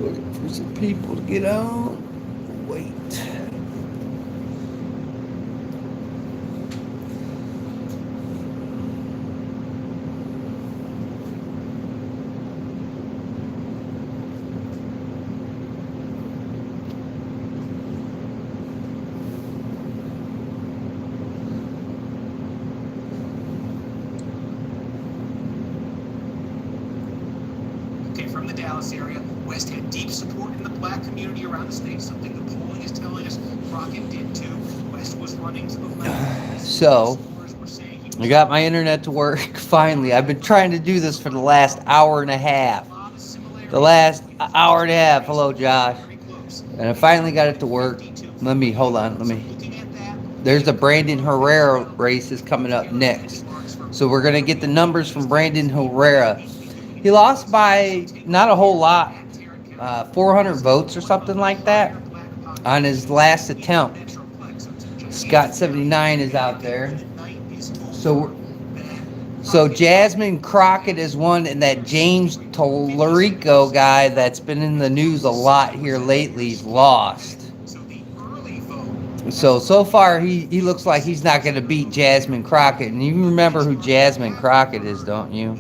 Waiting for some people to get on. Wait. Okay, from the Dallas area, West had deep support in the black community around the state, something the polling is telling us Crockett did too. West was running to the left. So, I got my internet to work finally. I've been trying to do this for the last hour and a half. The last hour and a half. Hello, Josh. And I finally got it to work. Hold on. There's the Brandon Herrera race is coming up next. So we're going to get the numbers from Brandon Herrera. He lost by not a whole lot, 400 votes or something like that on his last attempt. Scott 79 is out there. So Jasmine Crockett is one, and that James Tallarico guy that's been in the news a lot here lately lost. So far he looks like he's not going to beat Jasmine Crockett. And you remember who Jasmine Crockett is, don't you?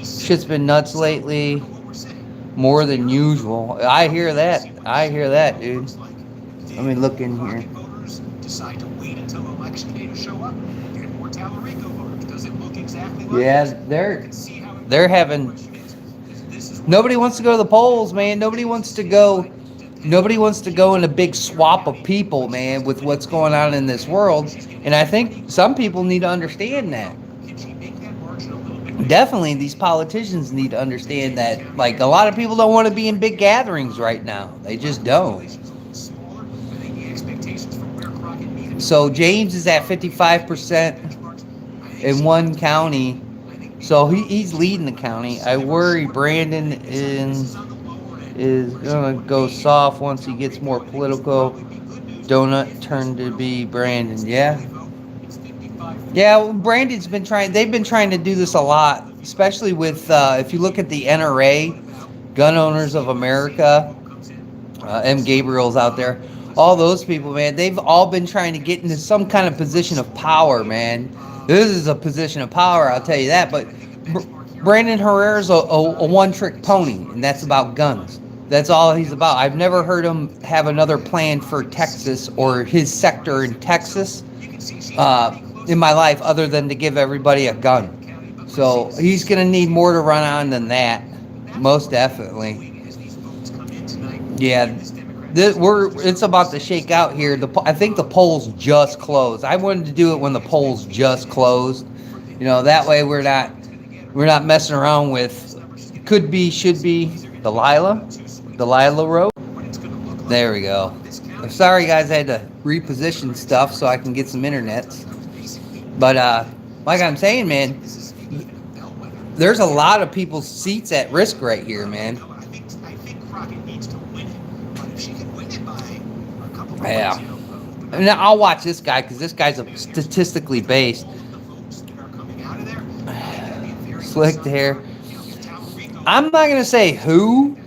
Shit's been nuts lately, more than usual. I hear that, dude. Let me look in here. Decide to wait until election day to show up. Get more Tallarico voters. Does it look exactly like Yeah, they're having. Nobody wants to go to the polls, man. Nobody wants to go in a big swap of people, man, with what's going on in this world. And I think some people need to understand that. Definitely, these politicians need to understand that. Like, a lot of people don't want to be in big gatherings right now. They just don't. So James is at 55% in one county. So he's leading the county. I worry Brandon is going to go soft once he gets more political. Donut turned to be Brandon. Yeah. Yeah, well, Brandon's been trying. They've been trying to do this a lot, especially with if you look at the NRA, Gun Owners of America, M. Gabriel's out there. All those people, man, they've all been trying to get into some kind of position of power, man. This is a position of power, I'll tell you that. But Brandon Herrera's a one-trick pony, and that's about guns. That's all he's about. I've never heard him have another plan for Texas or his sector in Texas in my life other than to give everybody a gun. So he's going to need more to run on than that, most definitely. Yeah, it's about to shake out here. I think the polls just closed. I wanted to do it when the polls just closed. You know, that way we're not messing around with could be, should be, Delilah Road. There we go. I'm sorry, guys, I had to reposition stuff so I can get some internet. But like I'm saying, man, there's a lot of people's seats at risk right here, man. Yeah. I mean, I'll watch this guy because this guy's statistically based. Slicked hair. I'm not going to say who,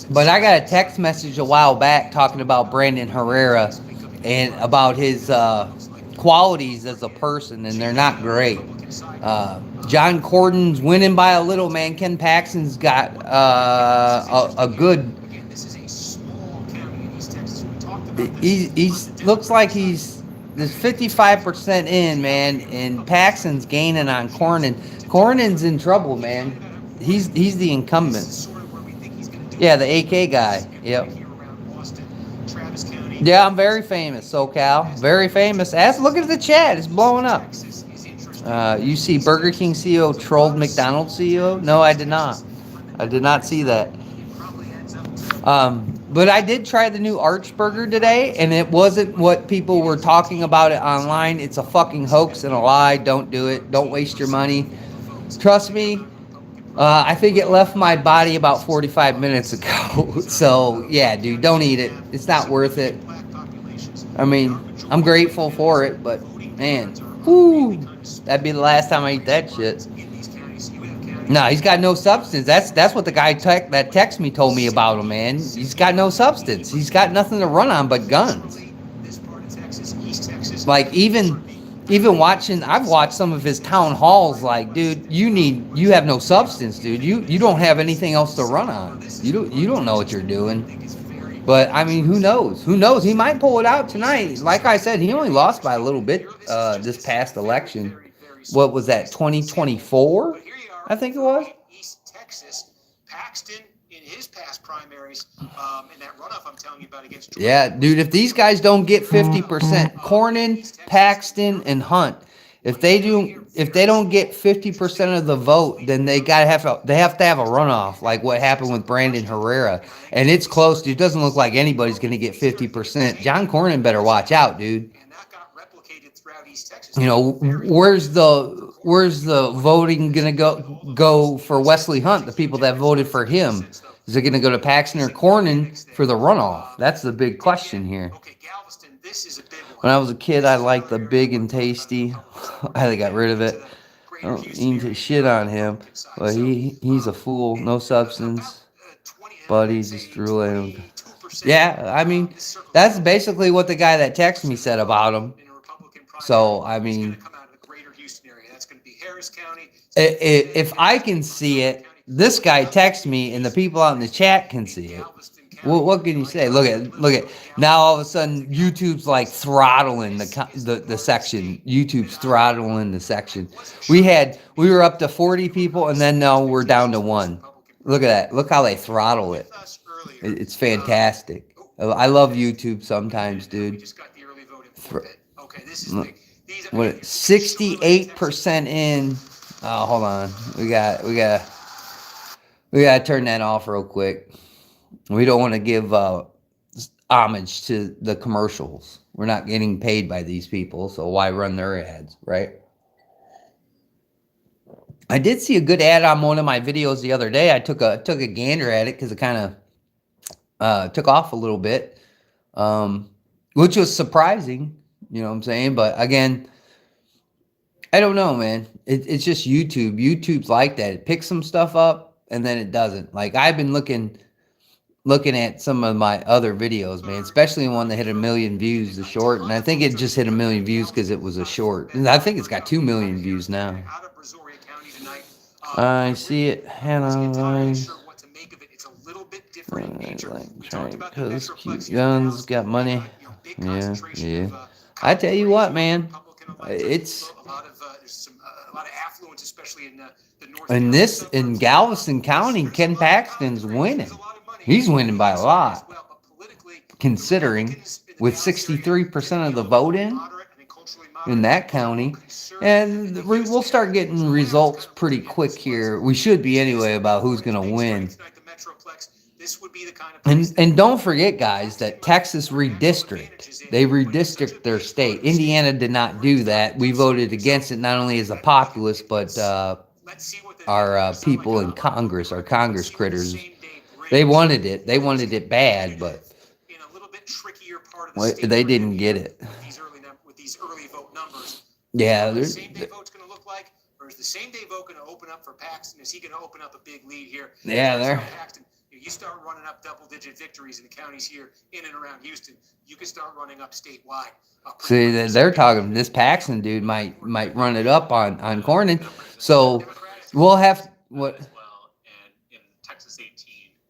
but I got a text message a while back talking about Brandon Herrera and about his qualities as a person, and they're not great. John Cornyn's winning by a little, man. Ken Paxton's got a good... He looks like he's 55% in, man, and Paxton's gaining on Cornyn. Cornyn's in trouble, man. He's the incumbent. Yeah, the AK guy. Yep. Yeah, I'm very famous, SoCal. Very famous. Look at the chat. It's blowing up. You see Burger King CEO trolled McDonald's CEO? No, I did not. I did not see that. But I did try the new Arch Burger today, and it wasn't what people were talking about it online. It's a fucking hoax and a lie. Don't do it. Don't waste your money. Trust me. I think it left my body about 45 minutes ago. So, yeah, dude, don't eat it. It's not worth it. I mean, I'm grateful for it, but, man, whoo, that'd be the last time I eat that shit. No, he's got no substance. That's what the guy that text me told me about him, man. He's got no substance. He's got nothing to run on but guns. Like even watching, I've watched some of his town halls. Like, dude, you have no substance, dude. You don't have anything else to run on. You don't know what you're doing. But I mean, who knows? Who knows? He might pull it out tonight. Like I said, he only lost by a little bit this past election. What was that? 2024, I think it was. East Texas, Paxton in his past primaries, in that runoff I'm telling you about against. Yeah, dude. If these guys don't get 50%, Cornyn, Paxton, and Hunt, if they don't get 50% of the vote, then they have to have a runoff, like what happened with Brandon Herrera, and it's close. Dude, it doesn't look like anybody's going to get 50%. John Cornyn better watch out, dude. And that got replicated throughout East Texas. You know, where's the voting going to go for Wesley Hunt? The people that voted for him, is it going to go to Paxton or Cornyn for the runoff? That's the big question here. Okay, Galveston, this is a big one. When I was a kid, I liked the Big and Tasty. I had got rid of it. I don't mean to shit on him, but he's a fool. No substance. Buddy just drooling. Yeah, I mean, that's basically what the guy that texted me said about him. So, I mean, if I can see it, this guy texts me, and the people out in the chat can see it. Well, what can you say? Look at now. All of a sudden, YouTube's like throttling the section. YouTube's throttling the section. We were up to 40 people, and then now we're down to 1. Look at that. Look how they throttle it. It's fantastic. I love YouTube sometimes, dude. What? 68% in. Oh, hold on. We got to turn that off real quick. We don't want to give homage to the commercials. We're not getting paid by these people, so why run their ads, right? I did see a good ad on one of my videos the other day. I took a gander at it because it kind of took off a little bit, which was surprising. You know what I'm saying? But again, I don't know, man. It's just YouTube. YouTube's like that. It picks some stuff up and then it doesn't. Like, I've been looking at some of my other videos, man, especially one that hit 1 million views, the short, and I think it just hit 1 million views because it was a short. And I think it's got 2 million views now. I see it. Hannah. Because cute guns got money. Yeah. I tell you what, man, it's a lot of affluence, especially in the north. In Galveston County, Ken Paxton's winning. He's winning by a lot, considering with 63% of the vote in that county. And we'll start getting results pretty quick here. We should be anyway about who's going to win. And don't forget, guys, that Texas redistrict. They redistrict their state. Indiana did not do that. We voted against it not only as a populace, but our people in Congress, our Congress critters. They wanted it. They wanted it bad, but they didn't get it. With these early vote numbers. Yeah. The same day vote's going to look like, or is the same day vote going to open up for Paxton? Is he going to open up a big lead here? Yeah, there. Paxton, you start running up double-digit victories in the counties here in and around Houston. You can start running up statewide. See, they're talking. This Paxton dude might run it up on Cornyn. So we'll have what. And in Texas 18,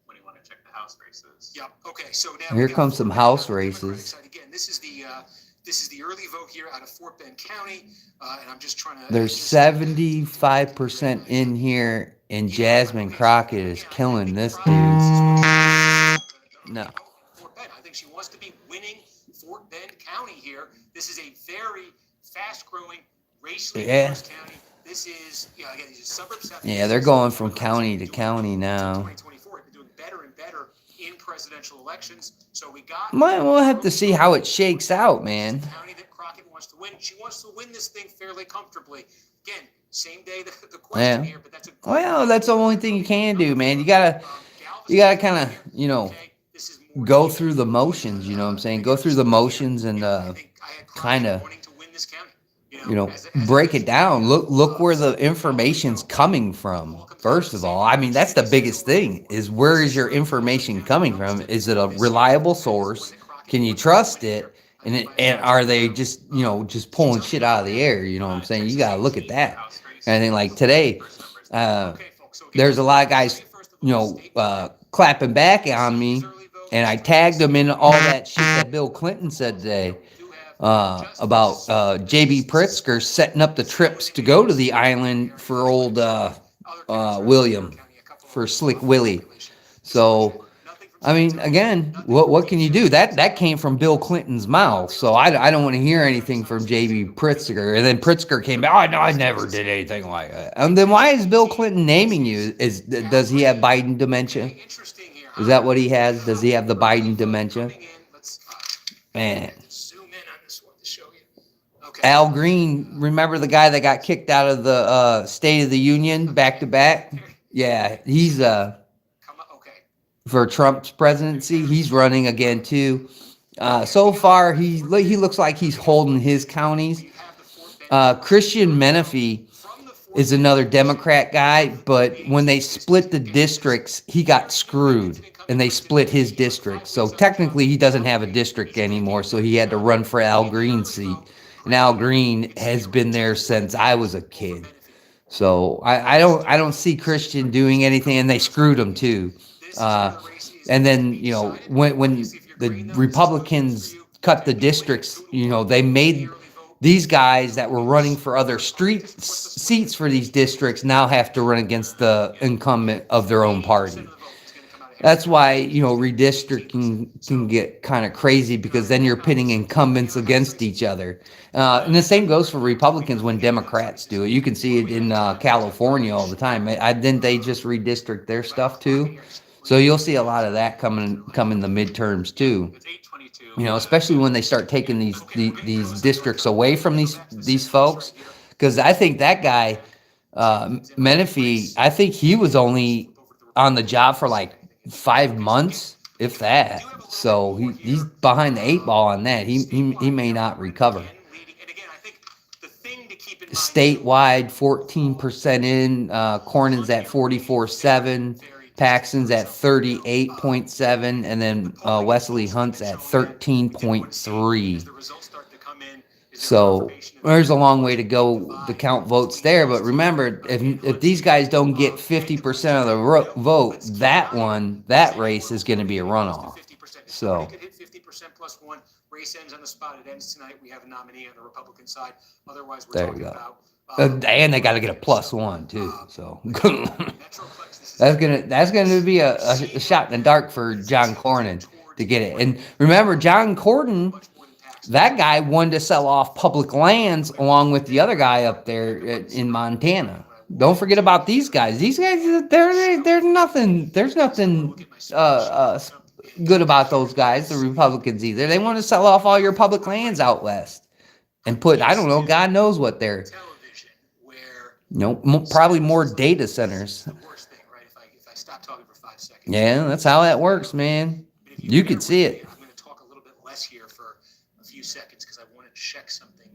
when you want to check the House races. Yep. Okay. So now here comes some House races. Again, this is the early vote here out of Fort Bend County, and I'm just trying to. There's 75% in here, and Jasmine Crockett is killing this dude. No. Fort Bend. I think she wants to be winning Fort Bend County here. This is a very fast-growing, racially diverse county. This is, again, these are suburbs. Yeah, they're going from county to county now. 2024, they're doing better and better in presidential elections. So we'll have to see how it shakes out, man. County that Crockett wants to win. She wants to win this thing fairly comfortably. Again, same day the question here, but that's that's the only thing you can do, man. You gotta kind of, go through the motions. You know what I'm saying? Go through the motions and kind of. you know, break it down. Look where the information's coming from. First of all, I mean, that's the biggest thing, is where is your information coming from? Is it a reliable source? Can you trust it? And are they just, you know, just pulling shit out of the air? You know what I'm saying? You got to look at that. And I think like today, there's a lot of guys, you know, clapping back on me, and I tagged them in all that shit that Bill Clinton said today. About J.B. Pritzker setting up the trips to go to the island for old William, for Slick Willie. So, I mean, again, what can you do? That came from Bill Clinton's mouth. So I don't want to hear anything from J.B. Pritzker. And then Pritzker came back, oh, no, I never did anything like that. And then why is Bill Clinton naming you? Does he have Biden dementia? Is that what he has? Does he have the Biden dementia? Man. Al Green, remember the guy that got kicked out of the State of the Union back to back? Yeah, he's for Trump's presidency. He's running again too. So far, he looks like he's holding his counties. Christian Menefee is another Democrat guy, but when they split the districts, he got screwed, and they split his district. So technically, he doesn't have a district anymore, so he had to run for Al Green's seat. And Al Green has been there since I was a kid. So I don't see Christian doing anything, and they screwed him too. And then, you know, when the Republicans cut the districts, you know, they made these guys that were running for other seats for these districts now have to run against the incumbent of their own party. That's why, you know, redistricting can get kind of crazy, because then you're pitting incumbents against each other. And the same goes for Republicans when Democrats do it. You can see it in California all the time. Didn't they just redistrict their stuff too? So you'll see a lot of that come in the midterms too. You know, especially when they start taking these districts away from these folks. Because I think that guy, Menefee, I think he was only on the job for like 5 months, if that. So he's behind the 8 ball on that. He may not recover. Statewide, 14% in. Cornyn's at 44.7. Paxton's at 38.7, and then Wesley Hunt's at 13.3. So there's a long way to go to count votes there. But remember, if these guys don't get 50% of the vote, that race is going to be a runoff. So. Race ends on the spot. It ends tonight. We have a nominee on the Republican side. Otherwise, we're talking about. And they got to get a +1 too. So that's gonna be a shot in the dark for John Cornyn to get it. And remember, John Cornyn, that guy wanted to sell off public lands along with the other guy up there in Montana. Don't forget about these guys. These guys, they're nothing. There's nothing good about those guys, the Republicans, either. They want to sell off all your public lands out west and put, I don't know, God knows what they're. Probably more data centers. Yeah, that's how that works, man. You could see it. I'm going to talk a little bit less here for a few seconds because I wanted to check something.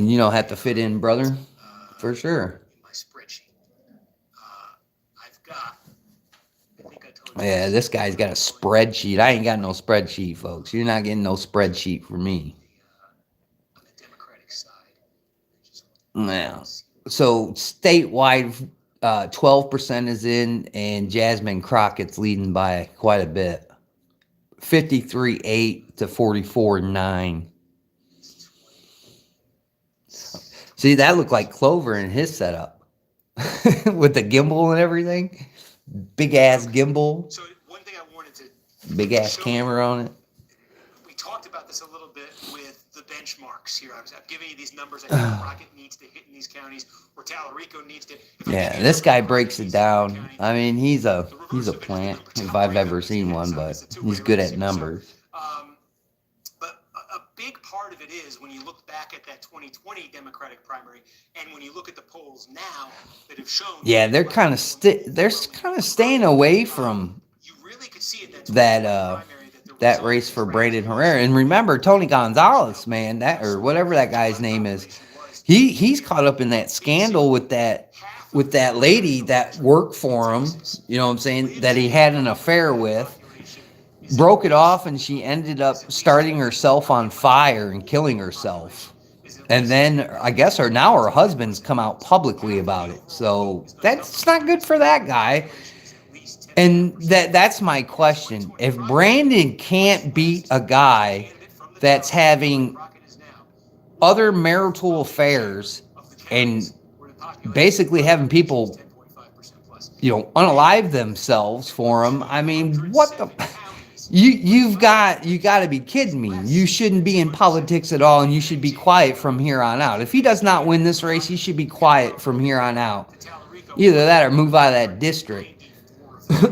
You don't have to fit in, brother. For sure. My spreadsheet. I've got. Yeah, this guy's got a spreadsheet. I ain't got no spreadsheet, folks. You're not getting no spreadsheet from me. On the Democratic side. Now. So statewide, 12% is in, and Jasmine Crockett's leading by quite a bit, 53.8 to 44.9. See, that looked like Clover in his setup with the gimbal and everything, big ass gimbal. So one thing I wanted to big ass camera on it. We talked about this a little bit with the benchmarks here. I'm giving you these numbers. I think Crockett needs to hit in these counties, or Tallarico needs to. Yeah, this guy breaks it down. I mean, he's a plant if I've ever seen one, but he's good at numbers. But a big part of it is when you look back at that 2020 Democratic primary, and when you look at the polls now that have shown. Yeah, they're kind of staying away from that race for Brandon Herrera. And remember, Tony Gonzalez, man, or whatever that guy's name is, he's caught up in that scandal with that lady that worked for him, you know what I'm saying, that he had an affair with, broke it off, and she ended up starting herself on fire and killing herself. And then I guess her husband's come out publicly about it. So that's not good for that guy. And that's my question. If Brandon can't beat a guy that's having other marital affairs and basically having people, unalive themselves for him, I mean, what the... You got to be kidding me. You shouldn't be in politics at all, and you should be quiet from here on out. If he does not win this race, he should be quiet from here on out. Either that or move out of that district.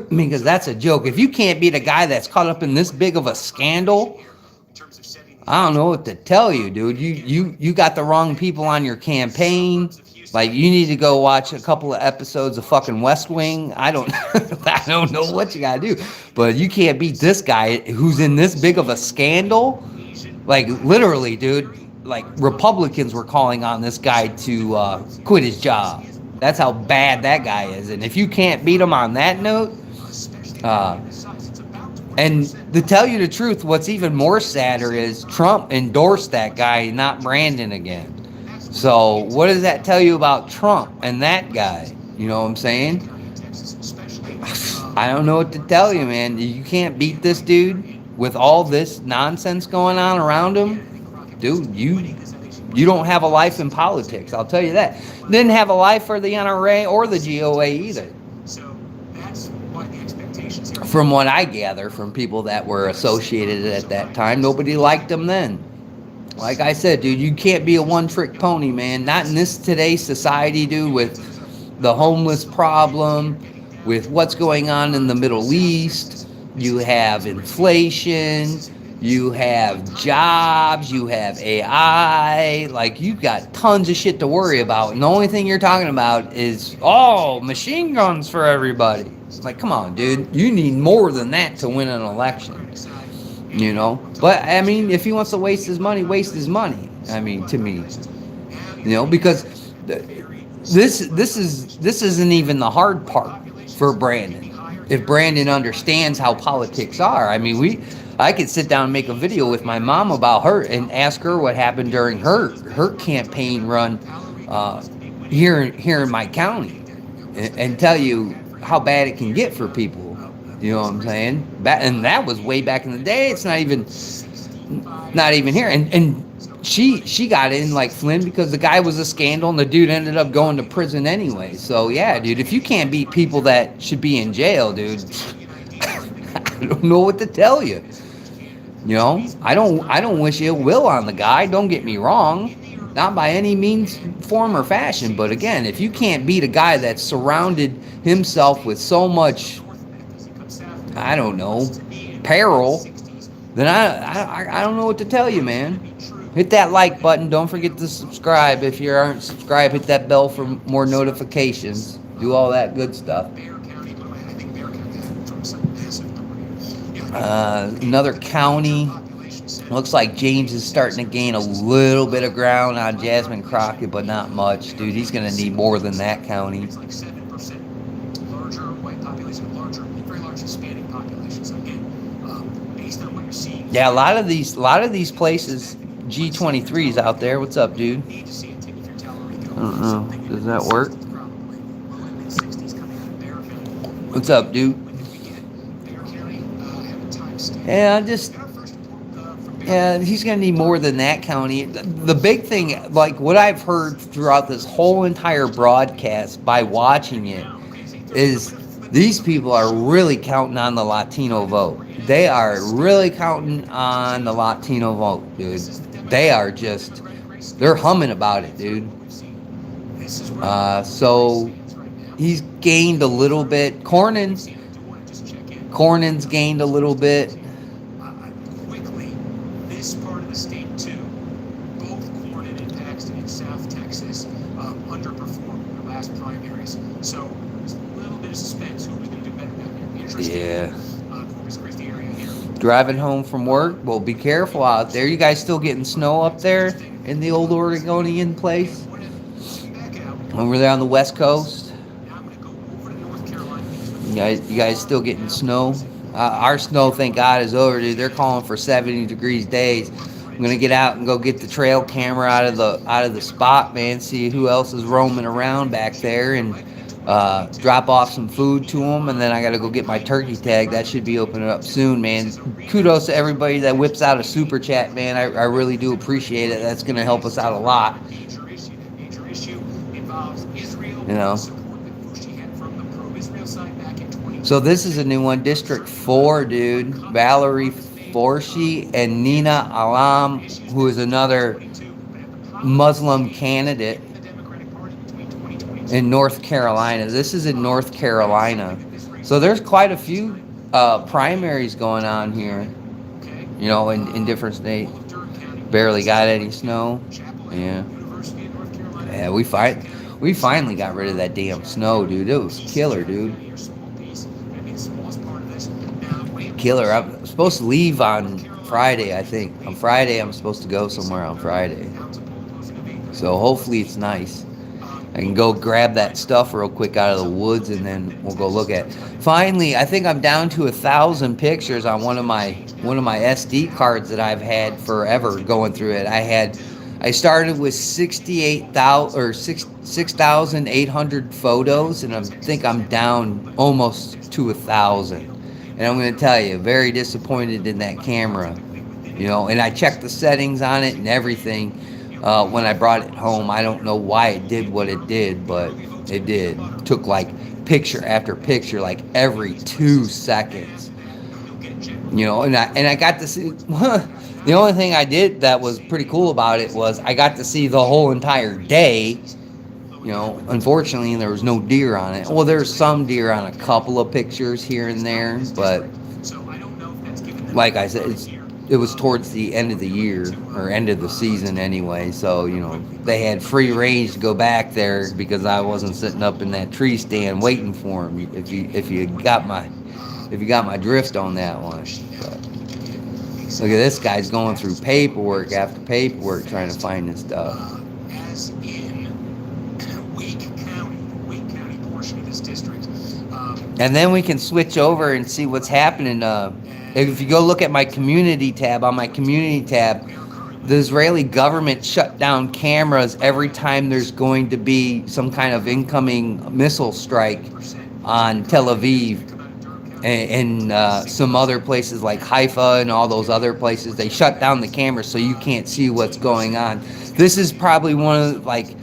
Because that's a joke. If you can't beat a guy that's caught up in this big of a scandal, I don't know what to tell you, dude. You got the wrong people on your campaign. Like, you need to go watch a couple of episodes of fucking West Wing. I don't know what you gotta do. But you can't beat this guy who's in this big of a scandal. Like, literally, dude. Like, Republicans were calling on this guy to quit his job. That's how bad that guy is. And if you can't beat him on that note, and to tell you the truth, what's even more sadder is Trump endorsed that guy, not Brandon again. So what does that tell you about Trump and that guy? You know what I'm saying? I don't know what to tell you, man. You can't beat this dude with all this nonsense going on around him. Dude, you don't have a life in politics, I'll tell you that. Didn't have a life for the NRA or the GOA either. From what I gather from people that were associated at that time, nobody liked him then. Like I said, dude, you can't be a one-trick pony, man. Not in this today's society, dude, with the homeless problem, with what's going on in the Middle East. You have inflation, you have jobs, you have AI. Like, you've got tons of shit to worry about. And the only thing you're talking about is, machine guns for everybody. Like, come on, dude. You need more than that to win an election. But I mean, if he wants to waste his money, waste his money. I mean, to me, because this isn't even the hard part for Brandon. If Brandon understands how politics are, I mean, I could sit down and make a video with my mom about her and ask her what happened during her campaign run here in my county, and tell you how bad it can get for people. You know what I'm saying? And that was way back in the day. It's not even here. And she got in like Flynn because the guy was a scandal and the dude ended up going to prison anyway. So yeah, dude, if you can't beat people that should be in jail, dude, I don't know what to tell you. I don't wish ill will on the guy. Don't get me wrong. Not by any means, form, or fashion. But again, if you can't beat a guy that's surrounded himself with so much, I don't know, peril, then I don't know what to tell you, man. Hit that like button. Don't forget to subscribe. If you aren't subscribed, hit that bell for more notifications. Do all that good stuff. Another county. Looks like James is starting to gain a little bit of ground on Jasmine Crockett, but not much. Dude, he's going to need more than that county. Yeah, a lot of these places, G23's out there. What's up, dude? I don't know. Does that work? What's up, dude? Yeah, he's going to need more than that county. The big thing, like what I've heard throughout this whole entire broadcast by watching it, is these people are really counting on the Latino vote. They are really counting on the Latino vote, dude. They're humming about it, dude. So he's gained a little bit. Cornyn's gained a little bit. This part of the state too, both Cornyn and Paxton in South Texas underperformed in the last primaries. So there's a little bit of suspense. Who was going to do better down there? Interesting. Yeah. Corpus Christi area here. Driving home from work, well, be careful out there. You guys still getting snow up there in the old Oregonian place? Over there on the west coast? Now I'm going to go over to North Carolina. You guys still getting snow? Our snow, thank God, is over, dude. They're calling for 70 degrees days. I'm gonna get out and go get the trail camera out of the spot, man. See who else is roaming around back there, and drop off some food to them. And then I gotta go get my turkey tag. That should be opening up soon, man. Kudos to everybody that whips out a super chat, man. I really do appreciate it. That's gonna help us out a lot. Major issue involves Israel. You know. Support that Fushi had from the pro-Israel side back in 2020. So this is a new one, District 4, dude. Valerie Forshi and Nina Alam, who is another Muslim candidate in North Carolina. This is in North Carolina. So there's quite a few primaries going on here, you know, in different states. Barely got any snow. Yeah. Yeah, we finally got rid of that damn snow, dude. It was killer, dude. Killer. I'm supposed to leave on Friday, I think. On Friday, I'm supposed to go somewhere on Friday. So hopefully it's nice. I can go grab that stuff real quick out of the woods, and then we'll go look at it. Finally, I think I'm down to 1,000 pictures on one of my SD cards that I've had forever going through it. I started with 6,800 photos, and I think I'm down almost to 1,000. And I'm going to tell you, very disappointed in that camera, you know. And I checked the settings on it and everything when I brought it home. I don't know why it did what it did, but it did. It took like picture after picture, like every 2 seconds, you know. And I got to see. The only thing I did that was pretty cool about it was I got to see the whole entire day. You know, unfortunately, there was no deer on it. Well, there's some deer on a couple of pictures here and there, but like I said, it was towards the end of the year, or end of the season anyway. So, you know, they had free range to go back there because I wasn't sitting up in that tree stand waiting for them. If you got my drift on that one. But look at this guy's going through paperwork after paperwork trying to find this stuff. As in Wake County portion of this district. And then we can switch over and see what's happening. If you go look at my community tab, on my community tab, the Israeli government shut down cameras every time there's going to be some kind of incoming missile strike on Tel Aviv and some other places like Haifa and all those other places. They shut down the cameras so you can't see what's going on. This is probably one of, like,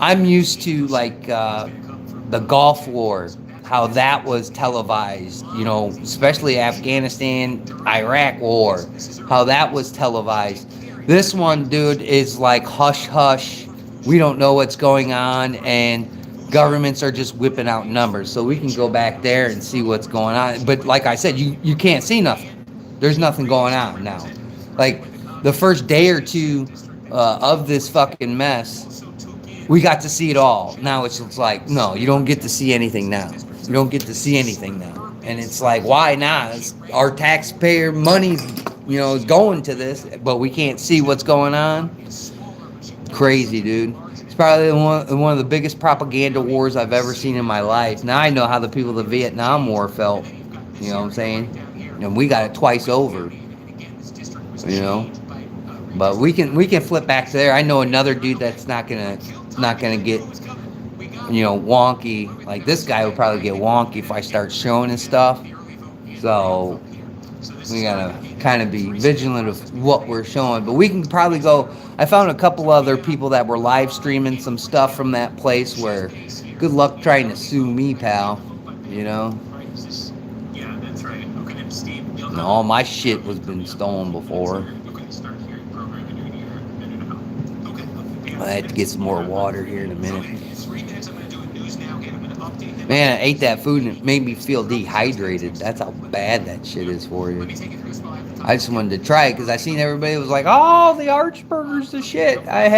I'm used to, like, the Gulf War, how that was televised, you know, especially Afghanistan, Iraq War, how that was televised. This one, dude, is like hush hush. We don't know what's going on, and governments are just whipping out numbers. So we can go back there and see what's going on. But like I said, you can't see nothing. There's nothing going on now. Like the first day or two of this fucking mess, we got to see it all. Now it's just like, no, you don't get to see anything now. You don't get to see anything now. And it's like, why not? It's our taxpayer money, you know, is going to this, but we can't see what's going on. Crazy, dude. It's probably one of the biggest propaganda wars I've ever seen in my life. Now I know how the people of the Vietnam War felt. You know what I'm saying? And we got it twice over. You know? But we can flip back to there. I know another dude that's not gonna get, you know, wonky. Like this guy would probably get wonky if I start showing his stuff. So we gotta kind of be vigilant of what we're showing. But we can probably go. I found a couple other people that were live streaming some stuff from that place. Where, good luck trying to sue me, pal. You know. Yeah, that's right. Okay, and Steve, And all my shit was been stolen before. I had to get some more water here in a minute. Man, I ate that food and it made me feel dehydrated. That's how bad that shit is for you. I just wanted to try it because I seen everybody was like, "Oh, the Arch Burger's the shit." I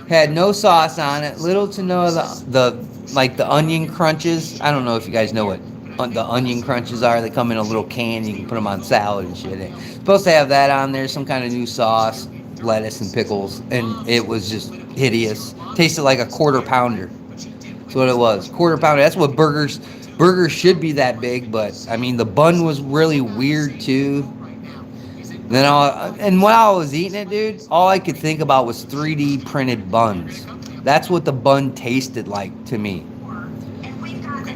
had no sauce on it, little to no the onion crunches. I don't know if you guys know what the onion crunches are. They come in a little can. You can put them on salad and shit. It's supposed to have that on there, some kind of new sauce, lettuce and pickles, and it was just hideous. Tasted like a quarter pounder. That's what it was, quarter pounder. That's what burgers should be that big, but I mean the bun was really weird too. Then and while I was eating it, dude, all I could think about was 3D printed buns. That's what the bun tasted like to me.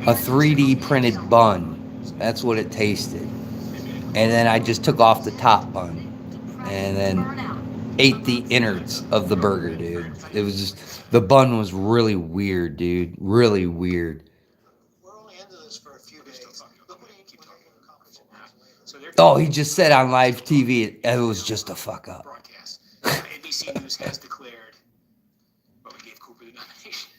A 3D printed bun. That's what it tasted. And then I just took off the top bun and then ate the innards of the burger, dude. It was just, the bun was really weird, dude. Really weird. Oh, he just said on live TV it was just a fuck up. Broadcast. NBC News has declared, well, we gave Cooper the nomination.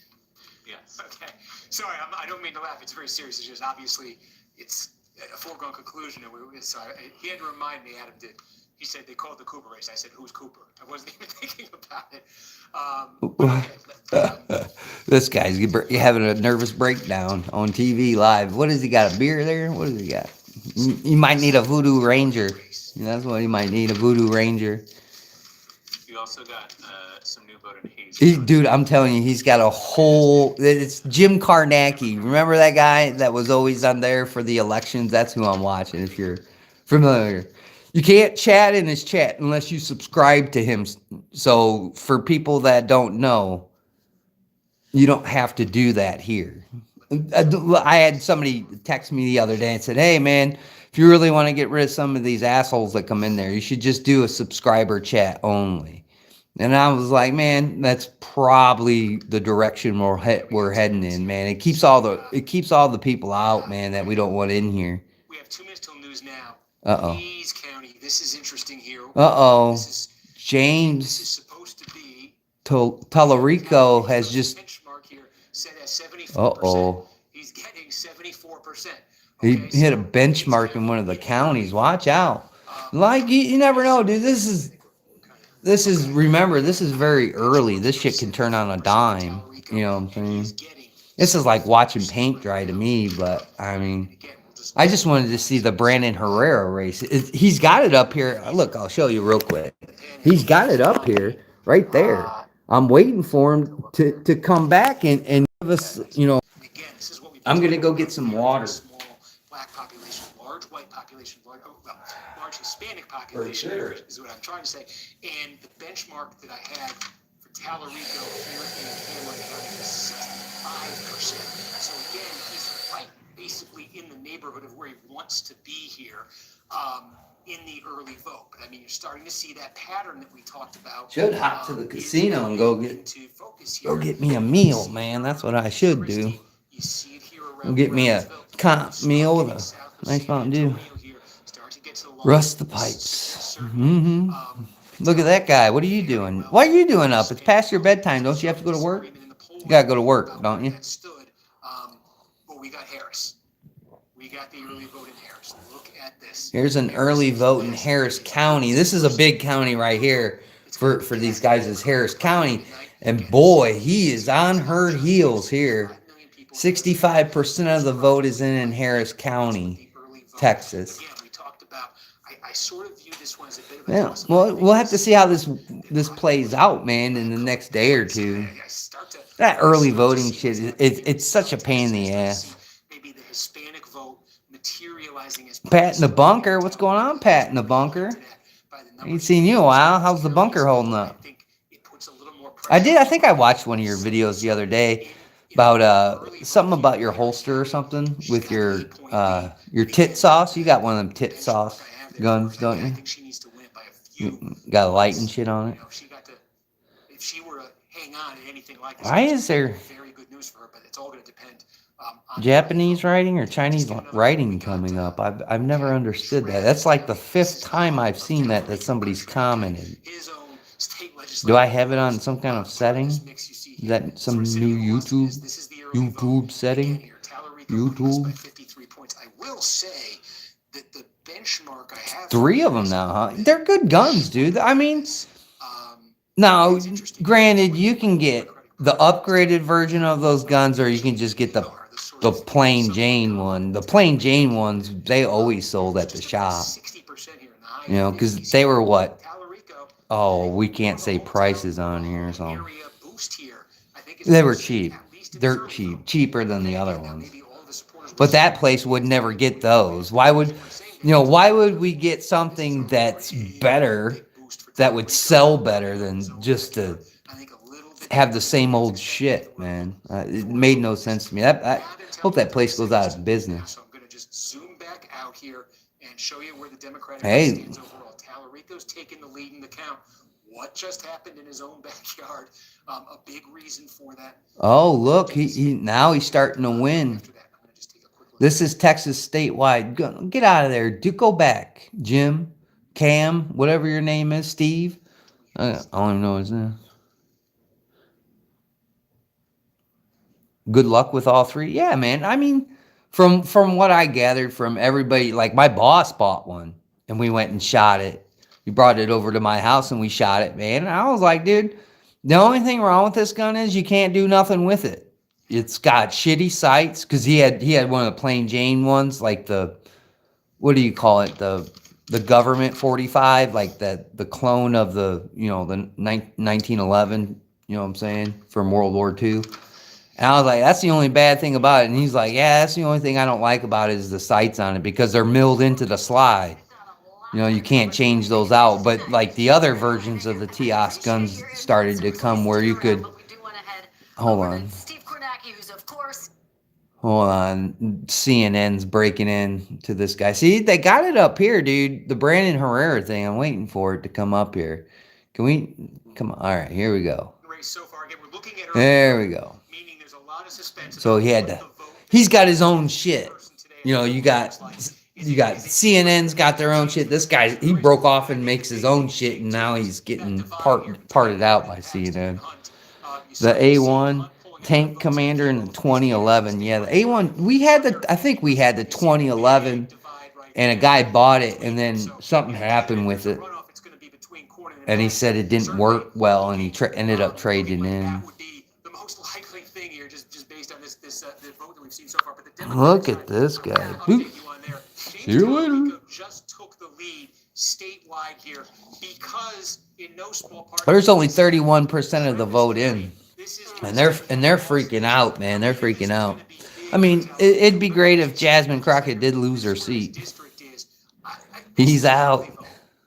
Yes. Okay. Sorry, I don't mean to laugh. It's very serious. It's just obviously it's a foregone conclusion. And he had to remind me, Adam did. He said they called the Cooper race. I said, who's Cooper? I wasn't even thinking about it. This guy's having a nervous breakdown on TV live. What has he got? A beer there? What does he got? You might need a Voodoo Ranger. That's what you might need, a Voodoo Ranger. You also got some new vote in Hayes. Dude, I'm telling you, he's got a whole... It's Jim Carnacki. Remember that guy that was always on there for the elections? That's who I'm watching, if you're familiar. You can't chat in his chat unless you subscribe to him. So for people that don't know, you don't have to do that here. I had somebody text me the other day and said, hey, man, if you really want to get rid of some of these assholes that come in there, you should just do a subscriber chat only. And I was like, man, that's probably the direction we're heading in, man. It keeps all the people out, man, that we don't want in here. We have 2 minutes till news now. Uh-oh. Hayes County, this is interesting here. Uh-oh. James. This is supposed to be... Tellerico has just... benchmark here set at 74%. Uh-oh. He's getting 74%. He hit a benchmark in one of the counties. Watch out. Like, you never know, dude. This is, remember, this is very early. This shit can turn on a dime. You know what I'm saying? This is like watching paint dry to me, but, I mean, I just wanted to see the Brandon Herrera race. He's got it up here. Look, I'll show you real quick. He's got it up here, right there. I'm waiting for him to come back and give us, you know. I'm going to go get some water. Black population, large white population, large Hispanic population is what I'm trying to say. And the benchmark that I had for Tallarico here in Cameron County is 65%. So again, he's right basically in the neighborhood of where he wants to be here in the early vote. But I mean, you're starting to see that pattern that we talked about. Should hop to the casino and go get me a meal, man. That's what I should do. Go get me a comp meal with a nice Mountain Dew. Rust the pipes. Look at that guy. What are you doing? What are you doing up? It's past your bedtime. Don't you have to go to work? You gotta go to work, don't you? But we got Harris. We got the early vote in Harris. Look at this. Here's an early vote in Harris County. This is a big county right here for these guys. Is Harris County, and boy, he is on her heels here. 65% of the vote is in Harris County, Texas. I sort of view this one as a bit of a yeah, well, we'll have to see how this plays out, man, in the next day or two. That early voting shit, it's such a pain in the ass. Maybe the Hispanic vote materializing as Pat in the bunker. What's going on, Pat in the bunker? I ain't seen you in a while. How's the bunker holding up? I think I watched one of your videos the other day about something about your holster or something with your tit sauce. You got one of them tit sauce guns, don't you? Got a light and shit on it. If she were to hang on to anything like this, why is there very good news for her, but it's all going to depend Japanese writing or Chinese writing coming up? I've never understood that. That's like the 5th time I've seen that somebody's commented. Do I have it on some kind of setting? Is that some new YouTube setting? YouTube? I will say that the benchmark I have 3 of them now, huh? They're good guns, dude. I mean, now, granted, you can get the upgraded version of those guns, or you can just get the the plain Jane one. The plain Jane ones, they always sold at the shop. 60% here in the high You know, end. because they were what? Tallarico, Oh, we can't say prices on here, so area boost here. I think it's they were gonna sit cheap, at least in dirt 30. cheap, cheaper than the other Now, ones. maybe all the supporters will But that see place would never get those. Why would, why would we get something that's better, that would sell better than just to I think a little bit have the same old shit, man? It made no sense to me. I hope that place goes out of business. So I'm going to just zoom back out here and show you where the Democratic Hey. stands overall. Tallarico's taking the lead in the count. What just happened in his own backyard? A big reason for that. Oh, look, he now he's starting to win. After that, I'm going to just take a quick look. This is Texas statewide. Get out of there. Go back. Jim, Cam, whatever your name is, Steve. I don't even know his name. Good luck with all three. Yeah, man. I mean, from what I gathered from everybody, like my boss bought one and we went and shot it. He brought it over to my house and we shot it, man. And I was like, dude, the only thing wrong with this gun is you can't do nothing with it. It's got shitty sights because he had one of the plain Jane ones, like the, what do you call it, the government 45, like that, the clone of the, you know, the 1911, you know what I'm saying, from World War II. And I was like, that's the only bad thing about it. And he's like, yeah, that's the only thing I don't like about it is the sights on it because they're milled into the slide. You know, you can't change those out. But like the other versions of the TIOS guns started to come where you could, hold on. Hold on. CNN's breaking in to this guy. See, they got it up here, dude. The Brandon Herrera thing. I'm waiting for it to come up here. Can we, come on. All right, here we go. So far, again, we're looking at There we go. meaning there's a lot of suspense. So he had to, he's got his own shit. You know, you got CNN's got their own shit. This guy, he broke off and makes his own shit, and now he's getting parted out by CNN. The A1 Tank Commander in the 2011. Yeah, the A1, we had the, I think we had the 2011, and a guy bought it, and then something happened with it. And he said it didn't work well, and he ended up trading in. That would be the most likely thing here, just based on the vote that we've seen so far. But the Look at this guy. Boop. See you later. Just took the lead statewide here because in no small part. There's only 31% of the vote in, and they're freaking out, man. They're freaking out. I mean, it'd be great if Jasmine Crockett did lose her seat. He's out.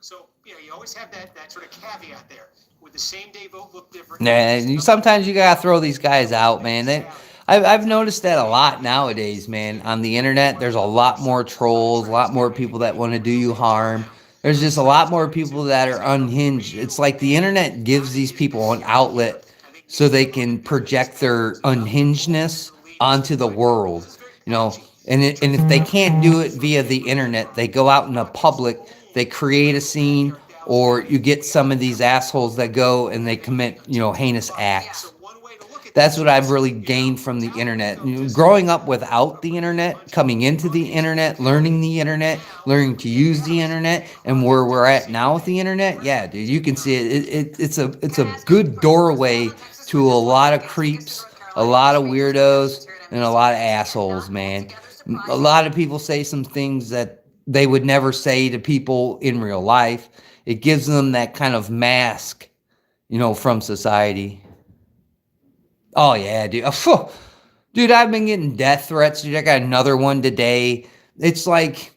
So you always have that sort of caveat there. Would the same day vote look different? Nah, sometimes you gotta throw these guys out, man. I've noticed that a lot nowadays, man. On the internet, there's a lot more trolls, a lot more people that want to do you harm. There's just a lot more people that are unhinged. It's like the internet gives these people an outlet so they can project their unhingedness onto the world, you know. And if they can't do it via the internet, they go out in the public, they create a scene, or you get some of these assholes that go and they commit, you know, heinous acts. That's what I've really gained from the internet. You know, growing up without the internet, coming into the internet, learning to use the internet, and where we're at now with the internet, yeah, dude, you can see it. It's a good doorway to a lot of creeps, a lot of weirdos, and a lot of assholes, man. A lot of people say some things that they would never say to people in real life. It gives them that kind of mask, you know, from society. Oh, yeah, dude. Dude, I've been getting death threats. Dude, I got another one today. It's like,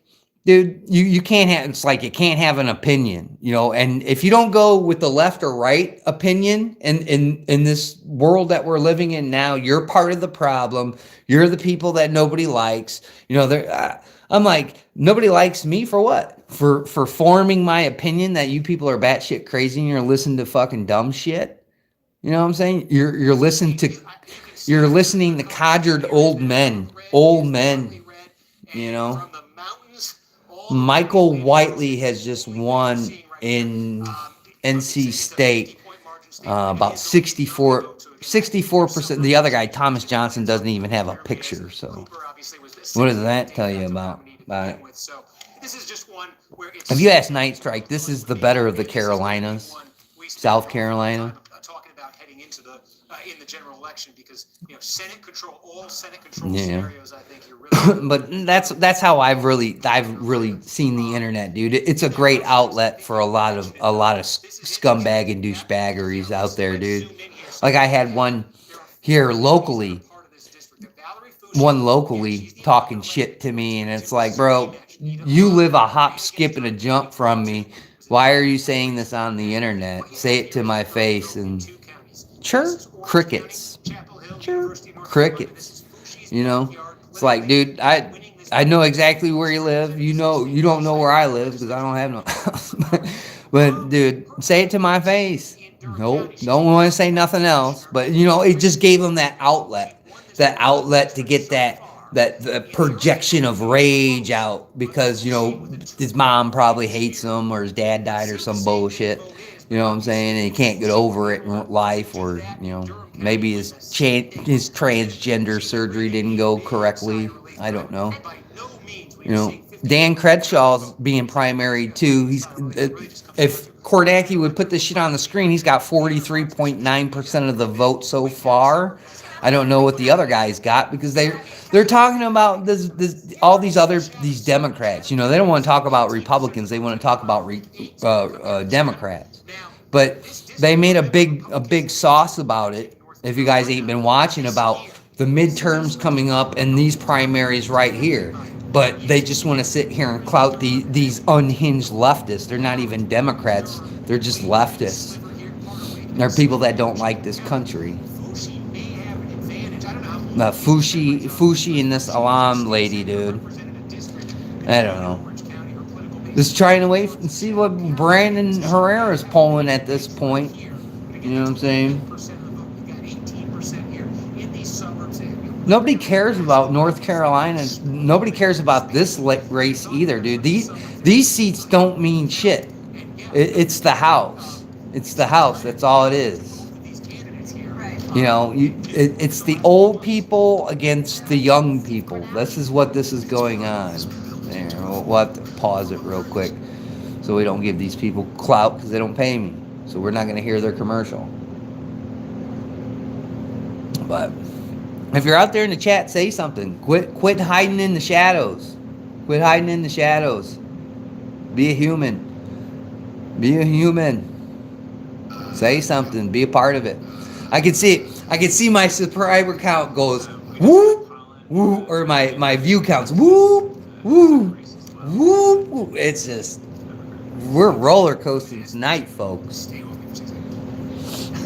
dude, you can't have, it's like you can't have an opinion, you know, and if you don't go with the left or right opinion in this world that we're living in now, you're part of the problem. You're the people that nobody likes. You know, I'm like, nobody likes me for what? For forming my opinion that you people are batshit crazy and you're listening to fucking dumb shit? You know what I'm saying? You're listening to conjured old men, you know. Michael Whiteley has just won in NC State about 64%. The other guy, Thomas Johnson, doesn't even have a picture. So what does that tell you about it? If you ask Night Strike, this is the better of the Carolinas, South Carolina. in the general election, because Senate control, all Senate control Yeah. scenarios. I think you're really. But that's how I've really seen the internet, dude. It's a great outlet for a lot of scumbag and douchebaggeries out there, dude. Like I had one here locally, talking shit to me, and it's like, bro, you live a hop, skip, and a jump from me. Why are you saying this on the internet? Say it to my face. And chirp, crickets. Chirp, crickets. You know, it's like, dude, I know exactly where you live. You don't know where I live because I don't have no house. But dude, say it to my face. Nope, don't want to say nothing else. But it just gave him that outlet to get that the projection of rage out, because his mom probably hates him, or his dad died, or some bullshit. You know what I'm saying? And he can't get over it in life, or maybe his transgender surgery didn't go correctly. I don't know. Dan Credshaw's being primary too. If Kornacki would put this shit on the screen, he's got 43.9% of the vote so far. I don't know what the other guys got, because they're talking about all these Democrats. They don't want to talk about Republicans. They want to talk about Democrats. But they made a big sauce about it. If you guys ain't been watching, about the midterms coming up and these primaries right here. But they just want to sit here and clout these unhinged leftists. They're not even Democrats. They're just leftists. They're people that don't like this country. Fushi and this Alam lady, dude. I don't know. Just trying to wait and see what Brandon Herrera is polling at this point. You know what I'm saying? Nobody cares about North Carolina. Nobody cares about this race either, dude. These seats don't mean shit. It's the House. It's the House. That's all it is. It's the old people against the young people. This is what this is going on. There, we'll have to pause it real quick so we don't give these people clout, because they don't pay me. So we're not going to hear their commercial. But if you're out there in the chat, say something. Quit hiding in the shadows. Quit hiding in the shadows. Be a human. Be a human. Say something. Be a part of it. I can see my subscriber count goes whoop, whoop, or my view counts whoop, whoop, whoop, whoop. It's just, we're roller coasting tonight, folks.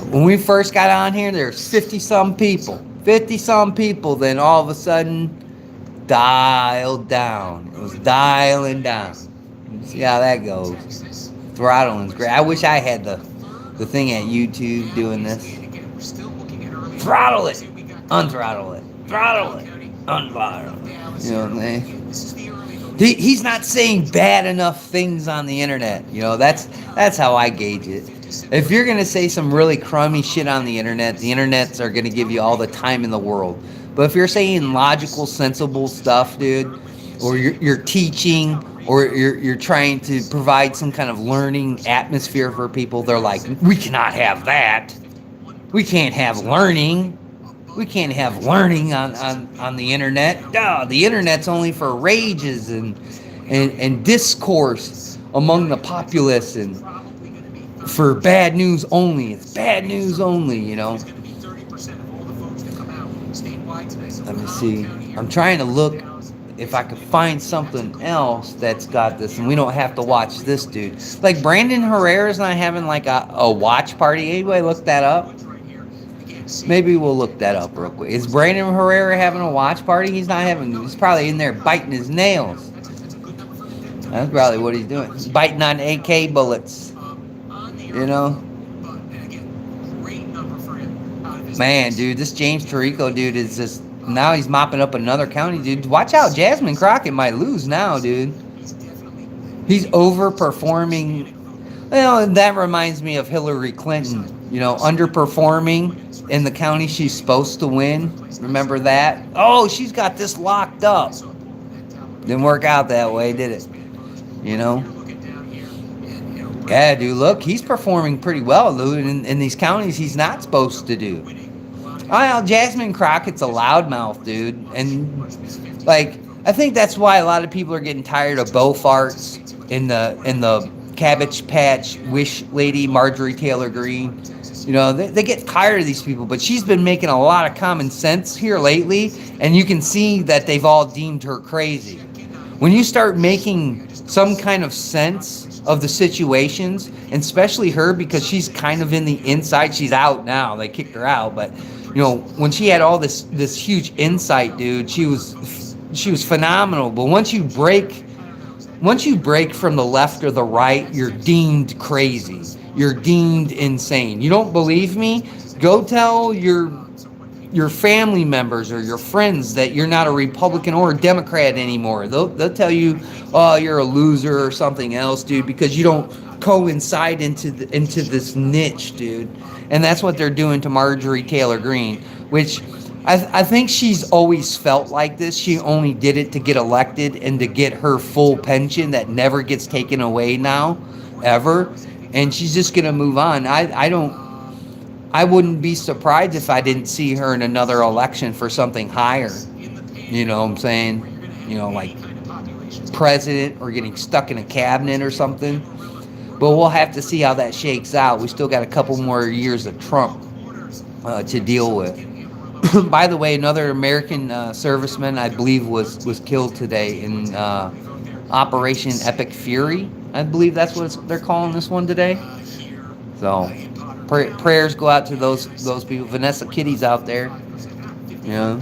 When we first got on here, there's 50-some people. 50-some people, then all of a sudden, dialed down. It was dialing down. See how that goes. Throttling's great. I wish I had the thing at YouTube doing this. Throttle it, unthrottle it, throttle it, unthrottle it. You know what I'm saying? He's not saying bad enough things on the internet. That's how I gauge it. If you're gonna say some really crummy shit on the internets are gonna give you all the time in the world. But if you're saying logical, sensible stuff, dude, or you're teaching, or you're trying to provide some kind of learning atmosphere for people, they're like, we cannot have that. We can't have learning. We can't have learning on the internet. Duh, the internet's only for rages and discourse among the populace, and for bad news only. It's bad news only, Let me see. I'm trying to look if I could find something else that's got this, and we don't have to watch this dude. Like Brandon Herrera's not having like a watch party. Anybody look that up? Maybe we'll look that up real quick. Is Brandon Herrera having a watch party? He's not having. He's probably in there biting his nails. That's probably what he's doing. He's biting on AK bullets. Man, dude, this James Tirico dude is just, now he's mopping up another county, dude. Watch out, Jasmine Crockett might lose now, dude. He's overperforming. Well, and that reminds me of Hillary Clinton, underperforming in the county she's supposed to win. Remember that? Oh, she's got this locked up. Didn't work out that way, did it? Yeah, dude, look, he's performing pretty well, dude, in these counties he's not supposed to do. Oh, Jasmine Crockett's a loudmouth, dude, and like I think that's why a lot of people are getting tired of Beaufart's in the Cabbage Patch Wish lady Marjorie Taylor Greene. You know, they get tired of these people, but she's been making a lot of common sense here lately, and you can see that they've all deemed her crazy. When you start making some kind of sense of the situations, and especially her, because she's kind of in the inside, she's out now, they kicked her out, but you know, when she had all this huge insight, dude, she was phenomenal. But once you break from the left or the right, you're deemed crazy. You're deemed insane. You don't believe me? Go tell your family members or your friends that you're not a Republican or a Democrat anymore. They'll tell you, oh, you're a loser or something else, dude, because you don't coincide into this niche, dude. And that's what they're doing to Marjorie Taylor Greene, which I think she's always felt like this. She only did it to get elected and to get her full pension that never gets taken away now, ever. And she's just going to move on. I wouldn't be surprised if I didn't see her in another election for something higher. You know what I'm saying? You know, like president or getting stuck in a cabinet or something. But we'll have to see how that shakes out. We still got a couple more years of Trump to deal with. By the way, another American serviceman, I believe, was killed today in Operation Epic Fury. I believe that's what they're calling this one today. So prayers go out to those people. Vanessa Kitty's out there. You know,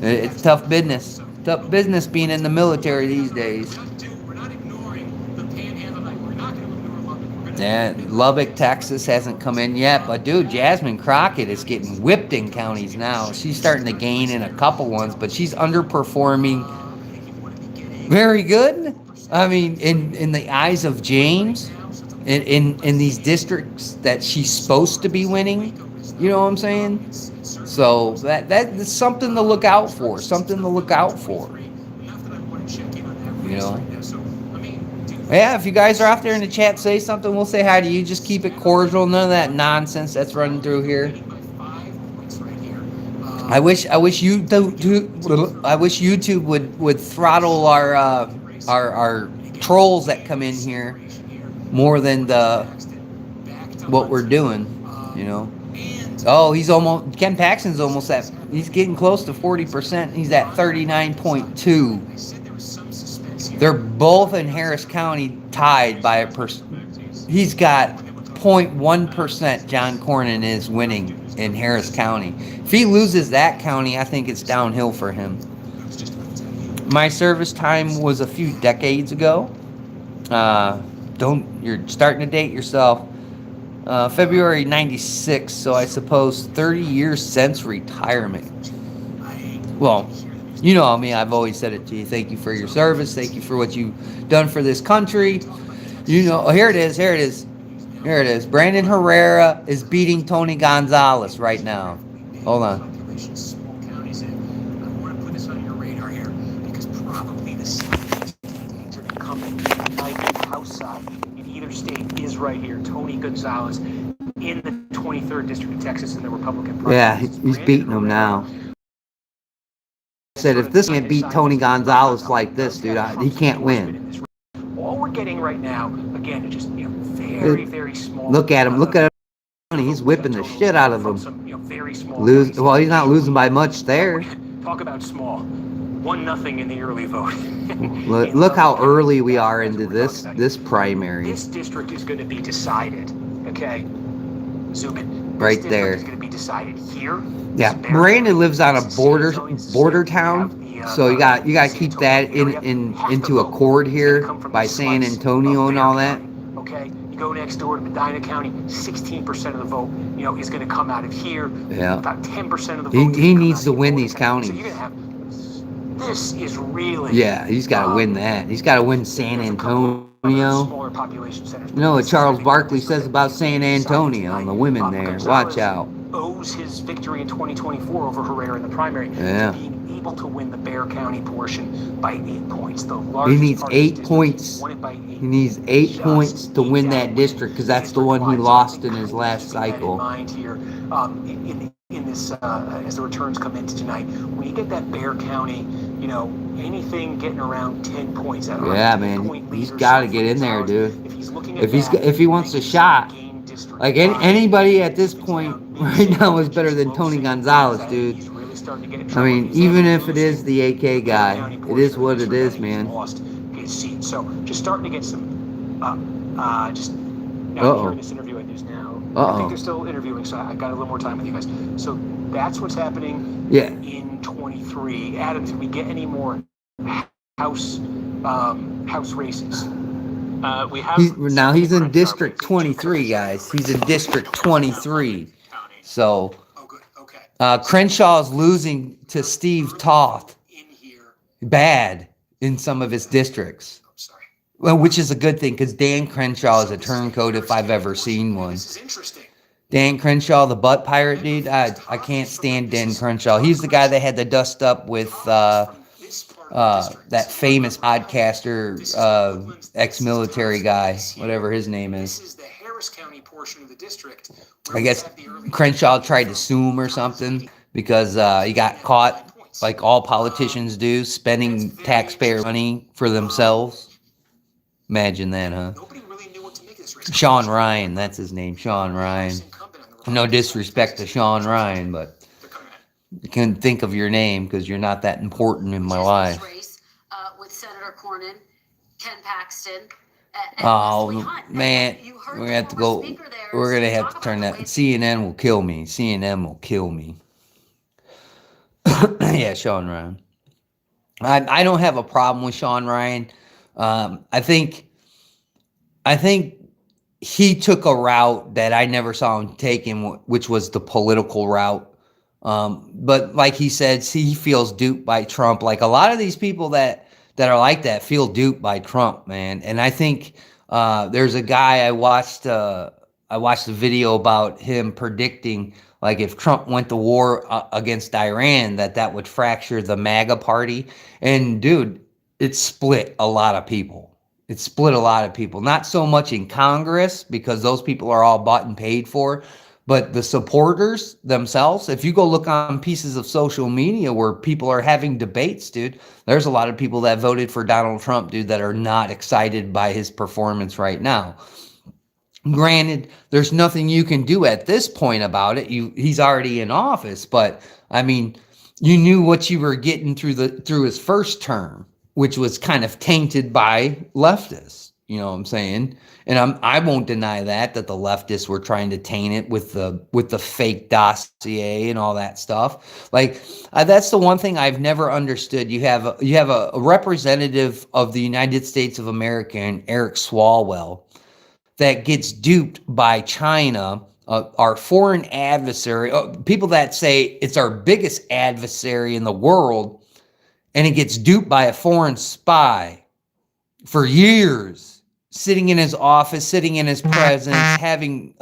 it's tough business. Tough business being in the military these days. Yeah, Lubbock, Texas hasn't come in yet, but dude, Jasmine Crockett is getting whipped in counties now. She's starting to gain in a couple ones, but she's underperforming very good. I mean, in the eyes of James, in these districts that she's supposed to be winning, you know what I'm saying? So that's something to look out for. Something to look out for. You know. Yeah, if you guys are out there in the chat, say something. We'll say hi to you. Just keep it cordial. None of that nonsense that's running through here. I wish YouTube would throttle our trolls that come in here more than what we're doing. You know. Oh, Ken Paxton's almost at. He's getting close to 40%. He's at 39.2. They're both in Harris County tied by a person. He's got 0.1%. John Cornyn is winning in Harris County. If he loses that county, I think it's downhill for him. My service time was a few decades ago. You're starting to date yourself. February 96, so I suppose 30 years since retirement. Well, you know me, I've always said it to you. Thank you for your service. Thank you for what you've done for this country. You know, here it is. Brandon Herrera is beating Tony Gonzalez right now. Hold on. I want to put this on your radar here because probably the state incumbent House side in either state is right here. Tony Gonzalez in the 23rd District of Texas in the Republican Party. Yeah, he's beating him now. Said if this can't beat Tony Gonzalez like this, dude, he can't win. All we're getting right now, again, just very, very small. Look at him. He's whipping the shit out of him. Very small. Well, he's not losing by much there. Talk about small. 1-0 in the early vote. Look how early we are into this primary. This district is going to be decided. Okay, zoom in. Right there. Is going to be decided here. Yeah, Brandon lives on a border town, so you got to keep that into accord here by San Antonio and all that. Okay, you go next door to Medina County, 16% of the vote, is going to come out of here. Yeah, about 10% of the vote. He needs to win these counties. So you're going to have. This is really. Yeah, he's got to win that. He's got to win San Antonio. Smaller population centers. You know what Charles Barkley says about San Antonio and the women there. Watch out. Owes his victory in 2024 over Herrera in the primary to being able to win the Bexar County portion by 8 points. He needs 8 points. He needs 8 points to win that district because that's the one he lost in his last cycle. In the in this as the returns come into tonight. When you get that Bexar County, anything getting around 10 points. Yeah, man, he's got to get in there, dude. If he's looking at If he wants a shot, like anybody at this point right now is better than Tony Gonzalez, dude. I mean, even if it is the AK guy, it is what it is, man. So just starting to get some, just Uh-oh. hearing this interview at News Now. Uh-oh. I think they're still interviewing, so I got a little more time with you guys. So that's what's happening in 23. Adam, did we get any more house races? We have He's in District 23, guys. He's in District 23. So Oh, good. Okay. Crenshaw's losing to Steve Toth In here. bad in some of his districts. Oh, sorry. Well, which is a good thing because Dan Crenshaw is a turncoat if I've ever seen one. This is interesting. Dan Crenshaw, the butt pirate dude, I can't stand Dan Crenshaw. He's the guy that had to dust up with that famous podcaster, ex-military guy, whatever his name This is. is the Harris County portion of the district. I guess Crenshaw tried to sue him or something because he got caught, like all politicians do, spending taxpayer money for themselves. Imagine that, huh? Nobody really knew what to make of this race. Sean Ryan, that's his name, Sean Ryan. No disrespect to Sean Ryan, but you can think of your name because you're not that important in my life. Race, with Senator Cornyn, Ken Paxton, Oh, Leslie Hunt. man, You heard we're the gonna have to former go. speaker there We're gonna have talk to about turn the that. way- CNN will kill me. CNN will kill me. Yeah, Sean Ryan. I don't have a problem with Sean Ryan. I think he took a route that I never saw him taking, which was the political route. But like he said, he feels duped by Trump. Like a lot of these people that are like that feel duped by Trump, man. And I think there's a guy I watched a video about him predicting, like if Trump went to war against Iran, that would fracture the MAGA party. And dude, it split a lot of people. It split a lot of people. Not so much in Congress because those people are all bought and paid for, but the supporters themselves. If you go look on pieces of social media where people are having debates, dude, there's a lot of people that voted for Donald Trump, dude, that are not excited by his performance right now. Granted, there's nothing you can do at this point about it. He's already in office, but I mean, you knew what you were getting through his first term, which was kind of tainted by leftists. You know what I'm saying? And I won't deny that the leftists were trying to taint it with the fake dossier and all that stuff. Like that's the one thing I've never understood. You have a representative of the United States of America, Eric Swalwell, that gets duped by China, our foreign adversary, people that say it's our biggest adversary in the world, and it gets duped by a foreign spy for years, sitting in his office, sitting in his presence, having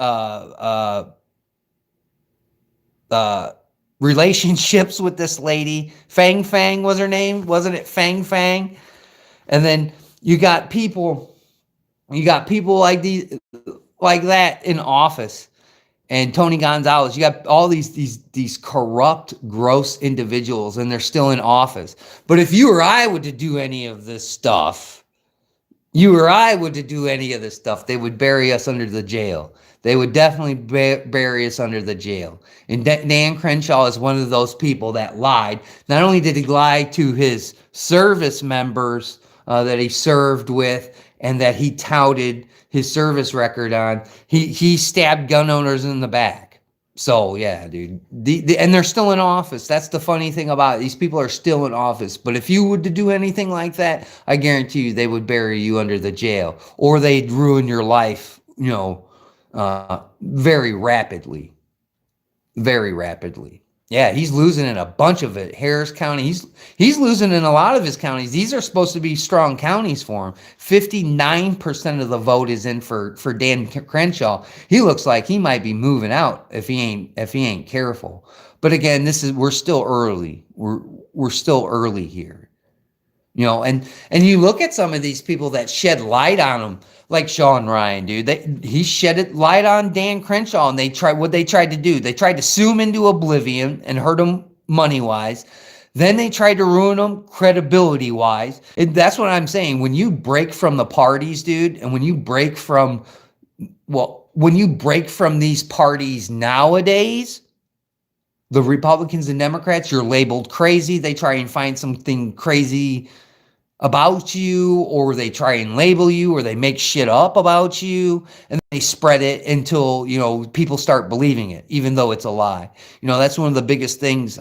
relationships with this lady. Fang Fang was her name, wasn't it? Fang Fang. And then you got people like that in office. And Tony Gonzalez, you got all these corrupt, gross individuals, and they're still in office. But if you or I were to do any of this stuff, they would bury us under the jail. They would definitely bury us under the jail. And Dan Crenshaw is one of those people that lied. Not only did he lie to his service members that he served with and that he touted his service record on, he stabbed gun owners in the back. So yeah, dude, and they're still in office. That's the funny thing about it. These people are still in office. But if you were to do anything like that, I guarantee you they would bury you under the jail, or they'd ruin your life, very rapidly. Very rapidly. Yeah, he's losing in a bunch of it. Harris County, he's losing in a lot of his counties. These are supposed to be strong counties for him. 59% of the vote is in for Dan Crenshaw. He looks like he might be moving out if he ain't careful. But again, we're still early. We're still early here. You know, and you look at some of these people that shed light on them, like Sean Ryan, dude. He shed light on Dan Crenshaw, and what they tried to do. They tried to sue him into oblivion and hurt him money wise. Then they tried to ruin him credibility wise. And that's what I'm saying. When you break from the parties, dude, and when you break from these parties nowadays, the Republicans and Democrats, you're labeled crazy. They try and find something crazy about you, or they try and label you, or they make shit up about you, and they spread it until, you know, people start believing it, even though it's a lie. You know, that's one of the biggest things,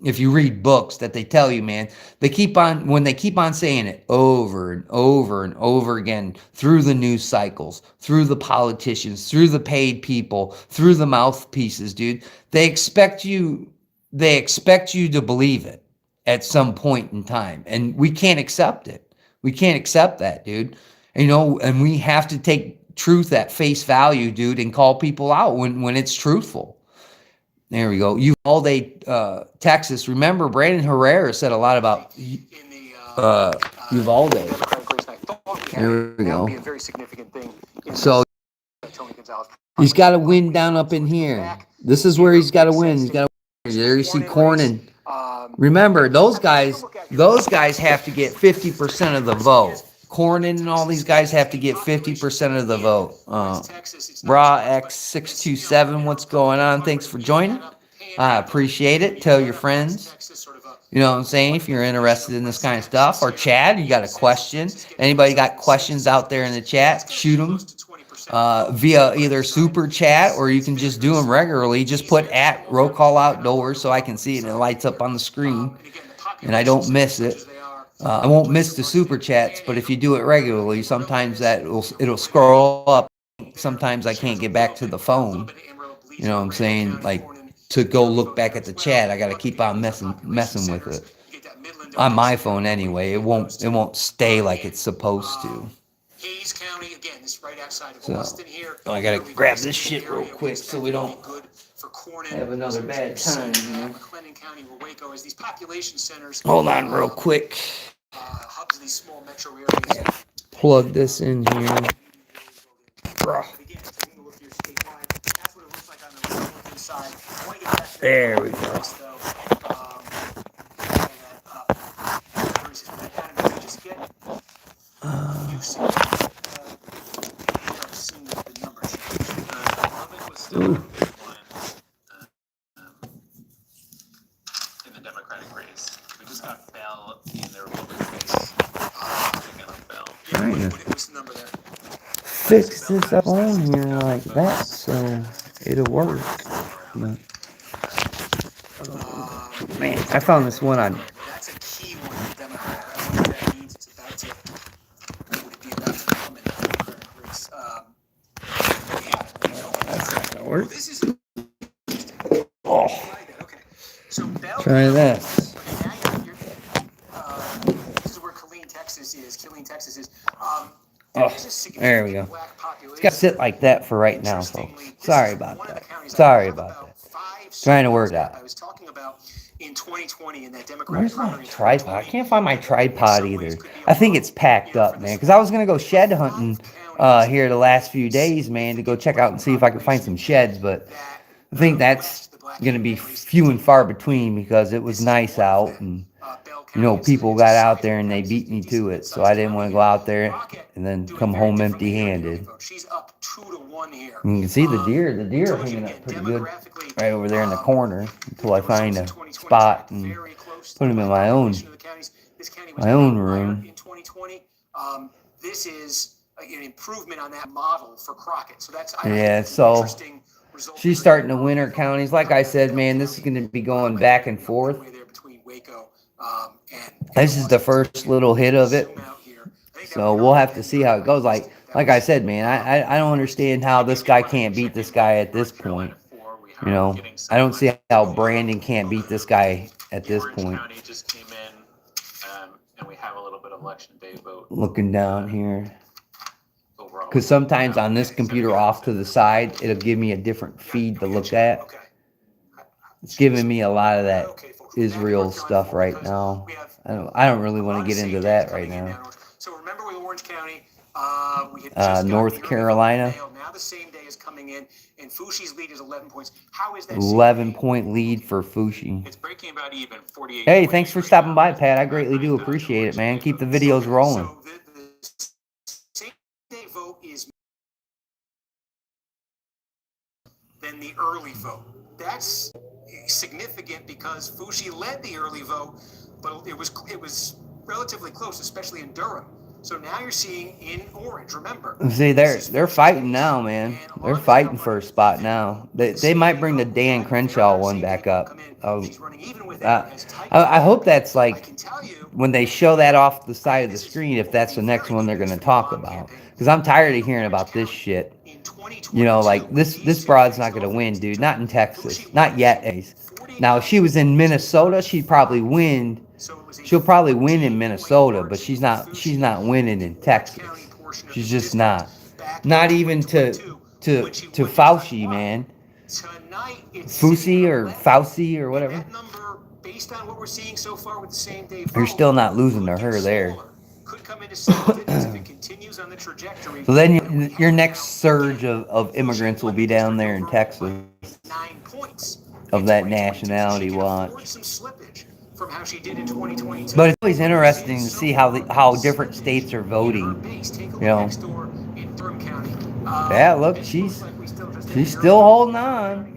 if you read books, that they tell you, man. When they keep on saying it over and over and over again, through the news cycles, through the politicians, through the paid people, through the mouthpieces, dude, they expect you to believe it at some point in time, and we can't accept it. We can't accept that, dude. You know, and we have to take truth at face value, dude, and call people out when it's truthful. There we go. Uvalde, Texas. Remember, Brandon Herrera said a lot about Uvalde. There we go. So he's got to win down up in here. This is where he's got to win. He's got to. There you see Cornyn. Remember, those guys have to get 50% of the vote. Cornyn and all these guys have to get 50% of the vote. Bra X627, what's going on? Thanks for joining. I appreciate it. Tell your friends. You know what I'm saying? If you're interested in this kind of stuff. Or Chad, you got a question. Anybody got questions out there in the chat? Shoot them via either super chat, or you can just do them regularly. Just put at Roll Call Outdoors so I can see it and it lights up on the screen and I don't miss it. I won't miss the super chats, but if you do it regularly, sometimes it'll scroll up. Sometimes I can't get back to the phone. You know what I'm saying? Like, to go look back at the chat, I got to keep on messing with it. On my phone anyway, it won't stay like it's supposed to. Hayes County, again, this right outside of So, Austin here. I gotta grab this shit real quick so we don't have another bad time here. McLennan County, Waco, as these population centers. Hold on real quick. Hubs of these small metro areas. Plug this in here. There we go. In the Democratic race, we just got Bell in the Republican race. Trying to fix this up on here like that so it'll work. But, man, I found this one on. That's a key one for Democrat. I wonder what that means. It's about to. Would it be about to come in the Democratic race? That's not gonna work. This is. Oh, Okay. So Bell. try this. This is where Killeen, Texas is. Oh, there we go. It's got to sit like that for right now, folks. Sorry about that. Trying to work out. I was talking about in 2020 in that Democratic Where's my primary. tripod? I can't find my tripod either. I think it's packed up, man. Because I was going to go shed hunting here the last few days, man, to go check out and see if I could find some sheds. But I think that's going to be few and far between because it was nice out. And, you know, people got out there and they beat me to it. So I didn't want to go out there and then come home empty-handed. She's up 2-1 here. You can see the deer. The deer are hanging up pretty good right over there in the corner until I find a spot and put them in my own room. In 2020, this is an improvement on that model for Crockett. So that's Yeah, so she's starting to win her counties. Like I said, man, this is going to be going back and forth. This is the first little hit of it. So we'll have to see how it goes. Like I said, man, I don't understand how this guy can't beat this guy at this point. You know, I don't see how Brandon can't beat this guy at this point. County just came in, and we have a little bit of election day vote Looking down here. overall. Because sometimes on this computer off to the side, it'll give me a different feed to look at. It's giving me a lot of that Israel stuff right now. I don't really want to get into that right now. So remember with Orange County, we had just North Carolina. Now the same day is coming in, and Fushi's lead is 11 points. How is that? 11-point lead for Fushi. It's breaking about even, 48. Hey, thanks for stopping by, Pat. I greatly do appreciate it, man. Keep the videos rolling. So the same day vote is than the early vote. That's significant because Fushi led the early vote, but it was relatively close, especially in Durham. So now you're seeing in Orange. Remember, See, they're fighting now, man. They're fighting for a spot now. They might bring the Dan Crenshaw one back up. I hope that's like when they show that off the side of the screen, if that's the next one they're going to talk about. Because I'm tired of hearing about this shit. You know, like this broad's not going to win, dude. Not in Texas. Not yet, Ace. Now, if she was in Minnesota, she'd probably win. She'll probably win in Minnesota, but she's not winning in Texas. She's just not. Not even to Fauci, man. Fusi or Fauci or whatever. Based on what we're seeing so far with the same day You're still not losing to her there. Could come into single digits if it continues on the trajectory. So then your next surge of immigrants will be down there in Texas. 9 points Of that nationality watch. Some slippage from how she did in 2022. But it's always interesting to see how different states are voting. You know. Yeah, look, she's still holding on.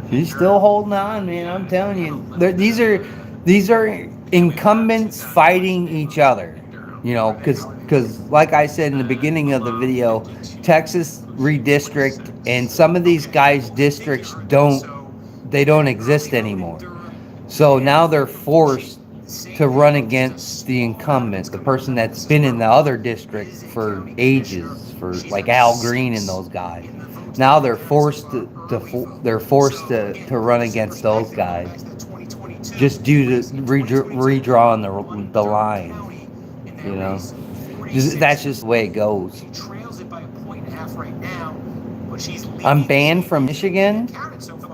She's still holding on, man. I'm telling you, these are incumbents fighting each other. You know, because like I said in the beginning of the video, Texas redistrict, and some of these guys' districts don't exist anymore. So now they're forced to run against the incumbent, the person that's been in the other district for ages, for like Al Green and those guys. Now they're forced to run against those guys, just due to redrawing the line. You know, that's just the way it goes. I'm banned from Michigan?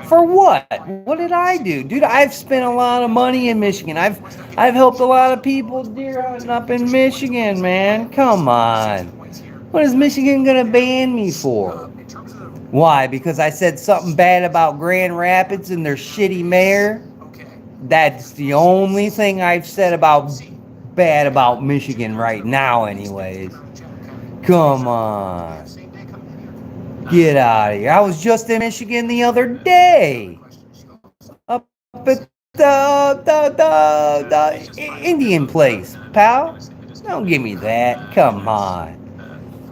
For what? What did I do? Dude, I've spent a lot of money in Michigan. I've helped a lot of people deer hunting up in Michigan, man. Come on. What is Michigan gonna ban me for? Why? Because I said something bad about Grand Rapids and their shitty mayor? That's the only thing I've said bad about Michigan right now anyways. Come on. Get out of here. I was just in Michigan the other day. Up at the Indian place, pal. Don't give me that. Come on.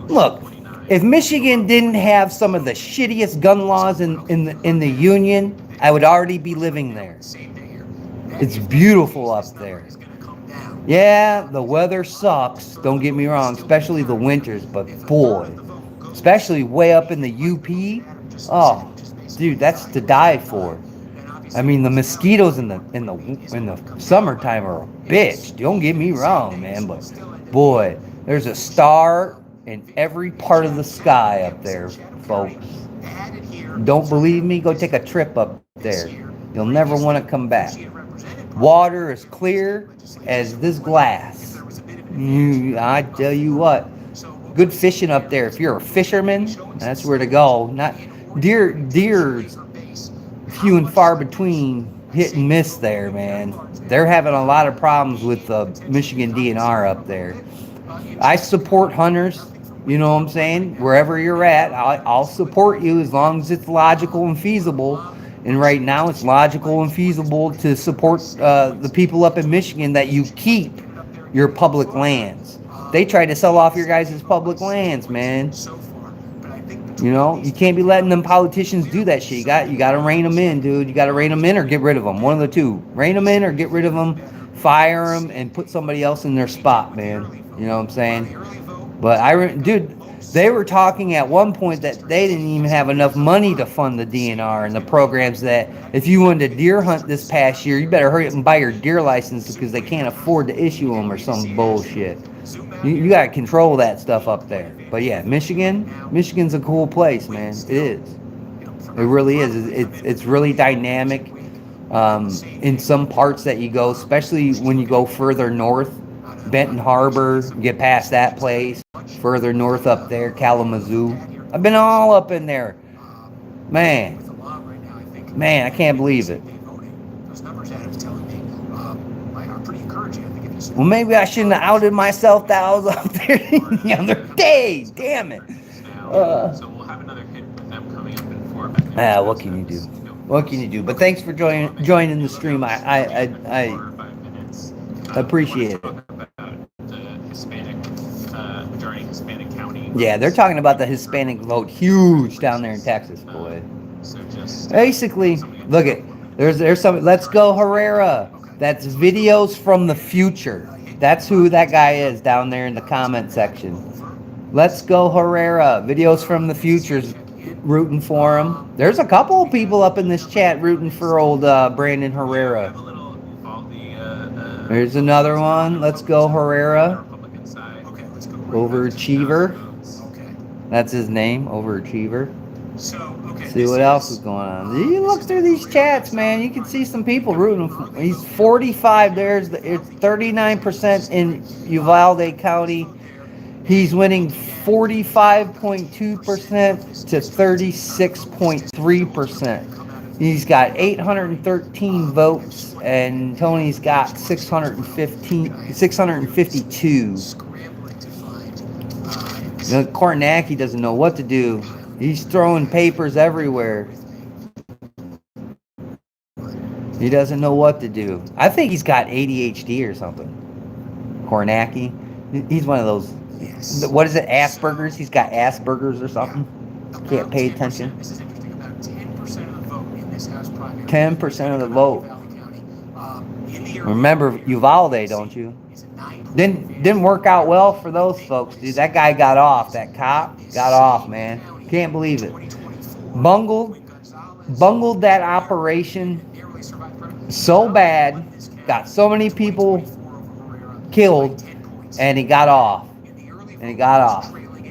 Look, if Michigan didn't have some of the shittiest gun laws in the union, I would already be living there. It's beautiful up there. Yeah, the weather sucks. Don't get me wrong, especially the winters, but boy. Especially way up in the UP. Oh, dude, that's to die for. I mean, the mosquitoes in the summertime are a bitch. Don't get me wrong, man, but boy, there's a star in every part of the sky up there, folks. Don't believe me? Go take a trip up there. You'll never want to come back. Water is clear as this glass. I tell you what. Good fishing up there. If you're a fisherman, that's where to go. Not deer's few and far between, hit and miss there, man. They're having a lot of problems with the Michigan DNR up there. I support hunters, you know what I'm saying? Wherever you're at, I'll support you as long as it's logical and feasible. And right now it's logical and feasible to support the people up in Michigan that you keep your public lands. They try to sell off your guys' public lands, man. You know, you can't be letting them politicians do that shit. You got to rein them in, dude. You got to rein them in or get rid of them. One of the two. Rein them in or get rid of them. Fire them and put somebody else in their spot, man. You know what I'm saying? But dude, they were talking at one point that they didn't even have enough money to fund the DNR and the programs that if you wanted to deer hunt this past year, you better hurry up and buy your deer license because they can't afford to issue them or some bullshit. You got to control that stuff up there. But yeah, Michigan's a cool place, man. It is. It really is. It's really dynamic. in some parts that you go, especially when you go further north, Benton Harbor, get past that place, further north up there, Kalamazoo. I've been all up in there. Man, I can't believe it. Those numbers that it's telling me are pretty encouraging. I think if you Well, maybe I shouldn't have outed myself that I was up there the other day. Damn it. Now, so we'll have another hit with them coming up in 4 minutes. What can you do? What can you do? But thanks for joining the stream. I 4 or 5 minutes. appreciate it. Talk about the Hispanic, majority Hispanic county. Yeah, they're talking about the Hispanic vote, huge down there in Texas, boy. So just Basically, look at there's some. Let's go Herrera. That's videos from the future. That's who that guy is down there in the comment section. Let's go Herrera. Videos from the future's rooting for him. There's a couple of people up in this chat rooting for old Brandon Herrera. have a little There's another one. Let's go Herrera. Republican side. Okay, let's go. Overachiever. Okay. That's his name, Overachiever. So, okay. See what else is going on. You look through these chats, man. You can see some people rooting. He's 45. It's 39% in Uvalde County. He's winning 45.2% to 36.3%. He's got 813 votes, and Tony's got 652. Scrambling to find. Kornacki doesn't know what to do. He's throwing papers everywhere. He doesn't know what to do. I think he's got ADHD or something. Kornacki. He's one of those. Yes. What is it? Asperger's? He's got Asperger's or something. Can't pay attention. This is interesting. About 10% of the vote in this House primary. 10% of the vote. Uvalde County. In the early Remember Uvalde, don't you? It's a 9. Didn't work out well for those folks, dude. That guy got off. That cop got off, man. Can't believe it. 2024. Bungled that operation so bad. Got so many people killed, and he got off.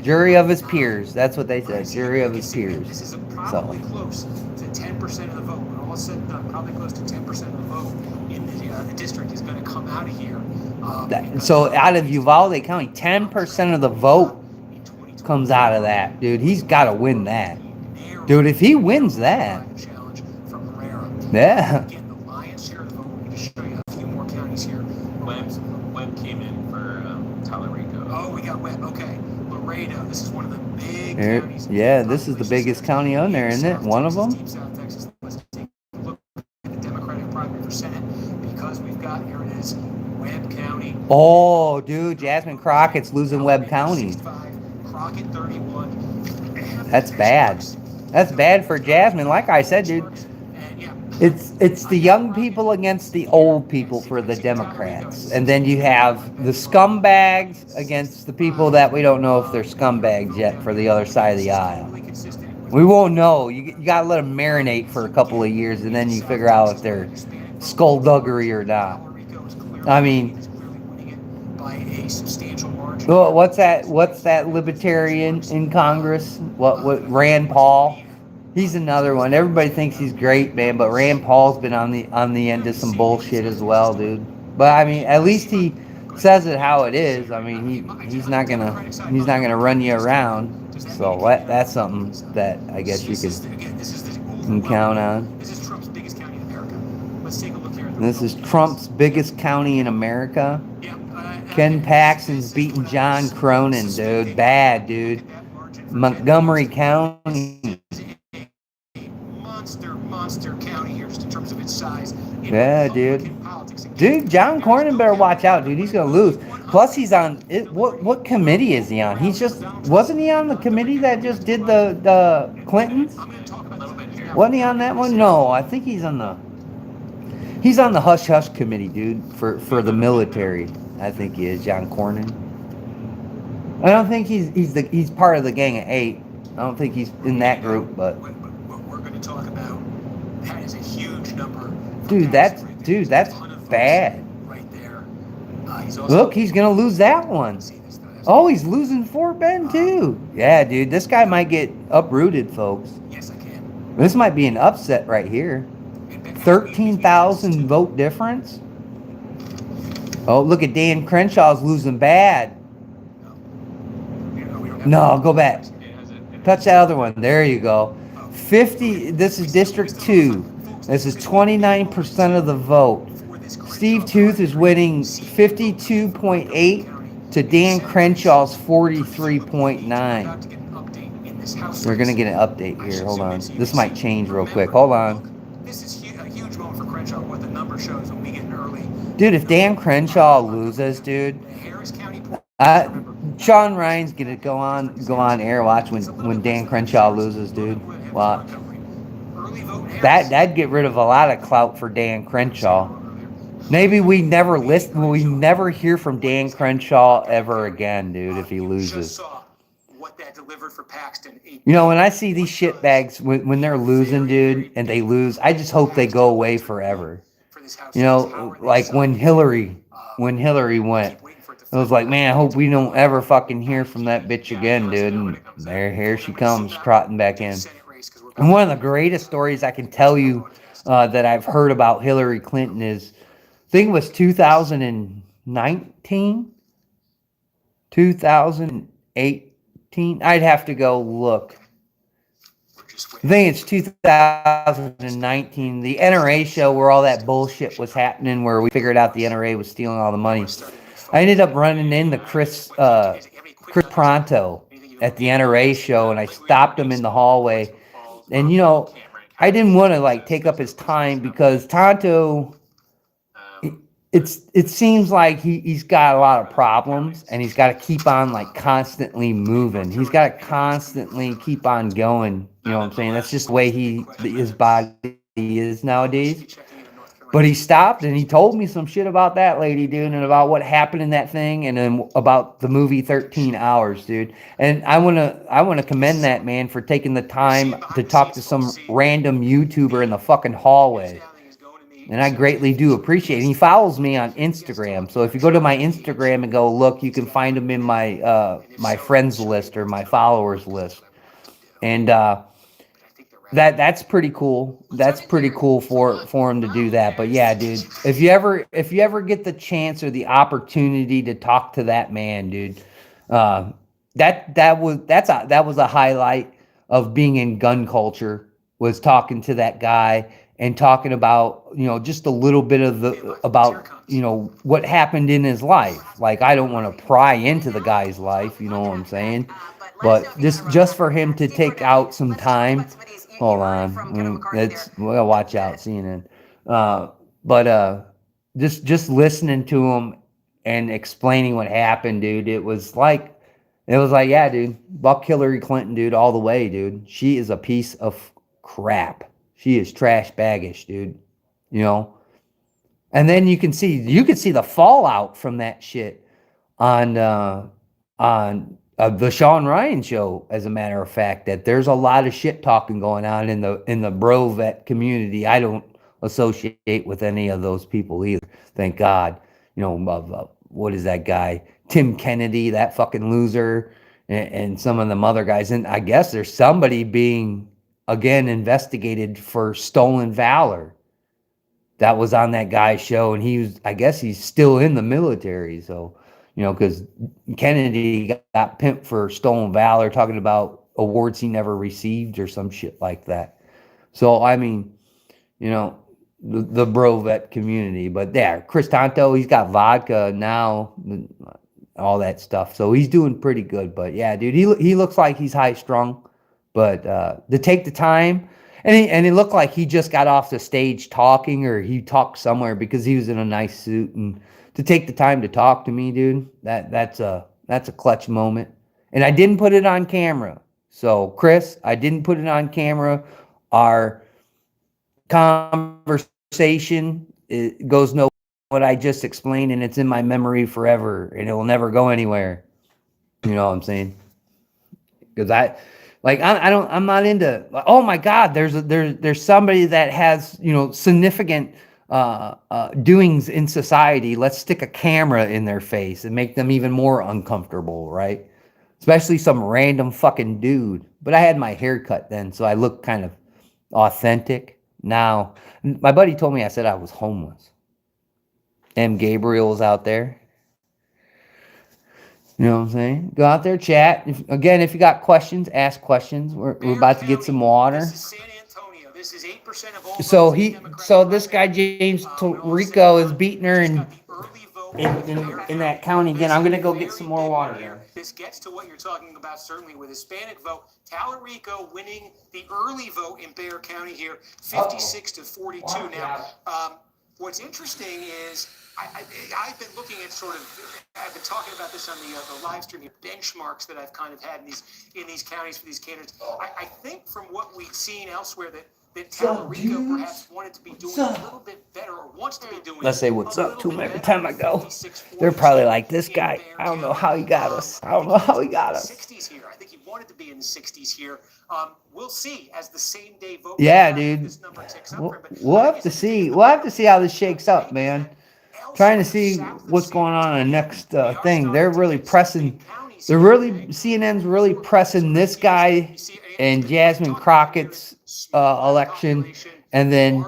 Jury of his peers. That's what they said. Jury of his peers. This is probably close to 10% of the vote. When all is said and done, probably close to 10% of the vote in the district is going to come out of here. So out of Uvalde County, 10% of the vote comes out of that, dude. He's got to win that, dude. If he wins that, Challenge from Herrera. yeah. Again, the lion's share of the vote. We're going to show you a few more counties here. Webb came in for Tallarico. Oh, we got Webb. Okay. Laredo. This is one of the big counties. Yeah, this is the biggest county on there, isn't it? One of them. Deep South Texas. Let's take a look at the Democratic primary for Senate because we've got, here it is, Webb County. Oh, dude, Jasmine Crockett's losing Webb County. 65, Crockett 31. That's bad. That's bad for Jasmine. Like I said, dude, And yeah, it's the young people against the old people for the Democrats. And then you have the scumbags against the people that we don't know if they're scumbags yet for the other side of the aisle. really consistent. We won't know. You got to let them marinate for a couple of years, and then you figure out if they're skullduggery or not. I mean, by a substantial margin. what's that libertarian in Congress? What Rand Paul? He's another one. Everybody thinks he's great, man, but Rand Paul's been on the end of some bullshit as well, dude. But I mean, at least he says it how it is. I mean, he's not gonna run you around. So that's something that I guess you can count on. This is Trump's biggest county in America. Let's take a look here. This is Trump's biggest county in America. Ken Paxton's beating John Cronin, dude. Bad, dude. Montgomery County. Monster county here, just in terms of its size. Yeah, dude. Dude, John Cornyn better watch out, dude. He's gonna lose. Plus, he's on it. What committee is he on? Wasn't he on the committee that just did the Clintons? Wasn't he on that one? No, I think he's on the hush hush committee, dude, for the military. I think he is, John Cornyn. I don't think he's part of the Gang of Eight. I don't think he's in that group, but What we're going to talk about, that is a huge number. dude, that's bad. Right there. He's also, Look, he's gonna lose that one. Oh, he's losing Fort Bend too. Yeah, dude, this guy might get uprooted, folks. Yes, I can. This might be an upset right here. 13,000 vote difference. Oh, look at Dan Crenshaw's losing bad. No, go back. Touch that other one. There you go. 50. This is District 2. This is 29% of the vote. Steve Tooth is winning 52.8 to Dan Crenshaw's 43.9. We're gonna get an update here. Hold on. This might change real quick. Hold on. This is a huge moment for Crenshaw. What the number shows when we get an early. Dude, if Dan Crenshaw loses, dude, Harris County. Sean Ryan's gonna go on air watch when Dan Crenshaw loses, dude. Watch. That'd get rid of a lot of clout for Dan Crenshaw. Maybe we never hear from Dan Crenshaw ever again, dude, if he loses. You know, when I see these shitbags when they're losing, dude, and they lose, I just hope they go away forever. You know, like when Hillary went, I was like, man, I hope we don't ever fucking hear from that bitch again, dude. And here she comes, trotting back in. And one of the greatest stories I can tell you that I've heard about Hillary Clinton is, I think it was 2019, 2018. I'd have to go look. I think it's 2019, the NRA show where all that bullshit was happening, where we figured out the NRA was stealing all the money. I ended up running into Chris Pronto at the NRA show, and I stopped him in the hallway. And, you know, I didn't want to, like, take up his time because Tonto, it seems like he's got a lot of problems, and he's got to keep on, like, constantly moving. He's got to constantly keep on going. You know what I'm saying? That's just the way his body is nowadays. But he stopped and he told me some shit about that lady, dude, and about what happened in that thing, and then about the movie 13 Hours, dude. And I wanna commend that man for taking the time to talk to some random YouTuber in the fucking hallway. And I greatly do appreciate it. He follows me on Instagram. So if you go to my Instagram and go look, you can find him in my my friends list or my followers list. And that's pretty cool. That's pretty cool for him to do that. But yeah, dude, if you ever get the chance or the opportunity to talk to that man, dude, that was a highlight of being in gun culture, was talking to that guy and talking about, you know, just a little bit of about, you know, what happened in his life. Like, I don't want to pry into the guy's life, you know what I'm saying? But just for him to take out some time. Hold on, we'll watch out, CNN. But just listening to him and explaining what happened, dude, it was like, yeah, dude, buck Hillary Clinton, dude, all the way, dude. She is a piece of crap. She is trash baggish, dude. You know. And then you can see the fallout from that shit on the Sean Ryan show, as a matter of fact, that there's a lot of shit talking going on in the bro vet community. I don't associate with any of those people either. Thank God. You know, what is that guy? Tim Kennedy, that fucking loser, and some of them other guys. And I guess there's somebody being, again, investigated for stolen valor. That was on that guy's show, and I guess he's still in the military, so. You know, because Kennedy got pimped for stolen valor, talking about awards he never received or some shit like that. So, I mean, you know, the bro vet community. But there, Chris Tonto, he's got vodka now, all that stuff. So he's doing pretty good. But yeah, dude, he looks like he's high strung. But to take the time, and it looked like he just got off the stage talking, or he talked somewhere because he was in a nice suit, and to take the time to talk to me, dude, that's a clutch moment. And I didn't put it on camera. So, Chris, I didn't put it on camera. Our conversation, it goes nowhere. What I just explained, and it's in my memory forever, and it will never go anywhere. You know what I'm saying? Because I'm not into, oh my God, there's somebody that has, you know, significant doings in society. Let's stick a camera in their face and make them even more uncomfortable, right? Especially some random fucking dude. But I had my hair cut then, so I looked kind of authentic. Now, my buddy told me I said I was homeless. M. Gabriel's out there. You know what I'm saying? Go out there, chat. If you got questions, ask questions. We're about to get some water. This is San Antonio. This is 8% of all So votes in he, Democratic so this guy primary. James All Rico said, is beating her just in got the early vote in that county again. I'm gonna go get some more water. here. This gets to what you're talking about, certainly with Hispanic vote. Talarico winning the early vote in Bexar County here, 56 to 42. Now, what's interesting is I've been looking at I've been talking about this on the live stream here, benchmarks that I've kind of had in these counties for these candidates. I think from what we've seen elsewhere that Talarico perhaps wanted to be doing a little bit better or wants to be doing. Let's say what's up to him every time I go. They're probably like, this guy, I don't know how he got us. I don't know how he got us. 60s here. I think he wanted to be in the 60s here. We'll see as the same day vote. Yeah, dude. This number ticks up for him, but We'll have to see. We'll have to see how this shakes up, man. Trying to see what's going on in the next thing. They're really pressing. CNN's really pressing this guy and Jasmine Crockett's election, and then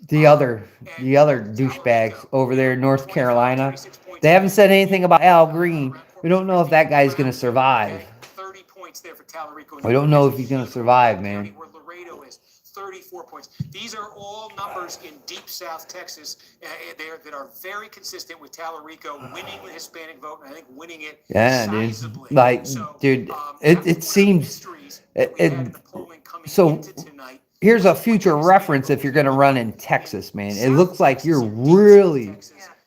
the other douchebags over there in North Carolina. They haven't said anything about Al Green. We don't know if that guy's gonna survive. 30 points there for Talarico. We don't know if he's gonna survive, man. Where Laredo is, 34 points. These are all numbers in deep South Texas there that are very consistent with Talarico winning the Hispanic vote, and I think winning it sizably. Dude. Like, So, dude, that's it one seems. of the mysteries that we had in the polling coming So into tonight. here's a future reference if you're gonna run in Texas, man. It looks like you're really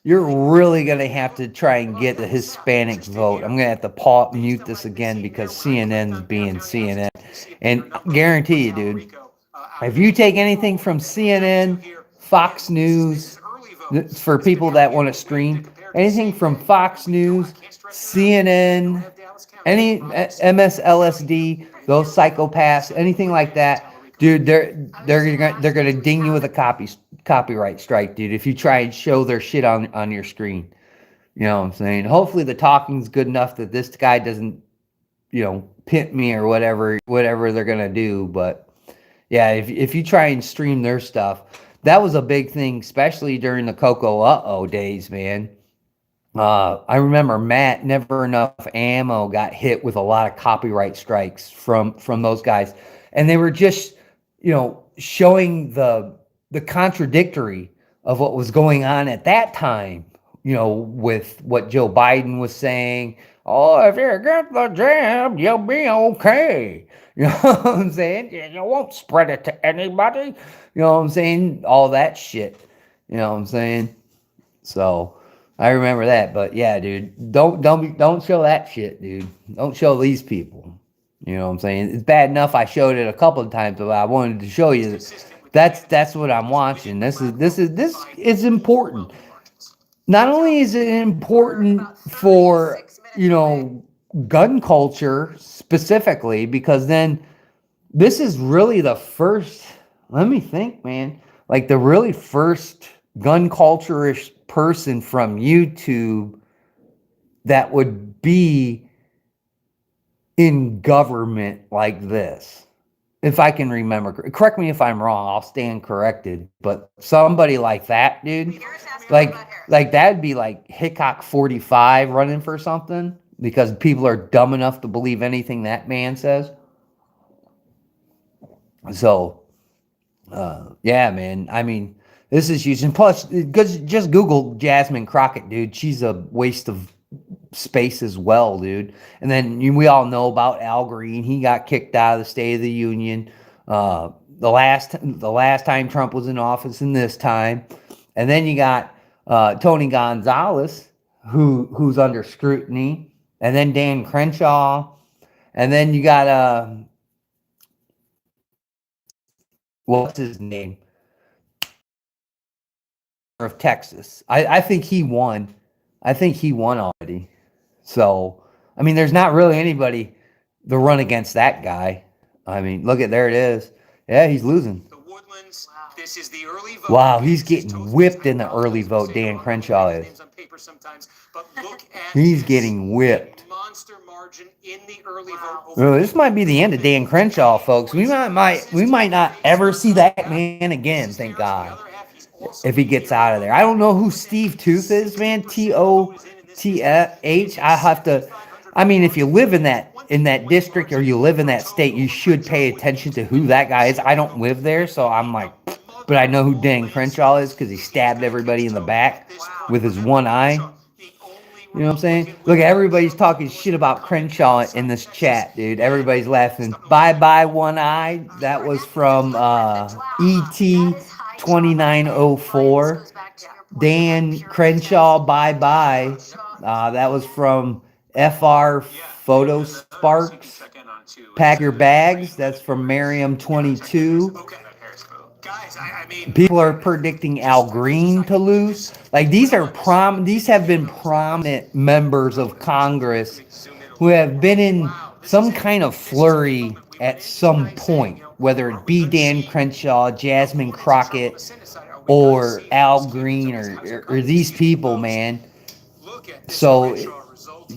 gonna have to try and get the Hispanic vote. I'm gonna have to mute this again because CNN's being CNN. And guarantee you, dude, if you take anything from CNN, Fox News, for people that want to stream, anything from Fox News, CNN, any MSLSD, those psychopaths, anything like that, dude, they're gonna ding you with a copyright strike, dude, if you try and show their shit on your screen. You know what I'm saying? Hopefully the talking's good enough that this guy doesn't, pimp me or whatever they're gonna do. But yeah, if you try and stream their stuff, that was a big thing, especially during the Coco Uh-oh days, man. I remember Matt Never Enough Ammo got hit with a lot of copyright strikes from those guys, and they were just, showing the contradictory of what was going on at that time, with what Joe Biden was saying. Oh, if you get the jab, you'll be okay. You know what I'm saying? You won't spread it to anybody. You know what I'm saying? All that shit. You know what I'm saying? So I remember that. But yeah, dude, don't show that shit, dude. Don't show these people. You know what I'm saying? It's bad enough I showed it a couple of times, but I wanted to show you that's what I'm watching. This is important. Not only is it important for, gun culture specifically, because then this is really the first, let me think, man, like the really first gun culture-ish person from YouTube that would be in government like this. If I can remember, correct me if I'm wrong, I'll stand corrected, but somebody like that, dude, like that'd be like Hickok 45 running for something, because people are dumb enough to believe anything that man says. So, yeah, man, I mean, this is huge. And plus, just Google Jasmine Crockett, dude. She's a waste of space as well, dude. And then we all know about Al Green. He got kicked out of the State of the Union the last time Trump was in office, and this time. And then you got Tony Gonzalez, who's under scrutiny, and then Dan Crenshaw, and then you got what's his name, of Texas. I think he won. I think he won already. So, I mean, there's not really anybody to run against that guy. I mean, look at, there it is. Yeah, he's losing. The Woodlands, This is the early vote. Wow, he's This is getting Toastmasters. whipped in the I apologize early for vote, saying Dan wrong Crenshaw is. names on paper sometimes, but look at He's this. getting whipped. Monster margin in the early vote. Well, this might be the end of Dan Crenshaw, folks. We might not ever see that man again, thank God. If he gets out of there. I don't know who Steve Tooth is, man. TOTH. I have to. I mean, if you live in that district or you live in that state, you should pay attention to who that guy is. I don't live there, so I'm like, but I know who Dan Crenshaw is because he stabbed everybody in the back with his one eye. You know what I'm saying? Look, everybody's talking shit about Crenshaw in this chat, dude. Everybody's laughing. Bye bye one eye. That was from ET 2904. Dan Crenshaw, bye bye. That was from FR Photo Sparks. Pack your bags. That's from Miriam 22. Guys, I mean, People are predicting Al Green to lose. Like these have been prominent members of Congress who have been in some kind of flurry at some point, whether it be Dan Crenshaw, Jasmine Crockett, or Al Green, or these people, man. So,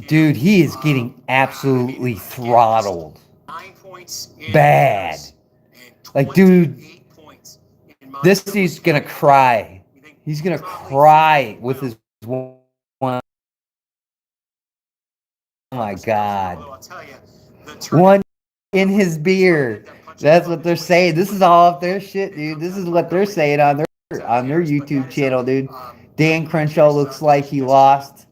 dude, he is getting absolutely throttled. Bad. Like, dude, this dude's gonna cry. He's gonna cry with his one. Oh my God. One in his beer. That's what they're saying. This is all of their shit, dude. This is what they're saying on their YouTube channel, dude. Dan Crenshaw looks like he lost.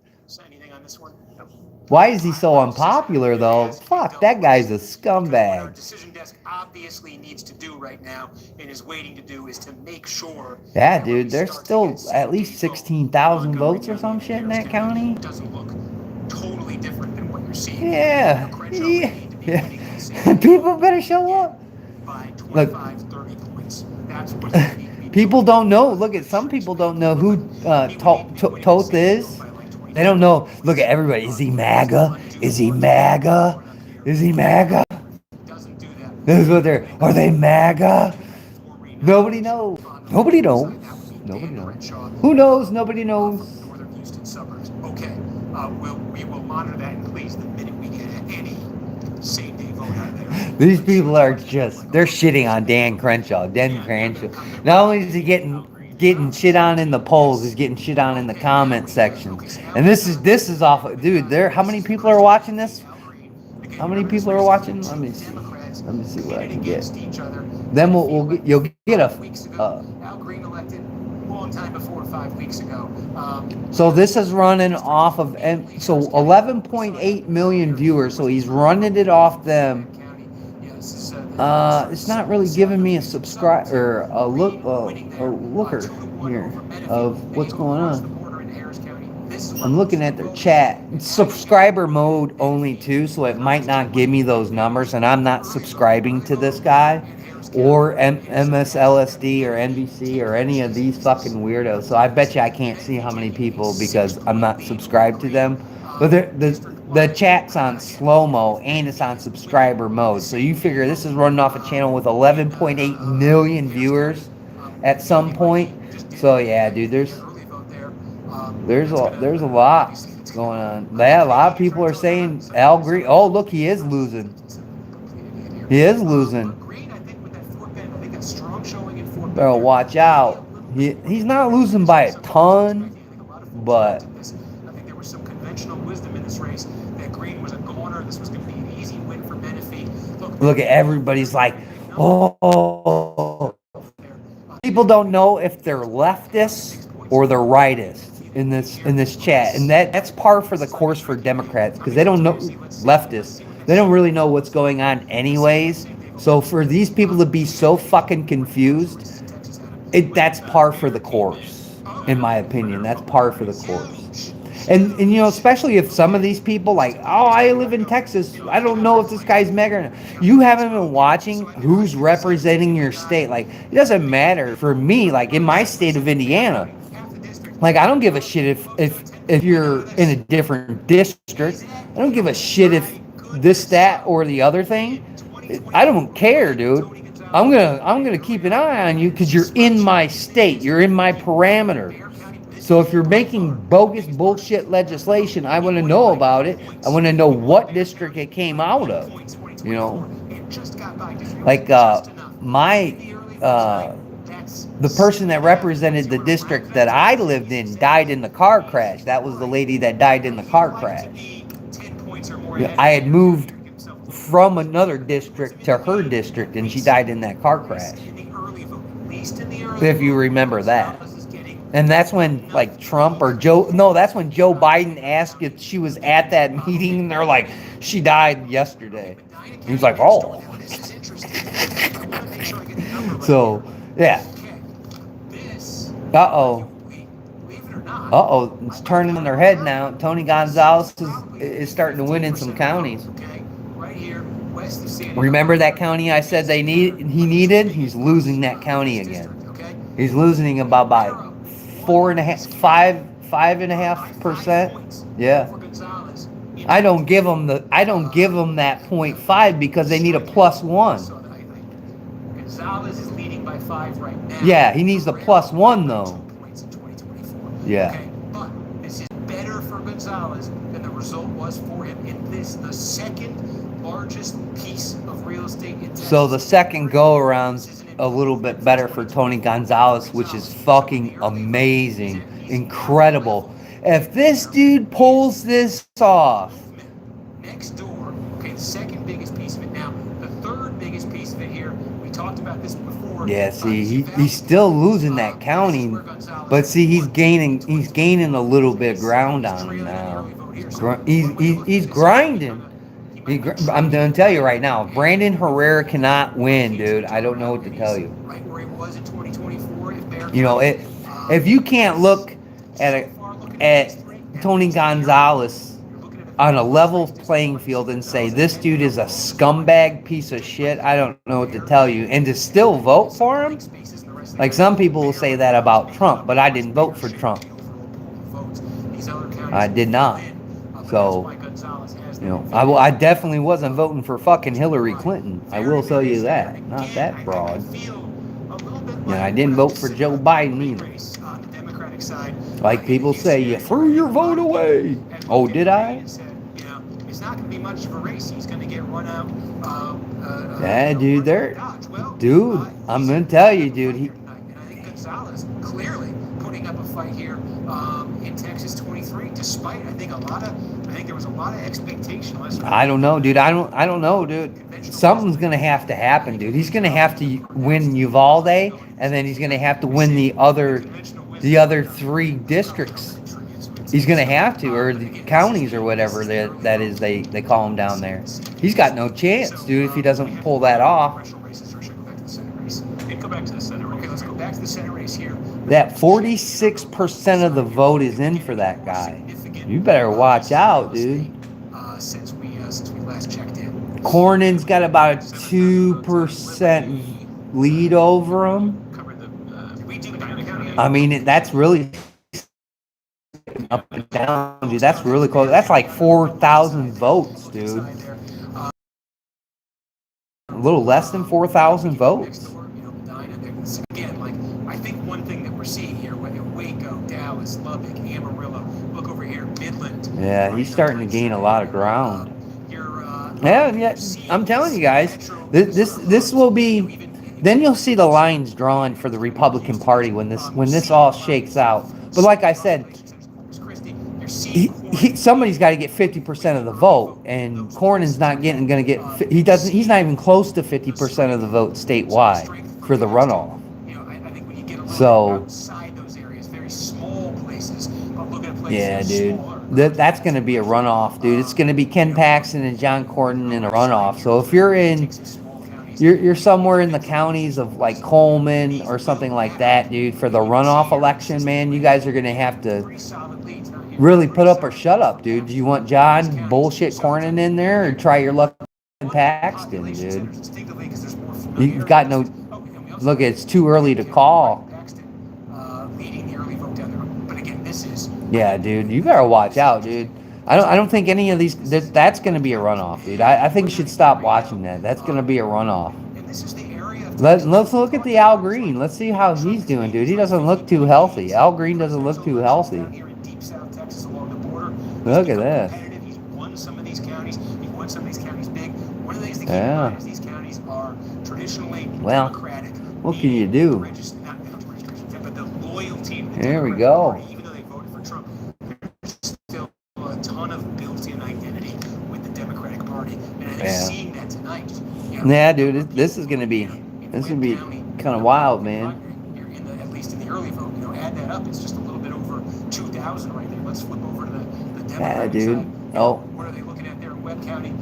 Why is he so unpopular, though? Fuck, that guy's a scumbag. Decision Desk obviously needs to do right now and is waiting to do is to make sure. Yeah, dude, there's still at least 16,000 votes or some shit in that county. Doesn't look totally different than what you're seeing. Yeah. People better show up. By 25, Look, 30 points. That's what people don't know. Look at some people don't know who Toth is. They don't know. Look at everybody. Is he MAGA? Is he MAGA? Is he MAGA? This is what they're. Are they MAGA? Nobody knows. Nobody knows. Nobody knows. Who knows? Nobody knows. Northern Houston suburbs. Okay. We will monitor that, and please, the minute we get any same-day vote out of there. These people are they're shitting on Dan Crenshaw. Dan Crenshaw. Not only is he getting shit on in the polls, he's getting shit on in the comment section. And this is awful. Dude, how many people are watching this? How many people are watching? Let me see what I can get. Then you'll get a Al Green elected a long time before, 5 weeks ago. So this is running off of 11.8 million viewers. So he's running it off them. It's not really giving me a subscribe or a looker here of what's going on. I'm looking at their chat. It's subscriber mode only too, so it might not give me those numbers, and I'm not subscribing to this guy or MSLSD or NBC or any of these fucking weirdos. So I bet you I can't see how many people because I'm not subscribed to them. But the chat's on slow-mo and it's on subscriber mode. So you figure this is running off a channel with 11.8 million viewers at some point. So yeah, dude, there's a lot going on. Yeah, a lot of people are saying Al Green. Oh, look, he is losing. He is losing. Better watch out. He's not losing by a ton, but I think there was some conventional wisdom in this race that Green was a goner. This was going to be an easy win for Menifee. Look at everybody's like, oh. People don't know if they're leftists or they're rightists in this chat, and that's par for the course for Democrats because they don't know leftists. They don't really know what's going on anyways. So for these people to be so fucking confused, that's par for the course, in my opinion. That's par for the course. And you know, especially if some of these people like, oh, I live in Texas, I don't know if this guy's MAGA or not. You haven't been watching who's representing your state. Like, it doesn't matter for me, like in my state of Indiana. Like, I don't give a shit if you're in a different district. I don't give a shit if this, that, or the other thing. I don't care, dude. I'm gonna keep an eye on you because you're in my state. You're in my parameter. So if you're making bogus bullshit legislation, I want to know about it. I want to know what district it came out of. You know, like the person that represented the district that I lived in died in the car crash. That was the lady that died in the car crash. I had moved from another district to her district, and she died in that car crash. If you remember that. And that's when, like, Trump or that's when Joe Biden asked if she was at that meeting, and they're like, she died yesterday. He was like, oh. So, yeah. Uh-oh. Uh-oh. It's turning on their head now. Tony Gonzalez is starting to win in some counties. Remember that county I said he needed? He's losing that county again. He's losing about by 5.5%. Yeah. I don't give them that 0.5 because they need a +1. Gonzalez is leading by 5 right now. Yeah, he needs the +1 though. Yeah. Okay, but this is better for Gonzalez than the result was for him in the second largest piece of real estate in Texas. So the second go around's a little bit better for Tony Gonzalez, which is fucking amazing, incredible. If this dude pulls this off. Next door, okay, the second biggest piece of it now. The third biggest piece of it here, we talked about this before. Yeah, see, he's still losing that county, but see, he's gaining a little bit of ground on him now. He's grinding. I'm gonna tell you right now, Brandon Herrera cannot win, dude. I don't know what to tell you. Right where he was in 2024. You know, if you can't look at Tony Gonzalez on a level playing field and say this dude is a scumbag piece of shit, I don't know what to tell you. And to still vote for him, like some people will say that about Trump, but I didn't vote for Trump. I did not. So, you know, I definitely wasn't voting for fucking Hillary Clinton. I will tell you that. Not that broad. And I didn't vote for Joe Biden either. Like people say, you threw your vote away. Oh, did I? It's not going to be much of a race. He's going to get run out. Yeah, dude, I'm going to tell you, dude. And I think Gonzalez clearly putting up a fight here in Texas 23, despite I think there was a lot of expectation. I don't know, dude. I don't know, dude. Something's gonna have to happen, dude. He's gonna have to win Uvalde, and then he's gonna have to win the other 3 districts. He's gonna have to, or the counties or whatever that is they call them down there. He's got no chance, dude, if he doesn't pull that off. Go back to the Senate race. Okay, let's go back to the Senate race here. That 46% of the vote is in for that guy. You better watch out, dude. Since we last checked in. Cornyn's got about a 2% lead over him. I mean, that's really up and down, dude. That's really close. That's like 4,000 votes, dude. A little less than 4,000 votes. Again, like I think one thing that we're seeing here, Waco, Dallas, Lubbock, Amarillo, look over here, Midland. Yeah, he's starting to gain a lot of ground. Yeah, I'm telling you guys, this will be. Then you'll see the lines drawn for the Republican Party when this all shakes out. But like I said, somebody's got to get 50% of the vote, and Cornyn's not going to get. He's not even close to 50% of the vote statewide for the runoff. So, yeah, dude, that's going to be a runoff, dude. It's going to be Ken Paxton and John Cornyn in a runoff. So if you're somewhere in the counties of like Coleman or something like that, dude, for the runoff election, man, you guys are going to have to really put up or shut up, dude. Do you want John bullshit Cornyn in there, or try your luck in Paxton, dude? You've got no. Look, it's too early to call. Yeah, dude, you gotta watch out, dude. I don't think any of these. That's gonna be a runoff, dude. I think you should stop watching that. That's gonna be a runoff. And this is the area of Let's look at the Al Green. Let's see how he's doing, dude. He doesn't look too healthy. Al Green doesn't look too healthy. Here in deep South Texas along the border. Look He's at become this. competitive. He's won some of these counties. He's won some of these counties big. One of the things to keep in Yeah. mind is these counties are traditionally Well, Democratic. what can you do? Not registration, but the loyalty to the There we Democratic go. Party, even though they voted for Trump, there's still a ton of built-in identity with the Democratic Party, and I think Yeah. seeing that tonight. Yeah, dude, this is gonna be kind of wild, man. You're in the, at least in the early vote, add that up. It's just a little bit over 2,000 right there. Let's flip over to the Democratic dude. side. Oh. What are they looking at there in Webb County?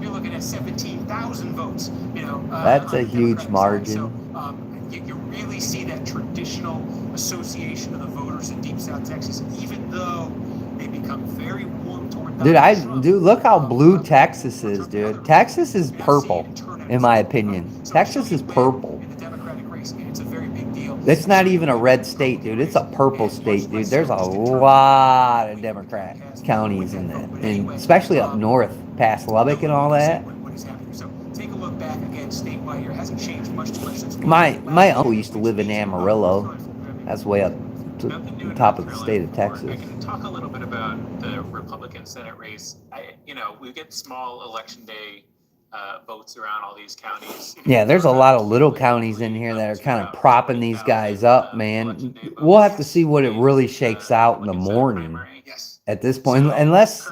You're looking at 17,000 votes. That's on a the huge Democratic margin. side. So you really see that traditional association of the voters in Deep South Texas, even though they become very warm toward Donald Trump. Look how blue Texas is, dude. Texas is purple, in my opinion. Texas is purple. In the Democratic race, and it's a very big deal. It's not even a red state, dude. It's a purple state, dude. There's a lot of Democrat counties in that, and especially up north, past Lubbock and all that. What is happening? So take a look back again, statewide here. It hasn't changed much too much since My uncle used to live in Amarillo. That's way up to the top of the state of Texas. I can talk a little bit about the Republican Senate race. We get small election day votes around all these counties. Yeah, there's a lot of little counties in here that are kind of propping these guys up, man. We'll have to see what it really shakes out in the morning Yes. at this point, unless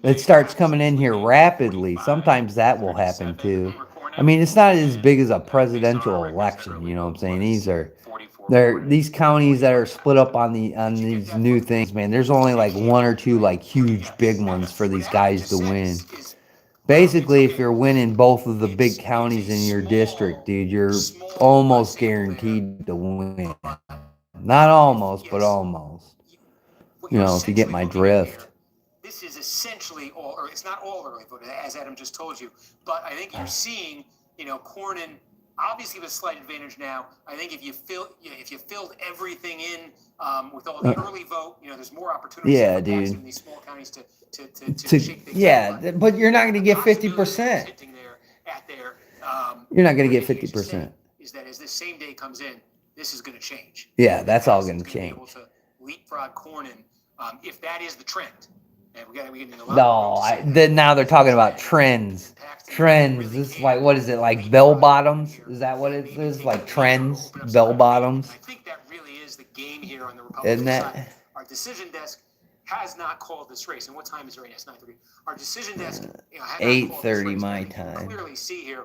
it starts coming in here rapidly. Sometimes that will happen too. I mean, it's not as big as a presidential election, you know what I'm saying? These counties that are split up on these new things, man. There's only like one or two like huge big ones for these guys to win. Basically, if you're winning both of the big counties in your district, dude, you're almost guaranteed to win. Not almost, but almost. If you get my drift. This is essentially all, or it's not all early vote, as Adam just told you, but I think you're seeing, Cornyn obviously with a slight advantage now. I think if you filled everything in with all the early vote, there's more opportunities. Yeah, for Democrats dude. in these small counties to shake things up. But you're not going to get 50%. You're not going to get 50%. Is that as this same day comes in, this is going to change. Yeah, that's all going to Be change. able to leapfrog Cornyn, if that is the trend. And we get Now they're talking about trends. Trends. This is like, what is it, like bell bottoms? Is that what it is? Like trends, bell bottoms? I think that really is the game here on the Republican Isn't that? side. Our decision desk has not called this race. And what time is it right now? It's 9:30. Our decision desk, has not called this 8:30 race, my but we can time. clearly see here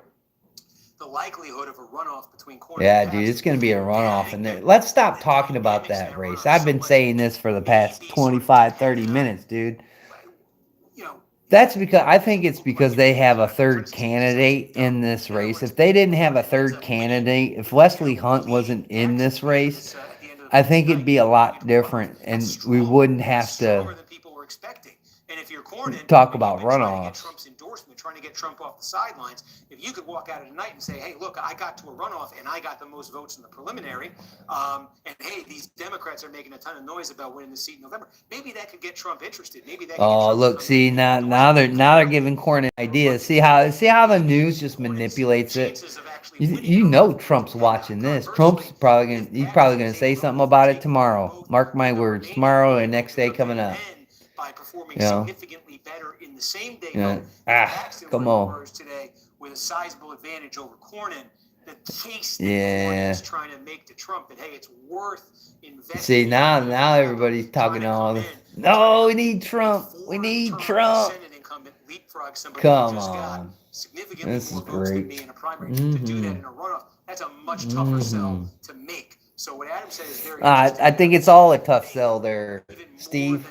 the likelihood of a runoff between Cornyn Yeah, and dude, Paxton. it's going to be a runoff in there. Let's stop talking about that race. I've been saying this for the past 25, 30 minutes, dude. That's because I think it's because they have a third candidate in this race. If they didn't have a third candidate, if Wesley Hunt wasn't in this race, I think it'd be a lot different, and we wouldn't have to talk about runoffs. Trump's endorsement, trying to get Trump off the sidelines. If you could walk out tonight and say, "Hey, look, I got to a runoff and I got the most votes in the preliminary," and hey, these Democrats are making a ton of noise about winning the seat in November. Maybe that could get Trump interested. Maybe that. Oh, look, see now they're giving Cornyn ideas. See how the news just manipulates it. You know Trump's watching this. He's probably gonna say something about it tomorrow. Mark my words, tomorrow and next day coming up. By performing You know. significantly better in the same day Yeah. vote, Paxton Come won on. Burrs today with a sizable advantage over Cornyn. The case that Yeah. Cornyn is trying to make to Trump that hey, it's worth investing. See now everybody's talking all this. No, we need Trump. We need Trump. Come on. This is great. In a primary. To do that in a runoff, that's a much tougher sell to make. So what Adam said is very I think it's all a tough sell there, Steve.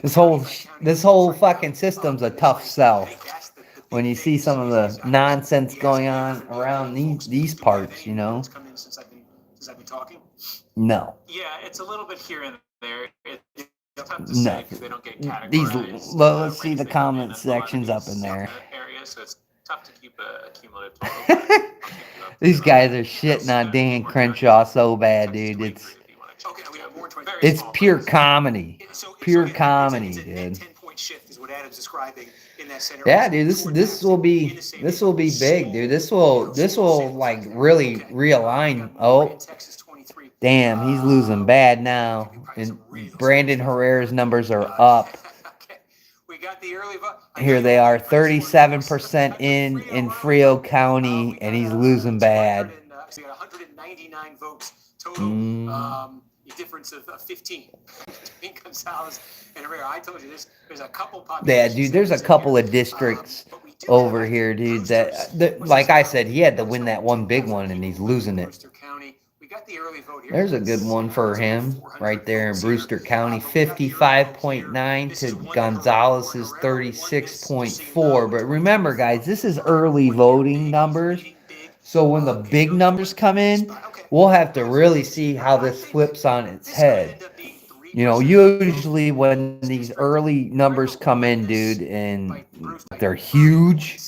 This whole fucking system's a tough sell. When you see some of the nonsense going on around these parts, you know. Since I've been talking. No. Yeah, it's a little bit here and there. It's tough to say because they don't get categorized. Let's see the comment sections up in there. Area, so it's tough to keep a cumulative total. These guys are shitting on Dan Crenshaw so bad, dude. It's pure comedy. Pure comedy, dude. point shift is what Adam's describing in that Senate Yeah, race. dude, this will be big, dude. This will like really realign. Oh, Texas 23. damn, he's losing bad now. And Brandon Herrera's numbers are up. Okay. We got the early vote. Here they are, 37% in Frio County, and he's losing bad. So we got 199 votes total. A difference of 15 between Gonzalez and Herrera. I told you this. There's a couple Yeah, dude, there's a couple of districts over here, dude, that like I said, he had to win that one big one, and he's losing it. Brewster County. We got the early vote here. There's a good one for him right there in Brewster County, 55.9 to Gonzalez's 36.4. But remember, guys, this is early voting numbers. So when the big numbers come in, we'll have to really see how this flips on its head. You know, usually when these early numbers come in, dude, and they're huge,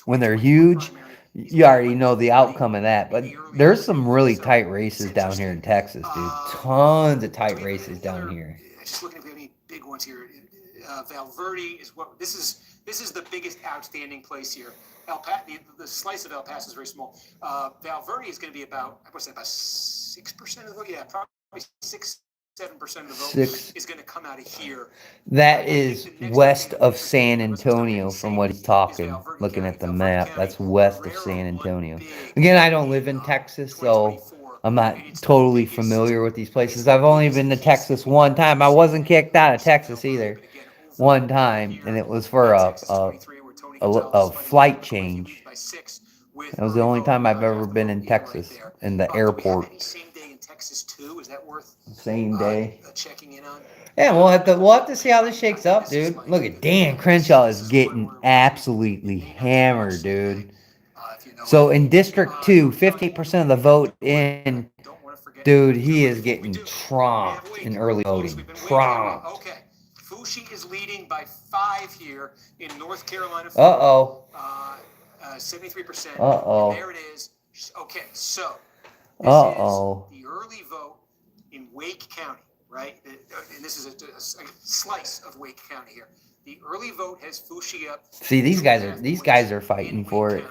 when they're huge, you already know the outcome of that. But there's some really tight races down here in Texas, dude. Tons of tight races down here. Just looking if we have any big ones here. Valverde is what this is the biggest outstanding place here. The slice of El Paso is very small. Valverde is going to be about 6% of the vote. Yeah, probably 6-7% of the vote is going to come out of here. That is west of San Antonio from what he's talking. Looking at the map, that's west of San Antonio. Again, I don't live in Texas, so I'm not totally familiar with these places. I've only been to Texas one time. I wasn't kicked out of Texas either. One time, and it was for a flight change. That was the only time I've ever been in Texas, in the airport. Same day in Texas too. Is that worth Same day. Checking in on? Yeah, we'll have to see how this shakes up, dude. Look at Dan Crenshaw is getting absolutely hammered, dude. So in District 2, 50% of the vote in, dude, he is getting tromped in early voting. Tromped. Okay. Fushi is leading by 5 here in North Carolina. Uh-oh. 73%. Uh-oh. There it is. Okay, so this Uh-oh. is the early vote in Wake County, right? And this is a slice of Wake County here. The early vote has Fushi up. See, these guys are fighting for it.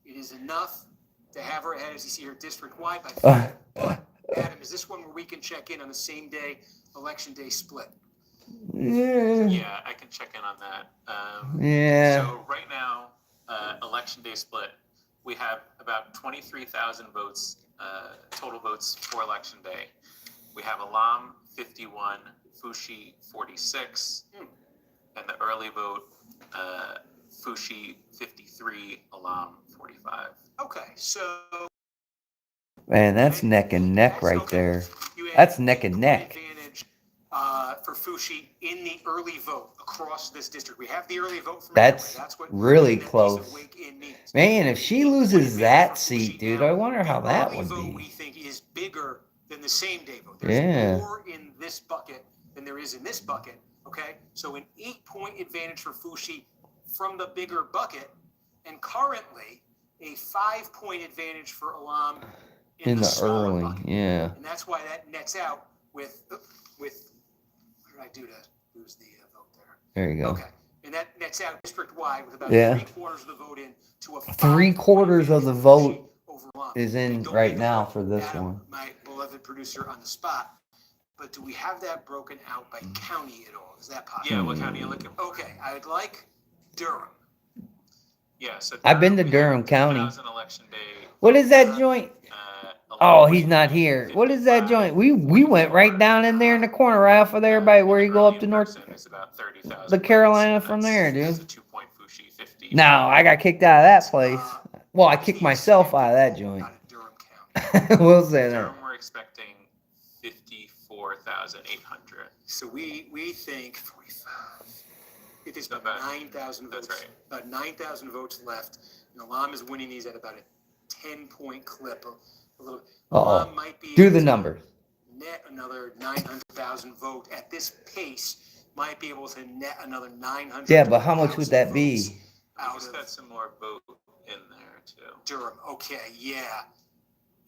It is enough to have her ahead, as you see her district-wide by 5. But, Adam, is this one where we can check in on the same day, election day split? Yeah, I can check in on that. Yeah. So right now, election day split, we have about 23,000 votes, total votes for election day. We have Alam 51, Fushi 46, and the early vote, Fushi 53, Alam 45. Okay, so Man, that's neck and neck right there. That's neck and neck. Advantage for Fushi in the early vote across this district. We have the early vote from That's what really that piece of close. Wake In means. Man, if she loses that seat, dude, I wonder how that would The early vote we be. think is bigger than the same day vote. There's Yeah. more in this bucket than there is in this bucket. Okay, so an 8-point advantage for Fushi from the bigger bucket, and currently a 5-point advantage for Alam In the smaller early, bucket. yeah. And that's why that nets out with what did I do to lose the vote there? There you go. Okay, and that nets out district-wide with about Yeah. 3/4 of the vote in to a 3/4 of the vote over Alam. is in I don't right think now I for this Adam, one. My beloved producer on the spot, but do we have that broken out by county at all? Is that possible? Yeah, what county are you looking for? Okay, I would like Durham. Yeah, so I've been to we have Durham County. 2000 election day. What is that joint? Oh, he's not here. What is that 55. joint? We went right down in there in the corner, right off of there by where you go up to North It's about 30,000 the Carolina votes, from and there, that's dude. a 2-point Fushi 50. No, I got kicked out of that place. Well, I kicked myself out of that joint. Out of Durham County. We'll say that. Durham, we're expecting 54,800. So we think 45. It is about About- 9,000 votes. that's right. About 9,000 votes left. And Alam is winning these at about a 10-point clip. A little. Uh-oh. Alam might be Do able the to numbers. net another 900,000 vote at this pace. Might be able to net another 900. Yeah, but how much would that be? We Out just of got some more vote in there, too. Durham. Okay, yeah.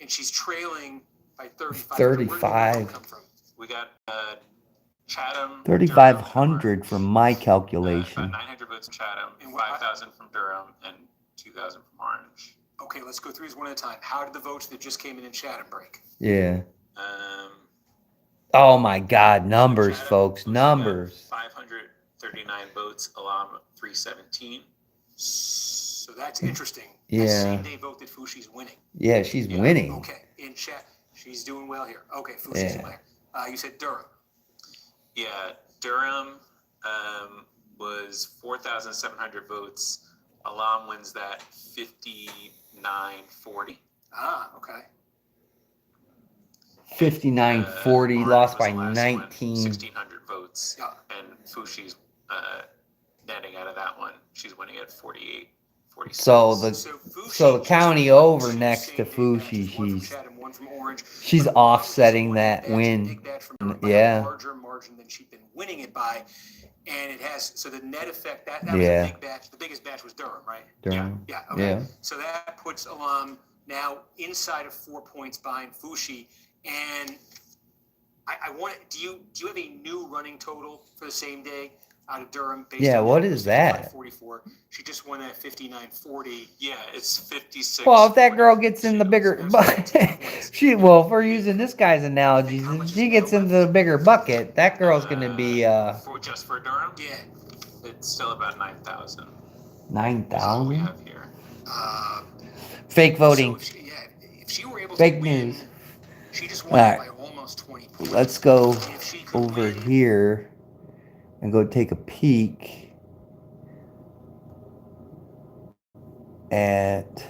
And she's trailing by 35. 35. Where did the vote come from? We got Chatham. 3,500 from my About calculation. 900 votes in Chatham, And what- 5,000 from Durham, and 2,000 from Orange. Okay, let's go through these one at a time. How did the votes that just came in Chatham break? Yeah. Um, Oh my God, numbers, Chatham folks, was numbers. 539 votes, Alam 317. So that's interesting. Yeah. That same day vote that Fushi's winning. Yeah, she's Yeah. winning. Okay, in chat, she's doing well here. Okay, Fushi's Yeah. the winner. You said Durham. Yeah, Durham was 4,700 votes. Alam wins that 59-40. Okay. 59-40, Orange lost was by the last one, 19. 1,600 votes. Yeah. And Fushi's netting out of that one. She's winning at 48-46. So the Fushi so the just county won over two next to same-day Fushi, matches, one from she's Chatham, one from Orange. she's But Alam was offsetting winning that batch, a win. big batch from Durham by Yeah. a larger margin than she'd been winning it by, and it has so the net effect that was Yeah. a big batch. The biggest batch was Durham, right? Durham. Yeah. Okay. Yeah. So that puts Alam now inside of 4 points behind Fushi, and I want. Do you have a new running total for the same day out of Durham? Based Yeah, on what is that? 44. She just won at 59-40. Yeah, it's 56. Well, if that girl gets in the She- bigger bucket, well, if we're using this guy's analogies, if she gets into the bigger bucket, that girl's gonna be just for Durham, Yeah. it's still about 9,000. That's what we 9,000. have here. Fake voting. So if she were able Fake to win, news. she just won Alright. by almost 20 points. Let's go And if she could over win, here and go take a peek at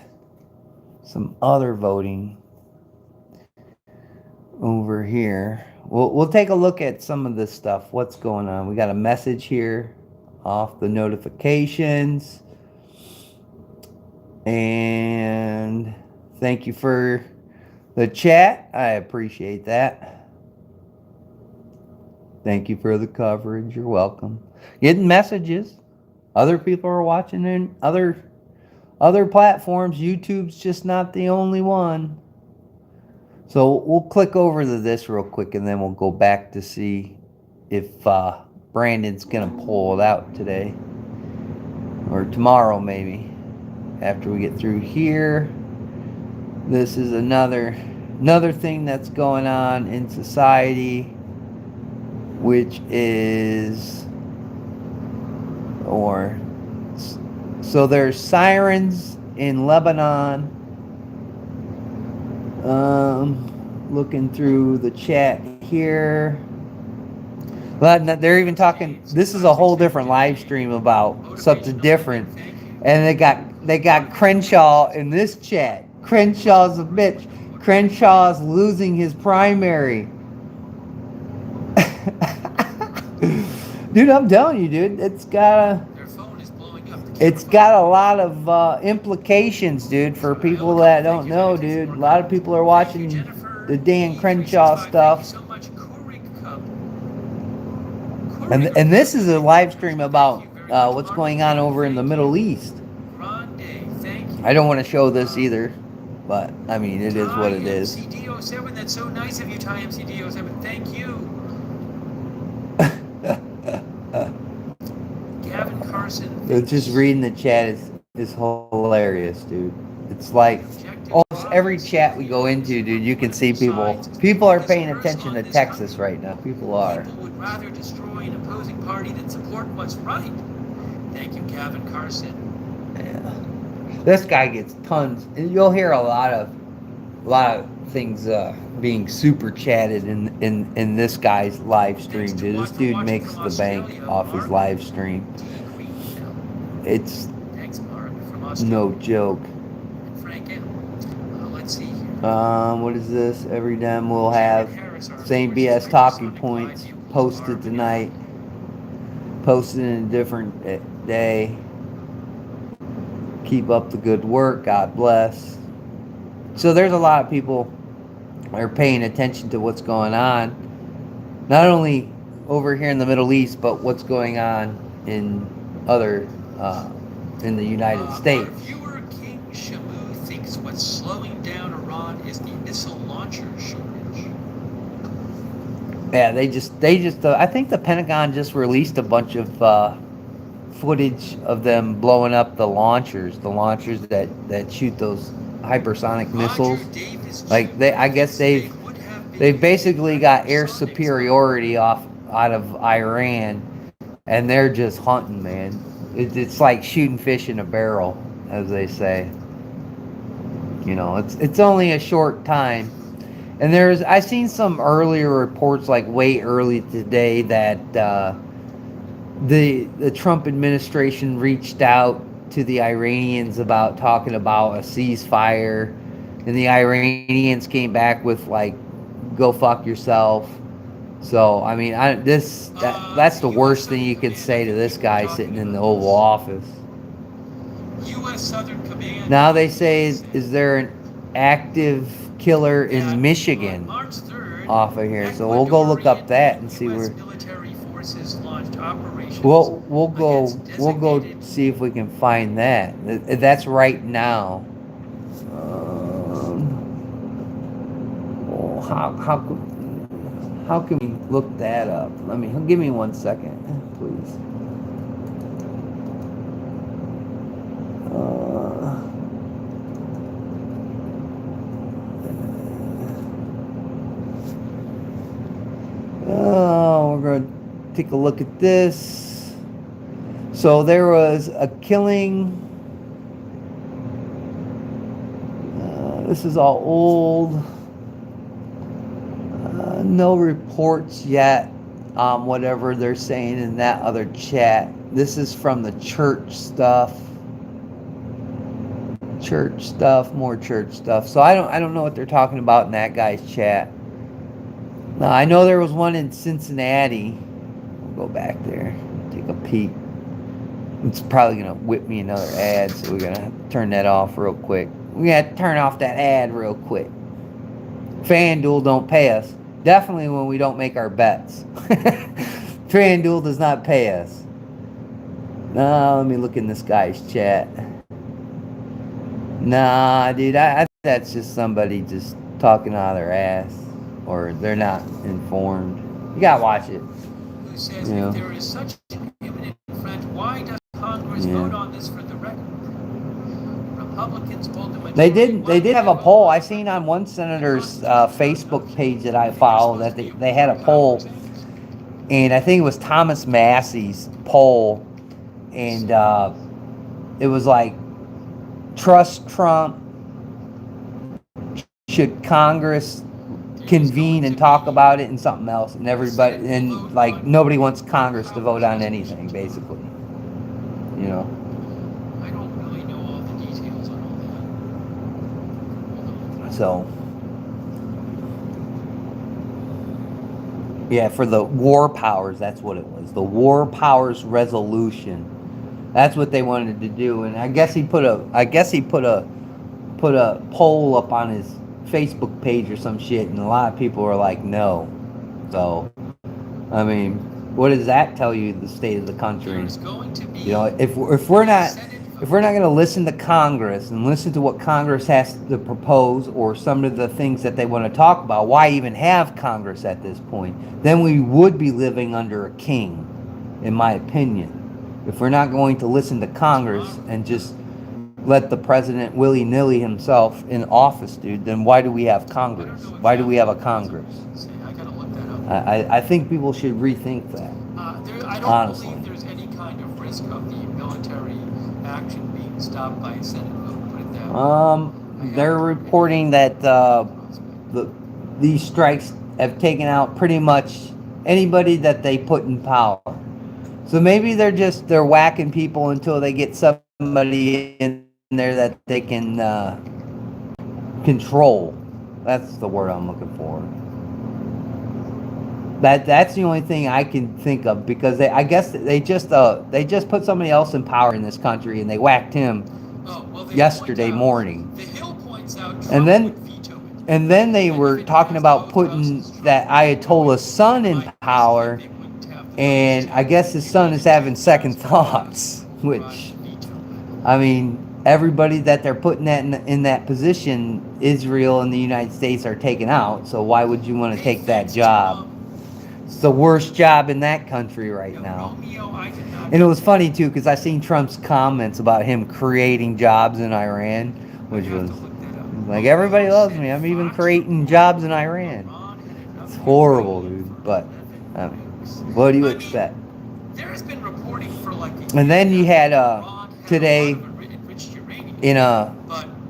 some other voting over here. We'll take a look at some of this stuff. What's going on? We got a message here off the notifications. And thank you for the chat. I appreciate that. Thank you for the coverage. You're welcome. Getting messages. Other people are watching in other platforms. YouTube's just not the only one. So we'll click over to this real quick and then we'll go back to see if Brandon's gonna pull it out today or tomorrow maybe after we get through here. This is another thing that's going on in society, which is so there's sirens in Lebanon. Looking through the chat here. But they're even talking, this is a whole different live stream about something different. And they got Crenshaw in this chat. Crenshaw's a bitch. Crenshaw's losing his primary. Dude, I'm telling you, dude, it's got a lot of implications, dude, for people that don't know, dude. A lot of people are watching the Dan Crenshaw stuff. And this is a live stream about what's going on over in the Middle East. I don't want to show this either, but I mean, it is what it is. MCD07, that's so nice of you, Ty MCD07. Thank you. Gavin Carson. It's just reading the chat is hilarious, dude. It's like almost every chat we go into, dude, you can see people are paying attention to Texas right now. People are. People would rather destroy an opposing party than support what's right. Thank you, Gavin Carson. Yeah. This guy gets tons. You'll hear a lot of things being super chatted in this guy's live stream, dude. This dude makes the bank off his live stream. It's Thanks, Mark, from Australia. no joke. Frank M. Let's see here. What is this? Every dem will have same BS talking points posted tonight. Posted in a different day. Keep up the good work. God bless. So there's a lot of people that are paying attention to what's going on. Not only over here in the Middle East, but what's going on in other, in the United States. Our viewer King Shamu thinks what's slowing down Iran is the missile launcher shortage. Yeah, they just I think the Pentagon just released a bunch of footage of them blowing up the launchers that shoot those hypersonic missiles. Like I guess they've basically got air superiority out of Iran, and they're just hunting, man. It's like shooting fish in a barrel, as they say. You know, it's only a short time. And I seen some earlier reports, like way early today, that the Trump administration reached out to the Iranians about talking about a ceasefire, and the Iranians came back with like, "Go fuck yourself." So I mean, that's the worst thing you could say to this guy sitting in the Oval Office. U.S. Southern Command. Now they say, is there an active killer in Michigan off of here? So we'll go look up that and see where. We'll go see if we can find that. That's right now. How can we look that up? Give me 1 second, please. We're going to take a look at this. So there was a killing. This is all old. No reports yet. Whatever they're saying in that other chat. This is from the church stuff. More church stuff. So I don't know what they're talking about in that guy's chat. Now I know there was one in Cincinnati. We'll go back there, take a peek. It's probably gonna whip me another ad, so we're gonna have to turn that off real quick. We got to turn off that ad real quick. FanDuel don't pay us. Definitely when we don't make our bets. FanDuel does not pay us. Now let me look in this guy's chat. Nah, dude, I that's just somebody just talking out of their ass, or they're not informed. You gotta watch it. Who says if there is such an imminent threat, why does Congress vote on this for the record? Republicans hold the majority. They did have a poll. I seen on one senator's Facebook page that I follow that they had a poll, and I think it was Thomas Massey's poll, and it was like, trust Trump, should Congress convene and talk about it, and something else, and everybody, and like nobody wants Congress to vote on anything, basically. You know. I don't really know all the details on all that. So, yeah, for the war powers, that's what it was. The war powers resolution. That's what they wanted to do, and I guess he put a poll up on his Facebook page or some shit, and a lot of people were like, no. So, I mean, what does that tell you? The state of the country. You know, if we're not going to listen to Congress and listen to what Congress has to propose, or some of the things that they want to talk about, why even have Congress at this point? Then we would be living under a king, in my opinion. If we're not going to listen to Congress and just let the president willy-nilly himself in office, dude, then why do we have Congress? Why do we have a Congress? I gotta look that up. I think people should rethink that. I don't honestly believe there's any kind of risk of the military action being stopped by a Senate vote. Put it that way. They're reporting that these strikes have taken out pretty much anybody that they put in power. So maybe they're whacking people until they get somebody in there that they can control. That's the word I'm looking for. That's the only thing I can think of, because I guess they just put somebody else in power in this country, and they whacked him yesterday morning. The Hill points out Trump And then would veto it. and then they were talking about putting that Ayatollah's son in power, and I guess his son is having second thoughts, which, I mean, everybody that they're putting in that position, Israel and the United States are taking out, so why would you want to take that job? It's the worst job in that country right now. And it was funny too, because I seen Trump's comments about him creating jobs in Iran, which was like, everybody loves me. I'm even creating jobs in Iran. It's horrible, dude. But I mean, what do you expect? There has been reporting for like. And then you had today in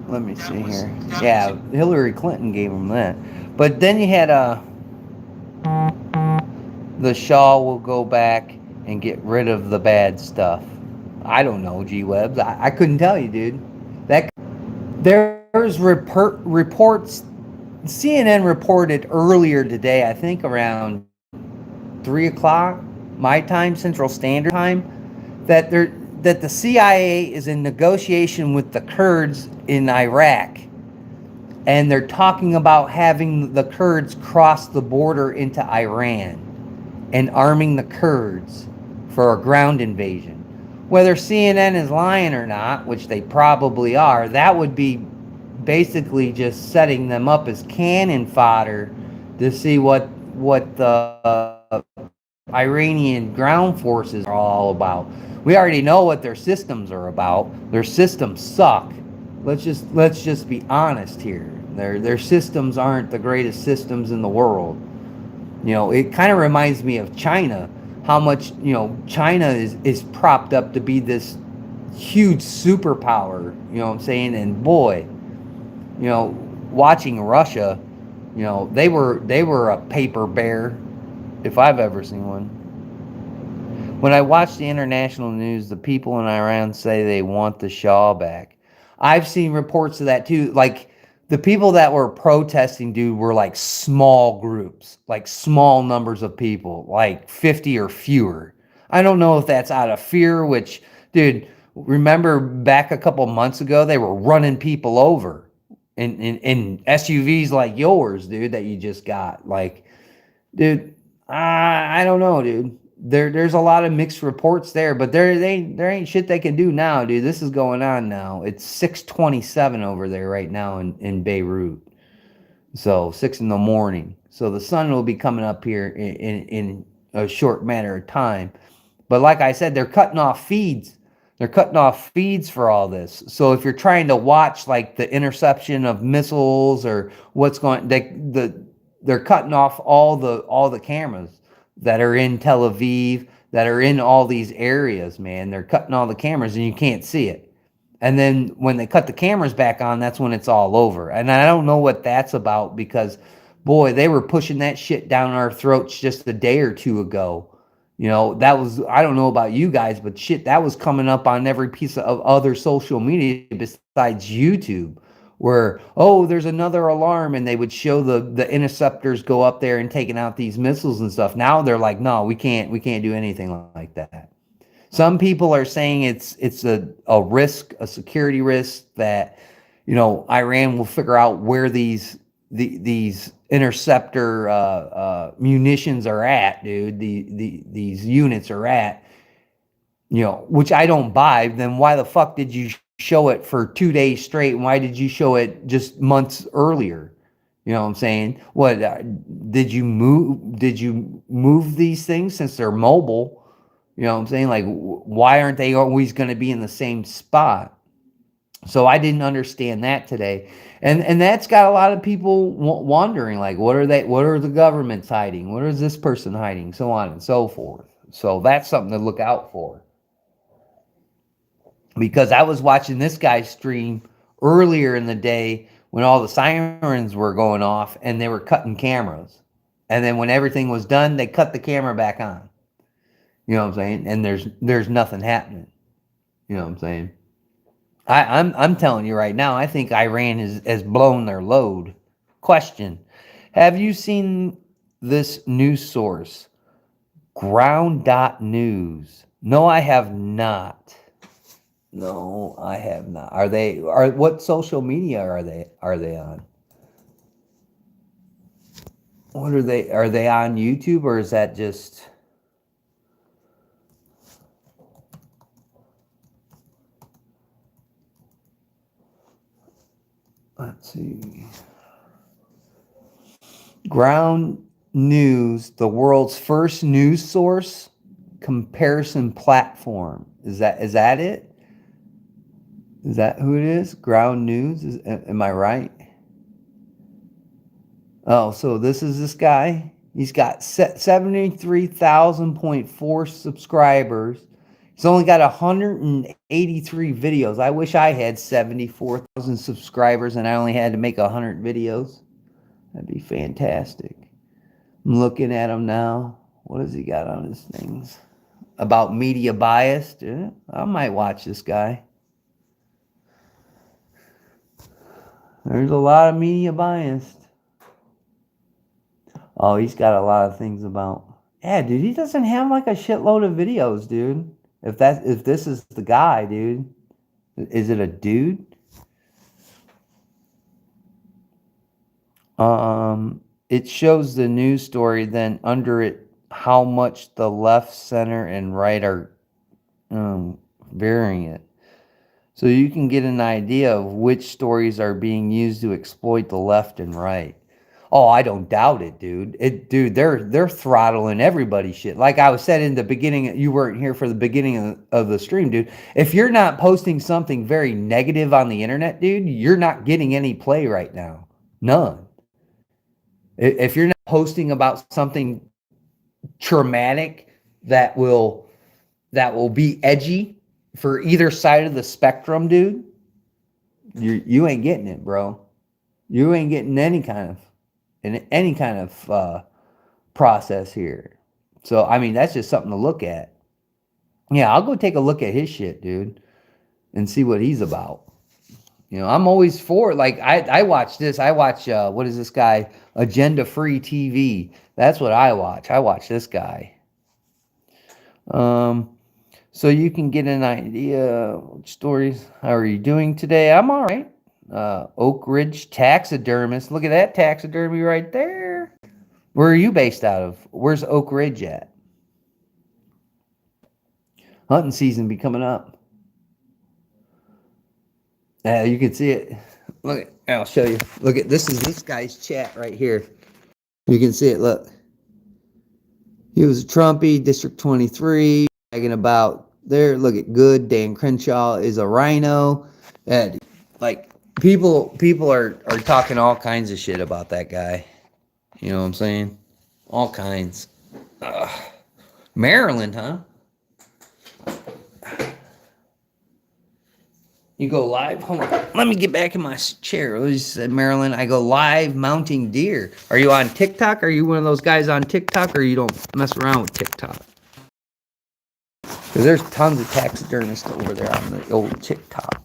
let me see here. Yeah, Hillary Clinton gave him that. But then you had the Shaw will go back and get rid of the bad stuff. I don't know, G-Webs. I couldn't tell you, dude. That there's reports. CNN reported earlier today, I think around 3 o'clock my time, Central Standard Time, that the CIA is in negotiation with the Kurds in Iraq, and they're talking about having the Kurds cross the border into Iran and arming the Kurds for a ground invasion. Whether CNN is lying or not, which they probably are, that would be basically just setting them up as cannon fodder to see what the Iranian ground forces are all about. We already know what their systems are about. Their systems suck. Let's just be honest here. Their systems aren't the greatest systems in the world. You know, it kind of reminds me of China. How much, you know, China is propped up to be this huge superpower, you know what I'm saying? And boy, you know, watching Russia, you know, they were a paper bear if I've ever seen one. When I watch the international news, the people in Iran say they want the Shah back. I've seen reports of that too. Like, the people that were protesting, dude, were like small groups, like small numbers of people, like 50 or fewer. I don't know if that's out of fear, which, dude, remember back a couple months ago, they were running people over in SUVs like yours, dude, that you just got. Like, dude, I don't know, dude. There's a lot of mixed reports there, but there ain't shit they can do now, dude. This is going on now. It's 6:27 over there right now in Beirut. So 6 in the morning. So the sun will be coming up here in a short matter of time. But like I said, they're cutting off feeds. They're cutting off feeds for all this. So if you're trying to watch like the interception of missiles or what's going, they're cutting off all the cameras that are in Tel Aviv, that are in all these areas, man. They're cutting all the cameras and you can't see it. And then when they cut the cameras back on, that's when it's all over. And I don't know what that's about, because, boy, they were pushing that shit down our throats just a day or two ago. You know, that was, I don't know about you guys, but shit, that was coming up on every piece of other social media besides YouTube, where, oh, there's another alarm, and they would show the interceptors go up there and taking out these missiles and stuff. Now they're like, no, we can't do anything like that. Some people are saying it's a risk, a security risk, that, you know, Iran will figure out where these interceptor munitions are at, dude. These units are at, you know, which I don't buy. Then why the fuck did you show it for 2 days straight? And why did you show it just months earlier? You know what I'm saying? What did you move these things since they're mobile? You know what I'm saying? Like, why aren't they always going to be in the same spot? So I didn't understand that today. And that's got a lot of people wondering, like, what are the governments hiding? What is this person hiding? So on and so forth. So that's something to look out for. Because I was watching this guy's stream earlier in the day when all the sirens were going off and they were cutting cameras. And then when everything was done, they cut the camera back on. You know what I'm saying? And there's nothing happening. You know what I'm saying? I'm telling you right now, I think Iran has blown their load. Question: have you seen this news source, Ground.news? No, I have not. No, I have not. What social media are they on? What are they on YouTube, or is that just... Let's see. Ground News, the world's first news source comparison platform. Is that it? Is that who it is? Ground News? Am I right? Oh, so this is this guy. He's got 73,000.4 subscribers. He's only got 183 videos. I wish I had 74,000 subscribers and I only had to make 100 videos. That'd be fantastic. I'm looking at him now. What has he got on his things? About media bias? Yeah, I might watch this guy. There's a lot of media bias. Oh, he's got a lot of things about. Yeah, dude, he doesn't have like a shitload of videos, dude. If this is the guy, dude. Is it a dude? It shows the news story, then under it how much the left, center, and right are varying it. So you can get an idea of which stories are being used to exploit the left and right. Oh, I don't doubt it, dude. Dude, they're throttling everybody's shit. Like I was said in the beginning, you weren't here for the beginning of the stream, dude. If you're not posting something very negative on the internet, dude, you're not getting any play right now. None. If you're not posting about something traumatic that will be edgy for either side of the spectrum, dude, you ain't getting it, bro. You ain't getting any kind of process here. So I mean, that's just something to look at. Yeah, I'll go take a look at his shit, dude, and see what he's about. You know, I'm always for, like, I watch this. I watch, what is this guy? Agenda Free TV. That's what I watch. I watch this guy. So you can get an idea. Stories. How are you doing today? I'm all right. Oak Ridge Taxidermist. Look at that taxidermy right there. Where are you based out of? Where's Oak Ridge at? Hunting season be coming up. You can see it. Look, I'll show you. Look at this. Is this guy's chat right here. You can see it. Look. He was a Trumpy, District 23, bragging about there. Look at Good. Dan Crenshaw is a rhino. And like people are talking all kinds of shit about that guy. You know what I'm saying? All kinds. Maryland, huh? You go live? Hold on. Let me get back in my chair. You said Maryland. I go live mounting deer. Are you on TikTok? Are you one of those guys on TikTok, or you don't mess around with TikTok? Because there's tons of taxidermists over there on the old TikTok.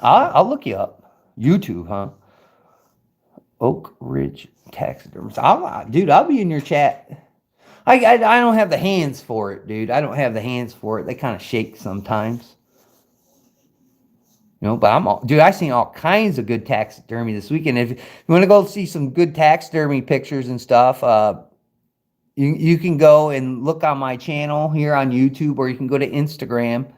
I'll look you up. YouTube, huh? Oak Ridge Taxidermist. Dude, I'll be in your chat. I don't have the hands for it, dude. I don't have the hands for it. They kind of shake sometimes. You know, but dude, I seen all kinds of good taxidermy this weekend. If you want to go see some good taxidermy pictures and stuff, you can go and look on my channel here on YouTube, or you can go to Instagram.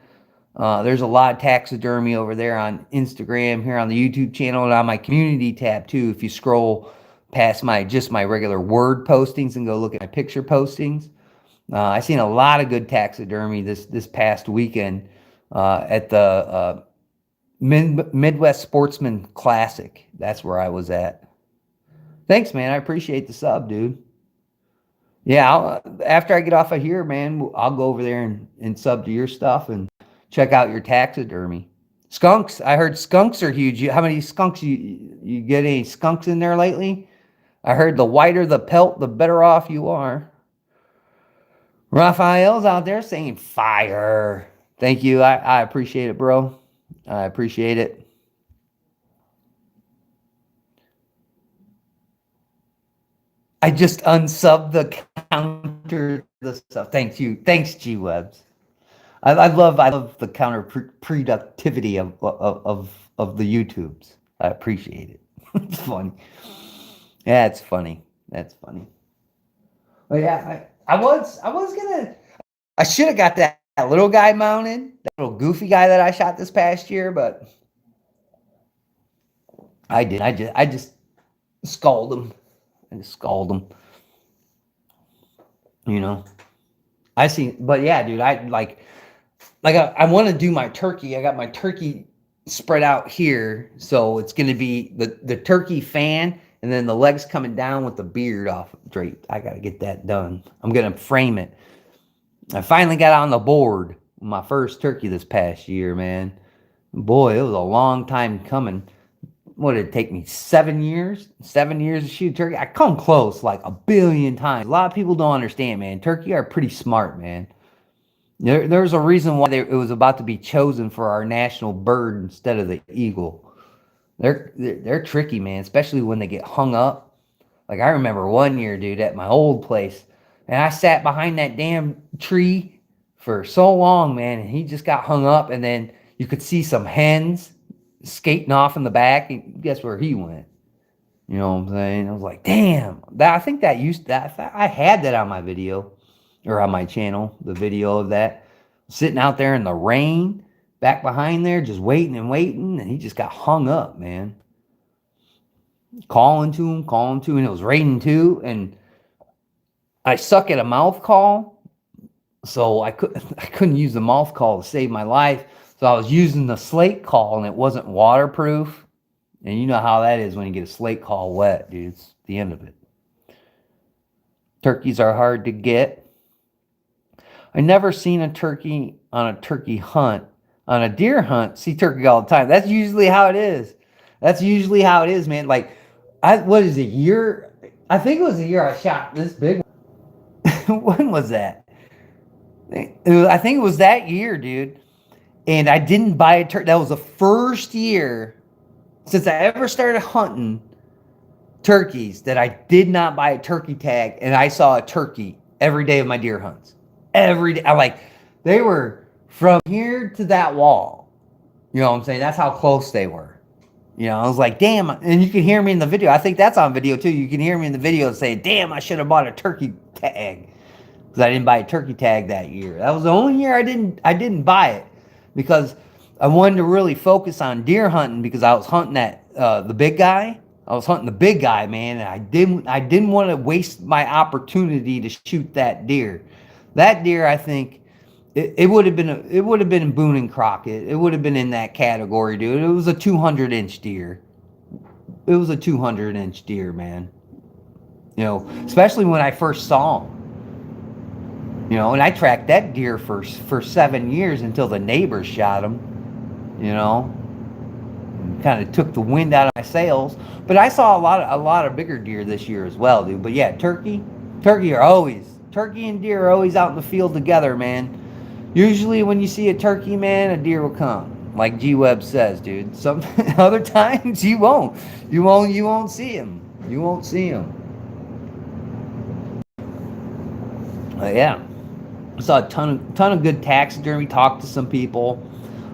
There's a lot of taxidermy over there on Instagram, here on the YouTube channel, and on my community tab too. If you scroll past my regular word postings and go look at my picture postings, I seen a lot of good taxidermy this past weekend at the Midwest Sportsman Classic. That's where I was at. Thanks, man. I appreciate the sub, dude. Yeah, after I get off of here, man, I'll go over there and sub to your stuff and check out your taxidermy. Skunks. I heard skunks are huge. How many skunks you get? Any skunks in there lately? I heard the whiter the pelt, the better off you are. Raphael's out there saying fire. Thank you. I appreciate it, bro. I appreciate it. I just unsubbed the counter the stuff. Thank you. Thanks, G-Webs. I love the productivity of the YouTubes. I appreciate it. It's funny. Yeah, it's funny. That's funny. But yeah, I should have got that little guy mounted, that little goofy guy that I shot this past year, but I did. scald them. I just scald them. You know, but yeah, dude, I want to do my turkey. I got my turkey spread out here, so it's gonna be the turkey fan, and then the legs coming down with the beard off draped. I gotta get that done. I'm gonna frame it. I finally got on the board with my first turkey this past year, man. Boy, it was a long time coming. What did it take me? 7 years? 7 years to shoot turkey? I come close like a billion times. A lot of people don't understand, man. Turkey are pretty smart, man. There's a reason why it was about to be chosen for our national bird instead of the eagle. They're tricky, man, especially when they get hung up. Like I remember one year, dude, at my old place, and I sat behind that damn tree for so long, man, and he just got hung up, and then you could see some hens skating off in the back, and guess where he went? You know what I'm saying? I was like, damn. I think I had that on my video, or on my channel, the video of that. Sitting out there in the rain, back behind there, just waiting, and he just got hung up, man. Calling to him, and it was raining too, and I suck at a mouth call, so I couldn't use the mouth call to save my life. So I was using the slate call, and it wasn't waterproof. And you know how that is when you get a slate call wet, dude. It's the end of it. Turkeys are hard to get. I never seen a turkey on a turkey hunt. On a deer hunt, see turkey all the time. That's usually how it is. That's usually how it is, man. Like, what is it, year? I think it was a year I shot this big one. When was that? I think it was that year, dude. And I didn't buy a turkey. That was the first year since I ever started hunting turkeys that I did not buy a turkey tag, and I saw a turkey every day of my deer hunts. Every day. They were from here to that wall. You know what I'm saying? That's how close they were. You know, I was like, damn. And you can hear me in the video. I think that's on video too. You can hear me in the video saying, damn, I should have bought a turkey tag. Because I didn't buy a turkey tag that year. That was the only year I didn't buy it. Because I wanted to really focus on deer hunting, because I was hunting the big guy. I was hunting the big guy, man, and I didn't want to waste my opportunity to shoot that deer. That deer, I think, it would have been Boone and Crockett. It would have been in that category, dude. It was a 200-inch deer. It was a 200-inch deer, man. You know, especially when I first saw him. You know, and I tracked that deer for 7 years until the neighbors shot him. You know, kind of took the wind out of my sails. But I saw a lot of bigger deer this year as well, dude. But yeah, turkey and deer are always out in the field together, man. Usually when you see a turkey, man, a deer will come. Like G Webb says, dude. Some other times you won't. You won't see him. You won't see him. Yeah. I saw a ton of good taxidermy. Talked to some people.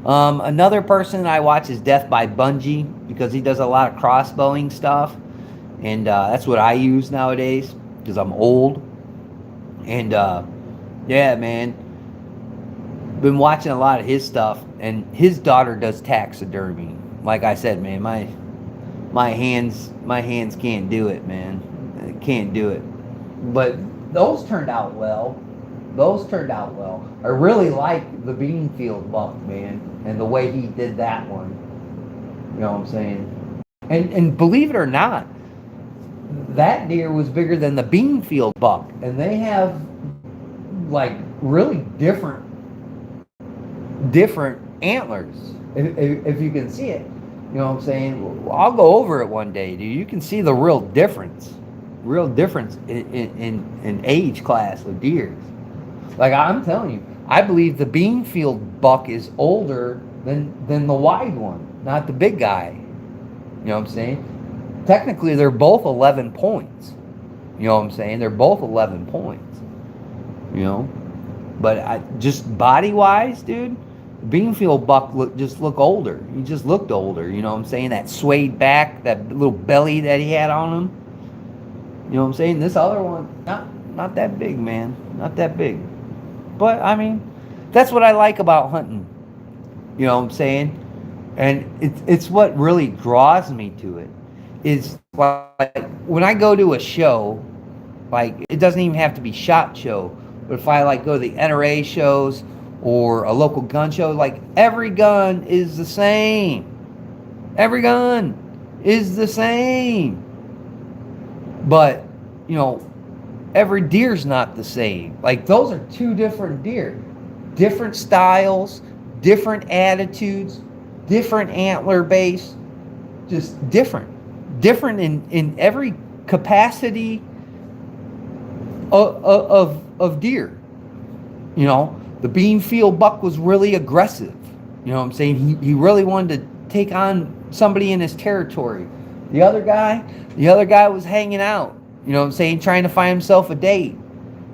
Another person I watch is Death by Bungie, because he does a lot of crossbowing stuff, and that's what I use nowadays because I'm old. And yeah, man, been watching a lot of his stuff, and his daughter does taxidermy. Like I said, man, my hands can't do it, man. Can't do it. But those turned out well. I really like the Beanfield buck, man, and the way he did that one. You know what I'm saying? And believe it or not, that deer was bigger than the Beanfield buck, and they have like really different antlers. If you can see it, you know what I'm saying? I'll go over it one day, dude. You can see the real difference in age class of deers. Like I'm telling you, I believe the Beanfield buck is older than the wide one, not the big guy. You know what I'm saying? Technically, they're both 11 points. You know what I'm saying? They're both 11 points. You know? But just body-wise, dude, the Beanfield buck looked older. He just looked older. You know what I'm saying? That swayed back, that little belly that he had on him. You know what I'm saying? This other one, not that big, man. Not that big. But, I mean, that's what I like about hunting. You know what I'm saying? And it's what really draws me to it. is like when I go to a show, like it doesn't even have to be SHOT Show, but if I like go to the NRA shows or a local gun show, like every gun is the same. Every gun is the same. But, you know, every deer's not the same. Like those are two different deer. Different styles, different attitudes, different antler base, just different. Different in every capacity of deer. You know, the Beanfield buck was really aggressive. You know what I'm saying? He really wanted to take on somebody in his territory. The other guy was hanging out. You know what I'm saying? Trying to find himself a date.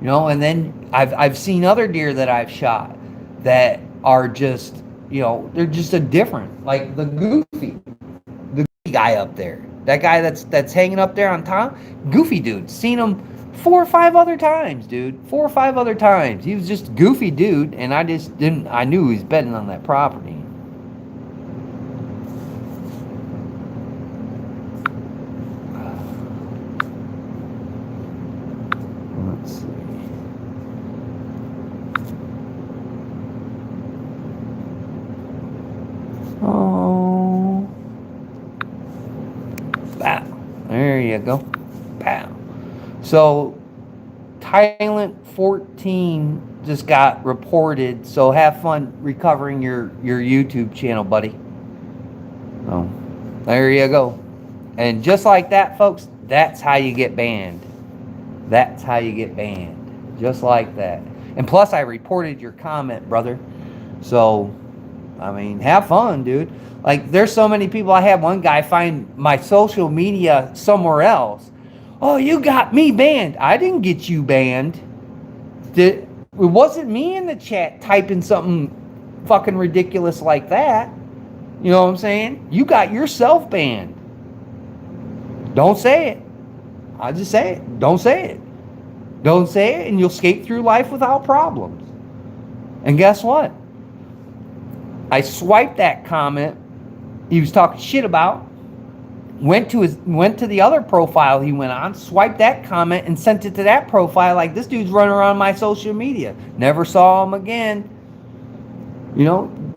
You know, and then I've seen other deer that I've shot that are just, you know, they're just a different, like the Goofy guy up there. That guy that's hanging up there on top, Goofy dude. Seen him 4 or 5 other times, dude. 4 or 5 other times. He was just a goofy dude, and I knew he was betting on that property. Let's see. Oh. Bam. There you go. Bam. So, Thailand 14 just got reported, so have fun recovering your YouTube channel, buddy. So, there you go. And just like that, folks, that's how you get banned. That's how you get banned. Just like that. And plus, I reported your comment, brother. So, I mean, have fun, dude. Like, there's so many people. I had one guy find my social media somewhere else. Oh, you got me banned. I didn't get you banned. It wasn't me in the chat typing something fucking ridiculous like that. You know what I'm saying? You got yourself banned. Don't say it. I just say it. Don't say it. Don't say it, and you'll skate through life without problems. And guess what? I swiped that comment he was talking shit about, went to the other profile he went on, swiped that comment and sent it to that profile like this dude's running around my social media. Never saw him again. You know,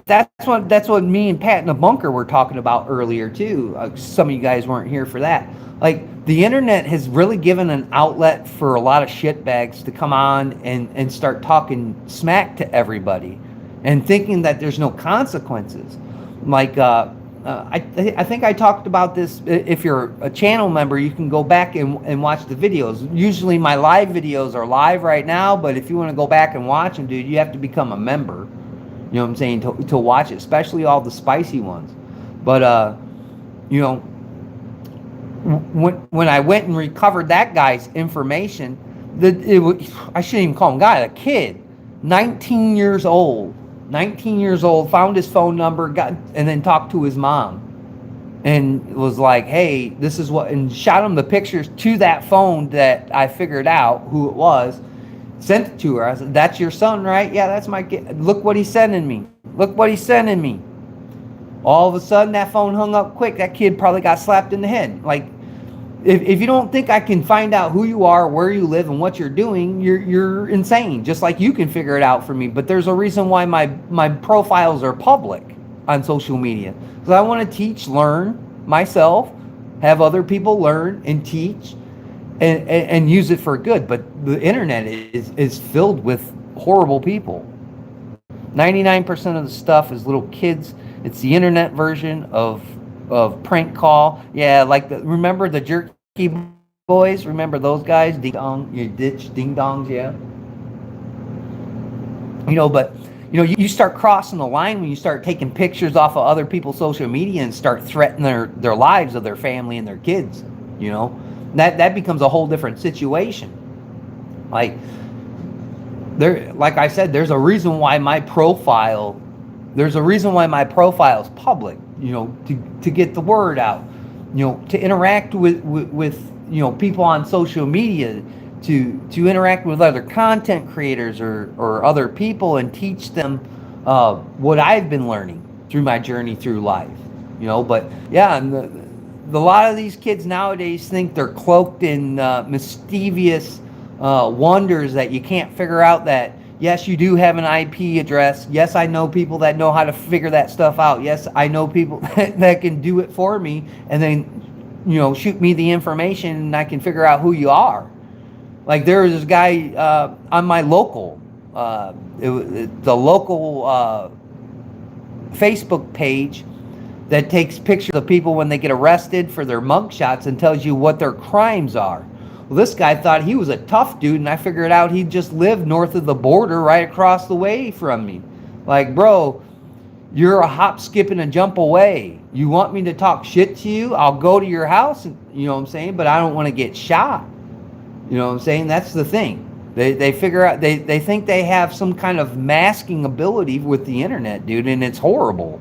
that's what me and Pat in the bunker were talking about earlier too. Some of you guys weren't here for that. Like, the internet has really given an outlet for a lot of shitbags to come on and start talking smack to everybody and thinking that there's no consequences. Like, I think I talked about this. If you're a channel member, you can go back and watch the videos. Usually my live videos are live right now, but if you want to go back and watch them, dude, you have to become a member. You know what I'm saying? To watch it, especially all the spicy ones. But, you know, when I went and recovered that guy's information, I shouldn't even call him guy, a kid, 19 years old, found his phone number, and then talked to his mom, and was like, hey, this is what, and shot him the pictures to that phone that I figured out who it was, sent it to her. I said, that's your son, right? Yeah, that's my kid. Look what he's sending me. Look what he's sending me. All of a sudden, that phone hung up quick. That kid probably got slapped in the head. Like, if you don't think I can find out who you are, where you live, and what you're doing, you're insane. Just like you can figure it out for me. But there's a reason why my profiles are public on social media. Because I want to teach, learn myself, have other people learn and teach, and use it for good. But the internet is filled with horrible people. 99% of the stuff is little kids. It's the internet version of prank call. Yeah, like remember the Jerky Boys? Remember those guys? Ding dong, you ditch ding dongs, yeah. You know, but you know, you start crossing the line when you start taking pictures off of other people's social media and start threatening their lives of their family and their kids. You know, that becomes a whole different situation. Like I said, there's a reason why my profile is public, you know, to get the word out, you know, to interact with you know, people on social media, to interact with other content creators or other people and teach them what I've been learning through my journey through life, you know. But yeah, and lot of these kids nowadays think they're cloaked in mischievous wonders that you can't figure out that, yes, you do have an IP address. Yes, I know people that know how to figure that stuff out. Yes, I know people that can do it for me and then, shoot me the information and I can figure out who you are. Like there was this guy on my local, the local Facebook page that takes pictures of people when they get arrested for their mugshots and tells you what their crimes are. Well, this guy thought he was a tough dude, and I figured out he just lived north of the border right across the way from me. Like, bro, you're a hop, skip, and a jump away. You want me to talk shit to you? I'll go to your house, you know what I'm saying? But I don't want to get shot. You know what I'm saying? That's the thing. They figure out, they think they have some kind of masking ability with the internet, dude, and it's horrible.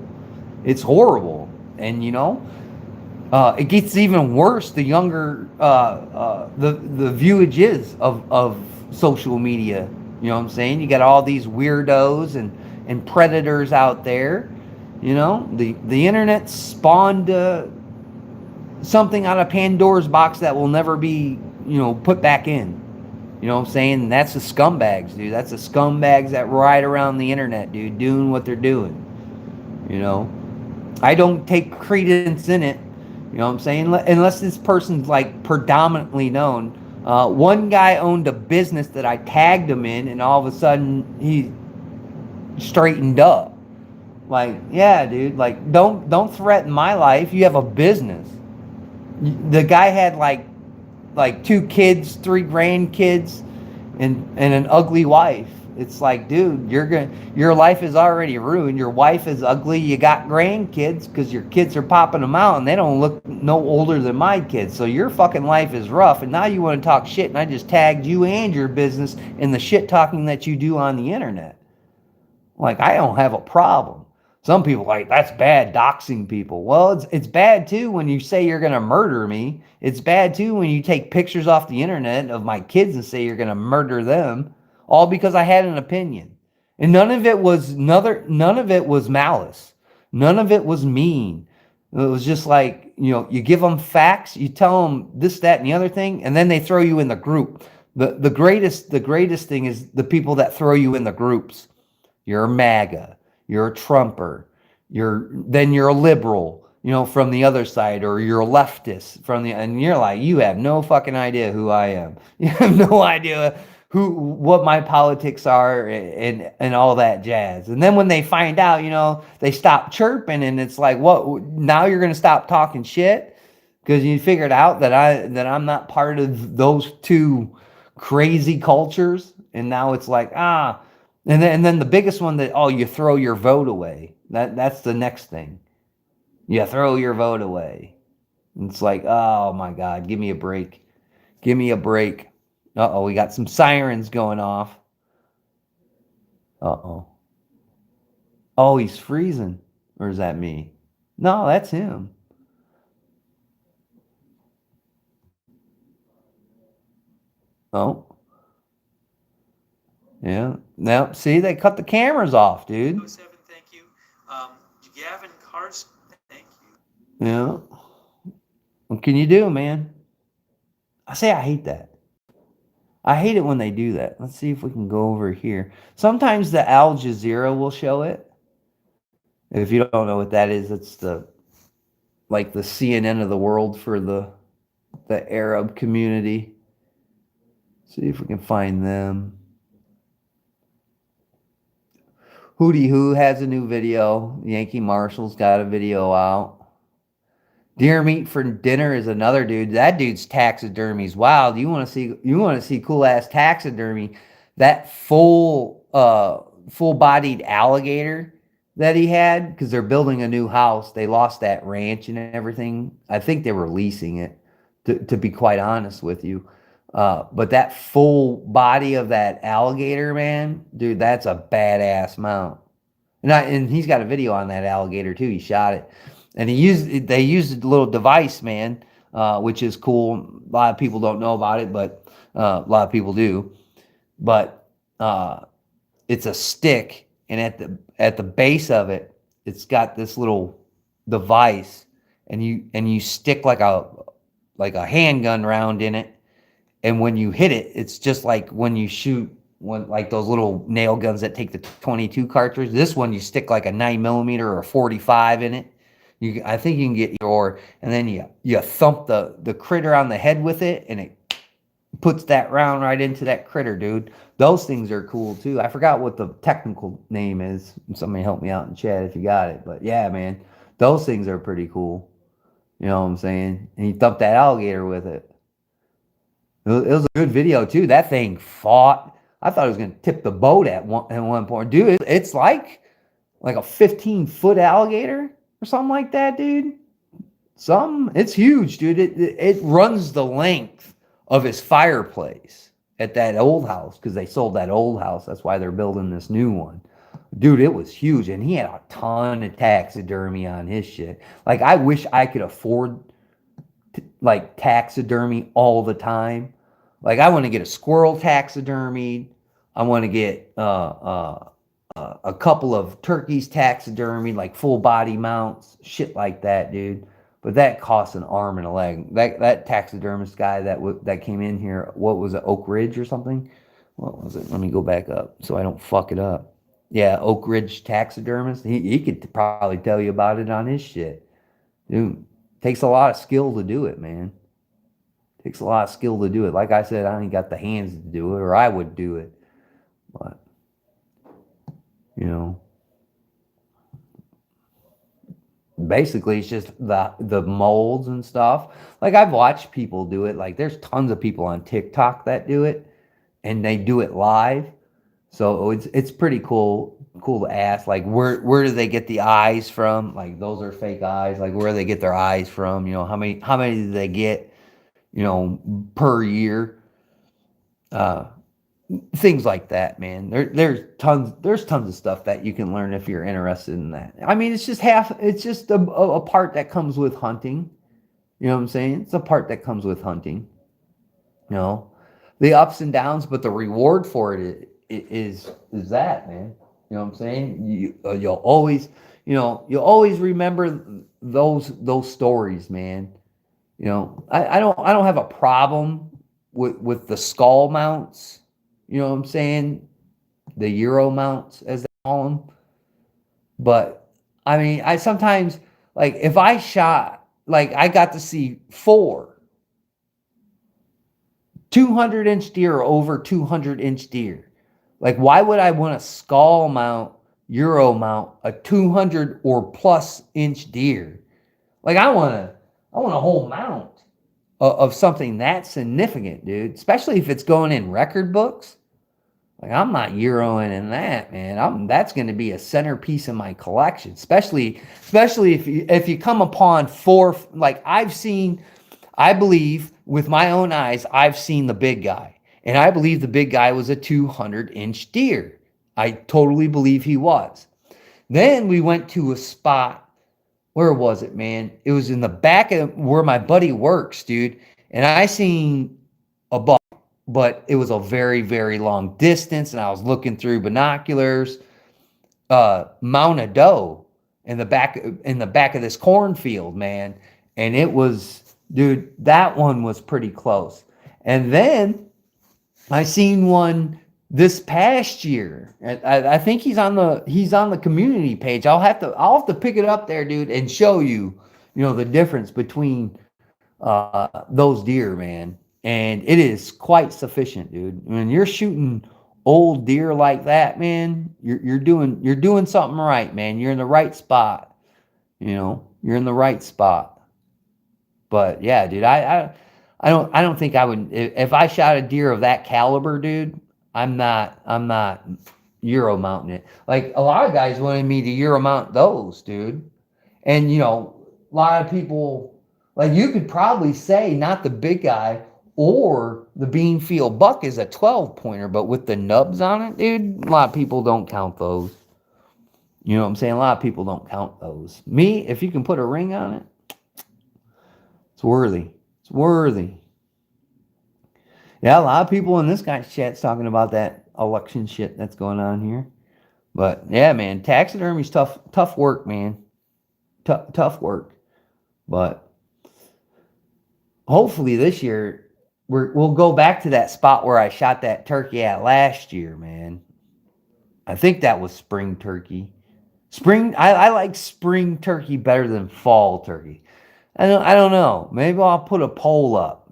It's horrible. And it gets even worse the younger the viewage is of social media. You know what I'm saying? You got all these weirdos and predators out there. The internet spawned something out of Pandora's box that will never be put back in. You know what I'm saying? And that's the scumbags, dude. That's the scumbags that ride around the internet, dude, doing what they're doing. I don't take credence in it. You know what I'm saying? Unless this person's like predominantly known. One guy owned a business that I tagged him in, and all of a sudden he straightened up. Like, yeah, dude. Like, don't threaten my life. You have a business. The guy had like 2 kids, 3 grandkids, and an ugly wife. It's like, dude, your life is already ruined. Your wife is ugly. You got grandkids because your kids are popping them out and they don't look no older than my kids. So your fucking life is rough. And now you want to talk shit, and I just tagged you and your business in the shit talking that you do on the internet. Like, I don't have a problem. Some people like, that's bad, doxing people. Well, it's bad too when you say you're going to murder me. It's bad too when you take pictures off the internet of my kids and say you're going to murder them. All because I had an opinion. And none of it was malice. None of it was mean. It was just like, you give them facts, you tell them this, that, and the other thing, and then they throw you in the group. The greatest thing is the people that throw you in the groups. You're a MAGA, you're a Trumper, then you're a liberal, from the other side, or you're a leftist and you're like, you have no fucking idea who I am. You have no idea what my politics are and all that jazz. And then when they find out, they stop chirping, and it's like, what? Now you're going to stop talking shit because you figured out that I'm not part of those 2 crazy cultures. And now it's like, and then the biggest one that, you throw your vote away. That's the next thing. You throw your vote away. And it's like, oh my God, give me a break. Give me a break. Uh-oh, we got some sirens going off. Uh-oh. Oh, he's freezing. Or is that me? No, that's him. Oh. Yeah. Now, see, they cut the cameras off, dude. 07, thank you. Gavin Carson, thank you. Yeah. What can you do, man? I hate that. I hate it when they do that. Let's see if we can go over here. Sometimes the Al Jazeera will show it. If you don't know what that is, it's the CNN of the world for the Arab community. See if we can find them. Hootie Who has a new video. Yankee Marshall's got a video out. Deer meat for dinner is another dude. That dude's taxidermy's wild. You want to see cool ass taxidermy? That full-bodied alligator that he had, because they're building a new house. They lost that ranch and everything. I think they were leasing it, to be quite honest with you. But that full body of that alligator, man, dude, that's a badass mount. And he's got a video on that alligator too. He shot it. And they used a little device, man, which is cool. A lot of people don't know about it, but a lot of people do. But it's a stick, and at the base of it, it's got this little device, and you stick like a handgun round in it, and when you hit it, it's just like when you shoot like those little nail guns that take the 22 cartridge. This one you stick like a 9mm or a 45 in it. I think you can get and then you thump the critter on the head with it, and it puts that round right into that critter, dude. Those things are cool too. I forgot what the technical name is. Somebody help me out in chat if you got it. But yeah, man, those things are pretty cool. You know what I'm saying? And you thump that alligator with it. It was a good video too. That thing fought. I thought it was gonna tip the boat at one point, dude. It's like a 15-foot alligator or something like that, dude. It's huge, dude. It runs the length of his fireplace at that old house, because they sold that old house. That's why they're building this new one. Dude, it was huge, and he had a ton of taxidermy on his shit. Like, I wish I could afford like taxidermy all the time. Like, I want to get a squirrel taxidermied. I want to get a couple of turkeys taxidermied, like full body mounts, shit like that, dude. But that costs an arm and a leg. That taxidermist guy that came in here, what was it, Oak Ridge or something? What was it? Let me go back up so I don't fuck it up. Yeah, Oak Ridge taxidermist. He could probably tell you about it on his shit. Dude, takes a lot of skill to do it, man. Takes a lot of skill to do it. Like I said, I ain't got the hands to do it, or I would do it. But, you know, basically it's just the molds and stuff. Like, I've watched people do it. Like, there's tons of people on TikTok that do it, and they do it live. So it's pretty cool to ask, like, where do they get the eyes from? Like, those are fake eyes. Like, where do they get their eyes from? You know, how many do they get, you know, per year? Things like that, man. There's tons of stuff that you can learn if you're interested in that. I mean, it's just a part that comes with hunting. You know what I'm saying? It's a part that comes with hunting. You know, the ups and downs, but the reward for it is that, man. You know what I'm saying? You'll always remember those stories, man. You know, I don't have a problem with the skull mounts. You know what I'm saying? The Euro mounts, as they call them. But I mean, I sometimes, like, if I shot, like, I got to see 4 200-inch deer or over 200-inch deer. Like, why would I want a skull mount, Euro mount, a 200 or plus inch deer? Like, I want a whole mount of something that significant, dude. Especially if it's going in record books. Like, I'm not Euroing in that, man. That's going to be a centerpiece in my collection. Especially if you come upon 4, like, I believe with my own eyes, I've seen the big guy. And I believe the big guy was a 200-inch deer. I totally believe he was. Then we went to a spot. Where was it, man? It was in the back of where my buddy works, dude. And I seen a buck, but it was a very, very long distance. And I was looking through binoculars. Mount a doe in the back of this cornfield, man. And it was, dude, that one was pretty close. And then I seen one this past year. I think he's on the community page. I'll have to pick it up there, dude, and show you, the difference between those deer, man. And it is quite sufficient, dude. When you're shooting old deer like that, man, you're doing something right, man. You're in the right spot. You're in the right spot. But yeah, dude, I don't think I would, if I shot a deer of that caliber, dude. I'm not Euro mounting it. Like, a lot of guys wanted me to Euro mount those, dude. And a lot of people, like, you could probably say not the big guy or the Beanfield buck is a 12-pointer, but with the nubs on it, dude, a lot of people don't count those. You know what I'm saying? A lot of people don't count those. Me, if you can put a ring on it, it's worthy. It's worthy. Yeah, a lot of people in this guy's chat's talking about that election shit that's going on here. But yeah, man, taxidermy's tough work, man. Tough work. But hopefully this year we'll go back to that spot where I shot that turkey at last year, man. I think that was spring turkey. I like spring turkey better than fall turkey. I don't know. Maybe I'll put a poll up.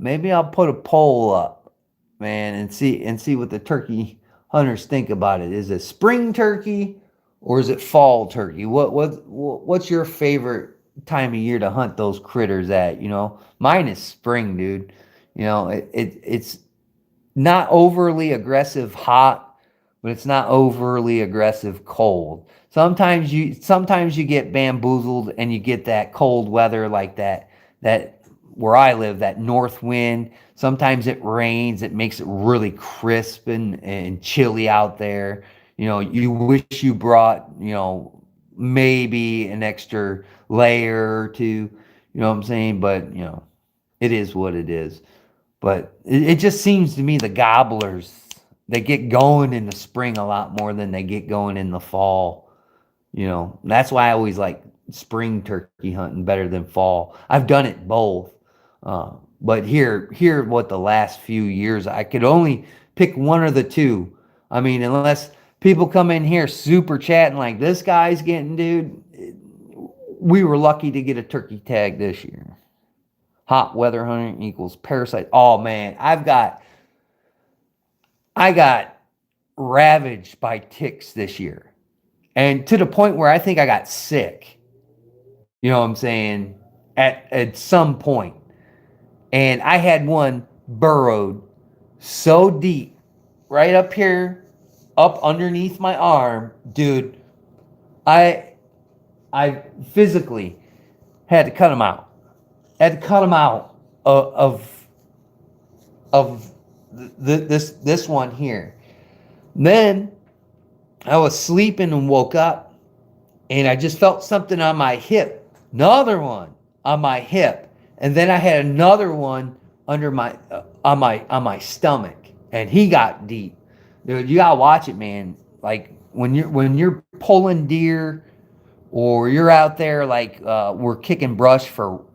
Man, and see what the turkey hunters think about it. Is it spring turkey or is it fall turkey? What's your favorite time of year to hunt those critters at? You know, mine is spring, dude. You know, it's not overly aggressive hot, but it's not overly aggressive cold. Sometimes you get bamboozled and you get that cold weather like that where I live, that north wind. Sometimes it rains, it makes it really crisp and chilly out there. You know, you wish you brought, you know, maybe an extra layer or two, you know what I'm saying? But, you know, it is what it is. But it just seems to me the gobblers, they get going in the spring a lot more than they get going in the fall. You know, that's why I always like spring turkey hunting better than fall. I've done it both. But here, what the last few years, I could only pick one or the two. I mean, unless people come in here super chatting like this guy's getting, dude, we were lucky to get a turkey tag this year. Hot weather hunting equals parasite. Oh man, I got ravaged by ticks this year. And to the point where I think I got sick. You know what I'm saying? At some point. And I had one burrowed so deep, right up here, up underneath my arm, dude. I physically had to cut him out. Of this one here. Then I was sleeping and woke up, and I just felt something on my hip. Another one on my hip, and then I had another one under my on my stomach, and he got deep. Dude, you gotta watch it, man. Like when you're pulling deer, or you're out there like we're kicking brush for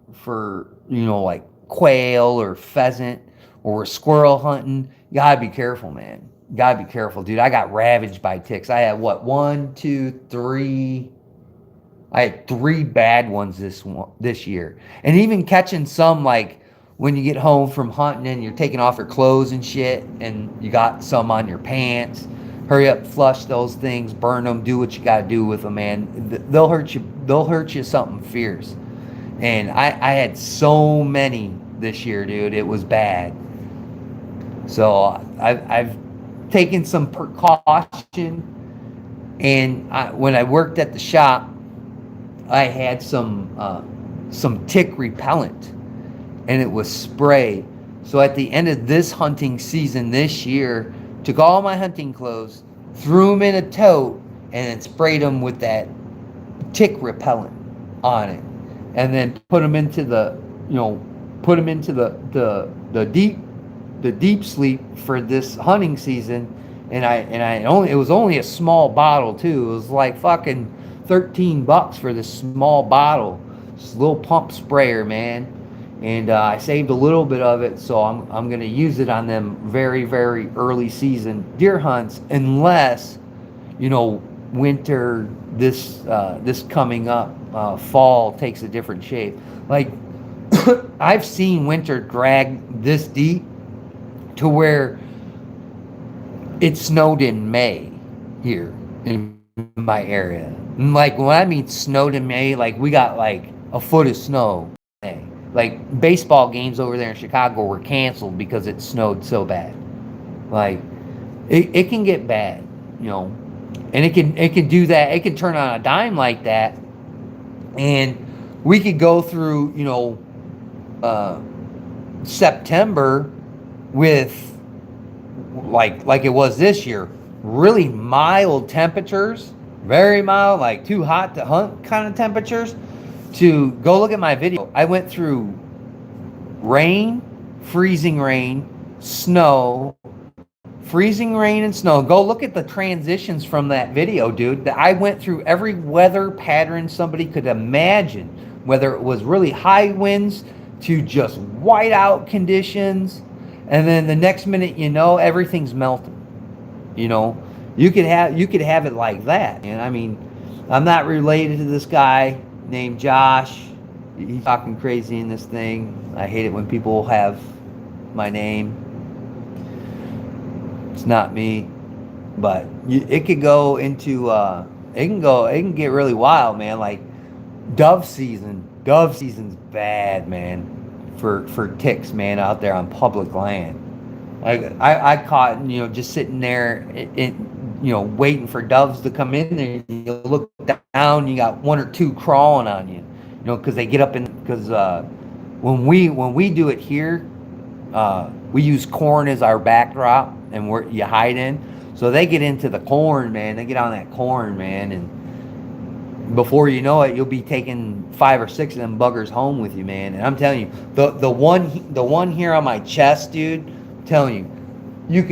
you know, like quail or pheasant, or we're squirrel hunting. You gotta be careful, man. You gotta be careful, dude. I got ravaged by ticks. I had what, 1, 2, 3. I had 3 bad ones this year, and even catching some like when you get home from hunting and you're taking off your clothes and shit, and you got some on your pants. Hurry up, flush those things, burn them, do what you gotta do with them, man. They'll hurt you. They'll hurt you something fierce. And I had so many this year, dude. It was bad. So I've taken some precaution. And when I worked at the shop, I had some tick repellent, and it was spray. So at the end of this hunting season this year, took all my hunting clothes, threw them in a tote, and then sprayed them with that tick repellent on it. And then put them into the deep sleep for this hunting season. And it was only a small bottle too. It was like fucking $13 for this small bottle, this little pump sprayer, man. And I saved a little bit of it, so I'm gonna use it on them very, very early season deer hunts, unless, you know, winter this coming up, fall takes a different shape. Like I've seen winter drag this deep to where it snowed in May here in my area. And like when I mean snowed in May, like we got like a foot of snow. Like baseball games over there in Chicago were canceled because it snowed so bad. Like it can get bad, you know, and it can do that. It can turn on a dime like that, and we could go through, you know, September with like it was this year, really mild temperatures, very mild, like too hot to hunt kind of temperatures. To go look at my video, I went through rain, freezing rain, snow, freezing rain and snow. Go look at the transitions from that video, dude. I went through every weather pattern somebody could imagine. whether it was really high winds to just whiteout conditions, and then the next minute, you know, everything's melting. You know, you could have it like that. And I mean, I'm not related to this guy named Josh. He's talking crazy in this thing. I hate it when people have my name. It's not me, but it could go into it can get really wild, man. Like dove season's bad, man, for ticks, man, out there on public land. I caught, you know, just sitting there, you know, waiting for doves to come in there. You look down, you got one or two crawling on you, you know, because they get up in, because when we do it here, we use corn as our backdrop, and you hide in. So they get into the corn, man. They get on that corn, man, and before you know it, you'll be taking 5 or 6 of them buggers home with you, man. And I'm telling you, the one here on my chest, dude, I'm telling you,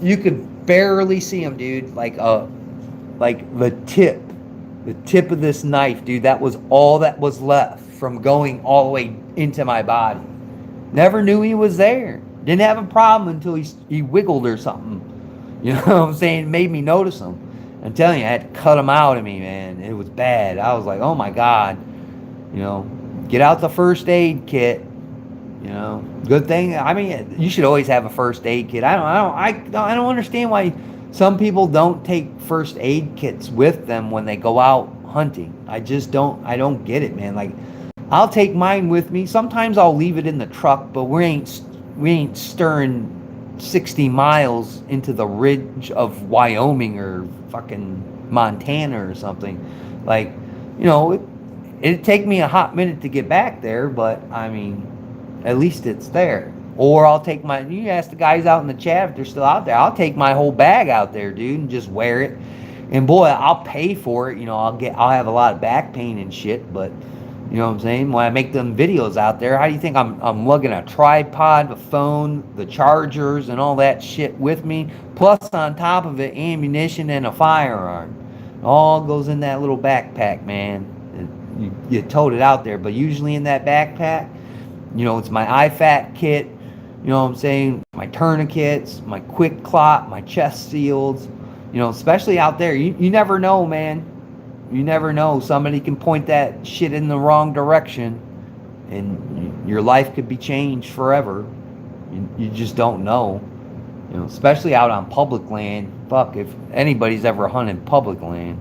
you could barely see him, dude. Like the tip of this knife, dude. That was all that was left from going all the way into my body. Never knew he was there. Didn't have a problem until he wiggled or something. You know what I'm saying? It made me notice him. I'm telling you, I had to cut him out of me, man. It was bad. I was like, oh my God. You know, get out the first aid kit. You know, good thing. I mean, you should always have a first aid kit. I don't understand why some people don't take first aid kits with them when they go out hunting. I don't get it, man. Like, I'll take mine with me. Sometimes I'll leave it in the truck, but we ain't stirring 60 miles into the ridge of Wyoming or fucking Montana or something. Like, you know, it'd take me a hot minute to get back there, but I mean, at least it's there. Or I'll take you ask the guys out in the chat if they're still out there, I'll take my whole bag out there, dude, and just wear it. And boy, I'll pay for it. You know, I'll have a lot of back pain and shit, but you know what I'm saying? When I make them videos out there, how do you think I'm lugging a tripod, a phone, the chargers, and all that shit with me? Plus, on top of it, ammunition and a firearm. It all goes in that little backpack, man. You tote it out there, but usually in that backpack, you know, it's my IFAK kit, you know what I'm saying? My tourniquets, my quick clot, my chest seals, you know, especially out there. You never know, man. You never know. Somebody can point that shit in the wrong direction and your life could be changed forever. You just don't know. You know, especially out on public land. Fuck, if anybody's ever hunted public land,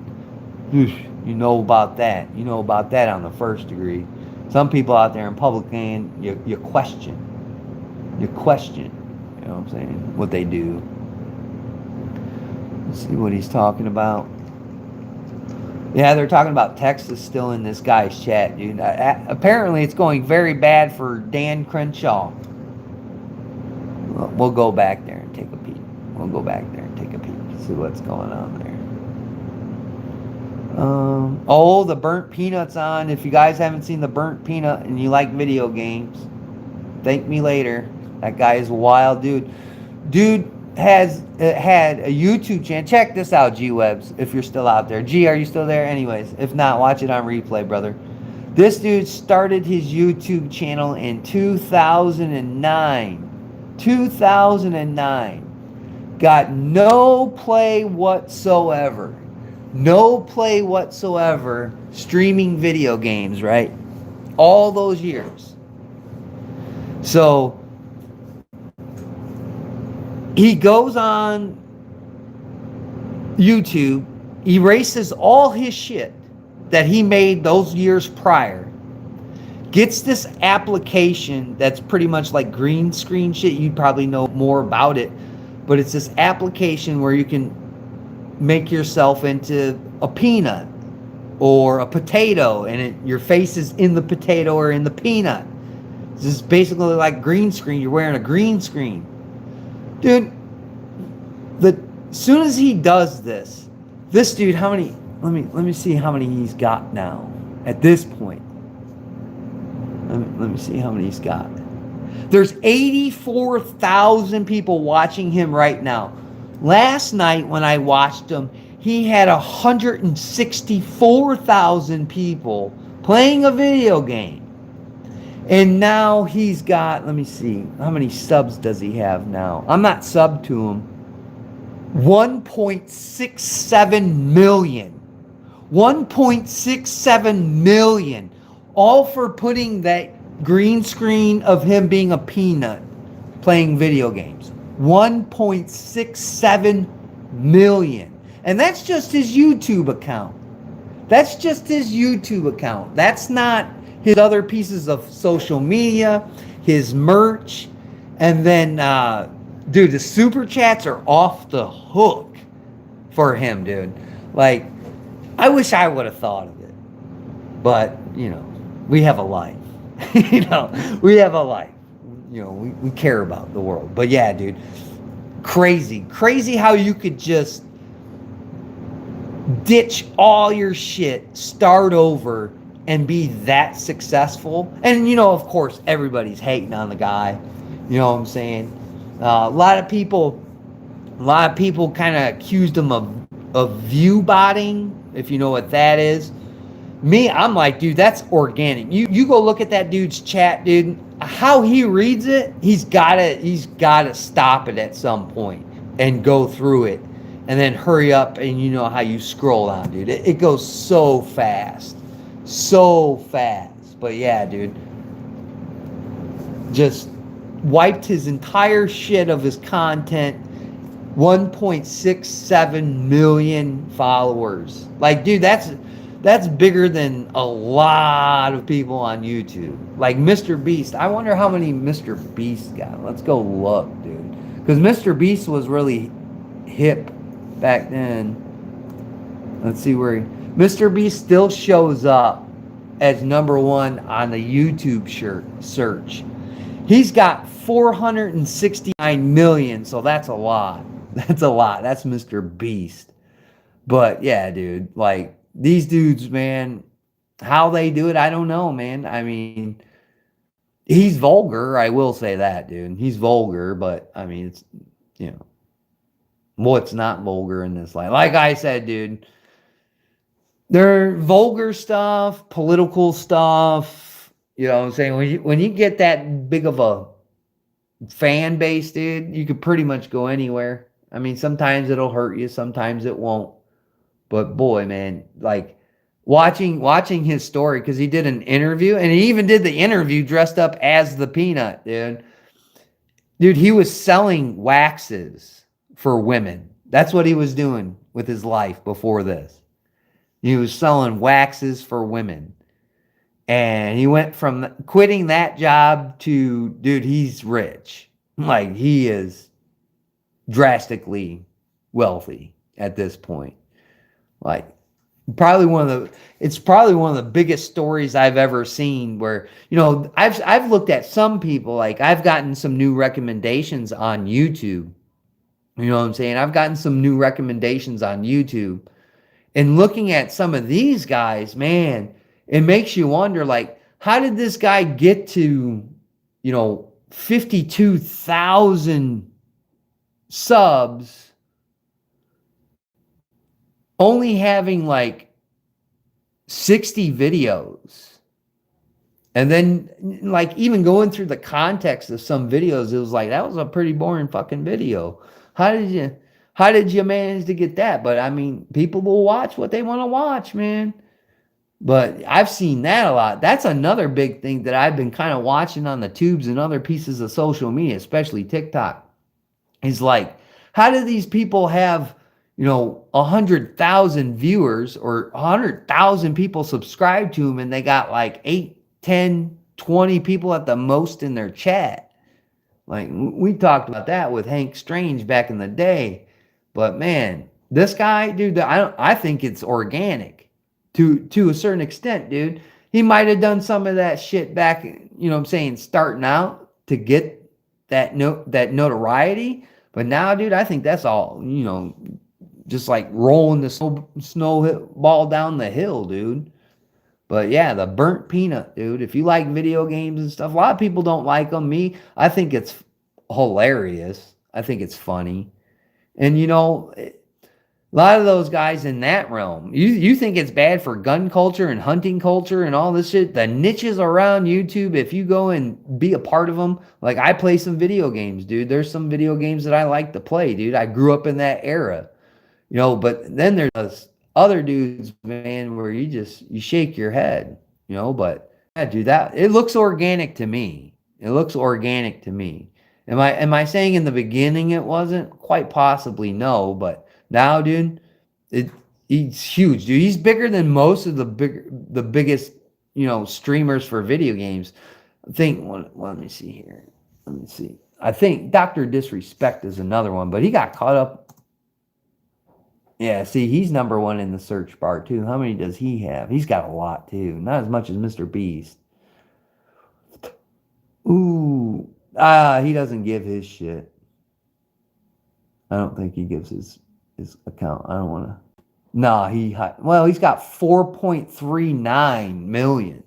you know about that. You know about that on the first degree. Some people out there in public land, you question. You question. You know what I'm saying? What they do. Let's see what he's talking about. Yeah, they're talking about Texas still in this guy's chat, dude. Apparently, it's going very bad for Dan Crenshaw. We'll go back there and take a peek. We'll go back there and take a peek. See what's going on there. Oh, the Burnt Peanut's on. If you guys haven't seen the Burnt Peanut and you like video games, thank me later. That guy is a wild dude. Dude has had a YouTube channel. Check this out, G-Webs, if you're still out there. G, are you still there? Anyways, if not, watch it on replay, brother. This dude started his YouTube channel in 2009. 2009. Got no play whatsoever. No play whatsoever streaming video games, right? All those years. So he goes on YouTube, erases all his shit that he made those years prior, gets this application that's pretty much like green screen shit. You probably know more about it, but it's this application where you can make yourself into a peanut or a potato, and your face is in the potato or in the peanut. This is basically like green screen. You're wearing a green screen. Dude, as soon as he does this dude, how many, let me see how many he's got now at this point. Let me see how many he's got. There's 84,000 people watching him right now. Last night when I watched him, he had 164,000 people playing a video game. And now he's got, let me see, how many subs does he have now? I'm not subbed to him. 1.67 million. 1.67 million. All for putting that green screen of him being a peanut playing video games. 1.67 million. And that's just his YouTube account. That's just his YouTube account. That's not his other pieces of social media, his merch, and then, dude, the super chats are off the hook for him, dude. Like, I wish I would have thought of it. But, you know, we have a life. You know, we have a life. You know, we care about the world. But yeah, dude, crazy. Crazy how you could just ditch all your shit, start over, and be that successful. And, you know, of course, everybody's hating on the guy. You know what I'm saying? A lot of people kind of accused him of view botting, if you know what that is. Me, I'm like, dude, that's organic. You go look at that dude's chat, dude. How he reads it, he's gotta stop it at some point and go through it, and then hurry up. And you know how you scroll on, dude. It goes so fast. So fast. But yeah, dude, just wiped his entire shit of his content. 1.67 million followers. Like, dude, that's bigger than a lot of people on YouTube. Like Mr. Beast. I wonder how many Mr. Beast got. Let's go look, dude. Because Mr. Beast was really hip back then. Let's see where Mr. Beast still shows up as #1 on the YouTube search. He's got 469 million, so that's a lot. That's a lot. That's Mr. Beast. But yeah, dude, like these dudes, man, how they do it, I don't know, man. I mean, he's vulgar. I will say that, dude. He's vulgar, but I mean, it's, you know, what's not vulgar in this life? Like I said, dude, they're vulgar stuff, political stuff. You know what I'm saying? When you get that big of a fan base, dude, you could pretty much go anywhere. I mean, sometimes it'll hurt you, sometimes it won't. But boy, man, like watching his story, because he did an interview, and he even did the interview dressed up as the Peanut, dude. Dude, he was selling waxes for women. That's what he was doing with his life before this. He was selling waxes for women. And he went from quitting that job to, dude, he's rich. Like, he is drastically wealthy at this point. Like, it's probably one of the biggest stories I've ever seen, where, you know, I've looked at some people, like I've gotten some new recommendations on YouTube. You know what I'm saying? I've gotten some new recommendations on YouTube. And looking at some of these guys, man, it makes you wonder, like, how did this guy get to, you know, 52,000 subs, only having like 60 videos? And then, like, even going through the context of some videos, it was like, that was a pretty boring fucking video. How did you manage to get that? But I mean, people will watch what they want to watch, man. But I've seen that a lot. That's another big thing that I've been kind of watching on the tubes and other pieces of social media, especially TikTok. Is like, how do these people have, you know, 100,000 viewers or 100,000 people subscribe to them, and they got like 8, 10, 20 people at the most in their chat? Like, we talked about that with Hank Strange back in the day. But man, this guy, dude, I think it's organic to a certain extent, dude. He might have done some of that shit back, you know what I'm saying, starting out to get that notoriety. But now, dude, I think that's all, you know, just like rolling the snowball down the hill, dude. But yeah, the burnt peanut, dude. If you like video games and stuff, a lot of people don't like them. Me, I think it's hilarious. I think it's funny. And, you know, lot of those guys in that realm. You think it's bad for gun culture and hunting culture and all this shit? The niches around YouTube, if you go and be a part of them, like I play some video games, dude. There's some video games that I like to play, dude. I grew up in that era, but then there's other dudes, man, where you shake your head, but yeah, dude, that it looks organic to me. It looks organic to me. Am I saying in the beginning it wasn't? Quite possibly no, but now, dude, he's huge, dude. He's bigger than most of the biggest, streamers for video games. Let me see here. Let me see. I think Dr. Disrespect is another one, but he got caught up. Yeah, see, he's number one in the search bar too. How many does he have? He's got a lot too. Not as much as Mr. Beast. Ooh, he doesn't give his shit. I don't think he gives his account. I don't want to. No, he's got 4.39 million.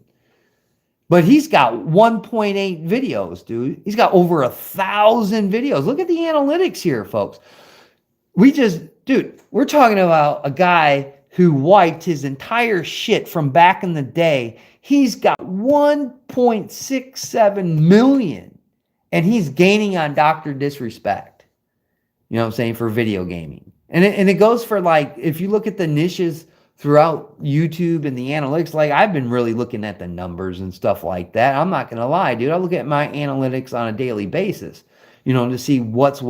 But he's got 1.8 videos, dude. He's got over 1,000 videos. Look at the analytics here, folks. We're talking about a guy who wiped his entire shit from back in the day. He's got 1.67 million. And he's gaining on Dr. Disrespect. You know what I'm saying? For video gaming. And it goes for, like, if you look at the niches throughout YouTube and the analytics, like, I've been really looking at the numbers and stuff like that. I'm not going to lie, dude. I look at my analytics on a daily basis, to see what's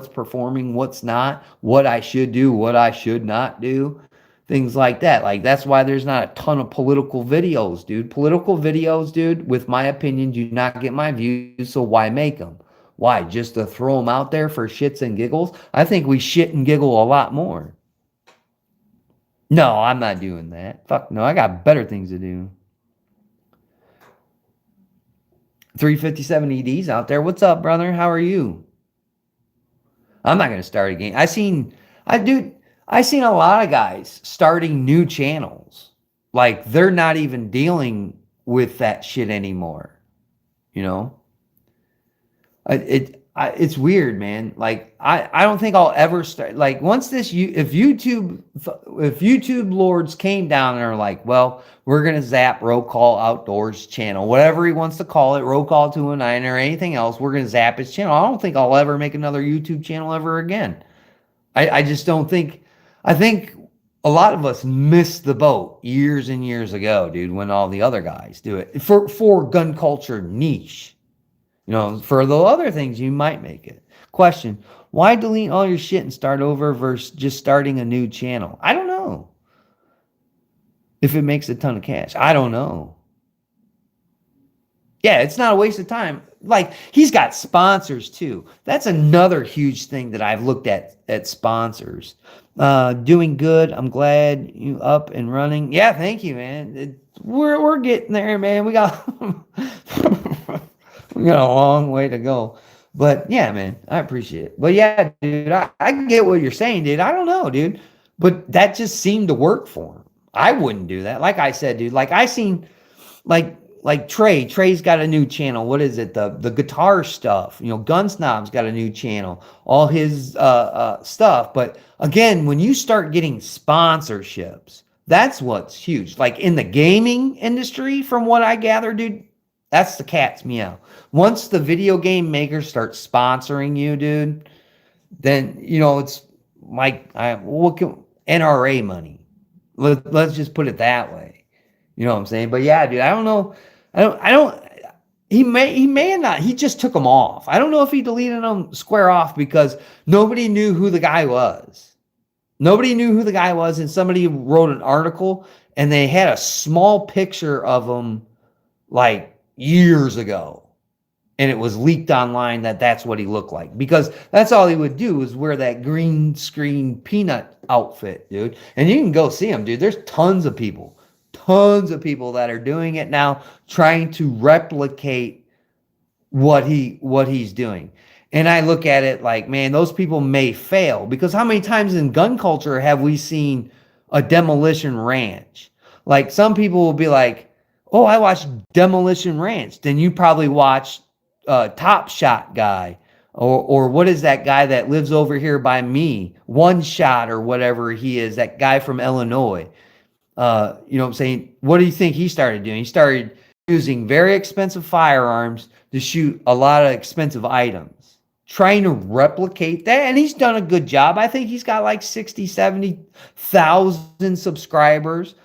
performing, what's not, what I should do, what I should not do, things like that. Like, that's why there's not a ton of political videos, dude. Political videos, dude, with my opinion, do not get my views, so why make them? Why? Just to throw them out there for shits and giggles? I think we shit and giggle a lot more. No, I'm not doing that. Fuck no, I got better things to do. 357 ED's out there. What's up, brother? How are you? I'm not going to start a game. I seen a lot of guys starting new channels. Like, they're not even dealing with that shit anymore. It's weird, man. Like, I don't think I'll ever start. Like, once this, if YouTube lords came down and are like, well, we're gonna zap Roll Call Outdoors channel, whatever he wants to call it, Roll Call 209 or anything else, we're gonna zap his channel. I don't think I'll ever make another YouTube channel ever again. I just don't think. I think a lot of us missed the boat years and years ago, dude, when all the other guys do it for gun culture niche. For the other things, you might make it. Question: why delete all your shit and start over versus just starting a new channel? I don't know. If it makes a ton of cash, I don't know. Yeah, it's not a waste of time. Like, he's got sponsors too. That's another huge thing that I've looked at sponsors. Doing good. I'm glad you up and running. Yeah, thank you, man. We're getting there, man. We got we got a long way to go. But yeah, man, I appreciate it. But yeah, dude, I get what you're saying, dude. I don't know, dude. But that just seemed to work for him. I wouldn't do that. Like I said, dude, like I seen like Trey's got a new channel. What is it? The guitar stuff. Gun Snob's got a new channel. All his stuff. But again, when you start getting sponsorships, that's what's huge. Like, in the gaming industry, from what I gather, dude, that's the cat's meow. Once the video game makers start sponsoring you, dude, then, it's like NRA money. Let's just put it that way. You know what I'm saying? But yeah, dude, I don't know. He may have not. He just took them off. I don't know if he deleted them square off because nobody knew who the guy was. Nobody knew who the guy was, and somebody wrote an article, and they had a small picture of him, like, years ago. And it was leaked online that's what he looked like. Because that's all he would do is wear that green screen peanut outfit, dude. And you can go see him, dude. There's tons of people that are doing it now, trying to replicate what he's doing. And I look at it like, man, those people may fail, because how many times in gun culture have we seen a Demolition Ranch? Like, some people will be like, oh, I watched Demolition Ranch. Then you probably watched Top Shot guy or what is that guy that lives over here by me, One Shot or whatever he is, that guy from Illinois. You know what I'm saying? What do you think he started doing? He started using very expensive firearms to shoot a lot of expensive items, trying to replicate that. And he's done a good job. I think he's got like 60, 70,000 subscribers,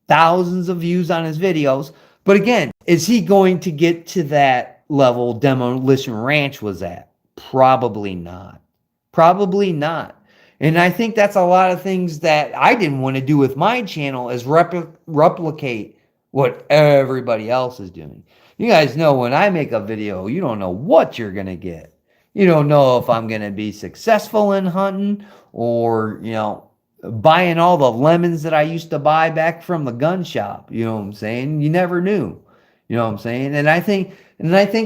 thousands of views on his videos. But again, is he going to get to that level Demolition Ranch was at? Probably not. Probably not. And I think that's a lot of things that I didn't want to do with my channel, is replicate what everybody else is doing. You guys know when I make a video, you don't know what you're going to get. You don't know if I'm going to be successful in hunting, or, you know, buying all the lemons that I used to buy back from the gun shop. You know what I'm saying? You never knew. You know what I'm saying? And I think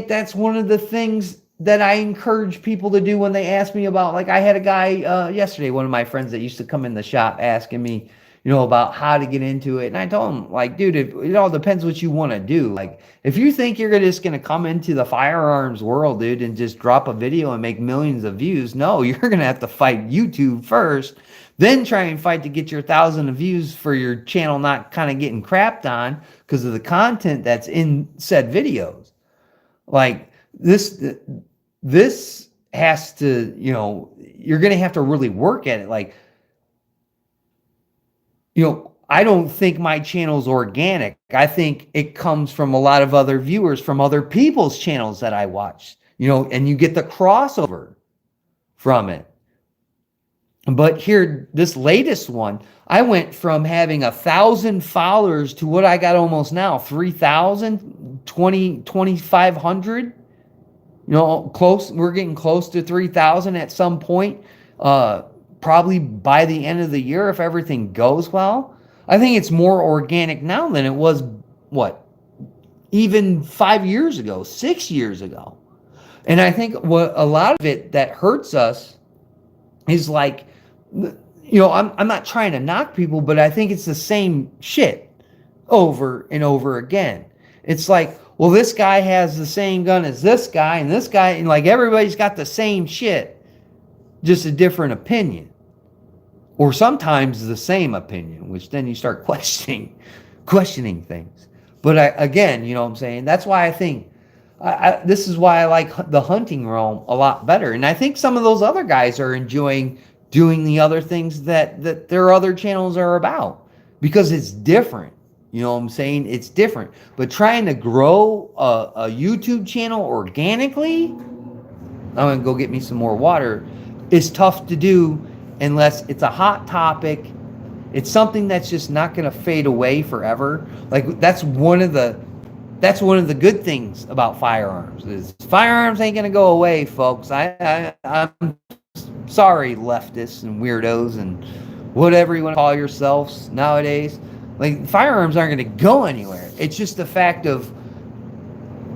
that's one of the things that I encourage people to do when they ask me about, like, I had a guy yesterday, one of my friends that used to come in the shop asking me, you know, about how to get into it. And I told him, like, dude, it all depends what you want to do. Like, if you think you're just going to come into the firearms world, dude, and just drop a video and make millions of views, no, you're going to have to fight YouTube first, then try and fight to get your 1,000 views for your channel not kind of getting crapped on because of the content that's in said videos. Like, this has to, you know, you're going to have to really work at it. Like, you know, I don't think my channel's organic. I think it comes from a lot of other viewers from other people's channels that I watch, you know, and you get the crossover from it. But here, this latest one, I went from having 1,000 followers to what I got almost now, 3,000, 2,500. You know, close. We're getting close to 3,000 at some point. Probably by the end of the year, if everything goes well. I think it's more organic now than it was, what, even 5 years ago, 6 years ago. And I think what a lot of it that hurts us is, like, you know, I'm not trying to knock people, but I think it's the same shit over and over again. It's like, well, this guy has the same gun as this guy, and like, everybody's got the same shit, just a different opinion. Or sometimes the same opinion, which then you start questioning things. But again, you know what I'm saying? That's why I think, this is why I like the hunting realm a lot better. And I think some of those other guys are enjoying doing the other things that their other channels are about, because it's different. You know what I'm saying? It's different. But trying to grow a YouTube channel organically, I'm going to go get me some more water, is tough to do unless it's a hot topic. It's something that's just not going to fade away forever. Like, that's one of the good things about firearms, is firearms ain't going to go away, folks. I'm sorry, leftists and weirdos and whatever you want to call yourselves nowadays. Like, firearms aren't going to go anywhere. It's just the fact of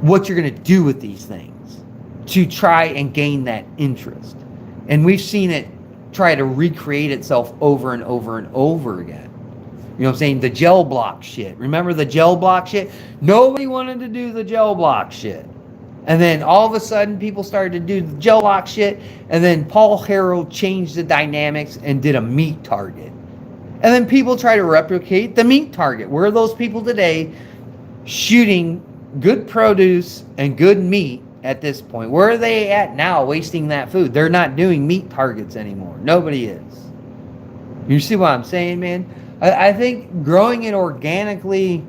what you're going to do with these things to try and gain that interest. And we've seen it try to recreate itself over and over and over again. You know what I'm saying? The gel block shit. Remember the gel block shit? Nobody wanted to do the gel block shit. And then all of a sudden, people started to do the gel block shit. And then Paul Harrell changed the dynamics and did a meat target. And then people try to replicate the meat target. Where are those people today shooting good produce and good meat at this point? Where are they at now wasting that food? They're not doing meat targets anymore. Nobody is. You see what I'm saying, man? I think growing it organically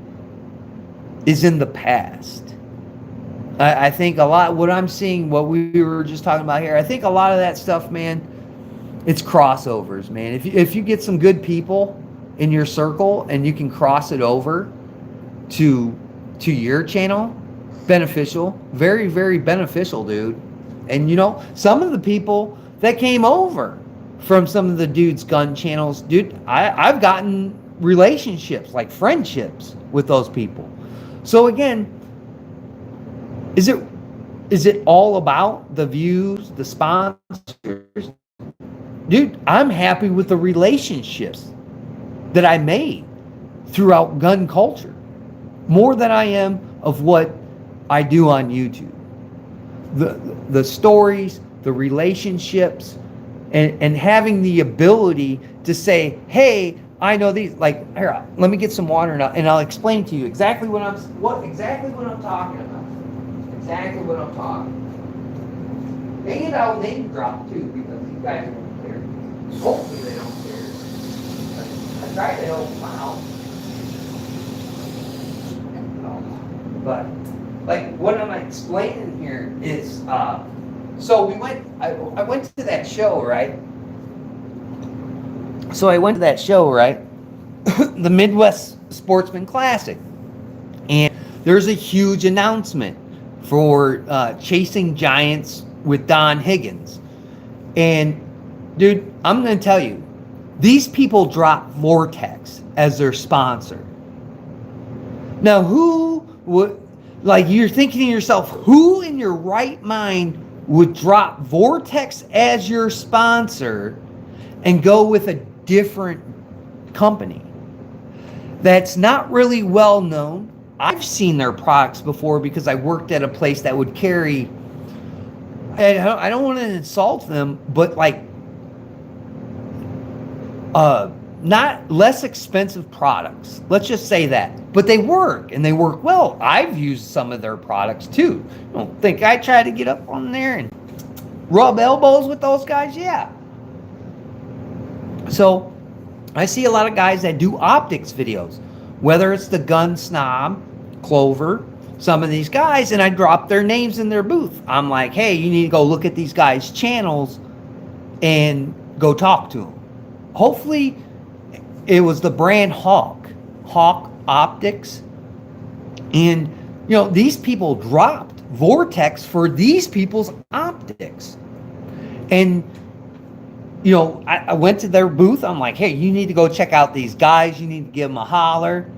is in the past. I think a lot, what I'm seeing, what we were just talking about here, I think a lot of that stuff, man, it's crossovers, man. If you get some good people in your circle and you can cross it over to your channel, beneficial, very, very beneficial, dude. And you know, some of the people that came over from some of the dudes' gun channels, dude, I've gotten relationships, like friendships with those people. So again, is it all about the views, the sponsors? Dude, I'm happy with the relationships that I made throughout gun culture, more than I am of what I do on YouTube. The stories, the relationships, and having the ability to say, hey, I know these, like, here, let me get some water and I'll explain to you exactly what I'm talking about. Exactly what I'm talking about. Dang it, I'll name drop too, because these guys don't care. Hopefully they don't care. I try to help them out. But, like, what I'm explaining here is, so I went to that show, right? So I went to that show, right? The Midwest Sportsman Classic. And there's a huge announcement for Chasing Giants with Don Higgins. And, dude, I'm going to tell you, these people dropped Vortex as their sponsor. Now, who would, like, you're thinking to yourself, who in your right mind would drop Vortex as your sponsor and go with a different company that's not really well known? I've seen their products before because I worked at a place that would carry, I don't want to insult them, but like not less expensive products. Let's just say that. But they work, and they work well. I've used some of their products too. Don't think I try to get up on there and rub elbows with those guys? Yeah. So I see a lot of guys that do optics videos, whether it's the Gun Snob, Clover, some of these guys, and I drop their names in their booth. I'm like, hey, you need to go look at these guys' channels and go talk to them. Hopefully it was the brand Hawk Optics. And, you know, these people dropped Vortex for these people's optics. And, you know, I went to their booth. I'm like, hey, you need to go check out these guys. You need to give them a holler.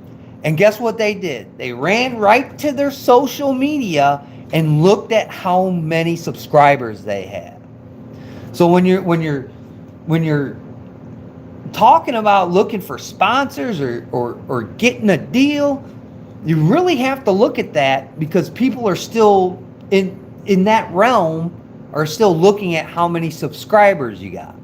And guess what they did? They ran right to their social media and looked at how many subscribers they had. So when you're talking about looking for sponsors or getting a deal, you really have to look at that, because people are still in that realm are still looking at how many subscribers you got.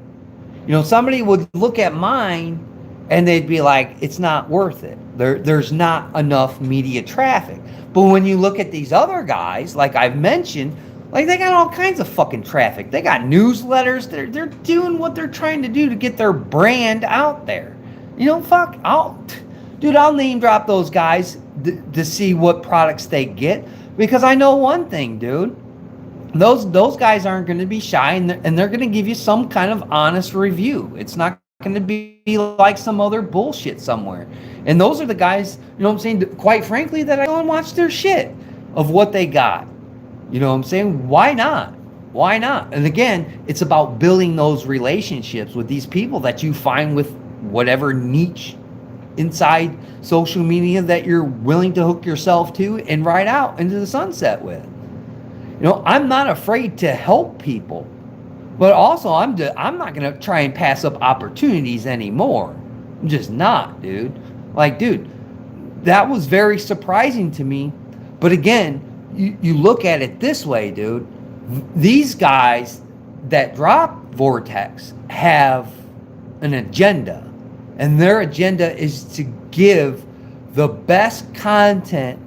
You know, somebody would look at mine and they'd be like, it's not worth it. There's not enough media traffic. But when you look at these other guys, like I've mentioned, like they got all kinds of fucking traffic. They got newsletters. They're doing what they're trying to do to get their brand out there. You know, fuck, I'll name drop those guys to see what products they get, because I know one thing, dude. Those guys aren't going to be shy, and they're going to give you some kind of honest review. It's not going to be like some other bullshit somewhere. And those are the guys, you know what I'm saying, quite frankly, that I go and watch their shit of what they got. You know what I'm saying? Why not? Why not? And again, it's about building those relationships with these people that you find with whatever niche inside social media that you're willing to hook yourself to and ride out into the sunset with. You know, I'm not afraid to help people, but also I'm not going to try and pass up opportunities anymore. I'm just not, dude. Like, dude, that was very surprising to me. But again, you look at it this way, dude. These guys that drop Vortex have an agenda, and their agenda is to give the best content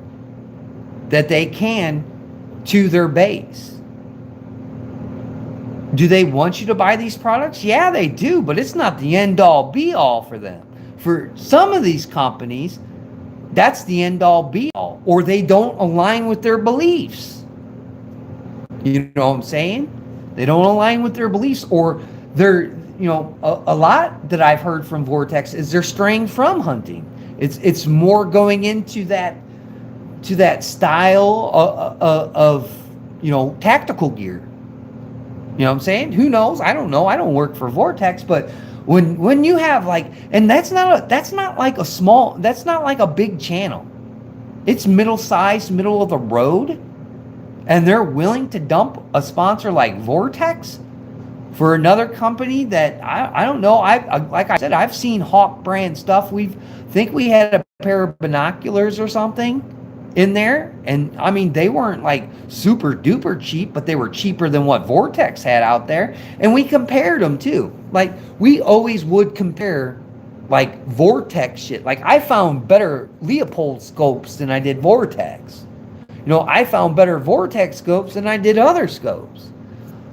that they can to their base. Do they want you to buy these products? Yeah, they do, but it's not the end-all be-all for them. For some of these companies, that's the end-all be-all, or they don't align with their beliefs. You know what I'm saying? They don't align with their beliefs, or they're, you know, a lot that I've heard from Vortex is they're straying from hunting. It's more going into that style of you know, tactical gear. You know what I'm saying? Who knows? I don't know. I don't work for Vortex, but when you have like, and that's not like a big channel. It's middle-sized, middle of the road, and they're willing to dump a sponsor like Vortex for another company that I don't know. Like I said, I've seen Hawk brand stuff. We had a pair of binoculars or something in there, and I mean they weren't like super duper cheap, but they were cheaper than what Vortex had out there, and we compared them too. Like we always would compare like Vortex shit. Like I found better Leopold scopes than I did Vortex. You know, I found better Vortex scopes than I did other scopes.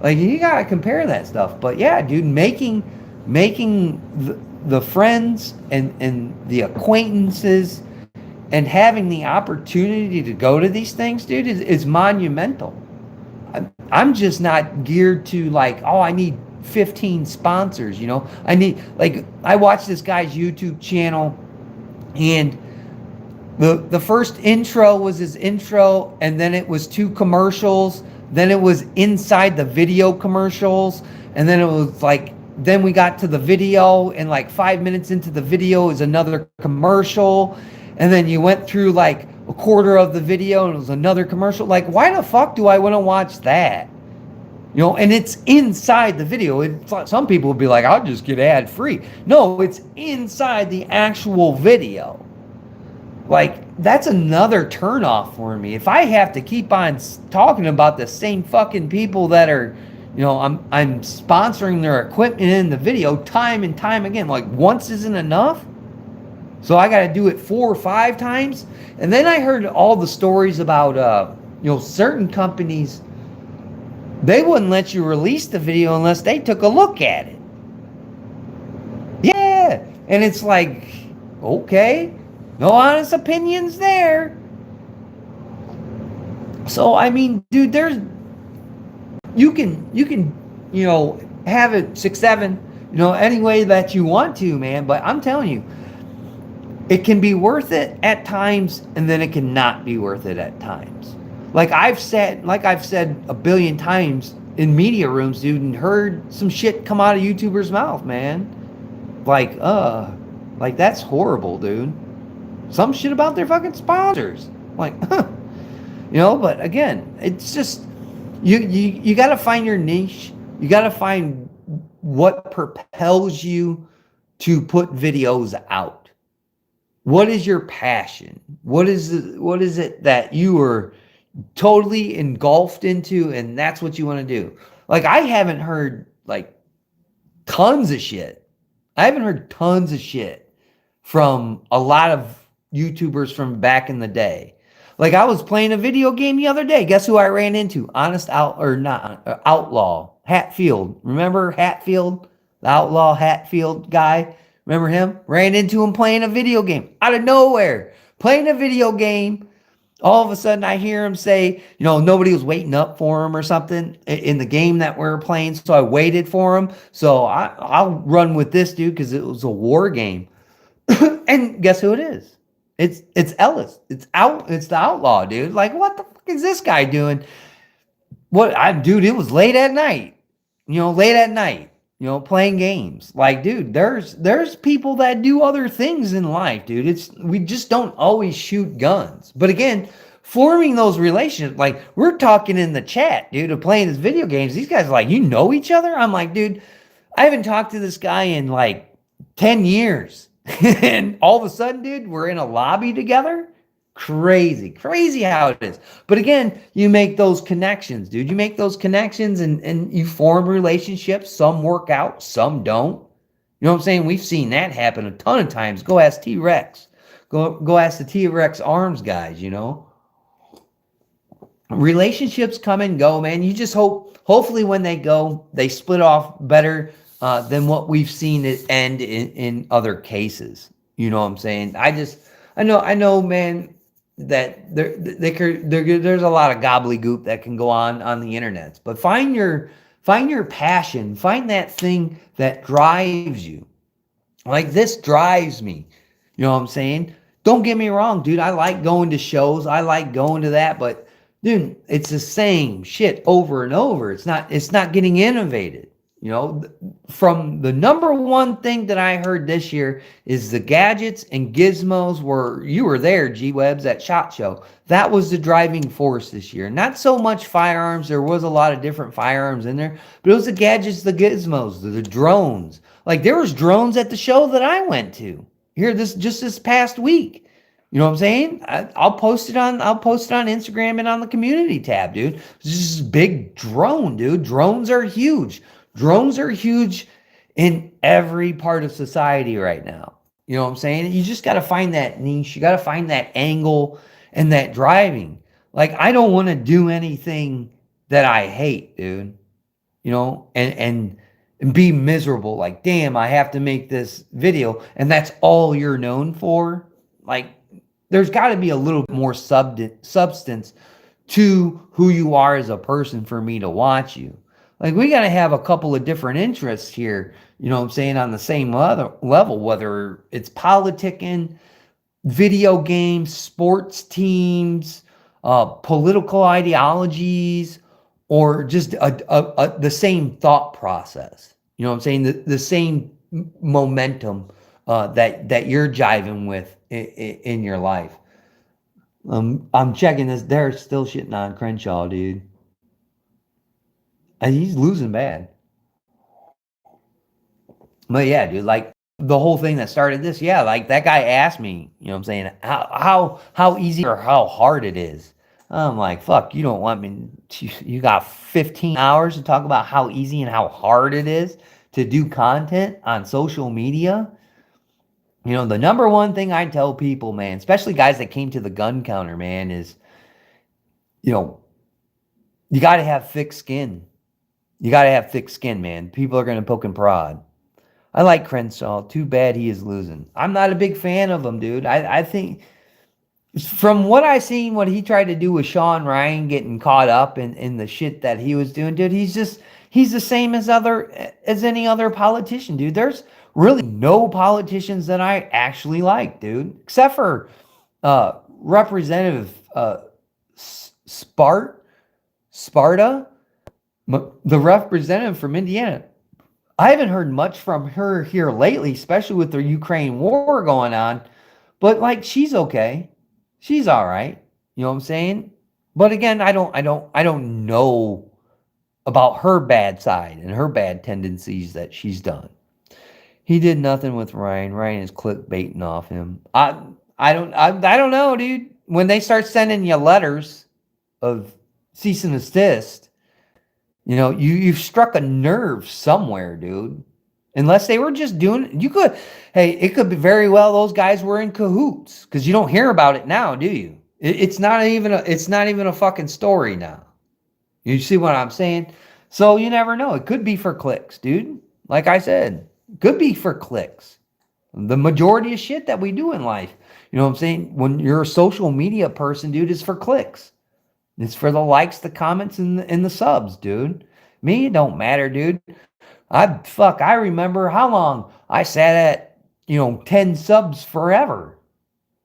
Like you gotta compare that stuff. But yeah, dude, making the friends and the acquaintances and having the opportunity to go to these things, dude, is monumental. I'm just not geared to like, oh, I need 15 sponsors, you know. I need, like, I watched this guy's YouTube channel, and the first intro was his intro, and then it was 2 commercials, then it was inside the video commercials, and then it was like, then we got to the video, and like 5 minutes into the video is another commercial, and then you went through like a quarter of the video and it was another commercial. Like, why the fuck do I want to watch that? You know, and it's inside the video. Some people would be like, I'll just get ad free. No, it's inside the actual video. Like, that's another turnoff for me. If I have to keep on talking about the same fucking people that are, you know, I'm sponsoring their equipment in the video time and time again. Like, once isn't enough. So I got to do it 4 or 5 times. And then I heard all the stories about, you know, certain companies, they wouldn't let you release the video unless they took a look at it. Yeah. And it's like, okay, no honest opinions there. So, I mean, dude, you can, you know, have it 6, 7, you know, any way that you want to, man. But I'm telling you, it can be worth it at times, and then it cannot be worth it at times. Like I've said a billion times in media rooms, dude, and heard some shit come out of YouTubers' mouth, man. Like that's horrible, dude. Some shit about their fucking sponsors. Like, huh. You know, but again, it's just you got to find your niche. You got to find what propels you to put videos out. What is your passion? What is it that you are totally engulfed into, and that's what you want to do? Like, I haven't heard like tons of shit. I haven't heard tons of shit from a lot of YouTubers from back in the day. Like, I was playing a video game the other day. Guess who I ran into? Outlaw Hatfield. Remember Hatfield, the Outlaw Hatfield guy? Remember him? Ran into him playing a video game out of nowhere. Playing a video game. All of a sudden I hear him say, you know, nobody was waiting up for him or something in the game that we were playing. So I waited for him. So I'll run with this dude because it was a war game. And guess who it is? It's Ellis. It's the Outlaw, dude. Like, what the fuck is this guy doing? Dude, it was late at night. You know, late at night. You know, playing games. Like, dude, there's people that do other things in life, dude. We just don't always shoot guns. But again, forming those relationships, like we're talking in the chat, dude, of playing these video games. These guys are like, you know each other? I'm like, dude, I haven't talked to this guy in like 10 years. And all of a sudden, dude, we're in a lobby together. Crazy how it is. But again, you make those connections, dude. You make those connections and you form relationships. Some work out, some don't. You know what I'm saying? We've seen that happen a ton of times. Go ask T-Rex. Go ask the T-Rex Arms guys, you know. Relationships come and go, man. You just hopefully when they go, they split off better than what we've seen it end in other cases. You know what I'm saying? I know, man, that there's a lot of gobbledygook that can go on the internet, but find your passion, find that thing that drives you. Like, this drives me. You know what I'm saying? Don't get me wrong, dude. I like going to shows. I like going to that, but dude, it's the same shit over and over. It's not getting innovated. You know, from the number one thing that I heard this year is the gadgets and gizmos you were there, G-Webs, at SHOT Show. That was the driving force this year. Not so much firearms. There was a lot of different firearms in there, but it was the gadgets, the gizmos, the drones. Like, there was drones at the show that I went to here this past week. You know what I'm saying? I'll post it on Instagram and on the community tab, dude. This is big drone, dude. Drones are huge. Drones are huge in every part of society right now. You know what I'm saying? You just got to find that niche. You got to find that angle and that driving. Like, I don't want to do anything that I hate, dude. You know, and be miserable. Like, damn, I have to make this video, and that's all you're known for. Like, there's got to be a little more substance to who you are as a person for me to watch you. Like, we got to have a couple of different interests here, you know what I'm saying, on the same level, whether it's politicking, video games, sports teams, political ideologies, or just the same thought process. You know what I'm saying? The same momentum that you're jiving with in your life. I'm checking this. They're still shitting on Crenshaw, dude. And he's losing bad. But yeah, dude, like the whole thing that started this, yeah, like that guy asked me, you know what I'm saying, how easy or how hard it is. I'm like, fuck, you don't want me you got 15 hours to talk about how easy and how hard it is to do content on social media. You know, the number one thing I tell people, man, especially guys that came to the gun counter, man, is, you know, you got to have thick skin. You got to have thick skin, man. People are going to poke and prod. I like Crenshaw. Too bad he is losing. I'm not a big fan of him, dude. I think from what I seen, what he tried to do with Sean Ryan getting caught up in the shit that he was doing, dude, he's the same as any other politician, dude. There's really no politicians that I actually like, dude, except for Representative Sparta, the representative from Indiana. I haven't heard much from her here lately, especially with the Ukraine war going on. But like, she's okay. She's all right. You know what I'm saying? But again, I don't know about her bad side and her bad tendencies that she's done. He did nothing with Ryan. Ryan is clickbaiting off him. I don't know, dude. When they start sending you letters of cease and desist, you know, you've struck a nerve somewhere, dude. Unless they were just doing, it could be very well those guys were in cahoots, because you don't hear about it now, do you? It's not even a fucking story now. You see what I'm saying? So you never know. It could be for clicks, dude. Like I said, it could be for clicks. The majority of shit that we do in life, you know what I'm saying? When you're a social media person, dude, is for clicks. It's for the likes, the comments, and the subs, dude. Me, it don't matter, dude. I remember how long I sat at, 10 subs forever.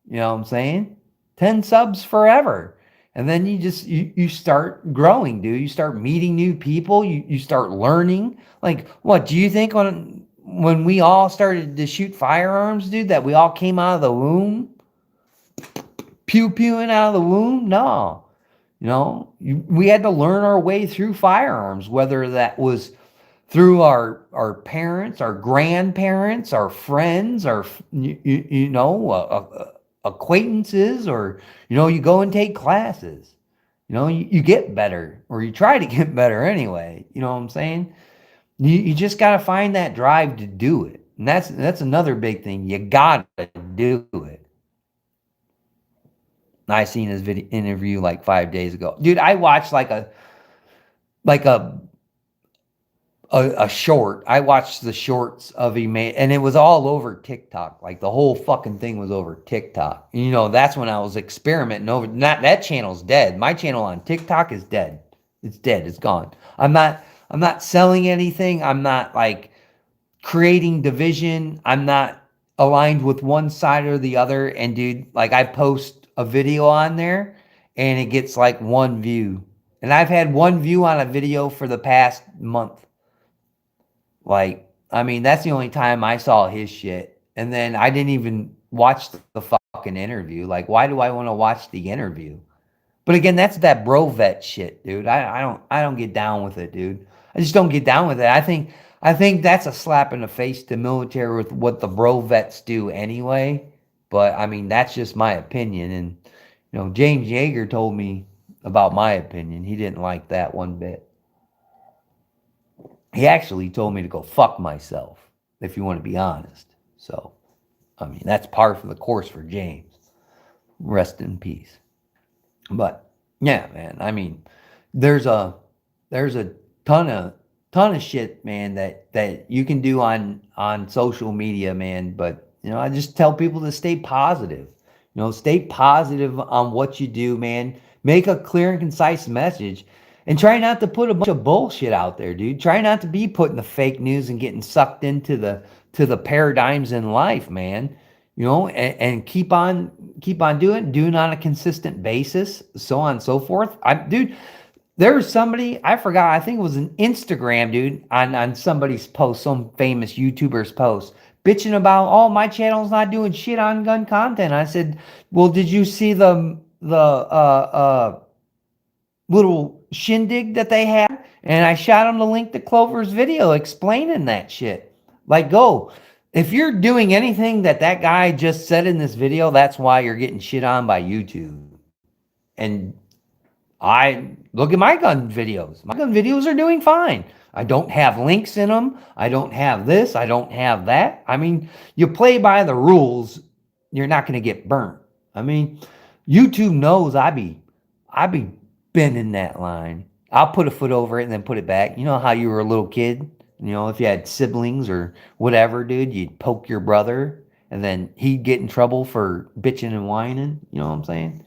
You know what I'm saying? 10 subs forever. And then you start growing, dude. You start meeting new people. You start learning. Like, what do you think when we all started to shoot firearms, dude, that we all came out of the womb? Pew-pewing out of the womb? No. We had to learn our way through firearms, whether that was through our parents, our grandparents, our friends, our acquaintances, or you go and take classes. You get better, or you try to get better anyway. You know what I'm saying? You just got to find that drive to do it, and that's another big thing. You got to do it. I seen his interview like 5 days ago. Dude, I watched like a short. I watched the shorts of he made, and it was all over TikTok. Like the whole fucking thing was over TikTok. That's when I was experimenting over. Not that channel's dead. My channel on TikTok is dead. It's dead. It's gone. I'm not selling anything. I'm not like creating division. I'm not aligned with one side or the other. And dude, like I post a video on there and it gets like 1 view, and I've had 1 view on a video for the past month. Like, I mean, that's the only time I saw his shit, and then I didn't even watch the fucking interview. Like, why do I want to watch the interview? But again, that's that bro vet shit, dude. I don't get down with it, dude. I just don't get down with it. I think that's a slap in the face to military with what the bro vets do anyway. But I mean, that's just my opinion. And you know, James Yeager told me about my opinion. He didn't like that one bit. He actually told me to go fuck myself, if you want to be honest. So, I mean, that's par for the course for James. Rest in peace. But yeah, man. I mean, there's a ton of shit, man, that you can do on social media, man. But you know, I just tell people to stay positive. You know, stay positive on what you do, man. Make a clear and concise message. And try not to put a bunch of bullshit out there, dude. Try not to be putting the fake news and getting sucked into the paradigms in life, man. You know, and keep on doing it on a consistent basis, so on and so forth. Dude, there was somebody, I forgot, I think it was an Instagram, dude, on somebody's post, some famous YouTuber's post, bitching about, oh, my channel's not doing shit on gun content. I said, well, did you see the little shindig that they had? And I shot him the link to Clover's video explaining that shit. Like, go. If you're doing anything that guy just said in this video, that's why you're getting shit on by YouTube. And I look at my gun videos. My gun videos are doing fine. I don't have links in them. I don't have this. I don't have that. I mean, you play by the rules, you're not going to get burnt. I mean, YouTube knows I be bending that line. I'll put a foot over it and then put it back. You know how you were a little kid? You know, if you had siblings or whatever, dude, you'd poke your brother and then he'd get in trouble for bitching and whining. You know what I'm saying?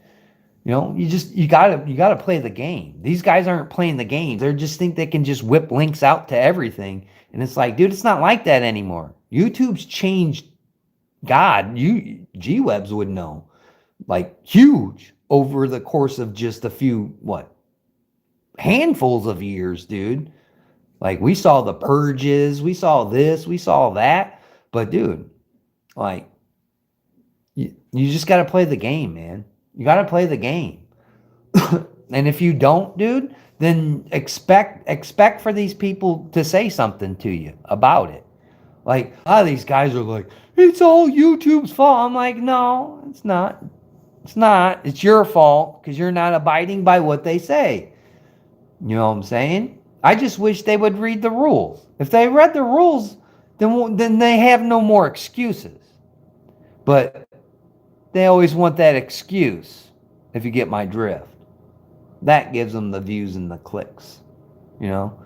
You know, you gotta play the game. These guys aren't playing the game. They just think they can just whip links out to everything. And it's like, dude, it's not like that anymore. YouTube's changed. God, G-Webs would know. Like, huge over the course of just a few, handfuls of years, dude. Like, we saw the purges, we saw this, we saw that. But, dude, like, you just got to play the game, man. You got to play the game. And if you don't, dude, then expect for these people to say something to you about it. Like, a lot of these guys are like, it's all YouTube's fault. I'm like, no, it's not. It's not. It's your fault because you're not abiding by what they say. You know what I'm saying? I just wish they would read the rules. If they read the rules, then they have no more excuses. But they always want that excuse, if you get my drift. That gives them the views and the clicks. You know?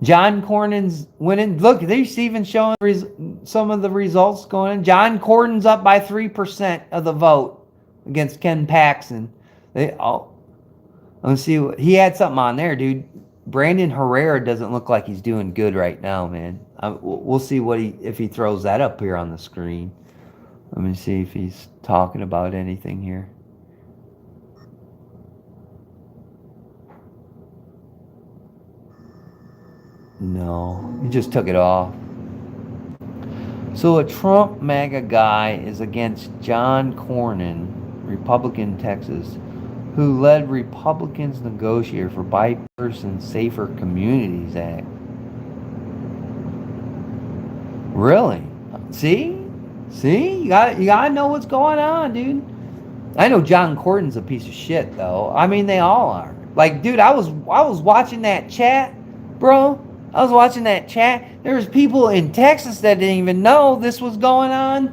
John Cornyn's winning. Look, they're even showing some of the results going on. John Cornyn's up by 3% of the vote against Ken Paxton. Let's see. He had something on there, dude. Brandon Herrera doesn't look like he's doing good right now, man. We'll see if he throws that up here on the screen. Let me see if he's talking about anything here. No, he just took it off. So a Trump MAGA guy is against John Cornyn, Republican Texas, who led Republicans negotiate for Bipartisan Safer Communities Act. Really? See? You gotta know what's going on, dude. I know John Cornyn's a piece of shit, though. I mean, they all are. Like, dude, I was watching that chat, bro. I was watching that chat. There was people in Texas that didn't even know this was going on.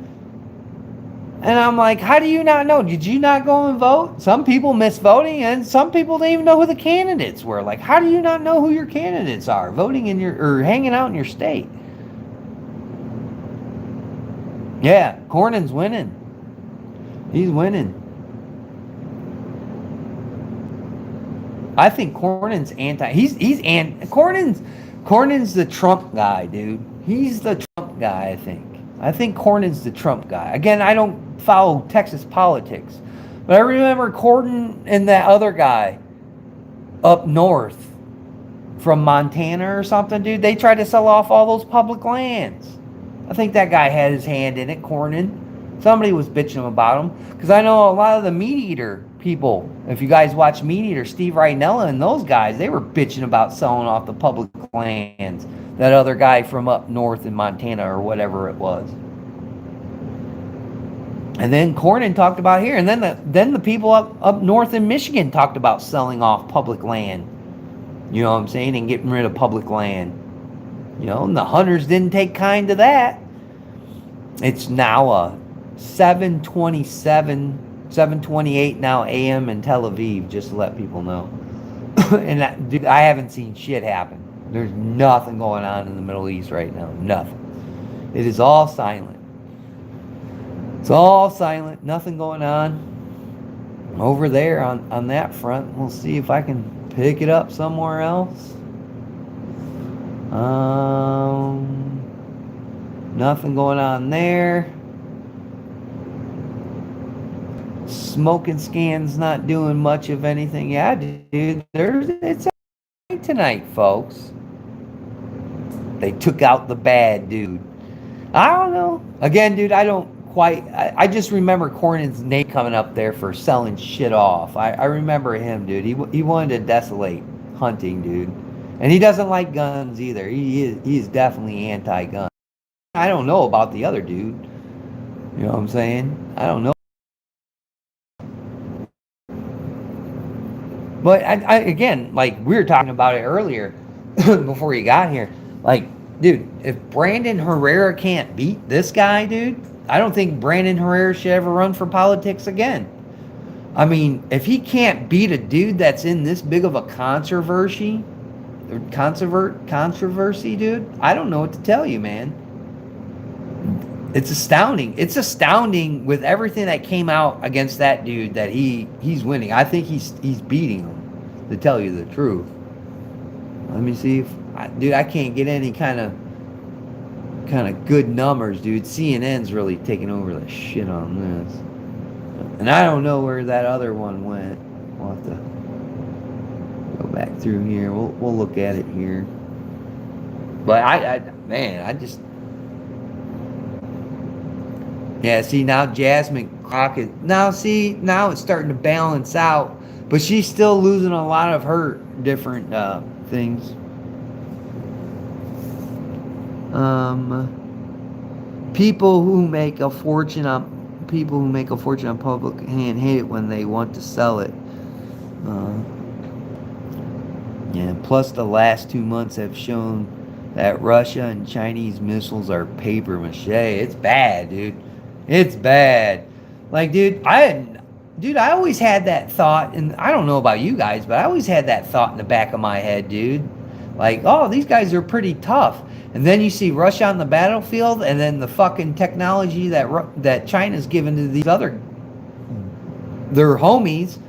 And I'm like, how do you not know? Did you not go and vote? Some people missed voting, and some people didn't even know who the candidates were. Like, how do you not know who your candidates are voting in or hanging out in your state? Yeah, Cornyn's winning. He's winning. I think Cornyn's Cornyn's the Trump guy, dude. He's the Trump guy, I think. I think Cornyn's the Trump guy. Again, I don't follow Texas politics, but I remember Cornyn and that other guy up north from Montana or something, dude. They tried to sell off all those public lands. I think that guy had his hand in it, Cornyn. Somebody was bitching about him because I know a lot of the Meat Eater people. If you guys watch Meat Eater, Steve Reinella and those guys, they were bitching about selling off the public lands. That other guy from up north in Montana or whatever it was. And then Cornyn talked about here, and then the people up north in Michigan talked about selling off public land. You know what I'm saying? And getting rid of public land. You know, and the hunters didn't take kind to that. It's now a 7:27, 7:28 now a.m. in Tel Aviv, just to let people know. And dude, I haven't seen shit happen. There's nothing going on in the Middle East right now. Nothing. It is all silent. It's all silent. Nothing going on over there on that front. We'll see if I can pick it up somewhere else. Nothing going on there. Smoking Scan's not doing much of anything. Yeah, dude. It's tonight, folks. They took out the bad dude. I don't know. Again, dude, I don't quite. I just remember Cornyn's name coming up there for selling shit off. I remember him, dude. He wanted to desolate hunting, dude. And he doesn't like guns either. He is definitely anti-gun. I don't know about the other dude. You know what I'm saying? I don't know. But I again, like we were talking about it earlier before you got here. Like, dude, if Brandon Herrera can't beat this guy, dude, I don't think Brandon Herrera should ever run for politics again. I mean, if he can't beat a dude that's in this big of a controversy, dude, I don't know what to tell you, man. It's astounding. It's astounding with everything that came out against that dude that he's winning. I think he's beating him, to tell you the truth. Let me see if dude, I can't get any kind of good numbers, dude. CNN's really taking over the shit on this. And I don't know where that other one went. We'll have to go back through here. We'll look at it here. But I just yeah, see now Jasmine Crockett. Now it's starting to balance out, but she's still losing a lot of her different things. People who make a fortune on public hand hate it when they want to sell it. Yeah. Plus, the last 2 months have shown that Russia and Chinese missiles are paper mache. It's bad, dude. It's bad. Like, dude, I always had that thought, and I don't know about you guys, but I always had that thought in the back of my head, dude. Like, oh, these guys are pretty tough. And then you see Russia on the battlefield, and then the fucking technology that China's given to these their homies,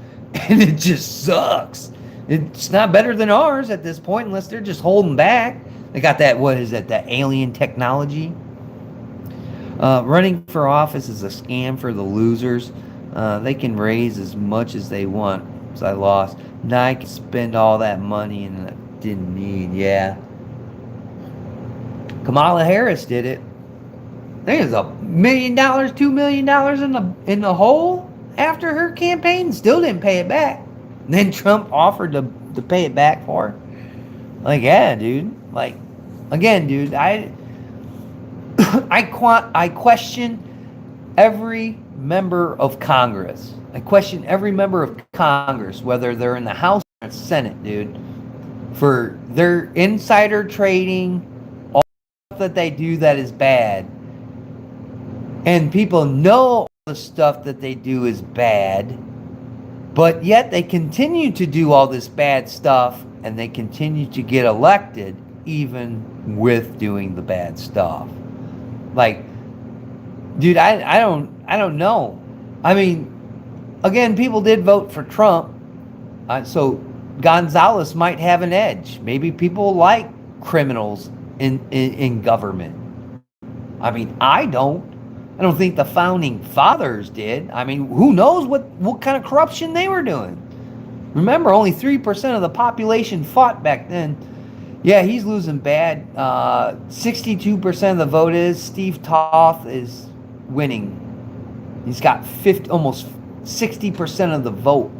and it just sucks. It's not better than ours at this point, unless they're just holding back. They got that, what is it, that alien technology? Running for office is a scam for the losers. They can raise as much as they want. So I lost. Now I can spend all that money and I didn't need. Yeah. Kamala Harris did it. There's $1 million, $2 million in the hole after her campaign. Still didn't pay it back. And then Trump offered to pay it back for her. Like, yeah, dude. Like, again, dude, I question every member of Congress. I question every member of Congress, whether they're in the House or the Senate, dude, for their insider trading, all the stuff that they do that is bad. And people know all the stuff that they do is bad, but yet they continue to do all this bad stuff and they continue to get elected even with doing the bad stuff. Like, dude, I don't know. I mean, again, people did vote for Trump, so Gonzalez might have an edge. Maybe people like criminals in government. I mean, I don't think the founding fathers did. I mean, who knows what kind of corruption they were doing? Remember, only 3% of the population fought back then. Yeah, he's losing bad. 62% of the vote is. Steve Toth is winning. He's got almost 60% of the vote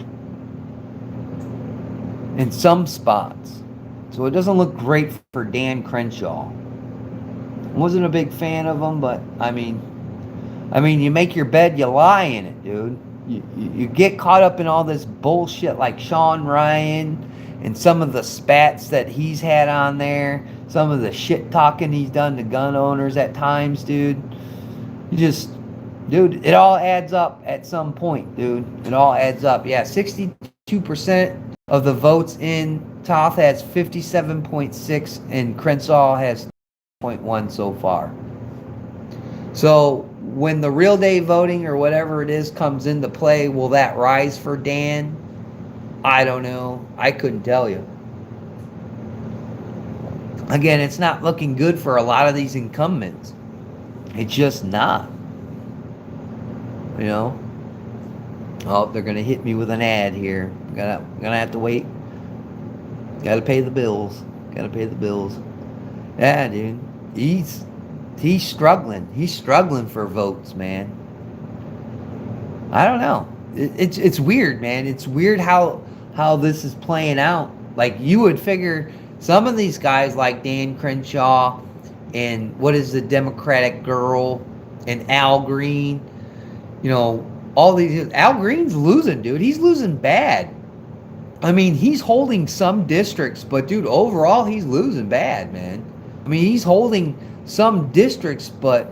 in some spots. So it doesn't look great for Dan Crenshaw. Wasn't a big fan of him, but I mean, I mean, you make your bed, you lie in it, dude. You get caught up in all this bullshit like Sean Ryan and some of the spats that he's had on there, some of the shit talking he's done to gun owners at times, dude. You just, dude, it all adds up at some point, dude. It all adds up. Yeah, 62% of the votes in. Toth has 57.6 and Crenshaw has 0.1 so far. So when the real day voting or whatever it is comes into play, will that rise for Dan? I don't know. I couldn't tell you. Again, it's not looking good for a lot of these incumbents. It's just not. You know? Oh, they're gonna hit me with an ad here. Gonna have to wait. Gotta pay the bills. Gotta pay the bills. Yeah, dude. He's struggling. He's struggling for votes, man. I don't know. It's weird, man. It's weird how this is playing out. Like, you would figure some of these guys like Dan Crenshaw and what is the Democratic girl and Al Green, you know, all these. Al Green's losing, dude. He's losing bad. I mean, he's holding some districts, but dude, overall he's losing bad, man. I mean, he's holding some districts, but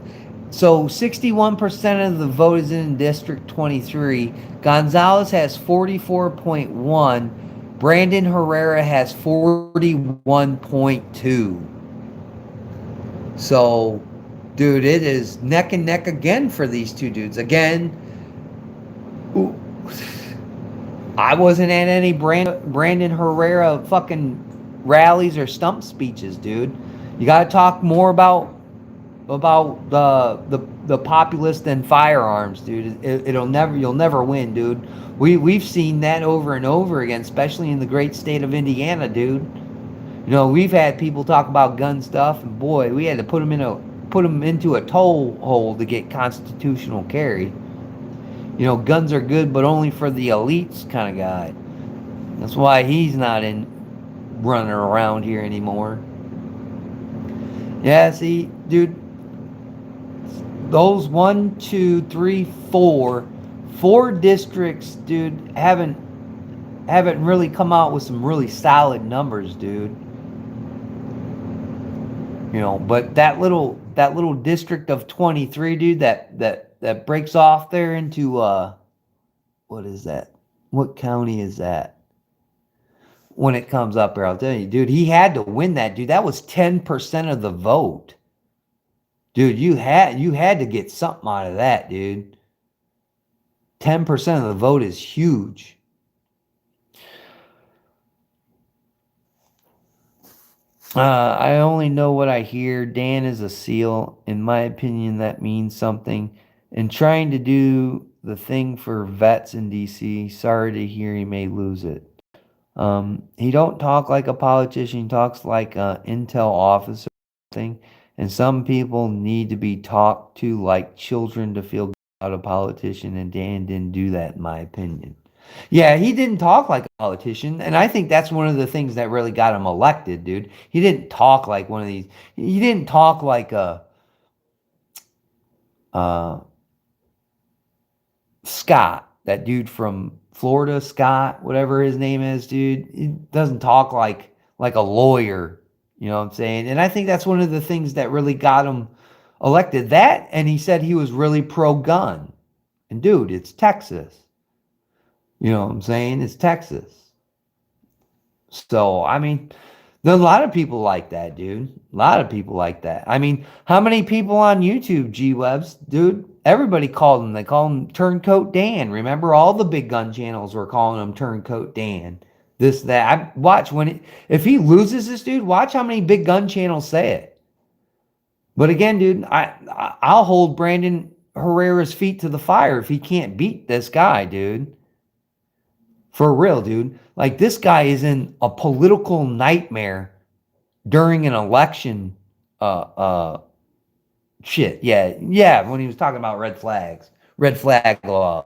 so 61% of the vote is in District 23. Gonzalez has 44.1. Brandon Herrera has 41.2. So, dude, it is neck and neck again for these two dudes. Again, ooh, I wasn't at any Brandon Herrera fucking rallies or stump speeches, dude. You got to talk more about the populist than firearms, dude. You'll never win, dude. We've seen that over and over again, especially in the great state of Indiana, dude. You know, we've had people talk about gun stuff, and boy, we had to put them into a toll hole to get constitutional carry. You know, guns are good, but only for the elites kind of guy. That's why he's not running around here anymore. Yeah, see, dude, those 1, 2, 3, 4 districts, dude, haven't really come out with some really solid numbers, dude. You know, but that little district of 23, dude, that breaks off there into what is that? What county is that? When it comes up here, I'll tell you, dude, he had to win that, dude. That was 10% of the vote. Dude, you had to get something out of that, dude. 10% of the vote is huge. I only know what I hear. Dan is a SEAL. In my opinion, that means something. And trying to do the thing for vets in DC. Sorry to hear he may lose it. He don't talk like a politician. He talks like an intel officer thing. And some people need to be talked to like children to feel good about a politician. And Dan didn't do that, in my opinion. Yeah, he didn't talk like a politician, and I think that's one of the things that really got him elected, dude. He didn't talk like one of these. He didn't talk like a Scott, that dude from Florida, Scott, whatever his name is, dude. He doesn't talk like a lawyer, you know what I'm saying? And I think that's one of the things that really got him elected. That, and he said he was really pro-gun. And dude, it's Texas. You know what I'm saying? It's Texas. So, I mean, there's a lot of people like that, dude. A lot of people like that. I mean, how many people on YouTube, G-Webs, dude? Everybody called him. They called him Turncoat Dan. Remember, all the big gun channels were calling him Turncoat Dan. This, that. Watch if he loses this, dude, watch how many big gun channels say it. But again, dude, I'll hold Brandon Herrera's feet to the fire if he can't beat this guy, dude. For real, dude. Like, this guy is in a political nightmare during an election. Shit. Yeah. When he was talking about red flag laws.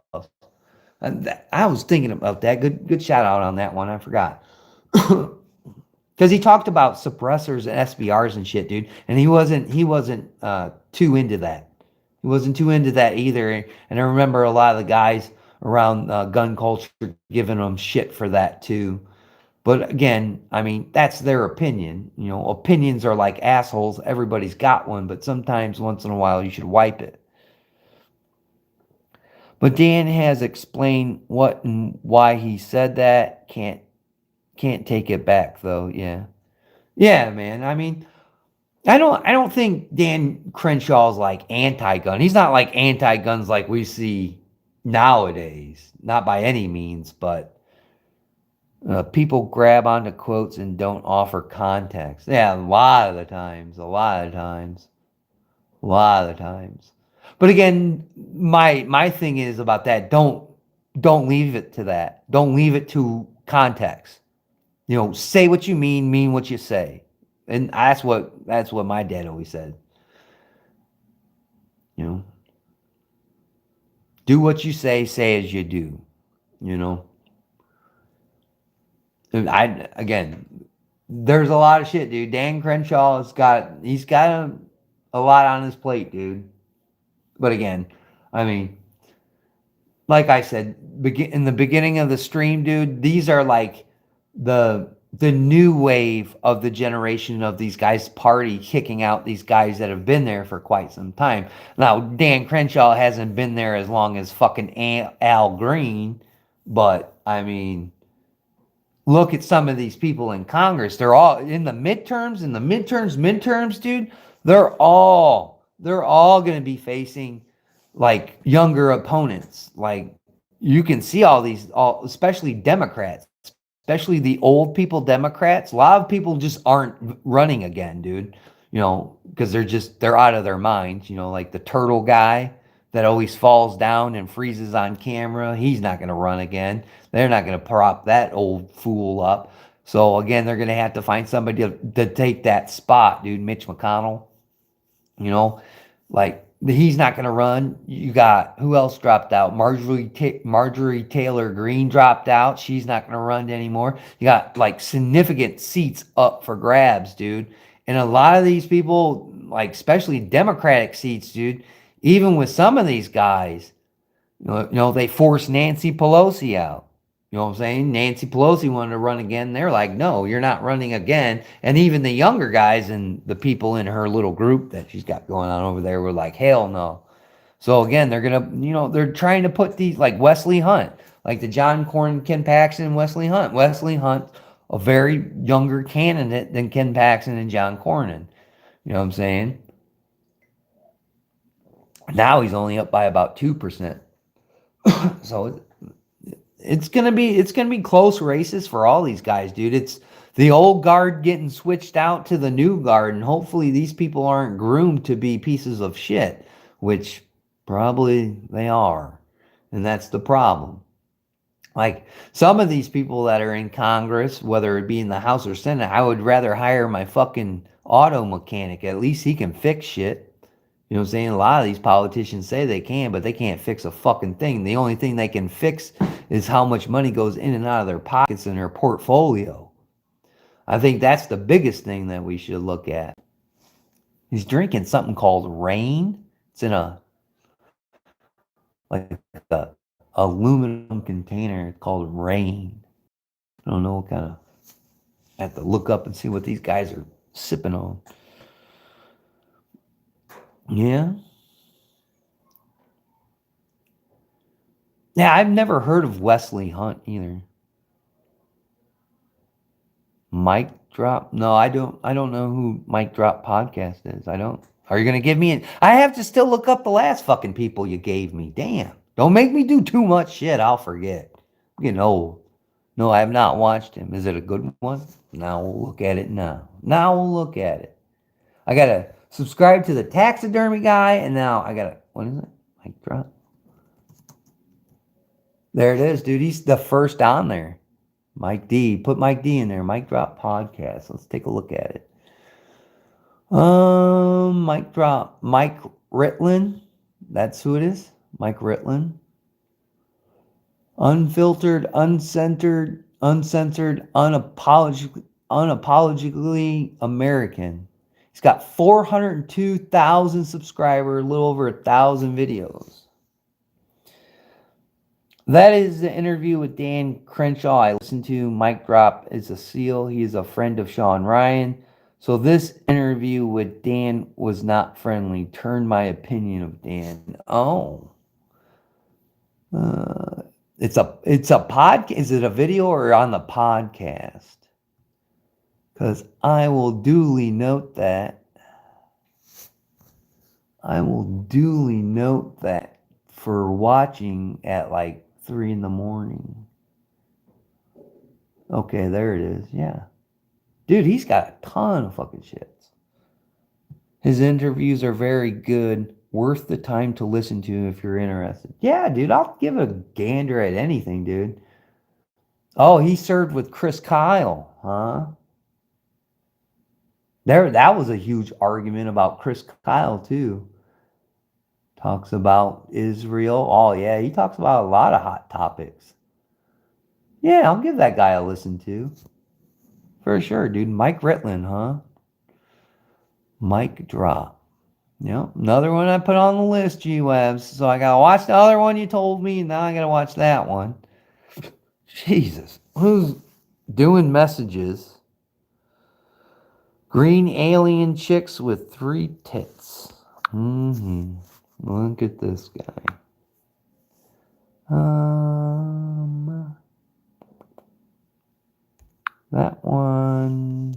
I was thinking about that. Good shout out on that one. I forgot. Because he talked about suppressors and SBRs and shit, dude. And he wasn't too into that. He wasn't too into that either. And I remember a lot of the guys around gun culture giving him shit for that too. But again, I mean, that's their opinion. You know, opinions are like assholes. Everybody's got one, but sometimes once in a while you should wipe it. But Dan has explained what and why he said that. Can't take it back though. Yeah. Yeah, man. I mean, I don't think Dan Crenshaw's like anti-gun. He's not like anti-guns like we see nowadays. Not by any means, but people grab onto quotes and don't offer context. Yeah, a lot of the times. But again, my thing is about that. Don't leave it to that. Don't leave it to context. You know, say what you mean what you say. And that's what my dad always said. You know, do what you say as you do. You know. Again, there's a lot of shit, dude. Dan Crenshaw he's got a lot on his plate, dude. But again, I mean, like I said, in the beginning of the stream, dude, these are like the new wave of the generation of these guys party kicking out these guys that have been there for quite some time. Now, Dan Crenshaw hasn't been there as long as fucking Al Green, but I mean, look at some of these people in Congress. They're all in the midterms, dude. They're all going to be facing like younger opponents. Like you can see especially Democrats, especially the old people Democrats. A lot of people just aren't running again, dude. You know, because they're out of their minds. You know, like the turtle guy that always falls down and freezes on camera. He's not going to run again. They're not going to prop that old fool up. So again, they're going to have to find somebody to take that spot, dude. Mitch McConnell, you know, like he's not going to run. You got, who else dropped out? Marjorie Taylor Greene dropped out. She's not going to run anymore. You got like significant seats up for grabs, dude. And a lot of these people, like especially Democratic seats, dude, even with some of these guys, you know, they forced Nancy Pelosi out. You know what I'm saying? Nancy Pelosi wanted to run again. They're like, no, you're not running again. And even the younger guys and the people in her little group that she's got going on over there were like, hell no. So again, they're going to, you know, they're trying to put these, like Wesley Hunt, like the John Cornyn, Ken Paxton, and Wesley Hunt. Wesley Hunt, a very younger candidate than Ken Paxton and John Cornyn. You know what I'm saying? Now he's only up by about 2%. So it's gonna be close races for all these guys, dude. It's the old guard getting switched out to the new guard, and hopefully these people aren't groomed to be pieces of shit, which probably they are, and that's the problem. Like some of these people that are in Congress, whether it be in the House or Senate, I would rather hire my fucking auto mechanic. At least he can fix shit. You know what I'm saying? A lot of these politicians say they can, but they can't fix a fucking thing. The only thing they can fix is how much money goes in and out of their pockets and their portfolio. I think that's the biggest thing that we should look at. He's drinking something called Rain. It's in a aluminum container. It's called Rain. I don't know what kind of... I have to look up and see what these guys are sipping on. Yeah. Yeah, I've never heard of Wesley Hunt either. Mic Drop? No, I don't know who Mic Drop Podcast is. I don't. Are you going to give me I have to still look up the last fucking people you gave me. Damn. Don't make me do too much shit. I'll forget. I'm getting old. No, I have not watched him. Is it a good one? Now we'll look at it now. I got to subscribe to the taxidermy guy, and now I got to, what is it? Mic Drop. There it is, dude. He's the first on there. Mike D. Put Mike D in there. Mic Drop Podcast. Let's take a look at it. Mic Drop. Mike Ritlin. That's who it is. Mike Ritlin. Unfiltered, uncensored, unapologetically American. He's got 402,000 subscribers, a little over 1,000 videos. That is the interview with Dan Crenshaw I listened to. Mike Drop is a SEAL. He is a friend of Sean Ryan. So this interview with Dan was not friendly. Turned my opinion of Dan. Oh. It's a podcast. Is it a video or on the podcast? Because I will duly note that. I will duly note that for watching at like 3 in the morning. Okay, there it is. Yeah. Dude, he's got a ton of fucking shits. His interviews are very good. Worth the time to listen to if you're interested. Yeah, dude, I'll give a gander at anything, dude. Oh, he served with Chris Kyle, huh? That was a huge argument about Chris Kyle, too. Talks about Israel. Oh, yeah, he talks about a lot of hot topics. Yeah, I'll give that guy a listen to. For sure, dude. Mike Ritland, huh? Mike Drop. Yep, another one I put on the list, G-Webs. So I gotta watch the other one you told me, and now I gotta watch that one. Jesus. Who's doing messages? Green alien chicks with 3 tits. Look at this guy. That one.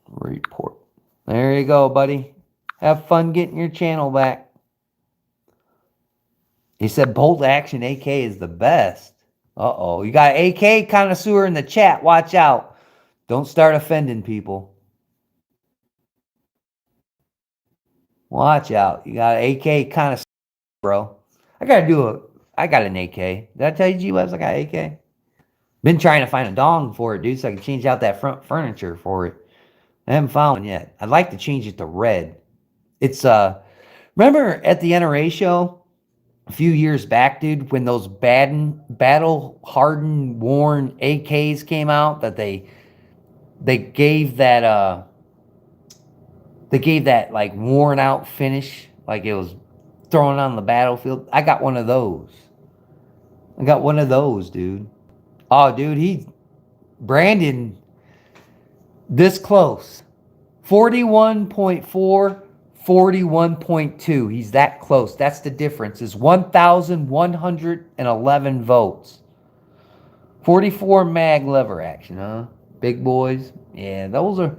Report. There you go, buddy. Have fun getting your channel back. He said Bolt Action AK is the best. Uh-oh. You got AK connoisseur in the chat. Watch out. Don't start offending people. Watch out. You got AK connoisseur, bro. I got an AK. Did I tell you, G-Webs, I got AK? Been trying to find a dong for it, dude, so I can change out that front furniture for it. I haven't found one yet. I'd like to change it to red. It's remember at the NRA show a few years back, dude, when those battle hardened worn AKs came out that they gave that like worn out finish, like it was thrown on the battlefield. I got one of those. Dude. Oh, dude, Brandon this close. 41.4, 41.2. He's that close. That's the difference. Is 1,111 votes. 44 mag lever action, huh? Big boys. Yeah, those are...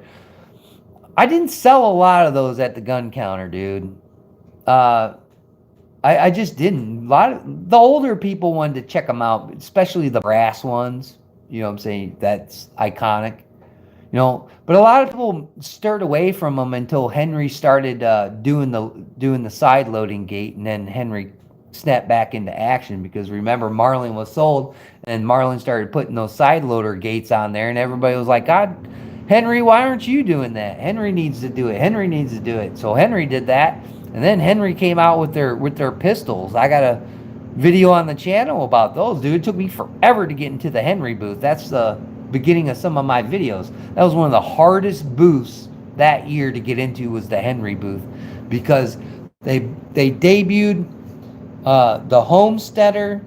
I didn't sell a lot of those at the gun counter, dude. I just didn't. A lot of the older people wanted to check them out, especially the brass ones. You know what I'm saying? That's iconic. You know, but a lot of people stirred away from them until Henry started doing the side loading gate, and then Henry snapped back into action because remember Marlin was sold, and Marlin started putting those side loader gates on there, and everybody was like, "God, Henry, why aren't you doing that? Henry needs to do it." So Henry did that, and then Henry came out with their pistols. I got a video on the channel about those, dude. It took me forever to get into the Henry booth. That's the beginning of some of my videos. That was one of the hardest booths that year to get into, was the Henry booth, because they debuted the Homesteader,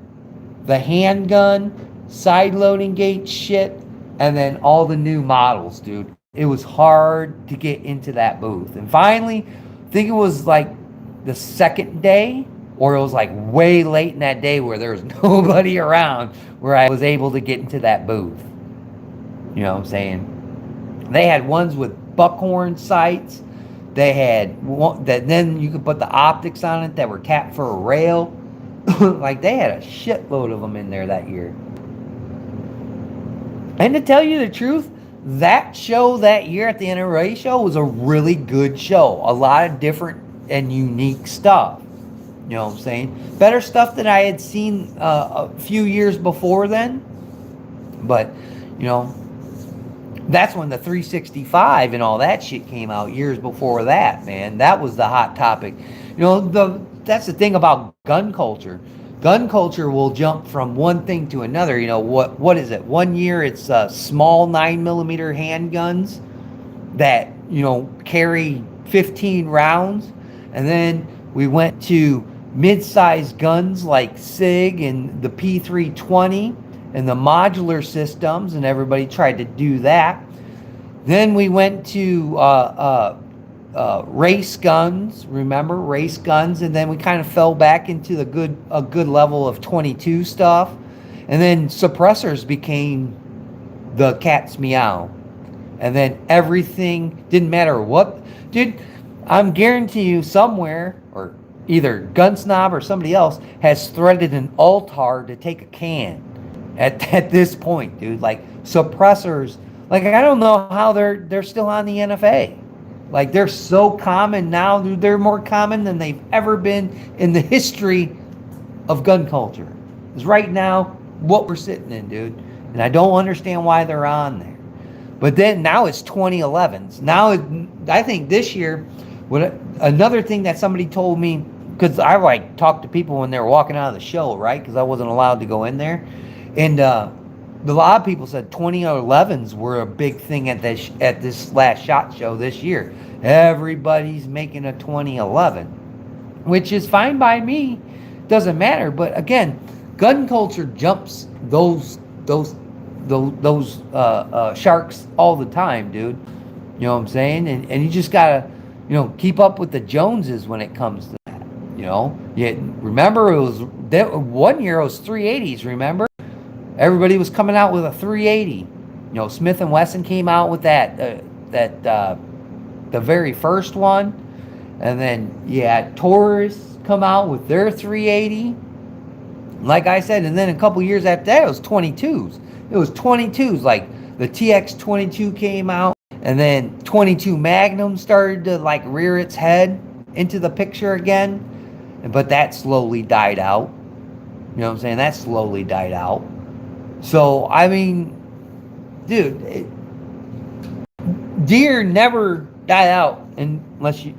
the handgun, side loading gate shit, and then all the new models, dude. It was hard to get into that booth. And finally, I think it was like the second day, or it was like way late in that day where there was nobody around, where I was able to get into that booth. You know what I'm saying? They had ones with buckhorn sights. They had one that then you could put the optics on it that were capped for a rail. Like they had a shitload of them in there that year. And to tell you the truth, that show that year at the NRA show was a really good show. A lot of different and unique stuff. You know what I'm saying? Better stuff than I had seen a few years before then. But, you know, that's when the 365 and all that shit came out years before that, man. That was the hot topic. You know, that's the thing about gun culture. Gun culture will jump from one thing to another. You know, what is it? One year it's small 9mm handguns that, carry 15 rounds. And then we went to mid-sized guns like SIG and the P320 and the modular systems, and everybody tried to do that. Then we went to race guns, remember, race guns, and then we kind of fell back into a good level of 22 stuff. And then suppressors became the cat's meow. And then everything, didn't matter what. Dude, I'm guarantee you somewhere, or either Gunsnob or somebody else has threaded an altar to take a can at this point, dude. Like, suppressors, like, I don't know how they're still on the NFA. Like, they're so common now, dude. They're more common than they've ever been in the history of gun culture. It's right now what we're sitting in, dude. And I don't understand why they're on there. But then now it's 2011s. Now I think this year, another thing that somebody told me, because I like talked to people when they were walking out of the show, right? Because I wasn't allowed to go in there. And a lot of people said 2011s were a big thing at this last SHOT Show this year. Everybody's making a 2011, which is fine by me. Doesn't matter. But again, gun culture jumps those sharks all the time, dude. You know what I'm saying? And you just gotta, keep up with the Joneses when it comes to that. Yeah, remember, it was that 1 year it was 380s. Remember, everybody was coming out with a 380. Smith and Wesson came out with that the very first one, and then Taurus come out with their 380. Like I said, and then a couple years after that, it was 22s. It was 22s, like the TX22 came out, and then 22 Magnum started to like rear its head into the picture again, but that slowly died out. You know what I'm saying? That slowly died out. So, I mean, dude, deer never die out unless you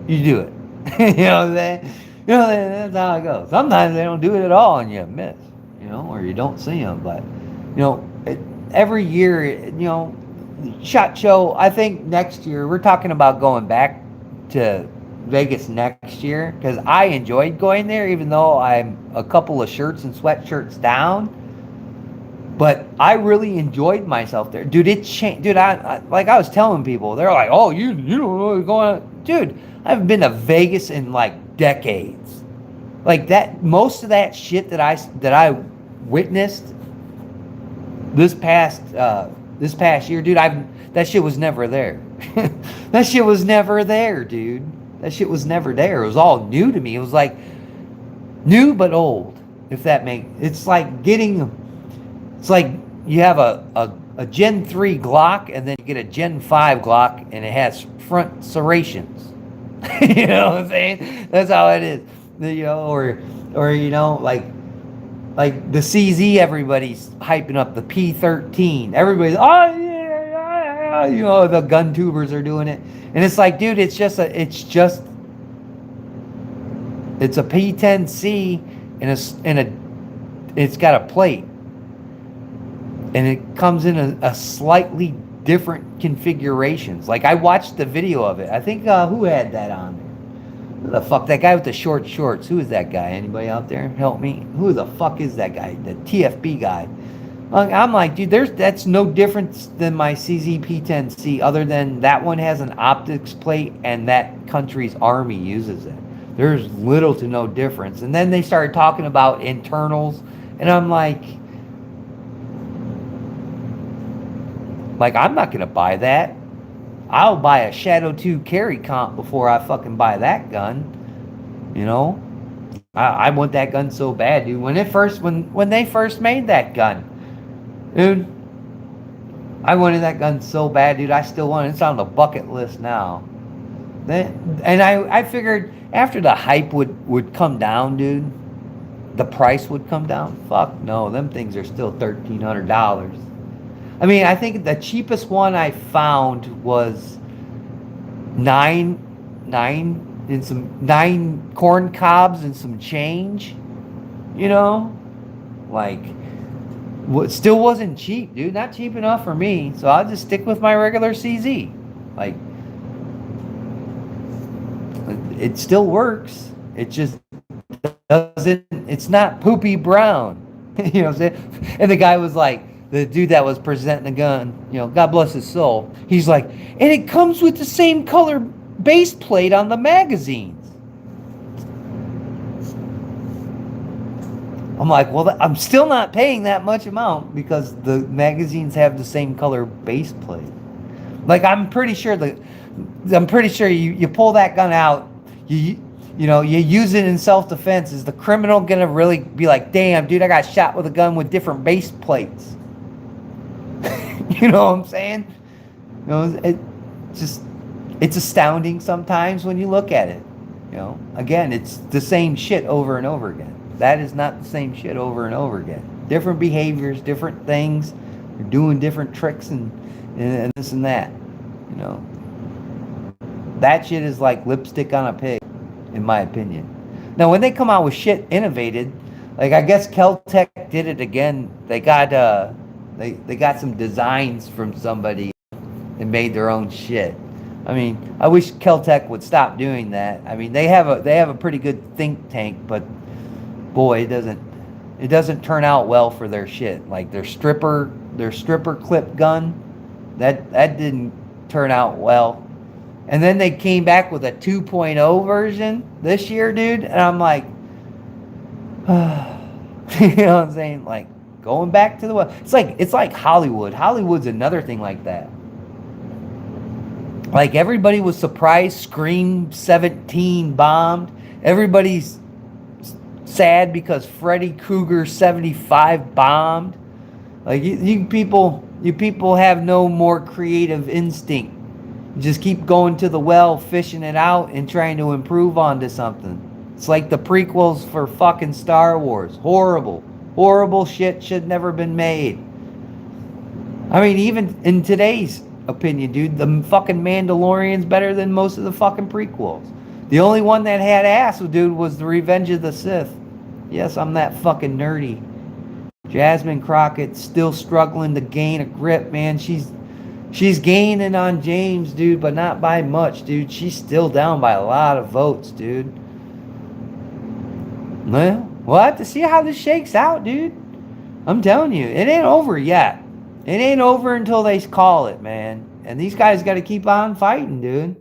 do it. You know what I'm saying? That's how it goes. Sometimes they don't do it at all and you miss, or you don't see them. But, every year, SHOT Show, I think next year, we're talking about going back to Vegas next year, because I enjoyed going there, even though I'm a couple of shirts and sweatshirts down. But I really enjoyed myself there. Dude, it changed. Dude, I like I was telling people, they're like, oh, you don't know what's going on. Dude, I haven't been to Vegas in like decades. Like that, most of that shit that I witnessed this past year, dude, that shit was never there. That shit was never there, dude. That shit was never there. It was all new to me. It was like new but old, if that makes. It's like you have a Gen 3 Glock and then you get a Gen 5 Glock and it has front serrations. You know what I'm saying? That's how it is. Or like the CZ, everybody's hyping up the P13. Everybody's, the gun tubers are doing it. And it's like, dude, it's a P10C and it's got a plate. And it comes in a slightly different configurations. Like, I watched the video of it. I think, who had that on there? Who the fuck? That guy with the short shorts. Who is that guy? Anybody out there? Help me. Who the fuck is that guy? The TFB guy. I'm like, dude, that's no difference than my CZ P10C, other than that one has an optics plate and that country's army uses it. There's little to no difference. And then they started talking about internals, and I'm like, I'm not going to buy that. I'll buy a Shadow 2 carry comp before I fucking buy that gun. I want that gun so bad, dude. When they first made that gun, dude, I wanted that gun so bad, dude. I still want it. It's on the bucket list now. And I figured after the hype would come down, dude, the price would come down. Fuck no, them things are still $1,300. I mean, I think the cheapest one I found was nine corn cobs and some change. Still wasn't cheap, dude. Not cheap enough for me. So I'll just stick with my regular CZ. Like, it still works. It just doesn't, it's not poopy brown. You know what I'm saying? And the guy was like, the dude that was presenting the gun, you know, God bless his soul. He's like, and it comes with the same color base plate on the magazines. I'm like, well, I'm still not paying that much amount because the magazines have the same color base plate. Like, I'm pretty sure you pull that gun out, you use it in self-defense. Is the criminal gonna really be like, damn, dude, I got shot with a gun with different base plates? You know what I'm saying? You know, it's astounding sometimes when you look at it. You know, again, it's the same shit over and over again. That is not the same shit over and over again. Different behaviors, different things. You're doing different tricks and this and that. You know, that shit is like lipstick on a pig, in my opinion. Now, when they come out with shit innovated, like I guess Keltec did it again. They got they got some designs from somebody and made their own shit. I mean, I wish Keltec would stop doing that. I mean, they have a pretty good think tank, but boy, it doesn't turn out well for their shit. Like their stripper clip gun, that didn't turn out well. And then they came back with a 2.0 version this year, dude, and I'm like, you know what I'm saying? Like going back to the well. It's like Hollywood. Hollywood's another thing like that. Like everybody was surprised Scream 17 bombed. Everybody's sad because Freddy Krueger 75 bombed. Like you people have no more creative instinct. You just keep going to the well, fishing it out, and trying to improve onto something. It's like the prequels for fucking Star Wars. Horrible shit should never been made. I mean, even in today's opinion, dude, the fucking Mandalorian's better than most of the fucking prequels. The only one that had ass, dude, was the Revenge of the Sith. Yes, I'm that fucking nerdy. Jasmine Crockett's still struggling to gain a grip, man. She's gaining on James, dude, but not by much, dude. She's still down by a lot of votes, dude. Well, we'll have to see how this shakes out, dude. I'm telling you, it ain't over yet. It ain't over until they call it, man. And these guys got to keep on fighting, dude.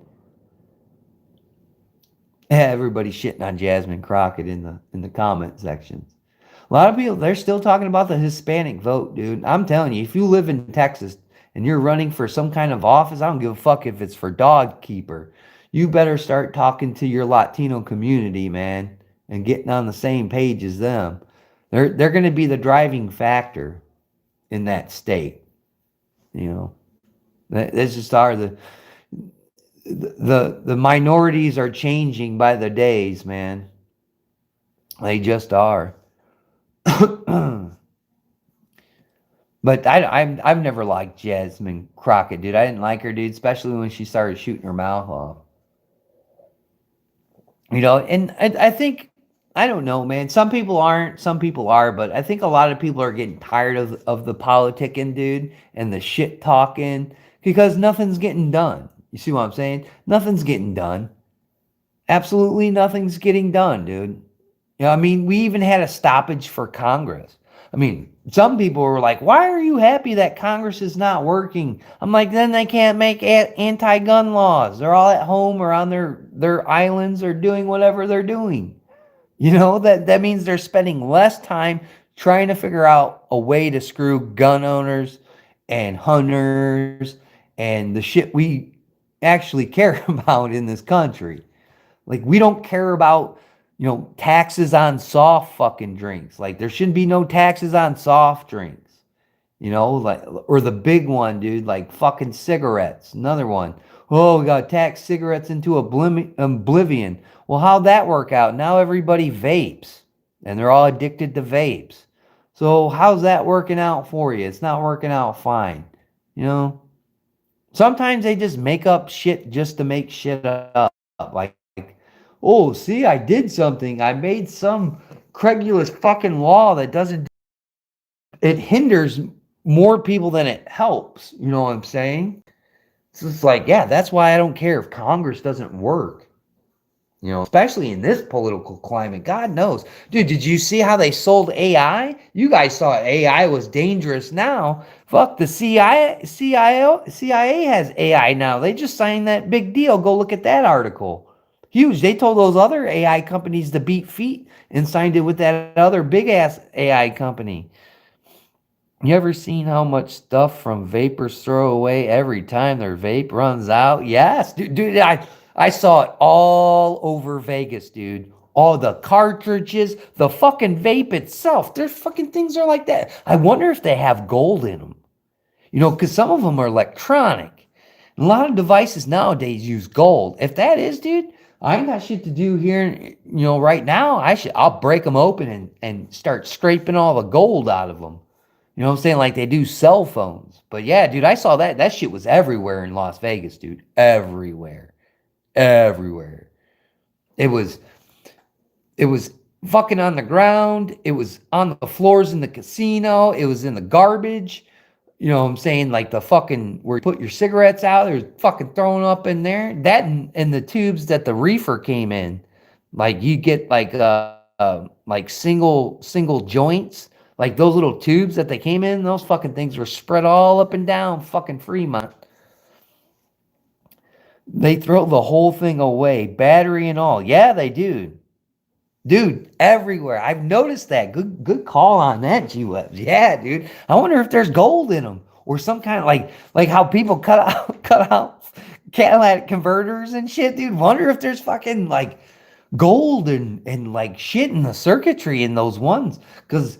Yeah, everybody's shitting on Jasmine Crockett in the comment sections. A lot of people, they're still talking about the Hispanic vote, dude. I'm telling you, if you live in Texas and you're running for some kind of office, I don't give a fuck if it's for dog keeper. You better start talking to your Latino community, man, and getting on the same page as them. They're going to be the driving factor in that state. You know, that's just the minorities are changing by the days, man. They just are. But I've never liked Jasmine Crockett, dude. I didn't like her, dude, especially when she started shooting her mouth off. You know, and I think, I don't know, man. Some people aren't, some people are, but I think a lot of people are getting tired of the politicking, dude, and the shit talking, because nothing's getting done. You see what I'm saying? Nothing's getting done. Absolutely nothing's getting done, dude. You know, I mean, we even had a stoppage for Congress. I mean, some people were like, why are you happy that Congress is not working? I'm like, then they can't make anti-gun laws. They're all at home or on their islands or doing whatever they're doing. You know, that means they're spending less time trying to figure out a way to screw gun owners and hunters and the shit we actually care about in this country. Like, we don't care about, you know, taxes on soft fucking drinks. Like, there shouldn't be no taxes on soft drinks. You know, like, or the big one, dude, like fucking cigarettes. Another one. Oh, we got to tax cigarettes into oblivion. Well, how'd that work out? Now everybody vapes, and they're all addicted to vapes. So how's that working out for you? It's not working out fine. You know, sometimes they just make up shit just to make shit up. Like, oh, see, I did something. I made some credulous fucking law that doesn't, it hinders more people than it helps. You know what I'm saying? So it's like, yeah, that's why I don't care if Congress doesn't work. You know, especially in this political climate. God knows. Dude, did you see how they sold AI? You guys saw AI was dangerous now. Fuck, the CIA has AI now. They just signed that big deal. Go look at that article. Huge. They told those other AI companies to beat feet and signed it with that other big ass AI company. You ever seen how much stuff from vapors throw away every time their vape runs out? Yes, dude, I saw it all over Vegas, dude. All the cartridges, the fucking vape itself. Their fucking things are like that. I wonder if they have gold in them. You know, because some of them are electronic. And a lot of devices nowadays use gold. If that is, dude, I ain't got shit to do here, you know, right now. I'll break them open and start scraping all the gold out of them. You know what I'm saying? Like they do cell phones. But yeah, dude, I saw that. That shit was everywhere in Las Vegas, dude. Everywhere. Everywhere. It was fucking on the ground. It was on the floors in the casino. It was in the garbage. You know what I'm saying? Like the fucking where you put your cigarettes out, there's fucking thrown up in there. That and the tubes that the reefer came in. Like you get like single joints. Like those little tubes that they came in, those fucking things were spread all up and down fucking Fremont. They throw the whole thing away, battery and all. Yeah, they do. Dude, everywhere. I've noticed that. Good call on that, G-Webs. Yeah, dude. I wonder if there's gold in them or some kind of like how people cut out catalytic converters and shit, dude. Wonder if there's fucking like gold and like shit in the circuitry in those ones. Because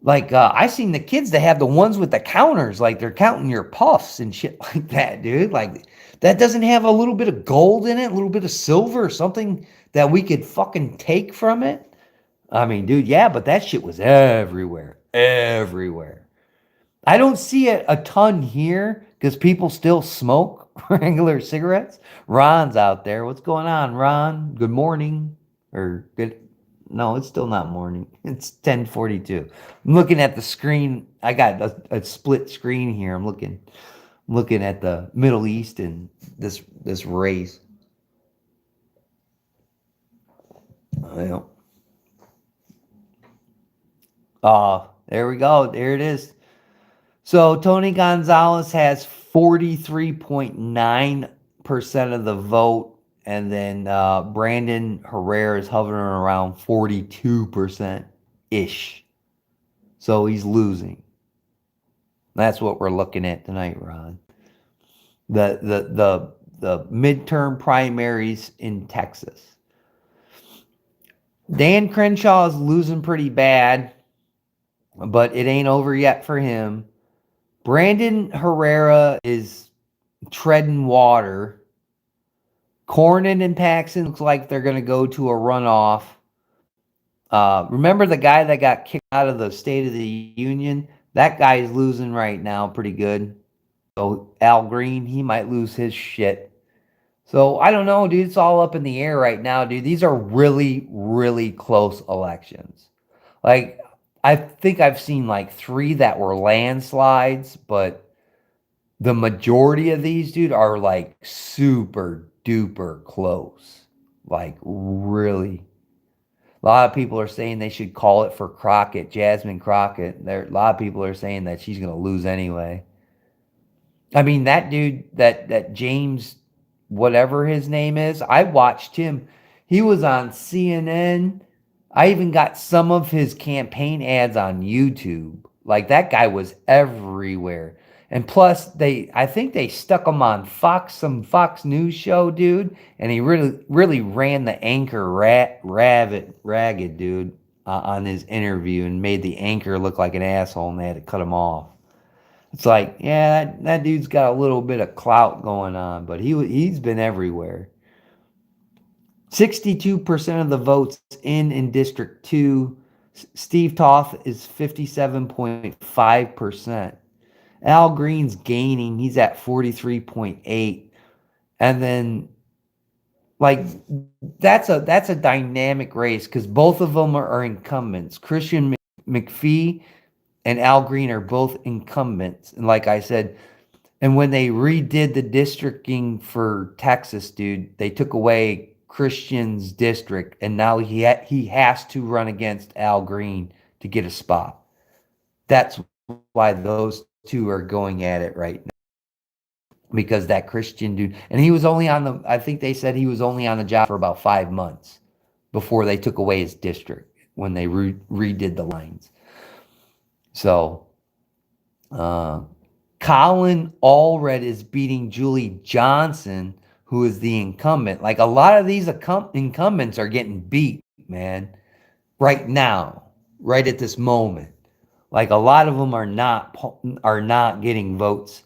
like I seen the kids that have the ones with the counters, like they're counting your puffs and shit like that, dude. Like that doesn't have a little bit of gold in it, a little bit of silver or something that we could fucking take from it. I mean, dude, yeah, but that shit was everywhere. Everywhere. I don't see it a ton here because people still smoke regular cigarettes. Ron's out there. What's going on, Ron? Good morning. Or good. No, it's still not morning. It's 10:42. I'm looking at the screen. I got a split screen here. I'm looking at the Middle East and this race. Well, there we go. There it is. So Tony Gonzalez has 43.9% of the vote. And then Brandon Herrera is hovering around 42%-ish. So he's losing. That's what we're looking at tonight, Ron. The midterm primaries in Texas. Dan Crenshaw is losing pretty bad, but it ain't over yet for him. Brandon Herrera is treading water. Cornyn and Paxton looks like they're going to go to a runoff. Remember the guy that got kicked out of the State of the Union? That guy is losing right now pretty good. So Al Green, he might lose his shit. So I don't know, dude. It's all up in the air right now, dude. These are really, really close elections. Like, I think I've seen like 3 that were landslides, but the majority of these, dude, are like super duper close. Like, really. A lot of people are saying they should call it for Crockett, Jasmine Crockett. A lot of people are saying that she's going to lose anyway. I mean, that dude, that James, whatever his name is, I watched him. He was on CNN. I even got some of his campaign ads on YouTube. Like, that guy was everywhere. And plus, I think they stuck him on some Fox News show, dude. And he really ran the anchor ragged, dude, on his interview and made the anchor look like an asshole, and they had to cut him off. It's like, yeah, that dude's got a little bit of clout going on, but he's been everywhere. 62% of the votes in District 2. Steve Toth is 57.5%. Al Green's gaining. He's at 43.8. And then, like, that's a dynamic race because both of them are incumbents. Christian McPhee and Al Green are both incumbents. And like I said, And when they redid the districting for Texas, dude, they took away Christian's district, and now he has to run against Al Green to get a spot. That's why those two are going at it right now. Because that Christian dude, and he was only on the, I think they said he was only on the job for about 5 months before they took away his district when they redid the lines. So, Colin Allred is beating Julie Johnson, who is the incumbent. Like, a lot of these incumbents are getting beat, man, right now, right at this moment. Like, a lot of them are not getting votes,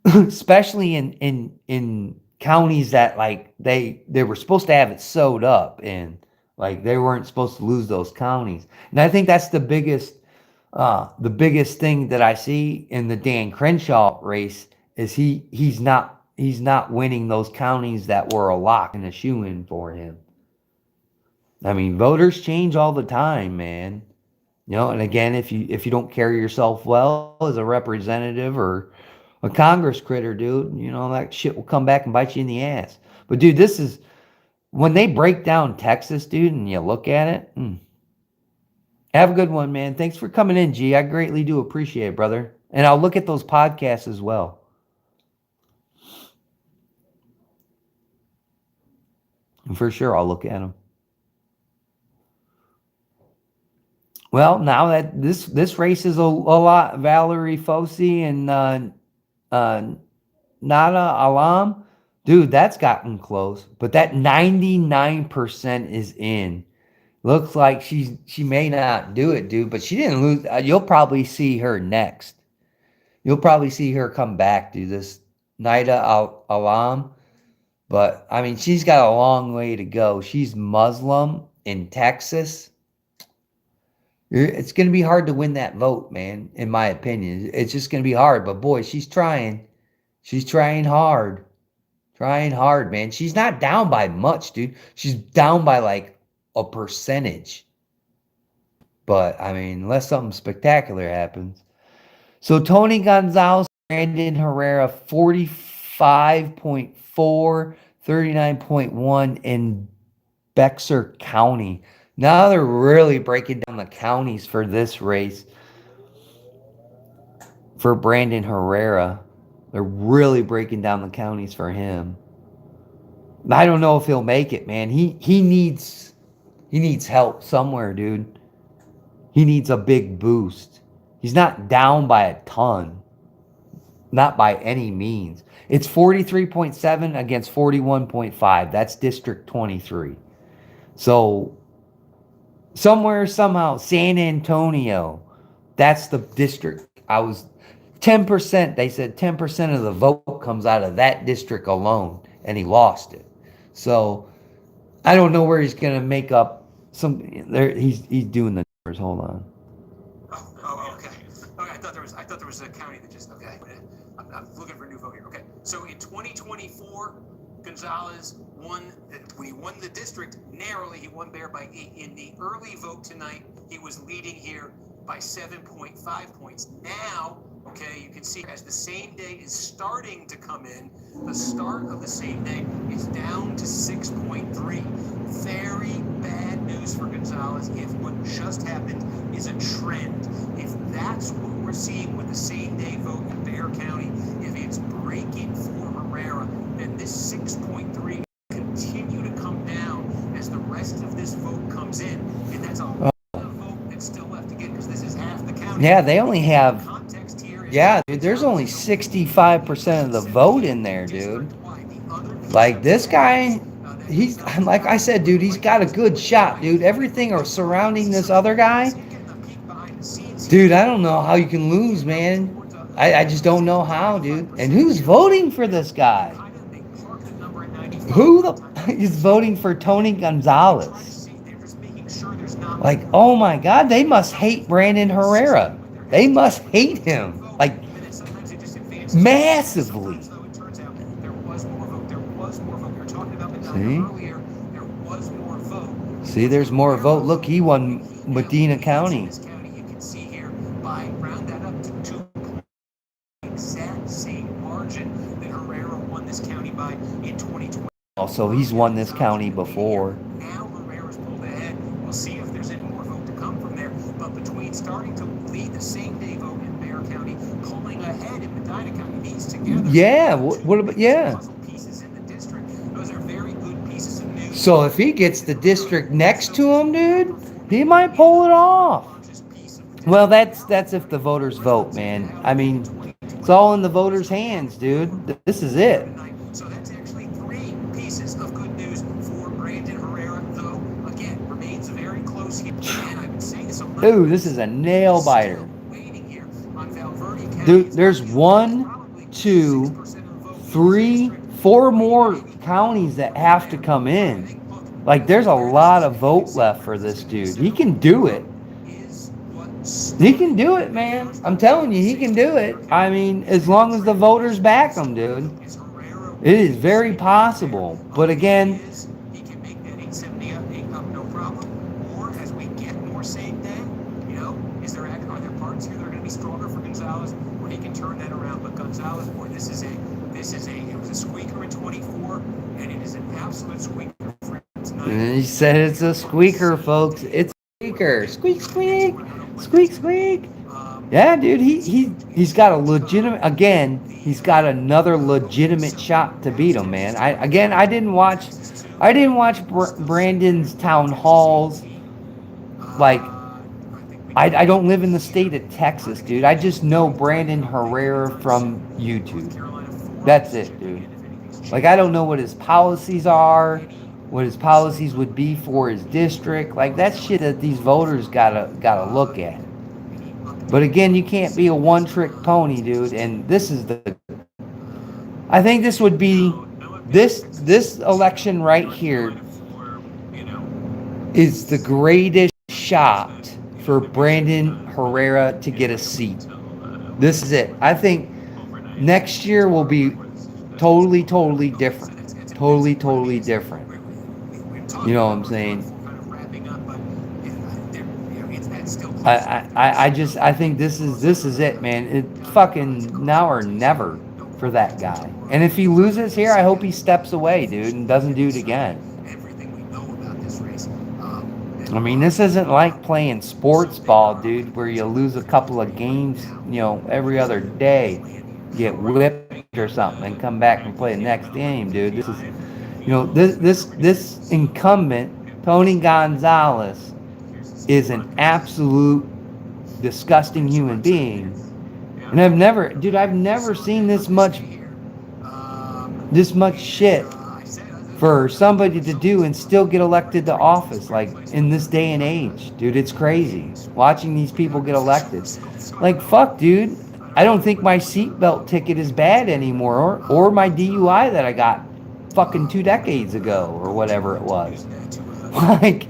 especially in counties that, like, they were supposed to have it sewed up, and like they weren't supposed to lose those counties. And I think that's the biggest thing that I see in the Dan Crenshaw race is he's not winning those counties that were a lock and a shoe-in for him. I mean, voters change all the time, man. You know, and again, if you don't carry yourself well as a representative or a Congress critter, dude, you know, that shit will come back and bite you in the ass. But dude, this is when they break down Texas, dude, and you look at it. Have a good one, man. Thanks for coming in, G. I greatly do appreciate it, brother. And I'll look at those podcasts as well. And for sure, I'll look at them. Well, now that this race is a lot, Valerie Fossey and Nada Alam, dude, that's gotten close. But that 99% is in. Looks like she may not do it, dude, but she didn't lose. You'll probably see her next. You'll probably see her come back, dude, this Nida Alam. But, I mean, she's got a long way to go. She's Muslim in Texas. It's going to be hard to win that vote, man, in my opinion. It's just going to be hard. But, boy, she's trying. She's trying hard. Trying hard, man. She's not down by much, dude. She's down by, like, a percentage. But, I mean, unless something spectacular happens. So, Tony Gonzalez, Brandon Herrera, 45.4, 39.1 in Bexar County. Now they're really breaking down the counties for this race. For Brandon Herrera. They're really breaking down the counties for him. I don't know if he'll make it, man. He needs help somewhere, dude. He needs a big boost. He's not down by a ton. Not by any means. It's 43.7 against 41.5. That's District 23. So, somewhere, somehow, San Antonio, that's the district. 10%, they said 10% of the vote comes out of that district alone, and he lost it. So, I don't know where he's going to make up some, he's doing the numbers. Hold on. Oh, okay. Okay, I thought there was a county that just, okay. I'm looking for a new vote here. Okay, so in 2024, Gonzalez won, when he won the district narrowly, he won there by 8. In the early vote tonight, he was leading here by 7.5 points. Now, okay, you can see as the same day is starting to come in, the start of the same day is down to 6.3. Very bad news for Gonzalez if what just happened is a trend. If that's what we're seeing with the same day vote in Bexar County, if it's breaking for Herrera, then this 6.3 continue to come down as the rest of this vote comes in. And that's a lot of vote that's still left to get because this is half the county. Yeah, they only have, yeah, dude, there's only 65% of the vote in there, dude. Like, this guy, he's, like I said, dude, he's got a good shot, dude. Everything surrounding this other guy, dude, I don't know how you can lose, man. I just don't know how, dude. And who's voting for this guy? Who is voting for Tony Gonzalez? Like, oh my God, they must hate Brandon Herrera. They must hate him, like, massively. See, there's more vote. Look, he won Medina County. You can see here by round that up to 2 exact same so he's won this county before. Now Herrera's pulled ahead. We'll see if there's any more vote to come from there. But between starting to lead the same day vote in Bexar County, pulling ahead in Medina County, these together. Yeah, what about, yeah. Puzzle pieces in the district. Those are very good pieces of news. So if he gets the district next to him, dude, he might pull it off. Well, that's if the voters vote, man. I mean, it's all in the voters' hands, dude. This is it. So that's actually 3 pieces of good news for Brandon Herrera, though, again, remains very close here. And I've been saying this a lot. Dude, this is a nail biter. Still waiting here on Valverde County. Dude, there's 1, 2, 3, 4 more counties that have to come in. Like, there's a lot of vote left for this dude. He can do it. He can do it, man. I'm telling you, he can do it. I mean, as long as the voters back him, dude. It is very possible. But again, He can make that 878 up, no problem. Or as we get more same day, you know, are there parts here that are going to be stronger for Gonzalez where he can turn that around? But Gonzalez, boy, it was a squeaker in 24, and it is an absolute squeaker for tonight. and he said it's a squeaker, folks. It's a squeaker. Squeak, squeak. Squeak, squeak. Yeah, dude, he's got a legitimate, again, he's got another legitimate shot to beat him, man. I didn't watch Brandon's town halls. Like, I don't live in the state of Texas, dude. I just know Brandon Herrera from YouTube. That's it, dude. Like, I don't know what his policies are, what his policies would be for his district. Like, that's shit that these voters gotta look at. But again, you can't be a one-trick pony, dude. And this is I think this would be this election right here is the greatest shot for Brandon Herrera to get a seat. This is it. I think next year will be totally different. Totally different. You know what I'm saying? I think this is it, man. It's fucking now or never for that guy. And if he loses here, I hope he steps away, dude, and doesn't do it again. I mean, this isn't like playing sports ball, dude, where you lose a couple of games, you know, every other day, get whipped or something, and come back and play the next game, dude. This is, you know, this incumbent, Tony Gonzalez, is an absolute disgusting human being. And I've never seen this much shit for somebody to do and still get elected to office, like, in this day and age. Dude, it's crazy. Watching these people get elected. Like, fuck, dude. I don't think my seatbelt ticket is bad anymore, or my DUI that I got fucking 2 decades ago, or whatever it was. Like,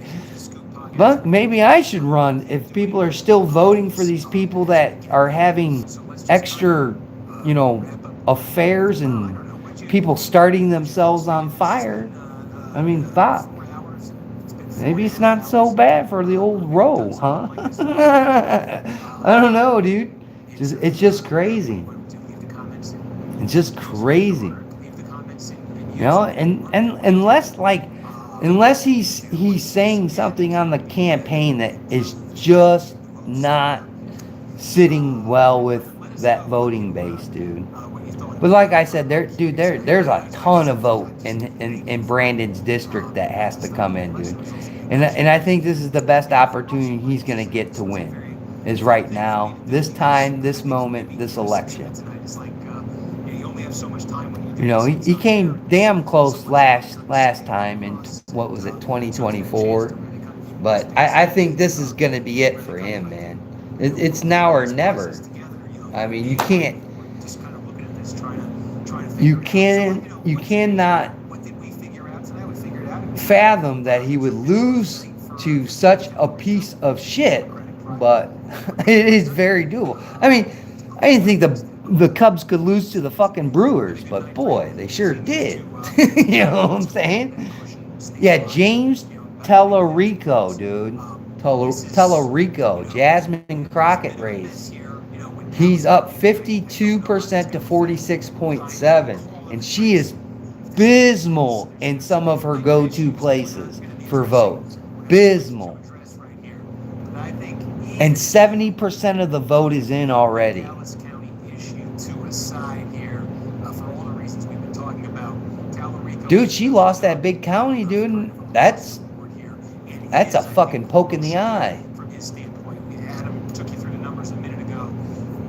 but maybe I should run if people are still voting for these people that are having extra, you know, affairs and people starting themselves on fire. I mean, fuck. Maybe it's not so bad for the old row, huh? I don't know, dude. It's just crazy. It's just crazy. You know, and unless he's saying something on the campaign that is just not sitting well with that voting base, dude. But like I said, there's a ton of vote in Brandon's district that has to come in, dude. And I think this is the best opportunity he's gonna get to win. Is right now, this time, this moment, this election. You know, he came damn close last time in, what was it, 2024? But I think this is going to be it for him, man. It's now or never. I mean, you cannot fathom that he would lose to such a piece of shit, but it is very doable. I mean, I didn't think the Cubs could lose to the fucking Brewers, but boy, they sure did. You know what I'm saying? Yeah, James Tellerico, dude. Tellerico, Jasmine Crockett race. He's up 52% to 46.7, and she is abysmal in some of her go-to places for votes. Abysmal. And 70% of the vote is in already. Dallas County issue to a side here for all the reasons we've been talking about. Talarico, Dude, she lost that big county, dude. And that's a fucking poke in the eye. From his standpoint, Adam took you through the numbers a minute ago.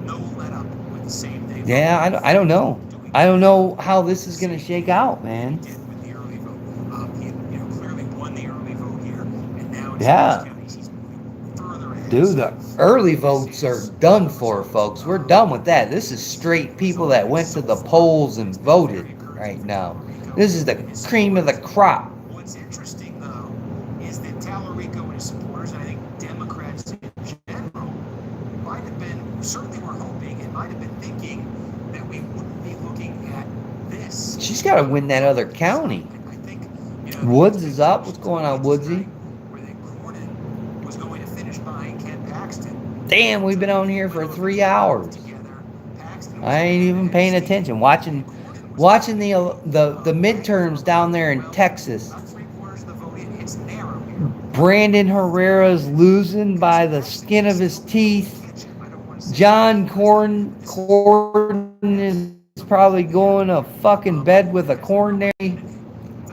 No let up with the same day. Yeah, I don't know. I don't know how this is gonna shake out, man. He did with the early vote. He clearly won the early vote here, and now in Yeah. Dallas County, he's moving further ahead. Dude, the early votes are done for, folks. We're done with that. This is straight people that went to the polls and voted right now. This is the cream of the crop. What's interesting, though, is that Talarico and his supporters, and I think Democrats in general, might have been, certainly were hoping, and might have been thinking that we wouldn't be looking at this. She's got to win that other county. I think, Woods is up. What's going on, Woodsy? where that Cornyn was going to finish behind Ken Paxton. Damn, we've been on here for 3 hours. I ain't even paying attention. Watching the midterms down there in Texas. About 3/4 of the vote in. It's narrow here. Brandon Herrera's losing by the skin of his teeth. I don't want to say John Cornyn is probably going to fucking bed with a coronary.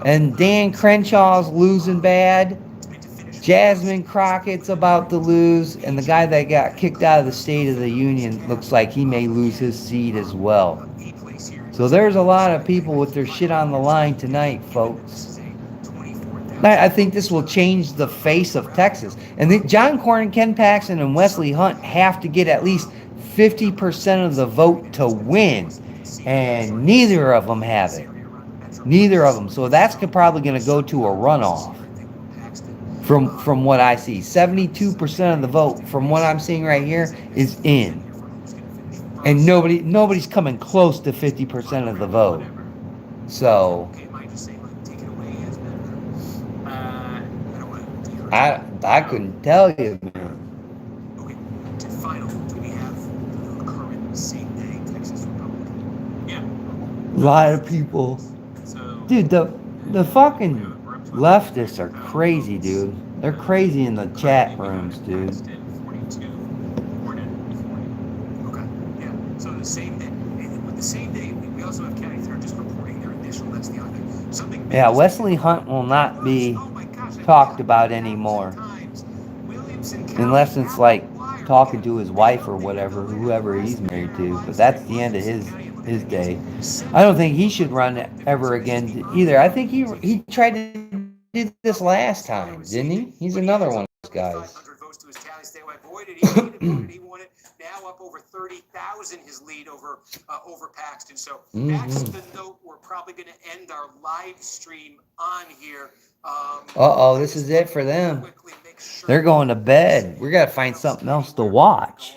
And Dan Crenshaw's losing bad. Jasmine Crockett's about to lose. And the guy that got kicked out of the State of the Union looks like he may lose his seat as well. a place here. So there's a lot of people with their shit on the line tonight, folks. This is a 24,000. I think this will change the face of Texas. And John Cornyn, Ken Paxton, and Wesley Hunt have to get at least 50% of the vote to win. And neither of them have it. Neither of them. So that's probably going to go to a runoff. From what I see, 72% of the vote, from what I'm seeing right here, is in. And nobody's coming close to 50% of the vote. So Okay, might just say, like, take it away, Yasmin. I don't want to. I couldn't tell you, man. Okay, to final, do we have the current same day Texas Republican? Yeah. A lot of people, So dude. The fucking leftists are crazy, dude. They're crazy in the chat rooms, dude. Paxton, 42. Cornyn, 40. Okay, yeah. So the same day, and with the same day, we also have County Third just reporting their initial. That's the other thing. Something. Yeah, Wesley Hunt will not be Oh my gosh, I talked forgot about that anymore. times. Williamson County Unless it's like outlier. talking to his wife or whatever, whoever he's married to. But that's the end of his day. I don't think he should run ever again either. I think he tried to do this last time, didn't he? He's another one of those guys. 500 votes to his tally statewide. Boy, did he need it. He won it. Now up over 30,000 his lead over Paxton. So that's the note we're probably going to end our live stream on here. Uh-oh, this is it for them. Quickly make sure They're going to bed. We got to find something else to watch.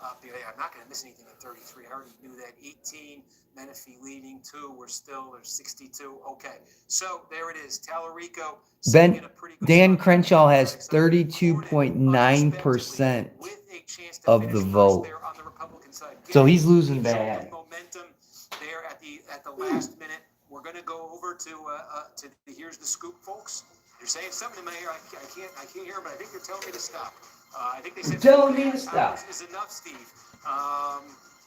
I'm not going to miss anything at 33. I already knew that. 18, Menifee leading 2. There's 62. Okay, so there it is. Talarico. sitting in a pretty good Dan spot. Crenshaw has 32.9% With a chance to of finish the first vote. there on the Republican side. So he's Getting losing some bad. Momentum there at the last minute. We're going to go over to the Here's the Scoop, folks. You're saying something in my ear. I can't hear, but I think they're telling me to stop. I think they said Telling me to 3.5 stop. hours is enough, Steve.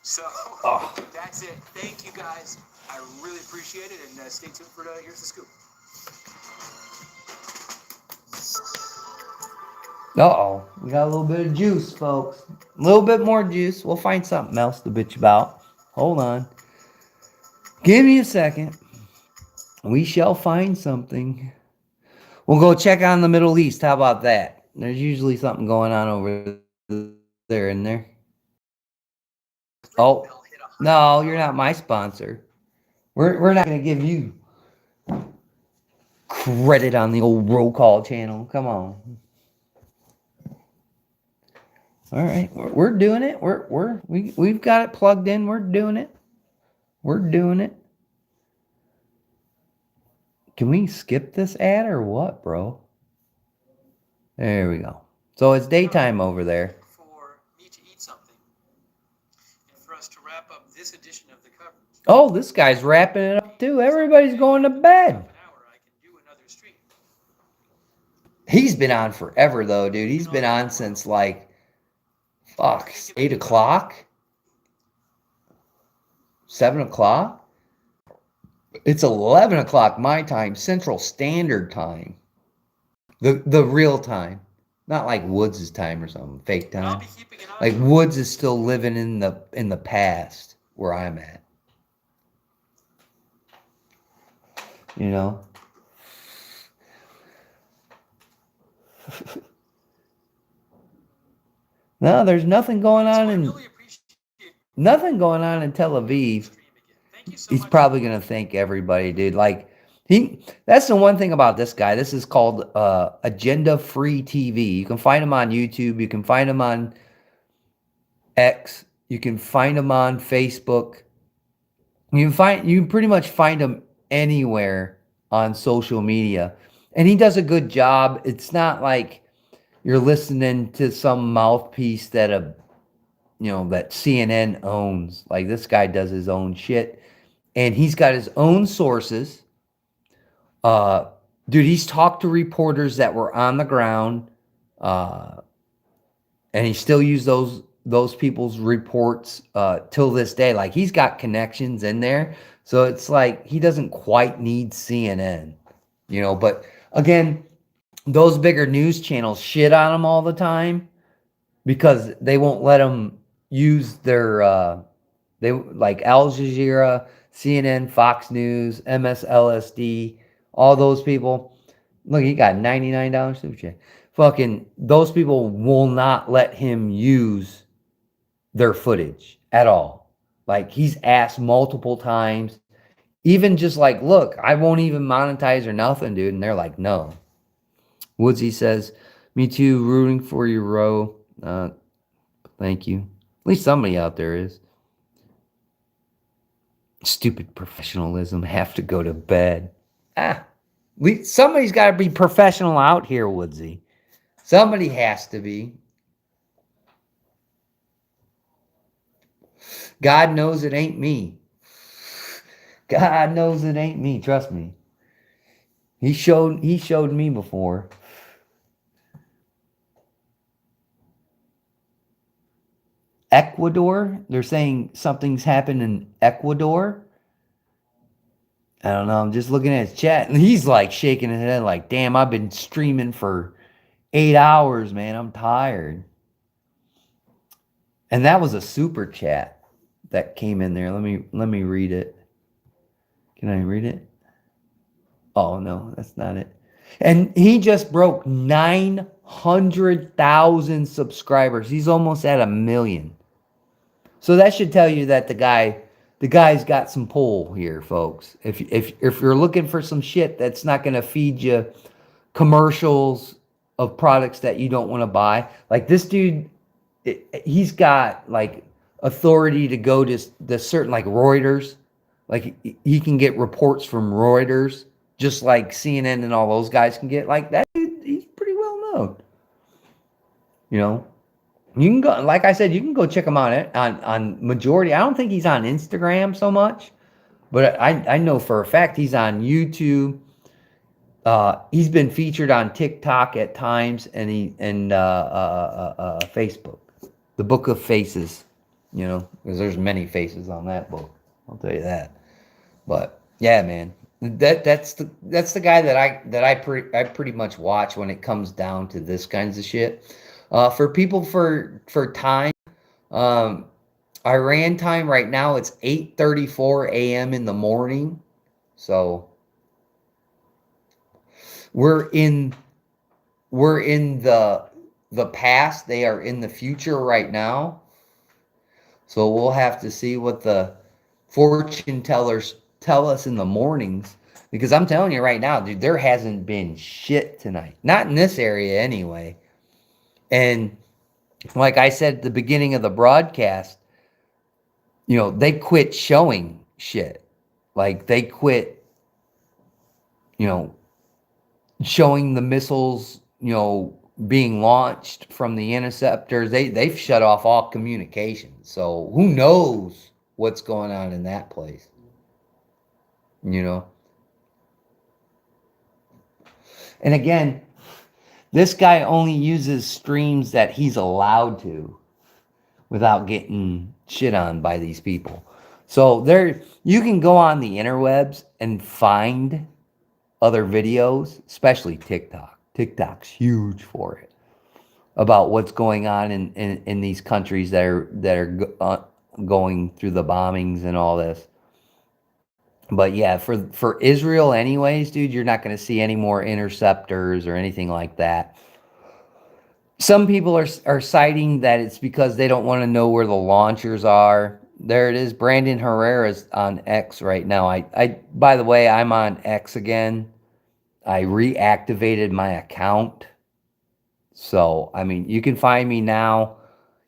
So Oh. that's it. Thank you guys. I really appreciate it, and stay tuned for Here's the Scoop. Uh-oh, we got a little bit of juice, folks. A little bit more juice. We'll find something else to bitch about. Hold on. Give me a second. We shall find something. We'll go check on the Middle East. How about that? There's usually something going on over there, isn't there? Oh, no, you're not my sponsor. We're not going to give you credit on the old roll call channel. Come on. All right, we're doing it. We've got it plugged in. We're doing it. We're doing it. Can we skip this ad or what, bro? There we go. So it's daytime over there. For me to eat something, and for us to wrap up this edition of the coverage. Oh, this guy's wrapping it up too. Everybody's going to bed. Half an hour, I can do another stream. He's been on forever though, dude. He's been on since like, fuck, 8 o'clock? 7 o'clock? It's 11 o'clock my time, Central Standard Time. The real time. Not like Woods' time or something, fake And I'll time. be keeping an eye Like on Woods is still living in the past where I'm at. You know? No, there's nothing going So on I in really appreciate nothing going on in Tel Aviv. the stream again. Thank you so He's much. probably gonna thank everybody, dude. Like that's the one thing about this guy. This is called Agenda Free TV. You can find him on YouTube. You can find him on X. You can find him on Facebook. You can pretty much find him anywhere on social media. And he does a good job. It's not like you're listening to some mouthpiece that that CNN owns. Like this guy does his own shit. And he's got his own sources. Dude, he's talked to reporters that were on the ground. And he still used those people's reports till this day. Like he's got connections in there. So it's like he doesn't quite need CNN, but again, those bigger news channels shit on him all the time because they won't let him use their they like Al Jazeera, CNN, Fox News, MSLSD, all those people. Look, he got $99 super chat. Fucking those people will not let him use their footage at all. Like he's asked multiple times, even just like, look, I won't even monetize or nothing, dude. And they're like, no. Woodsy says, me too, rooting for you, Ro. Thank you. At least somebody out there is. Stupid professionalism, have to go to bed. Somebody's got to be professional out here, Woodsy. Somebody has to be. God knows it ain't me. God knows it ain't me. Trust me. He showed me before. Ecuador? They're saying something's happened in Ecuador. I don't know. I'm just looking at his chat, and he's like shaking his head like, damn, I've been streaming for 8 hours, man. I'm tired. And that was a super chat that came in there. Let me read it. Can I read it? Oh, no, that's not it. And he just broke 900,000 subscribers. He's almost at 1 million. So that should tell you that the guy's got some pull here, folks. If you're looking for some shit that's not going to feed you commercials of products that you don't want to buy, like this dude, he's got like authority to go to the certain like Reuters. Like he can get reports from Reuters, just like CNN and all those guys can get. Like that dude, he's pretty well known. You can go, like I said, you can go check him out on majority. I don't think he's on Instagram so much, but I know for a fact he's on YouTube. He's been featured on TikTok at times, and Facebook, the Book of Faces. Because there's many faces on that book. I'll tell you that. But yeah, man, that's the guy that I pretty much watch when it comes down to this kinds of shit. For people for time, Iran time right now, it's 8:34 a.m. in the morning. So we're in the past. They are in the future right now. So we'll have to see what the fortune tellers tell us in the mornings. Because I'm telling you right now, dude, there hasn't been shit tonight. Not in this area anyway. And like I said at the beginning of the broadcast, they quit showing shit. Like they quit, showing the missiles, being launched from the interceptors. They've shut off all communication. So who knows what's going on in that place? you know. And again, this guy only uses streams that he's allowed to without getting shit on by these people. So there, you can go on the interwebs and find other videos, especially TikTok. TikTok's huge for it, about what's going on in these countries that are going through the bombings and all this. But yeah, for Israel anyways, dude, you're not going to see any more interceptors or anything like that. Some people are citing that it's because they don't want to know where the launchers are. There it is. Brandon Herrera's on X right now. I by the way, I'm on X again. I reactivated my account. So, I mean, you can find me now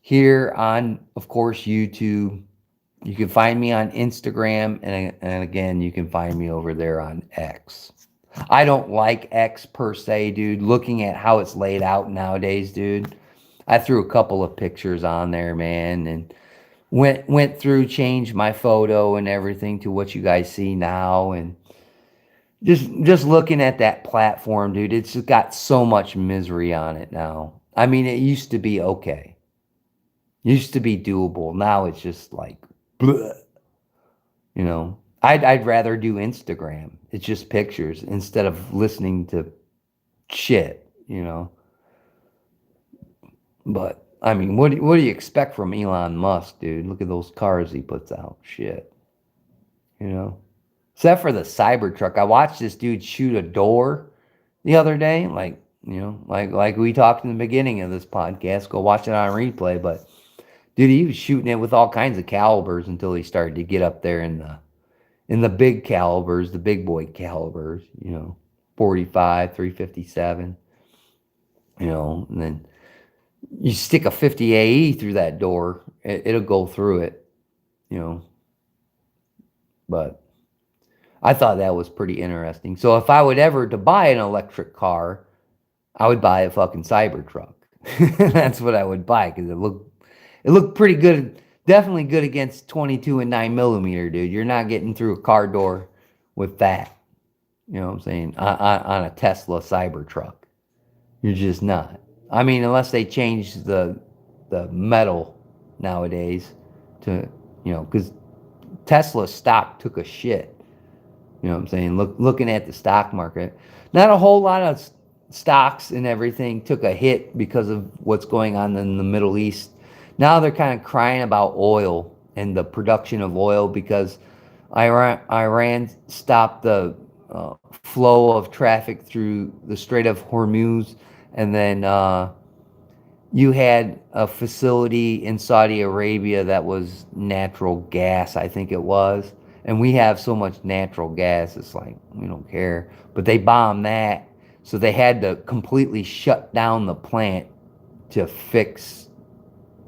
here on, of course, YouTube. You can find me on Instagram, and again, you can find me over there on X. I don't like X per se, dude. Looking at how it's laid out nowadays, dude. I threw a couple of pictures on there, man, and went through, changed my photo and everything to what you guys see now, and just looking at that platform, dude, it's got so much misery on it now. I mean, it used to be okay. Used to be doable. Now it's just like, bleh. You know, I'd rather do Instagram. It's just pictures instead of listening to shit, you know. But I mean, what do you expect from Elon Musk, dude? Look at those cars he puts out. Shit. You know. Except for the Cybertruck. I watched this dude shoot a door the other day. Like, you know, like we talked in the beginning of this podcast. Go watch it on replay. But dude, he was shooting it with all kinds of calibers until he started to get up there in the big calibers, the big boy calibers, you know, 45, 357, you know, and then you stick a 50 AE through that door, it'll go through it, you know. But I thought that was pretty interesting. So if I would ever to buy an electric car, I would buy a fucking Cybertruck. That's what I would buy, because it looked pretty good. Definitely good against 22 and 9mm, dude. You're not getting through a car door with that. You know what I'm saying? On a Tesla Cybertruck. You're just not. I mean, unless they change the metal nowadays to, you know, because Tesla stock took a shit. You know what I'm saying? Looking at the stock market, not a whole lot of stocks and everything took a hit because of what's going on in the Middle East. Now they're kind of crying about oil and the production of oil because Iran stopped the flow of traffic through the Strait of Hormuz, and then you had a facility in Saudi Arabia that was natural gas, I think it was. And we have so much natural gas, it's like, we don't care. But they bombed that, so they had to completely shut down the plant to fix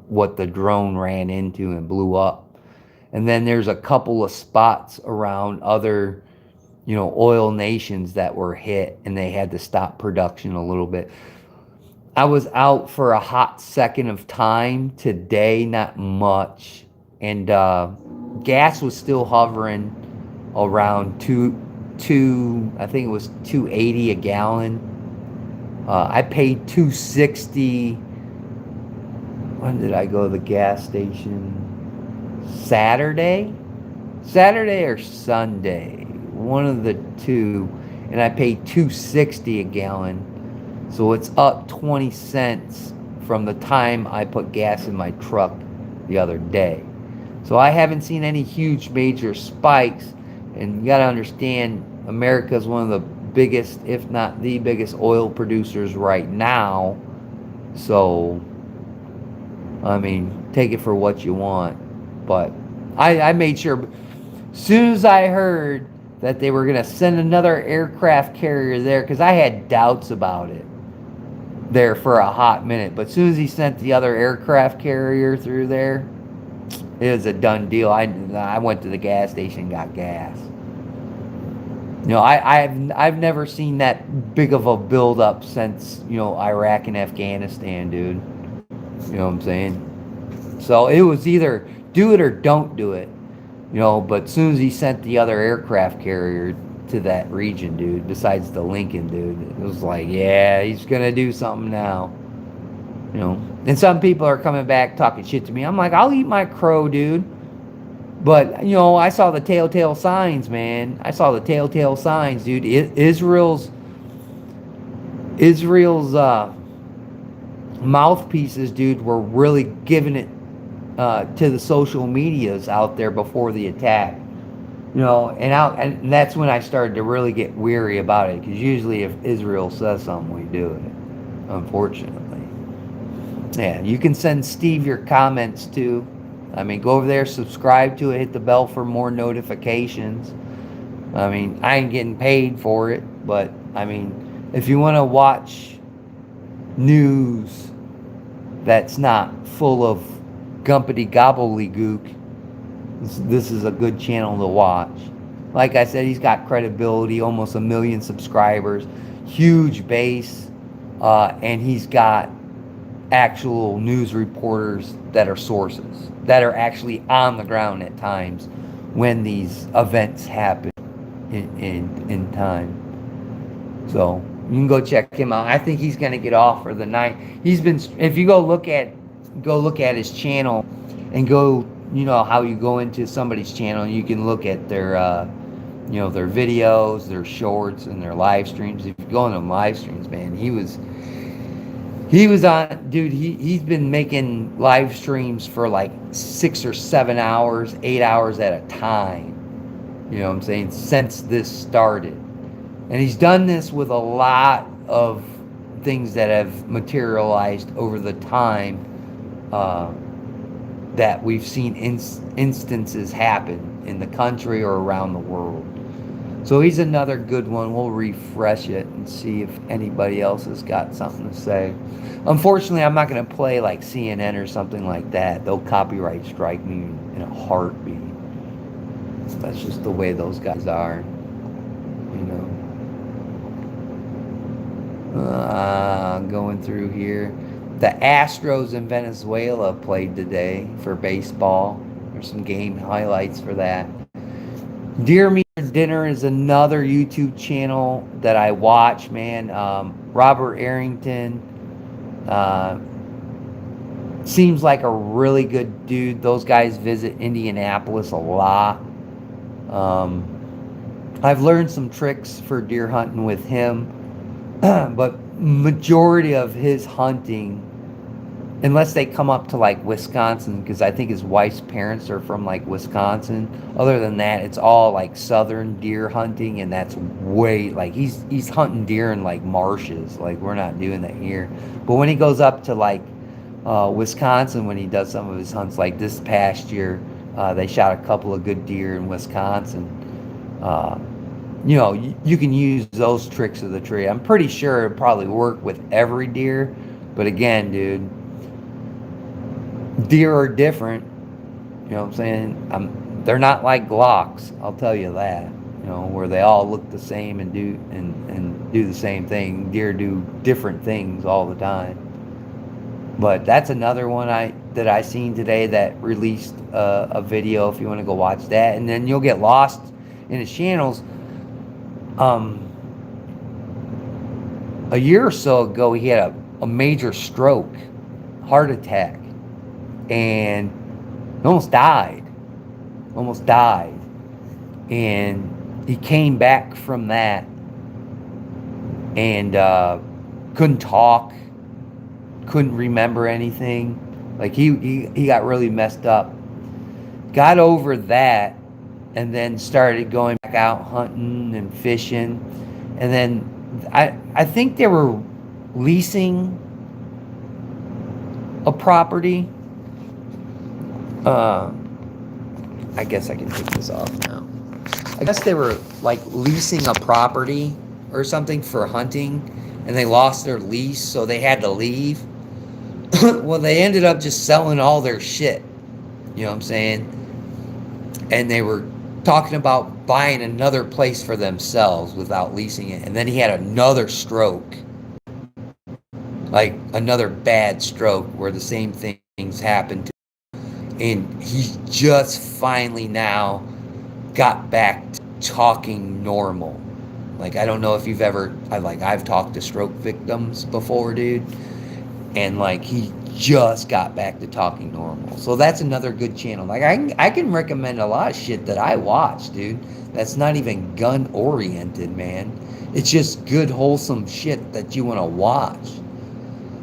what the drone ran into and blew up. And then there's a couple of spots around other, you know, oil nations that were hit, and they had to stop production a little bit. I was out for a hot second of time today, not much, and gas was still hovering around two, I think it was $2.80 a gallon. I paid $2.60. When did I go to the gas station? Saturday or Sunday, one of the two, and I paid $2.60 a gallon. So it's up 20 cents from the time I put gas in my truck the other day. So I haven't seen any huge major spikes, and you got to understand, America is one of the biggest, if not the biggest, oil producers right now. So, I mean, take it for what you want. But I made sure, as soon as I heard that they were going to send another aircraft carrier there, because I had doubts about it there for a hot minute. But as soon as he sent the other aircraft carrier through there, it was a done deal. I went to the gas station and got gas. You know, I've never seen that big of a buildup since, you know, Iraq and Afghanistan, dude. You know what I'm saying? So it was either do it or don't do it. You know, but as soon as he sent the other aircraft carrier to that region, dude, besides the Lincoln, dude, it was like, yeah, he's gonna do something now. You know, and some people are coming back talking shit to me. I'm like, I'll eat my crow, dude. But, you know, I saw the telltale signs, man. I saw the telltale signs, dude. Israel's mouthpieces, dude, were really giving it to the social medias out there before the attack. You know, and that's when I started to really get weary about it, because usually if Israel says something, we do it, unfortunately. Yeah, you can send Steve your comments too. I mean, go over there, subscribe to it, hit the bell for more notifications. I mean, I ain't getting paid for it, but I mean, if you want to watch news that's not full of gumpity gobbledygook, this is a good channel to watch. Like I said, he's got credibility, almost 1 million subscribers, huge base, and he's got actual news reporters that are sources, that are actually on the ground at times when these events happen in time. So you can go check him out. I think he's going to get off for the night. He's been, if you go look at his channel and go, you know how you go into somebody's channel and you can look at their you know, their videos, their shorts, and their live streams. If you go on them live streams, man, he was on, dude, he's been making live streams for like 6 or 7 hours, 8 hours at a time. You know what I'm saying? Since this started. And he's done this with a lot of things that have materialized over the time that we've seen instances happen in the country or around the world. So he's another good one. We'll refresh it and see if anybody else has got something to say. Unfortunately, I'm not going to play like CNN or something like that. They'll copyright strike me in a heartbeat. That's just the way those guys are, you know. Going through here. The Astros in Venezuela played today for baseball. There's some game highlights for that. Dear Me Dinner is another YouTube channel that I watch, man. Robert Arrington seems like a really good dude. Those guys visit Indianapolis a lot. I've learned some tricks for deer hunting with him, but majority of his hunting, unless they come up to like Wisconsin, because I think his wife's parents are from like Wisconsin. Other than that, it's all like southern deer hunting, and that's way like he's hunting deer in like marshes. Like we're not doing that here. But when he goes up to like Wisconsin, when he does some of his hunts, like this past year, they shot a couple of good deer in Wisconsin. You know, you can use those tricks of the trade. I'm pretty sure it'd probably work with every deer, but again, dude, deer are different. You know what I'm saying? They're not like Glocks, I'll tell you that. You know, where they all look the same and do the same thing. Deer do different things all the time. But that's another one that I seen today that released a video. If you want to go watch that, and then you'll get lost in his channels. A year or so ago, he had a major stroke, heart attack, and he almost died. And he came back from that and couldn't talk, couldn't remember anything. Like he got really messed up. Got over that, and then started going back out hunting and fishing. And then I think they were leasing a property. I guess I can take this off now. I guess they were like leasing a property or something for hunting, and they lost their lease, so they had to leave. Well, they ended up just selling all their shit. You know what I'm saying? And they were talking about buying another place for themselves without leasing it. And then he had another stroke. Like another bad stroke where the same things happened to And he just finally now got back to talking normal. Like, I don't know if you've ever, I've talked to stroke victims before, dude. And like, he just got back to talking normal. So that's another good channel. Like, I can recommend a lot of shit that I watch, dude. That's not even gun oriented, man. It's just good, wholesome shit that you want to watch.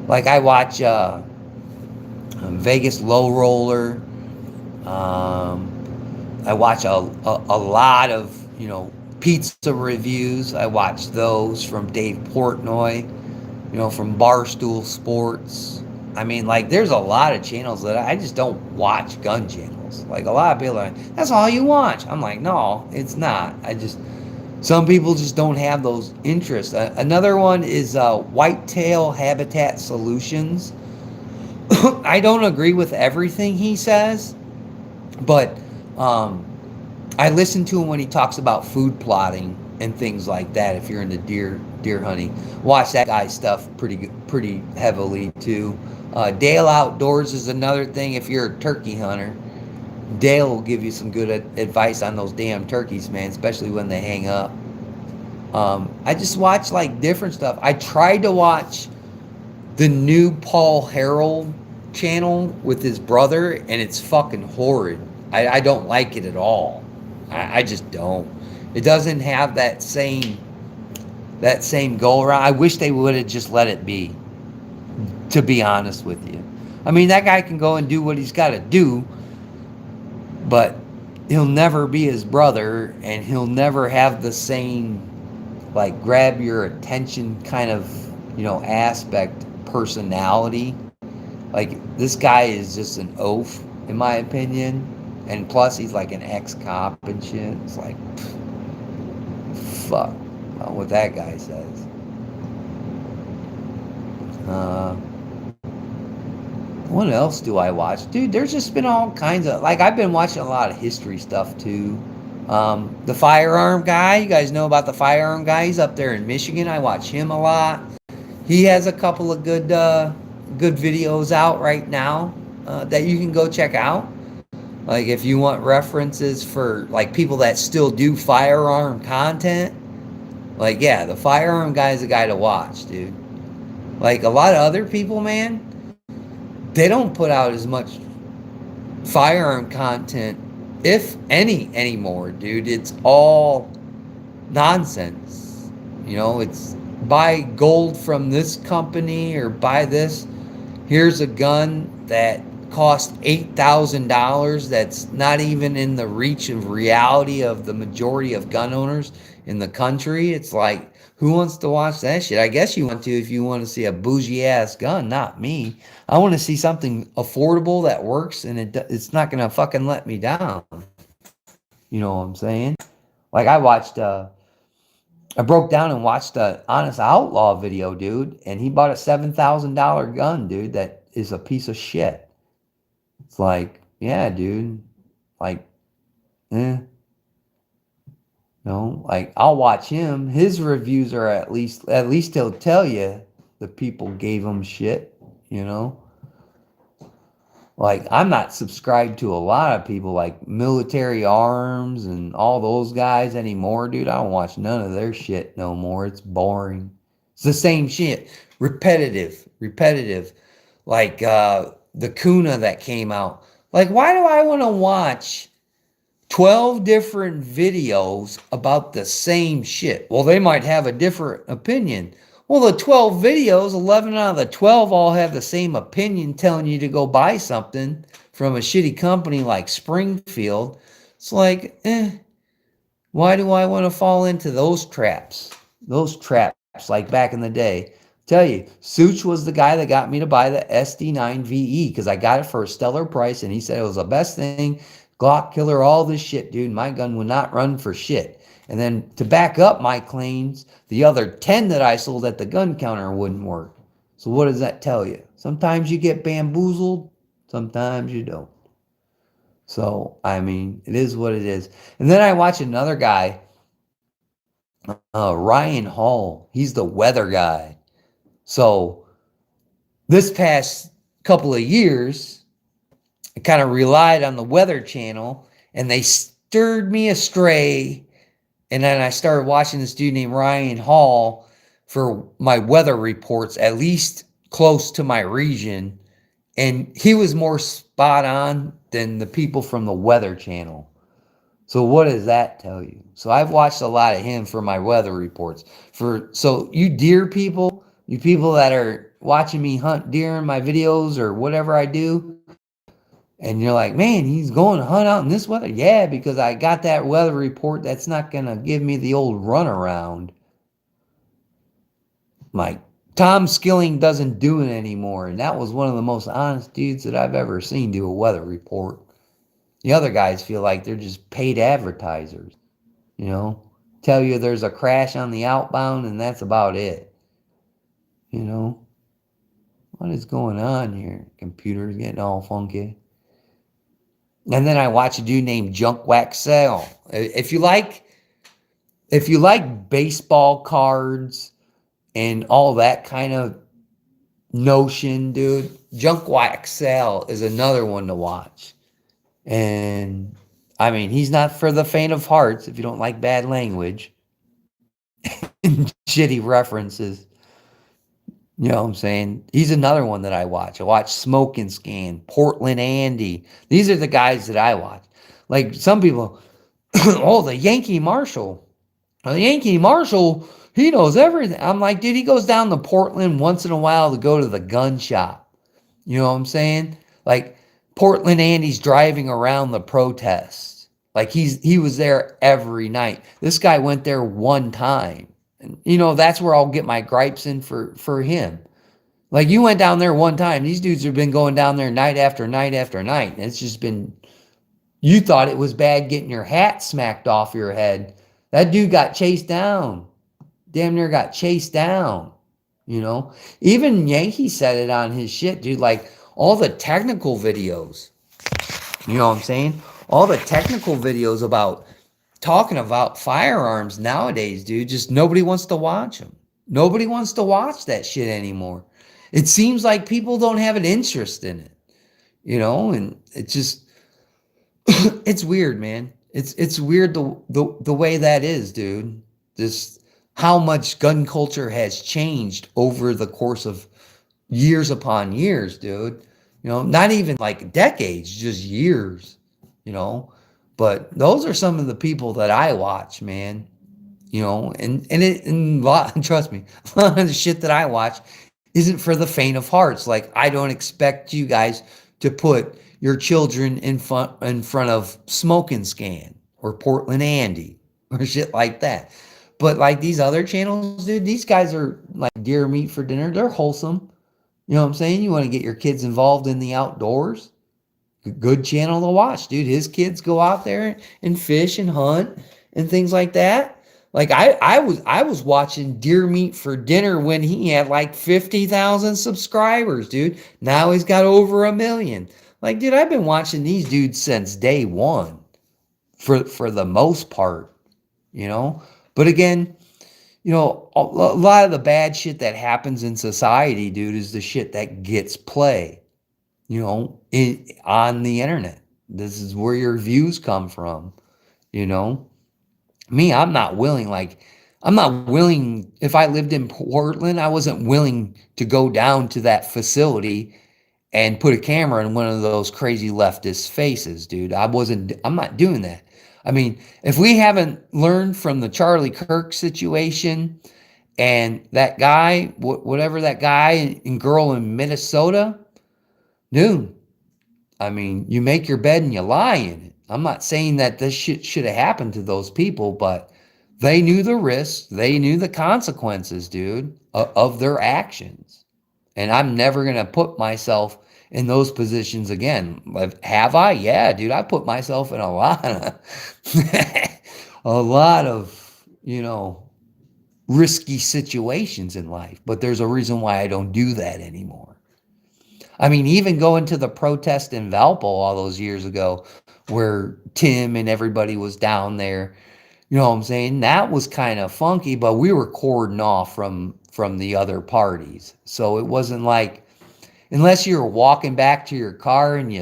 Like, I watch Vegas Low Roller. I watch a lot of, pizza reviews. I watch those from Dave Portnoy, from Barstool Sports. I mean, like, there's a lot of channels that I just don't watch gun channels. Like, a lot of people are like, that's all you watch. I'm like, no, it's not. Some people just don't have those interests. Another one is Whitetail Habitat Solutions. I don't agree with everything he says, but I listen to him when he talks about food plotting and things like that. If you're into deer hunting, watch that guy's stuff pretty heavily too. Dale Outdoors is another thing. If you're a turkey hunter, Dale will give you some good advice on those damn turkeys, man, especially when they hang up. I just watch like different stuff. I tried to watch the new Paul Harrell channel with his brother, and it's fucking horrid. I don't like it at all. I just don't. It doesn't have that same go around. I wish they would have just let it be, to be honest with you. I mean, that guy can go and do what he's got to do, but he'll never be his brother, and he'll never have the same, like, grab your attention kind of, aspect, personality. Like, this guy is just an oaf, in my opinion. And plus, he's like an ex-cop and shit. It's like, fuck what that guy says. What else do I watch? Dude, there's just been all kinds of, like, I've been watching a lot of history stuff too. The firearm guy, you guys know about the firearm guy? He's up there in Michigan. I watch him a lot. He has a couple of good videos out right now that you can go check out. Like, if you want references for, like, people that still do firearm content, like, yeah, the firearm guy is a guy to watch, dude. Like, a lot of other people, man, they don't put out as much firearm content, if any, anymore, dude. It's all nonsense. It's buy gold from this company or buy this. Here's a gun that cost $8,000 that's not even in the reach of reality of the majority of gun owners in the country. It's like, who wants to watch that shit? I guess you want to if you want to see a bougie ass gun, not me. I want to see something affordable that works, and it's not gonna fucking let me down. You know what I'm saying? Like, I broke down and watched a Honest Outlaw video, dude, and he bought a $7,000 gun, dude, that is a piece of shit. It's like, yeah, dude, like, like, I'll watch him. His reviews are at least he'll tell you the people gave him shit, Like, I'm not subscribed to a lot of people like Military Arms and all those guys anymore, dude. I don't watch none of their shit no more. It's boring. It's the same shit. Repetitive. Like, the Kuna that came out. Like, why do I want to watch 12 different videos about the same shit? Well, they might have a different opinion. Well, the 12 videos, 11 out of the 12 all have the same opinion, telling you to go buy something from a shitty company like Springfield. It's like, why do I want to fall into those traps? Those traps, like back in the day. Tell you, Such was the guy that got me to buy the SD9 VE because I got it for a stellar price, and he said it was the best thing. Glock killer, all this shit, dude. My gun would not run for shit. And then to back up my claims, the other 10 that I sold at the gun counter wouldn't work. So what does that tell you? Sometimes you get bamboozled, sometimes you don't. So, I mean, it is what it is. And then I watch another guy, Ryan Hall. He's the weather guy. So this past couple of years, kind of relied on the Weather Channel, and they stirred me astray. And then I started watching this dude named Ryan Hall for my weather reports, at least close to my region. And he was more spot on than the people from the Weather Channel. So what does that tell you? So I've watched a lot of him for my weather reports. So you deer people, you people that are watching me hunt deer in my videos or whatever I do, and you're like, man, he's going to hunt out in this weather? Yeah, because I got that weather report that's not going to give me the old runaround. Like, Tom Skilling doesn't do it anymore, and that was one of the most honest dudes that I've ever seen do a weather report. The other guys feel like they're just paid advertisers, you know, tell you there's a crash on the outbound and that's about it. You know, what is going on here? Computer's getting all funky. And then I watch a dude named Junk Wax Sale. If you like baseball cards and all that kind of notion, dude, Junk Wax Sale is another one to watch. And I mean, he's not for the faint of hearts if you don't like bad language and shitty references. You know what I'm saying? He's another one that I watch. I watch Smoke and Scan, Portland Andy. These are the guys that I watch. Like some people, oh, the Yankee Marshal. Well, the Yankee Marshal, he knows everything. I'm like, dude, he goes down to Portland once in a while to go to the gun shop. You know what I'm saying? Like, Portland Andy's driving around the protests. Like he was there every night. This guy went there one time. And, you know, that's where I'll get my gripes in for him. Like, you went down there one time. These dudes have been going down there night after night after night. And it's just been, you thought it was bad getting your hat smacked off your head. That dude got chased down. Damn near got chased down. You know? Even Yankee said it on his shit, dude. Like, all the technical videos, you know what I'm saying? All the technical videos about talking about firearms nowadays, dude, just nobody wants to watch them. Nobody wants to watch that shit anymore. It seems like people don't have an interest in it, you know? And it's just, it's weird, man. It's weird the way that is, dude. Just how much gun culture has changed over the course of years upon years, dude. You know, not even like decades, just years, you know. But those are some of the people that I watch, man. You know, and trust me, a lot of the shit that I watch isn't for the faint of hearts. Like, I don't expect you guys to put your children in front of Smoke and Scan or Portland Andy or shit like that. But like these other channels, dude, these guys are like deer meat for dinner. They're wholesome. You know what I'm saying? You want to get your kids involved in the outdoors? Good channel to watch, dude. His kids go out there and fish and hunt and things like that. Like I was watching Deer Meat for Dinner when he had like 50,000 subscribers, dude. Now he's got over 1 million. Like, dude, I've been watching these dudes since day one for the most part, you know? But again, you know, a lot of the bad shit that happens in society, dude, is the shit that gets play, you know, on the internet. This is where your views come from, you know. Me, I'm not willing, if I lived in Portland, I wasn't willing to go down to that facility and put a camera in one of those crazy leftist faces, dude. I'm not doing that. I mean, if we haven't learned from the Charlie Kirk situation and that guy, whatever that guy and girl in Minnesota, dude, I mean, you make your bed and you lie in it. I'm not saying that this shit should have happened to those people, but they knew the risks. They knew the consequences, dude, of their actions. And I'm never going to put myself in those positions again. Have I? Yeah, dude, I put myself in a lot of, you know, risky situations in life. But there's a reason why I don't do that anymore. I mean, even going to the protest in Valpo all those years ago where Tim and everybody was down there, you know what I'm saying? That was kind of funky, but we were cordoned off from the other parties. So it wasn't like, unless you were walking back to your car and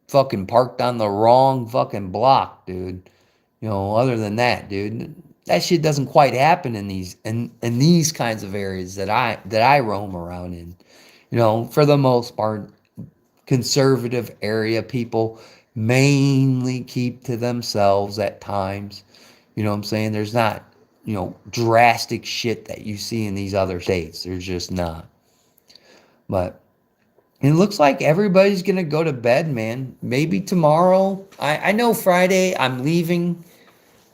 fucking parked on the wrong fucking block, dude. You know, other than that, dude, that shit doesn't quite happen in these kinds of areas that I roam around in. You know, for the most part, conservative area people mainly keep to themselves at times. You know what I'm saying? There's not, you know, drastic shit that you see in these other states. There's just not. But it looks like everybody's going to go to bed, man. Maybe tomorrow. I know Friday I'm leaving,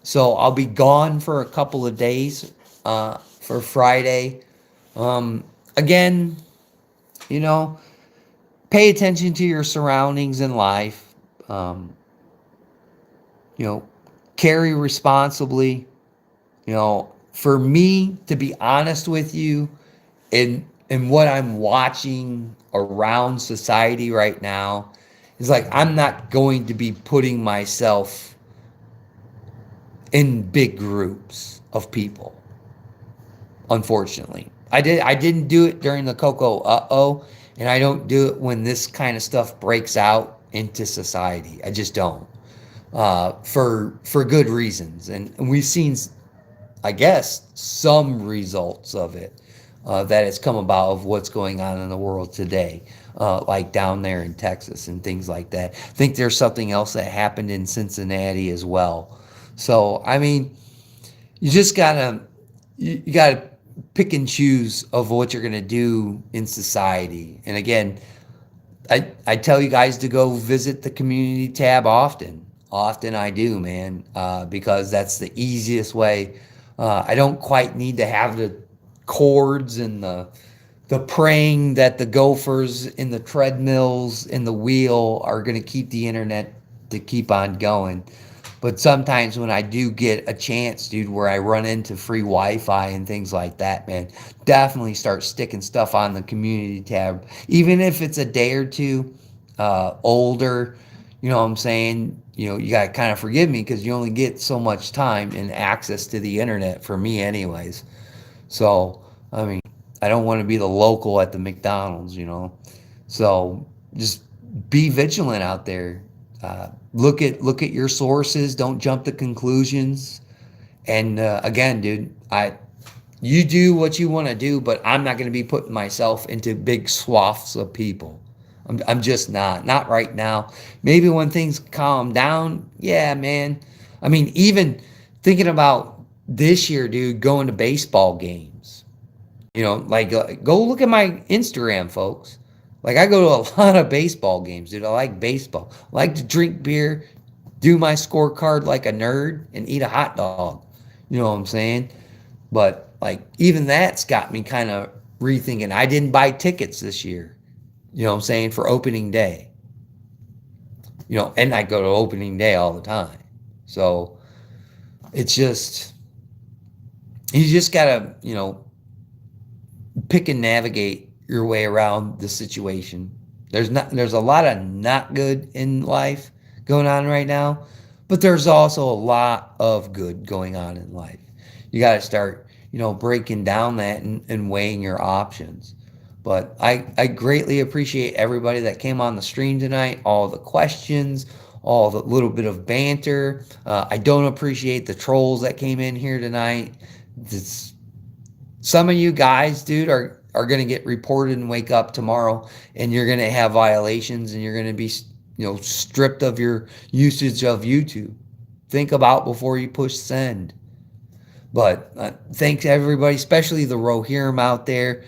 so I'll be gone for a couple of days for Friday. Again, you know, pay attention to your surroundings in life. You know, carry responsibly. You know, for me, to be honest with you, in what I'm watching around society right now, is like I'm not going to be putting myself in big groups of people. Unfortunately, I didn't do it during the Coco and I don't do it when this kind of stuff breaks out into society. I just don't. For good reasons, and we've seen, I guess, some results of it that has come about of what's going on in the world today, like down there in Texas and things like that. I think there's something else that happened in Cincinnati as well. So I mean, you just gotta pick and choose of what you're gonna do in society. And again, I tell you guys to go visit the community tab often. Often I do, man, because that's the easiest way. I don't quite need to have the cords and the praying that the gophers in the treadmills in the wheel are going to keep the internet to keep on going. But sometimes when I do get a chance, dude, where I run into free Wi-Fi and things like that, man, definitely start sticking stuff on the community tab. Even if it's a day or two older, you know what I'm saying? You know, you got to kind of forgive me because you only get so much time and access to the internet for me anyways. So, I mean, I don't want to be the local at the McDonald's, you know. So just be vigilant out there. Look at your sources. Don't jump to conclusions. And again, dude, you do what you want to do, but I'm not going to be putting myself into big swaths of people. I'm just not right now. Maybe when things calm down, yeah, man. I mean, even thinking about this year, dude, going to baseball games. You know, like go look at my Instagram, folks. Like I go to a lot of baseball games, dude. I like baseball. I like to drink beer, do my scorecard like a nerd, and eat a hot dog. You know what I'm saying? But like even that's got me kind of rethinking. I didn't buy tickets this year. You know what I'm saying? For opening day. You know, and I go to opening day all the time. So it's just, you just gotta, you know, pick and navigate your way around the situation. There's a lot of not good in life going on right now, but there's also a lot of good going on in life. You got to start, you know, breaking down that and weighing your options. But I greatly appreciate everybody that came on the stream tonight, all the questions, all the little bit of banter. I don't appreciate the trolls that came in here tonight. Some of you guys, dude, are going to get reported and wake up tomorrow, and you're going to have violations, and you're going to be, you know, stripped of your usage of YouTube. Think about before you push send. But thanks everybody, especially the Rohirrim out there.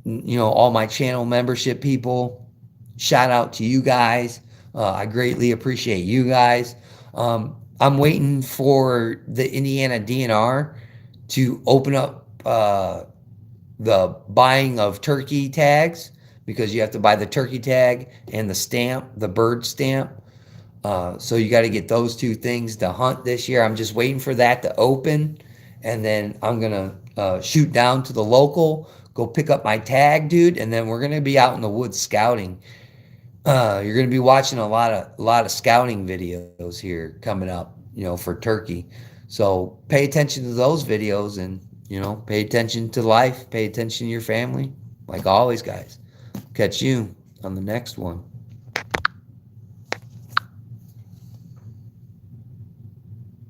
You know, all my channel membership people, shout out to you guys. I greatly appreciate you guys. I'm waiting for the Indiana DNR to open up the buying of turkey tags, because you have to buy the turkey tag and the stamp, the bird stamp. So you got to get those two things to hunt this year. I'm just waiting for that to open, and then I'm going to shoot down to the local, go pick up my tag, dude, and then we're going to be out in the woods scouting. You're going to be watching a lot of scouting videos here coming up, you know, for turkey. So pay attention to those videos, and, you know, pay attention to life, pay attention to your family. Like always, guys. Catch you on the next one.